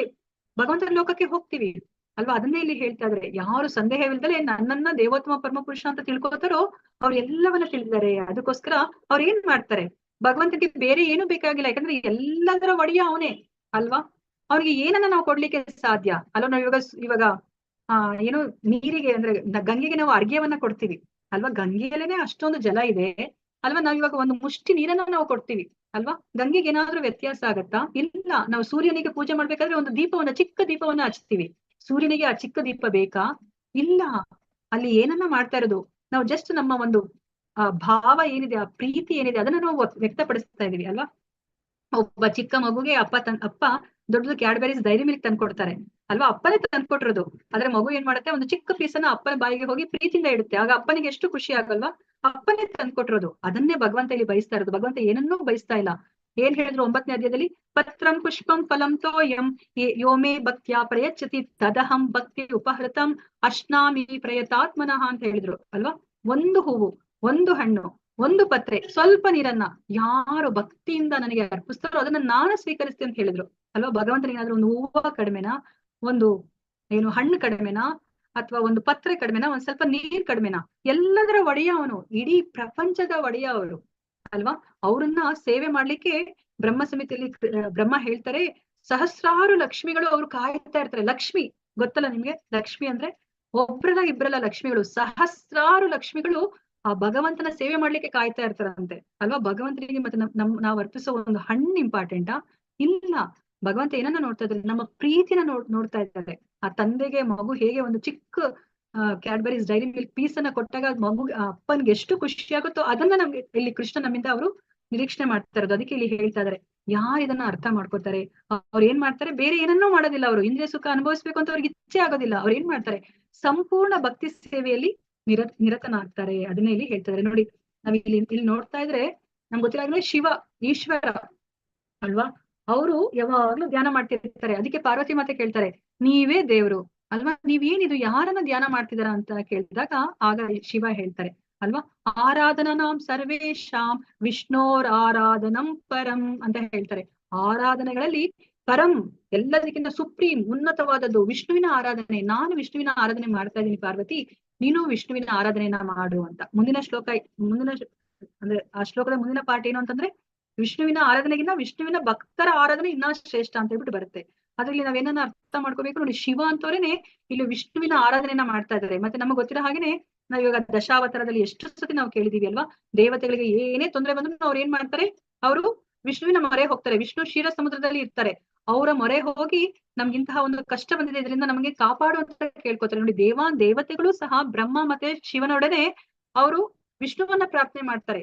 ಭಗವಂತನ ಲೋಕಕ್ಕೆ ಹೋಗ್ತೀವಿ ಅಲ್ವಾ. ಅದನ್ನೇ ಇಲ್ಲಿ ಹೇಳ್ತಾ ಇದ್ರೆ, ಯಾರು ಸಂದೇಹವಿಲ್ಲದೆ ನನ್ನನ್ನ ದೇವೋತ್ತಮ ಪರಮಪುರುಷ ಅಂತ ತಿಳ್ಕೊತಾರೋ ಅವ್ರು ಎಲ್ಲವನ್ನ ತಿಳಿದಾರೆ. ಅದಕ್ಕೋಸ್ಕರ ಅವ್ರು ಏನ್ ಮಾಡ್ತಾರೆ, ಭಗವಂತನಿಗೆ ಬೇರೆ ಏನು ಬೇಕಾಗಿಲ್ಲ. ಯಾಕಂದ್ರೆ ಎಲ್ಲದರ ಒಡೆಯ ಅವನೇ ಅಲ್ವಾ. ಅವ್ರಿಗೆ ಏನನ್ನ ನಾವು ಕೊಡ್ಲಿಕ್ಕೆ ಸಾಧ್ಯ ಅಲ್ವಾ. ನಾವು ಇವಾಗ ಏನು ನೀರಿಗೆ ಅಂದ್ರೆ ಗಂಗೆಗೆ ನಾವು ಅರ್ಘ್ಯವನ್ನ ಕೊಡ್ತೀವಿ ಅಲ್ವಾ. ಗಂಗೆಯಲ್ಲೇನೆ ಅಷ್ಟೊಂದು ಜಲ ಇದೆ ಅಲ್ವಾ. ನಾವ್ ಇವಾಗ ಒಂದು ಮುಷ್ಟಿ ನೀರನ್ನ ನಾವು ಕೊಡ್ತೀವಿ ಅಲ್ವಾ. ಗಂಗೆಗೆ ಏನಾದ್ರೂ ವ್ಯತ್ಯಾಸ ಆಗತ್ತಾ? ಇಲ್ಲ. ನಾವು ಸೂರ್ಯನಿಗೆ ಪೂಜೆ ಮಾಡ್ಬೇಕಾದ್ರೆ ಒಂದು ಚಿಕ್ಕ ದೀಪವನ್ನ ಹಚ್ತೀವಿ. ಸೂರ್ಯನಿಗೆ ಆ ಚಿಕ್ಕ ದೀಪ ಬೇಕಾ? ಇಲ್ಲ. ಅಲ್ಲಿ ಏನನ್ನ ಮಾಡ್ತಾ ಇರೋದು, ನಾವು ಜಸ್ಟ್ ನಮ್ಮ ಒಂದು ಭಾವ ಏನಿದೆ, ಆ ಪ್ರೀತಿ ಏನಿದೆ ಅದನ್ನ ನಾವು ವ್ಯಕ್ತಪಡಿಸ್ತಾ ಇದೀವಿ ಅಲ್ವಾ. ಒಬ್ಬ ಚಿಕ್ಕ ಮಗುಗೆ ಅಪ್ಪ ದೊಡ್ಡದು ಕ್ಯಾಡ್ಬರೀಸ್ ಡೈರಿ ಮಿಲ್ಕ್ ತಂದ್ಕೊಡ್ತಾರೆ ಅಲ್ವಾ. ಅಪ್ಪನೇ ತಂದ್ಕೊಟ್ಟಿರೋದು. ಆದ್ರೆ ಮಗು ಏನ್ ಮಾಡುತ್ತೆ, ಒಂದು ಚಿಕ್ಕ ಪೀಸನ್ನ ಅಪ್ಪನ ಬಾಯಿಗೆ ಹೋಗಿ ಪ್ರೀತಿಯಿಂದ ಇಡುತ್ತೆ. ಆಗ ಅಪ್ಪನಿಗೆ ಎಷ್ಟು ಖುಷಿ ಆಗಲ್ವಾ. ಅಪ್ಪನೇ ತಂದ್ಕೊಟ್ಟಿರೋದು. ಅದನ್ನೇ ಭಗವಂತ ಇಲ್ಲಿ ಬಯಸ್ತಾ ಇರೋದು. ಭಗವಂತ ಏನನ್ನೂ ಬಯಸ್ತಾ ಇಲ್ಲ. ಏನ್ ಹೇಳಿದ್ರು 9ನೇ ಅಧ್ಯಾಯದಲ್ಲಿ? ಪತ್ರಂ ಪುಷ್ಪಂ ಫಲಂ ತೋಯಂ ಯೋ ಮೇ ಭಕ್ತ್ಯಾ ಪ್ರಯಚ್ಛತಿ ತದಹಂ ಭಕ್ತಿ ಉಪಹೃತಂ ಅಶ್ನಾಮಿ ಪ್ರಯತಾತ್ಮನಃ ಅಂತ ಹೇಳಿದ್ರು ಅಲ್ವಾ. ಒಂದು ಹೂವು, ಒಂದು ಹಣ್ಣು, ಒಂದು ಪತ್ರೆ, ಸ್ವಲ್ಪ ನೀರನ್ನ ಯಾರು ಭಕ್ತಿಯಿಂದ ನನಗೆ ಅರ್ಪಿಸ್ತಾರೋ ಅದನ್ನ ನಾನು ಸ್ವೀಕರಿಸ್ತೀನಿ ಅಂತ ಹೇಳಿದ್ರು ಅಲ್ವಾ. ಭಗವಂತನಿಗಾದ್ರೂ ಒಂದು ಹೂವು ಕಡಿಮೆನಾ, ಒಂದು ಹಣ್ಣು ಕಡಿಮೆನಾ, ಅಥವಾ ಒಂದು ಪತ್ರೆ ಕಡಿಮೆನಾ, ಒಂದ್ ಸ್ವಲ್ಪ ನೀರ್ ಕಡಿಮೆನಾ? ಎಲ್ಲದರ ಒಡೆಯ ಅವನು, ಇಡೀ ಪ್ರಪಂಚದ ಒಡೆಯ ಅವರು ಅಲ್ವಾ. ಅವ್ರನ್ನ ಸೇವೆ ಮಾಡ್ಲಿಕ್ಕೆ ಬ್ರಹ್ಮ ಸಮಿತಿಯಲ್ಲಿ ಬ್ರಹ್ಮ ಹೇಳ್ತಾರೆ, ಸಹಸ್ರಾರು ಲಕ್ಷ್ಮಿಗಳು ಅವ್ರು ಕಾಯ್ತಾ ಇರ್ತಾರೆ. ಲಕ್ಷ್ಮಿ ಗೊತ್ತಲ್ಲ ನಿಮ್ಗೆ? ಲಕ್ಷ್ಮಿ ಅಂದ್ರೆ ಒಬ್ರಲ್ಲ ಇಬ್ರಲ್ಲ ಲಕ್ಷ್ಮಿಗಳು, ಸಹಸ್ರಾರು ಲಕ್ಷ್ಮಿಗಳು ಆ ಭಗವಂತನ ಸೇವೆ ಮಾಡ್ಲಿಕ್ಕೆ ಕಾಯ್ತಾ ಇರ್ತಾರಂತೆ ಅಲ್ವಾ. ಭಗವಂತನಿಗೆ ಮತ್ತೆ ನಾವು ಅರ್ಪಿಸೋ ಒಂದು ಹಣ್ಣು ಇಂಪಾರ್ಟೆಂಟಾ? ಇಲ್ಲ. ಭಗವಂತ ಏನನ್ನ ನೋಡ್ತಾ ಇದ್ದಾರೆ? ನಮ್ಮ ಪ್ರೀತಿನ ನೋಡ್ತಾ ಇದ್ದಾರೆ. ಆ ತಂದೆಗೆ ಮಗು ಹೇಗೆ ಒಂದು ಚಿಕ್ಕ ಕ್ಯಾಡ್ಬರೀಸ್ ಡೈರಿ ಮಿಲ್ಕ್ ಪೀಸ್ ಅನ್ನ ಕೊಟ್ಟಾಗ ಮಗು ಅಪ್ಪನ್ಗೆ ಎಷ್ಟು ಖುಷಿ ಆಗುತ್ತೋ ಅದನ್ನ ನಮ್ಗೆ ಇಲ್ಲಿ ಕೃಷ್ಣ ನಮ್ಮಿಂದ ಅವರು ನಿರೀಕ್ಷಣೆ ಮಾಡ್ತಾ ಇರೋದು. ಅದಕ್ಕೆ ಇಲ್ಲಿ ಹೇಳ್ತಾ ಇದಾರೆ, ಯಾರು ಇದನ್ನ ಅರ್ಥ ಮಾಡ್ಕೋತಾರೆ ಅವ್ರು ಏನ್ ಮಾಡ್ತಾರೆ? ಬೇರೆ ಏನನ್ನೂ ಮಾಡೋದಿಲ್ಲ. ಅವರು ಇಂದ್ರಿಯ ಸುಖ ಅನುಭವಿಸ್ಬೇಕು ಅಂತ ಅವ್ರಿಗೆ ಇಚ್ಛೆ ಆಗೋದಿಲ್ಲ. ಅವ್ರು ಏನ್ ಮಾಡ್ತಾರೆ? ಸಂಪೂರ್ಣ ಭಕ್ತಿ ಸೇವೆಯಲ್ಲಿ ನಿರತನಾಗ್ತಾರೆ. ಅದನ್ನೇ ಇಲ್ಲಿ ಹೇಳ್ತಾರೆ ನೋಡಿ. ನಾವ್ ಇಲ್ಲಿ ನೋಡ್ತಾ ಇದ್ರೆ ನಮ್ಗೆ ಗೊತ್ತಿಲ್ಲ, ಶಿವ ಈಶ್ವರ ಅಲ್ವಾ, ಅವರು ಯಾವಾಗ್ಲೂ ಧ್ಯಾನ ಮಾಡ್ತಿರ್ತಾರೆ. ಅದಕ್ಕೆ ಪಾರ್ವತಿ ಮಾತೆ ಕೇಳ್ತಾರೆ, ನೀವೇ ದೇವ್ರು ಅಲ್ವಾ, ನೀವೇನಿದು ಯಾರನ್ನ ಧ್ಯಾನ ಮಾಡ್ತಿದಾರ ಅಂತ ಕೇಳಿದಾಗ ಆಗ ಶಿವ ಹೇಳ್ತಾರೆ ಅಲ್ವಾ, ಆರಾಧನಾಂ ಸರ್ವೇಶಾಂ ವಿಷ್ಣೋರ್ ಆರಾಧನಂ ಪರಂ ಅಂತ ಹೇಳ್ತಾರೆ. ಆರಾಧನೆಗಳಲ್ಲಿ ಪರಂ, ಎಲ್ಲದಕ್ಕಿಂತ ಸುಪ್ರೀಂ, ಉನ್ನತವಾದದ್ದು ವಿಷ್ಣುವಿನ ಆರಾಧನೆ. ನಾನು ವಿಷ್ಣುವಿನ ಆರಾಧನೆ ಮಾಡ್ತಾ ಇದ್ದೀನಿ ಪಾರ್ವತಿ, ನೀನು ವಿಷ್ಣುವಿನ ಆರಾಧನೆಯನ್ನ ಮಾಡು ಅಂತ. ಮುಂದಿನ ಅಂದ್ರೆ ಆ ಶ್ಲೋಕದ ಮುಂದಿನ ಪಾಠ ಏನು ಅಂತಂದ್ರೆ, ವಿಷ್ಣುವಿನ ಆರಾಧನೆಗಿಂತ ವಿಷ್ಣುವಿನ ಭಕ್ತರ ಆರಾಧನೆ ಇನ್ನ ಶ್ರೇಷ್ಠ ಅಂತ ಹೇಳ್ಬಿಟ್ಟು ಬರುತ್ತೆ. ಅದ್ರಲ್ಲಿ ನಾವೇನನ್ನ ಅರ್ಥ ಮಾಡ್ಕೋಬೇಕು ನೋಡಿ, ಶಿವ ಅಂತವ್ರೇನೆ ಇಲ್ಲಿ ವಿಷ್ಣುವಿನ ಆರಾಧನೆಯನ್ನ ಮಾಡ್ತಾ ಇದ್ದಾರೆ. ಮತ್ತೆ ನಮಗೆ ಗೊತ್ತಿರೋ ಹಾಗೇನೆ ನಾವ್ ಇವಾಗ ದಶಾವತಾರದಲ್ಲಿ ಎಷ್ಟು ಸತಿ ನಾವು ಕೇಳಿದೀವಿ ಅಲ್ವಾ, ದೇವತೆಗಳಿಗೆ ಏನೇ ತೊಂದರೆ ಬಂದ್ರು ಅವ್ರು ಏನ್ ಮಾಡ್ತಾರೆ? ಅವರು ವಿಷ್ಣುವಿನ ಮೊರೆ ಹೋಗ್ತಾರೆ. ವಿಷ್ಣು ಕ್ಷೀರ ಸಮುದ್ರದಲ್ಲಿ ಇರ್ತಾರೆ. ಅವರ ಮೊರೆ ಹೋಗಿ ನಮ್ಗಿಂತಹ ಒಂದು ಕಷ್ಟ ಬಂದಿದೆ, ಇದರಿಂದ ನಮಗೆ ಕಾಪಾಡು ಅಂತ ಕೇಳ್ಕೊತಾರೆ ನೋಡಿ. ದೇವತೆಗಳು ಸಹ ಬ್ರಹ್ಮ ಮತ್ತೆ ಶಿವನೊಡನೆ ಅವರು ವಿಷ್ಣುವನ್ನ ಪ್ರಾರ್ಥನೆ ಮಾಡ್ತಾರೆ.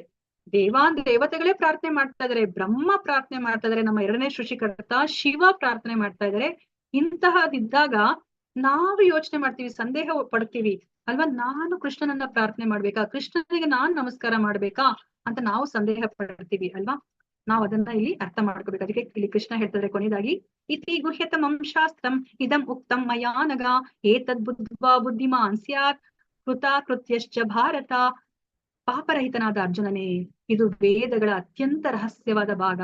ದೇವತೆಗಳೇ ಪ್ರಾರ್ಥನೆ ಮಾಡ್ತಾ ಇದಾರೆ, ಬ್ರಹ್ಮ ಪ್ರಾರ್ಥನೆ ಮಾಡ್ತಾ ಇದಾರೆ, ನಮ್ಮ 2ನೇ ಸೃಷ್ಟಿಕರ್ತ ಶಿವ ಪ್ರಾರ್ಥನೆ ಮಾಡ್ತಾ ಇದಾರೆ. ಇಂತಹದಿದ್ದಾಗ ನಾವು ಯೋಚನೆ ಮಾಡ್ತೀವಿ, ಸಂದೇಹ ಪಡ್ತೀವಿ ಅಲ್ವಾ, ನಾನು ಕೃಷ್ಣನನ್ನ ಪ್ರಾರ್ಥನೆ ಮಾಡ್ಬೇಕಾ, ಕೃಷ್ಣನಿಗೆ ನಾನ್ ನಮಸ್ಕಾರ ಮಾಡ್ಬೇಕಾ ಅಂತ ನಾವು ಸಂದೇಹ ಪಡ್ತೀವಿ ಅಲ್ವಾ. ನಾವು ಅದನ್ನ ಇಲ್ಲಿ ಅರ್ಥ ಮಾಡ್ಕೋಬೇಕು. ಅದಕ್ಕೆ ಇಲ್ಲಿ ಕೃಷ್ಣ ಹೇಳ್ತಾರೆ ಕೊನೆಯದಾಗಿ, ಇತಿ ಗುಹ್ಯತಮಂ ಶಾಸ್ತ್ರಂ ಇದಂ ಉಕ್ತಂ ಮಯಾನಗ ಏತದ್ ಬುದ್ಧ್ವಾ ಬುದ್ಧಿಮಾನ್ ಸ್ಯಾತ್ ಕೃತಾಕೃತ್ಯಶ್ಚ ಭಾರತ. ಪಾಪರಹಿತನಾದ ಅರ್ಜುನನೇ, ಇದು ವೇದಗಳ ಅತ್ಯಂತ ರಹಸ್ಯವಾದ ಭಾಗ.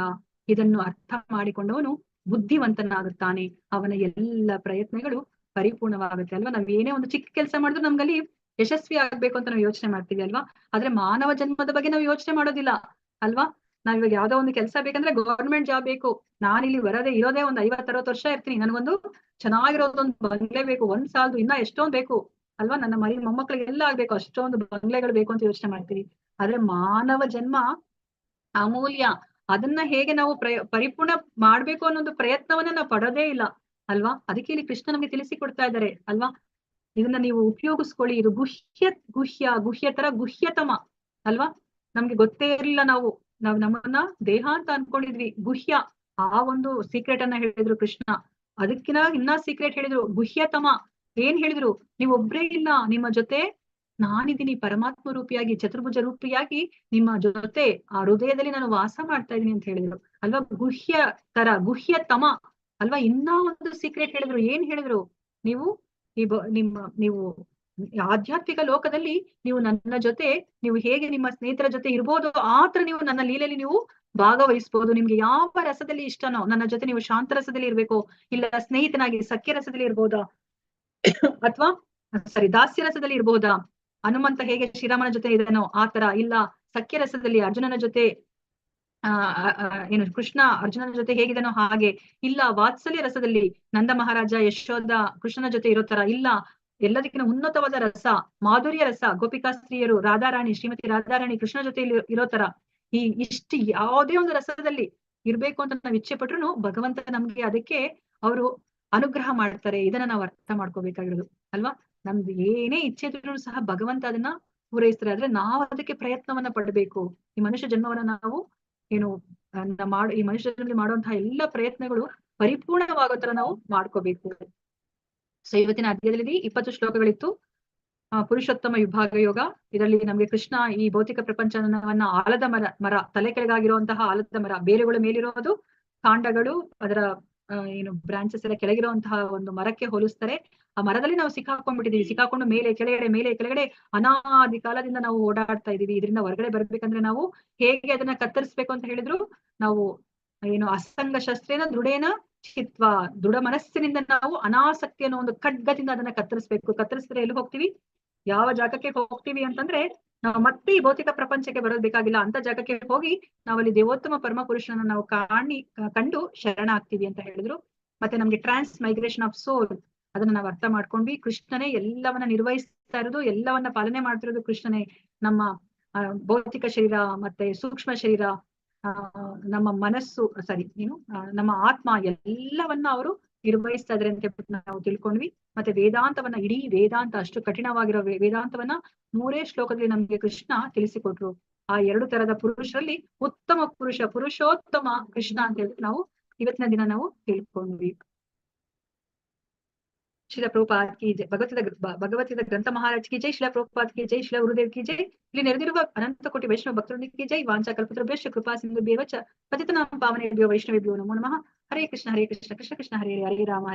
ಇದನ್ನು ಅರ್ಥ ಮಾಡಿಕೊಂಡವನು ಬುದ್ಧಿವಂತನಾಗುತ್ತಾನೆ, ಅವನ ಎಲ್ಲ ಪ್ರಯತ್ನಗಳು ಪರಿಪೂರ್ಣವಾಗುತ್ತೆ ಅಲ್ವಾ. ನಾವ್ ಏನೇ ಒಂದು ಚಿಕ್ಕ ಕೆಲಸ ಮಾಡಿದ್ರು ನಮ್ಗಲ್ಲಿ ಯಶಸ್ವಿ ಆಗ್ಬೇಕು ಅಂತ ನಾವು ಯೋಚನೆ ಮಾಡ್ತೀವಿ ಅಲ್ವಾ. ಆದ್ರೆ ಮಾನವ ಜನ್ಮದ ಬಗ್ಗೆ ನಾವು ಯೋಚನೆ ಮಾಡೋದಿಲ್ಲ ಅಲ್ವಾ. ನಾವ್ ಇವಾಗ ಯಾವ್ದೋ ಒಂದು ಕೆಲಸ ಬೇಕಂದ್ರೆ ಗವರ್ಮೆಂಟ್ ಜಾಬ್ ಬೇಕು. ನಾನಿಲ್ಲಿ ಇರೋದೇ ಒಂದು 50-60 ವರ್ಷ ಇರ್ತೀನಿ, ನನ್ಗೊಂದು ಚೆನ್ನಾಗಿರೋದೊಂದು ಬಂಗ್ಲೆ ಬೇಕು, ಒಂದ್ ಸಾಲದು, ಇನ್ನ ಎಷ್ಟೊಂದ್ ಬೇಕು ಅಲ್ವಾ. ನನ್ನ ಮೊಮ್ಮಕ್ಳಿಗೆ ಎಲ್ಲ ಆಗ್ಬೇಕು, ಅಷ್ಟೊಂದು ಬಂಗ್ಲೆಗಳು ಬೇಕು ಅಂತ ಯೋಚನೆ ಮಾಡ್ತೀವಿ. ಆದ್ರೆ ಮಾನವ ಜನ್ಮ ಅಮೂಲ್ಯ. ಅದನ್ನ ಹೇಗೆ ನಾವು ಪರಿಪೂರ್ಣ ಮಾಡ್ಬೇಕು ಅನ್ನೋದು ಪ್ರಯತ್ನವನ್ನ ನಾವು ಪಡೋದೇ ಇಲ್ಲ ಅಲ್ವಾ. ಅದಕ್ಕೆ ಇಲ್ಲಿ ಕೃಷ್ಣ ನಮ್ಗೆ ತಿಳಿಸಿ ಕೊಡ್ತಾ ಇದ್ದಾರೆ ಅಲ್ವಾ. ಇದನ್ನ ನೀವು ಉಪಯೋಗಿಸ್ಕೊಳ್ಳಿ. ಇದು ಗುಹ್ಯತರ ಗುಹ್ಯತಮ ಅಲ್ವಾ. ನಮ್ಗೆ ಗೊತ್ತೇ ಇರಲಿಲ್ಲ, ನಾವು ನಮ್ಮನ್ನ ದೇಹ ಅಂತ ಅನ್ಕೊಂಡಿದ್ವಿ. ಗುಹ್ಯ, ಆ ಒಂದು ಸೀಕ್ರೆಟ್ ಅನ್ನ ಹೇಳಿದ್ರು ಕೃಷ್ಣ. ಅದಕ್ಕಿಂತ ಇನ್ನ ಸೀಕ್ರೆಟ್ ಹೇಳಿದ್ರು, ಗುಹ್ಯತಮ. ಏನ್ ಹೇಳಿದ್ರು? ನೀವ್ ಒಬ್ರೇ ಇಲ್ಲ, ನಿಮ್ಮ ಜೊತೆ ನಾನಿದ್ದೀನಿ, ಪರಮಾತ್ಮ ರೂಪಿಯಾಗಿ, ಚತುರ್ಭುಜ ರೂಪಿಯಾಗಿ ನಿಮ್ಮ ಜೊತೆ ಆ ಹೃದಯದಲ್ಲಿ ನಾನು ವಾಸ ಮಾಡ್ತಾ ಇದ್ದೀನಿ ಅಂತ ಹೇಳಿದ್ರು ಅಲ್ವಾ. ಗುಹ್ಯತಮ ಅಲ್ವಾ. ಇನ್ನ ಒಂದು ಸೀಕ್ರೆಟ್ ಹೇಳಿದ್ರು. ಏನ್ ಹೇಳಿದ್ರು? ನೀವು ಆಧ್ಯಾತ್ಮಿಕ ಲೋಕದಲ್ಲಿ ನೀವು ನನ್ನ ಜೊತೆ, ನೀವು ಹೇಗೆ ನಿಮ್ಮ ಸ್ನೇಹಿತರ ಜೊತೆ ಇರ್ಬೋದು, ಆತರ ನೀವು ನನ್ನ ಲೀಲೆಯಲ್ಲಿ ನೀವು ಭಾಗವಹಿಸ್ಬೋದು. ನಿಮ್ಗೆ ಯಾವ ರಸದಲ್ಲಿ ಇಷ್ಟನೋ ನನ್ನ ಜೊತೆ ನೀವು ಶಾಂತ ರಸದಲ್ಲಿ ಇರ್ಬೇಕು, ಇಲ್ಲ ಸ್ನೇಹಿತನಾಗಿ ಸಖ್ಯ ರಸದಲ್ಲಿ ಇರ್ಬೋದಾ, ಅಥವಾ ದಾಸ್ಯ ರಸದಲ್ಲಿ ಇರ್ಬೋದಾ. ಹನುಮಂತ ಹೇಗೆ ಶ್ರೀರಾಮನ ಜೊತೆ ಇದನೋ ಆತರ, ಇಲ್ಲ ಸಖ್ಯ ರಸದಲ್ಲಿ ಅರ್ಜುನನ ಜೊತೆ ಕೃಷ್ಣ ಅರ್ಜುನನ ಜೊತೆ ಹೇಗಿದನೋ ಹಾಗೆ, ಇಲ್ಲ ವಾತ್ಸಲ್ಯ ರಸದಲ್ಲಿ ನಂದ ಮಹಾರಾಜ ಯಶೋಧ ಕೃಷ್ಣನ ಜೊತೆ ಇರೋ ತರ, ಇಲ್ಲ ಎಲ್ಲದಕ್ಕಿಂತ ಉನ್ನತವಾದ ರಸ ಮಾಧುರ್ಯ ರಸ, ಗೋಪಿಕಾ ಸ್ತ್ರೀಯರು ರಾಧಾರಾಣಿ ಶ್ರೀಮತಿ ರಾಧಾರಾಣಿ ಕೃಷ್ಣ ಜೊತೆ ಇರೋ ತರ, ಇಷ್ಟು ಯಾವುದೇ ಒಂದು ರಸದಲ್ಲಿ ಇರ್ಬೇಕು ಅಂತ ನಾವು ಇಚ್ಛೆ ಪಟ್ರು ಭಗವಂತ ನಮ್ಗೆ ಅದಕ್ಕೆ ಅವರು ಅನುಗ್ರಹ ಮಾಡ್ತಾರೆ. ಇದನ್ನ ನಾವು ಅರ್ಥ ಮಾಡ್ಕೋಬೇಕಾಗಿರೋದು ಅಲ್ವಾ. ನಮ್ದು ಏನೇ ಇಚ್ಛೆ ಇದ್ರೂ ಸಹ ಭಗವಂತ ಅದನ್ನ ಪೂರೈಸ್ತಾರೆ. ಆದ್ರೆ ನಾವು ಅದಕ್ಕೆ ಪ್ರಯತ್ನವನ್ನ ಪಡ್ಬೇಕು. ಈ ಮನುಷ್ಯ ಜನ್ಮವನ್ನ ನಾವು ಈ ಮನುಷ್ಯ ಜನ್ಮದಲ್ಲಿ ಮಾಡುವಂತಹ ಎಲ್ಲ ಪ್ರಯತ್ನಗಳು ಪರಿಪೂರ್ಣವಾಗೋ ತರ ನಾವು ಮಾಡ್ಕೋಬೇಕು. ಸೊ ಇವತ್ತಿನ ಅಧ್ಯಾಯದಲ್ಲಿ 20 ಶ್ಲೋಕಗಳಿತ್ತು. ಪುರುಷೋತ್ತಮ ವಿಭಾಗ ಯೋಗ. ಇದರಲ್ಲಿ ನಮ್ಗೆ ಕೃಷ್ಣ ಈ ಭೌತಿಕ ಪ್ರಪಂಚವನ್ನ ಆಲದ ಮರ ತಲೆ ಕೆಳಗಾಗಿರುವಂತಹ ಆಲದ ಮರ, ಬೇರುಗಳ ಮೇಲಿರೋದು, ಕಾಂಡಗಳು ಅದರ ಏನು ಬ್ರಾಂಚಸ್ ಎಲ್ಲ ಕೆಳಗಿರುವಂತಹ ಒಂದು ಮರಕ್ಕೆ ಹೋಲಿಸ್ತಾರೆ. ಆ ಮರದಲ್ಲಿ ನಾವು ಸಿಕ್ಕಾಕೊಂಡ್ಬಿಟ್ಟಿದೀವಿ, ಸಿಕ್ಕಾಕೊಂಡು ಮೇಲೆ ಕೆಳಗಡೆ ಅನಾದಿ ಕಾಲದಿಂದ ನಾವು ಓಡಾಡ್ತಾ ಇದೀವಿ. ಇದರಿಂದ ಹೊರಗಡೆ ಬರ್ಬೇಕಂದ್ರೆ ನಾವು ಹೇಗೆ ಅದನ್ನ ಕತ್ತರಿಸ್ಬೇಕು ಅಂತ ಹೇಳಿದ್ರು, ನಾವು ಏನು ಅಸಂಗ ಶಸ್ತ್ರೇನ ದೃಢೇನ ಚಿತ್ವ, ದೃಢ ಮನಸ್ಸಿನಿಂದ ನಾವು ಅನಾಸಕ್ತಿ ಅನ್ನೋ ಒಂದು ಖಡ್ಗದಿಂದ ಅದನ್ನ ಕತ್ತರಿಸ್ಬೇಕು. ಕತ್ತರಿಸಿದ್ರೆ ಎಲ್ಲಿ ಹೋಗ್ತೀವಿ, ಯಾವ ಜಾಗಕ್ಕೆ ಹೋಗ್ತೀವಿ ಅಂತಂದ್ರೆ ನಾವು ಮತ್ತೆ ಈ ಭೌತಿಕ ಪ್ರಪಂಚಕ್ಕೆ ಬರೋದ್ ಬೇಕಾಗಿಲ್ಲ. ಅಂತ ಜಾಗಕ್ಕೆ ಹೋಗಿ ನಾವಲ್ಲಿ ದೇವೋತ್ತಮ ಪರಮ ಪುರುಷನ ನಾವು ಕಂಡು ಶರಣ ಆಗ್ತೀವಿ ಅಂತ ಹೇಳಿದ್ರು. ಮತ್ತೆ ನಮ್ಗೆ ಟ್ರಾನ್ಸ್ ಮೈಗ್ರೇಷನ್ ಆಫ್ ಸೋಲ್ ಅದನ್ನ ನಾವು ಅರ್ಥ ಮಾಡ್ಕೊಂಡ್ವಿ. ಕೃಷ್ಣನೇ ಎಲ್ಲವನ್ನ ನಿರ್ವಹಿಸ್ತಾ ಇರೋದು, ಎಲ್ಲವನ್ನ ಪಾಲನೆ ಮಾಡ್ತಿರೋದು ಕೃಷ್ಣನೇ. ನಮ್ಮ ಭೌತಿಕ ಶರೀರ ಮತ್ತೆ ಸೂಕ್ಷ್ಮ ಶರೀರ, ನಮ್ಮ ಮನಸ್ಸು ನಮ್ಮ ಆತ್ಮ ಎಲ್ಲವನ್ನ ಅವರು ನಿರ್ವಹಿಸ್ತಾ ಇದ್ರೆ ಅಂತ ಹೇಳ್ಬಿಟ್ಟು ನಾವು ತಿಳ್ಕೊಂಡ್ವಿ. ಮತ್ತೆ ವೇದಾಂತವನ್ನ, ಇಡೀ ವೇದಾಂತ ಅಷ್ಟು ಕಠಿಣವಾಗಿರೋ ವೇದಾಂತವನ್ನ 3 ಶ್ಲೋಕದಲ್ಲಿ ನಮ್ಗೆ ಕೃಷ್ಣ ತಿಳಿಸಿಕೊಟ್ರು. ಆ 2 ತರದ ಪುರುಷರಲ್ಲಿ ಉತ್ತಮ ಪುರುಷೋತ್ತಮ ಕೃಷ್ಣ ಅಂತ ಹೇಳ್ಬಿಟ್ಟು ನಾವು ಇವತ್ತಿನ ದಿನ ನಾವು ತಿಳ್ಕೊಂಡ್ವಿ. ಶಿಲ ಪ್ರಭುಪಾದ್ ಕಿ ಜೈ, ಭಗವದ್ಗೀತಾ ಗ್ರಂಥ ಮಹಾರಾಜ್ ಕಿ ಜೈ, ಶಿಲ ಪ್ರಭುಪಾದ್ ಕಿ ಜೈ, ಶಿಲ ಗುರುದೇವ್ ಕಿ ಜೈ. ಇಲ್ಲಿ ನೆರೆದಿರುವ ಅನಂತ ಕೋಟಿ ವೈಷ್ಣವ ಭಕ್ತರೊಂದಿಗೆ ಜೈ. ವಾಂಚಾ ಕಲ್ಪತರುಭ್ಯಶ್ಚ ಕೃಪಾ ಸಿಂಧುಭ್ಯೇವ ಚ ಪತಿತನಾಂ ಪಾವನೇಭ್ಯೋ ವೈಷ್ಣವೇಭ್ಯೋ ನಮೋ ನಮಃ. ಹರೇ ಕೃಷ್ಣ ಕೃಷ್ಣ ಕೃಷ್ಣ ಹರೇ ಹರೇ, ಹರೇ ರಾಮ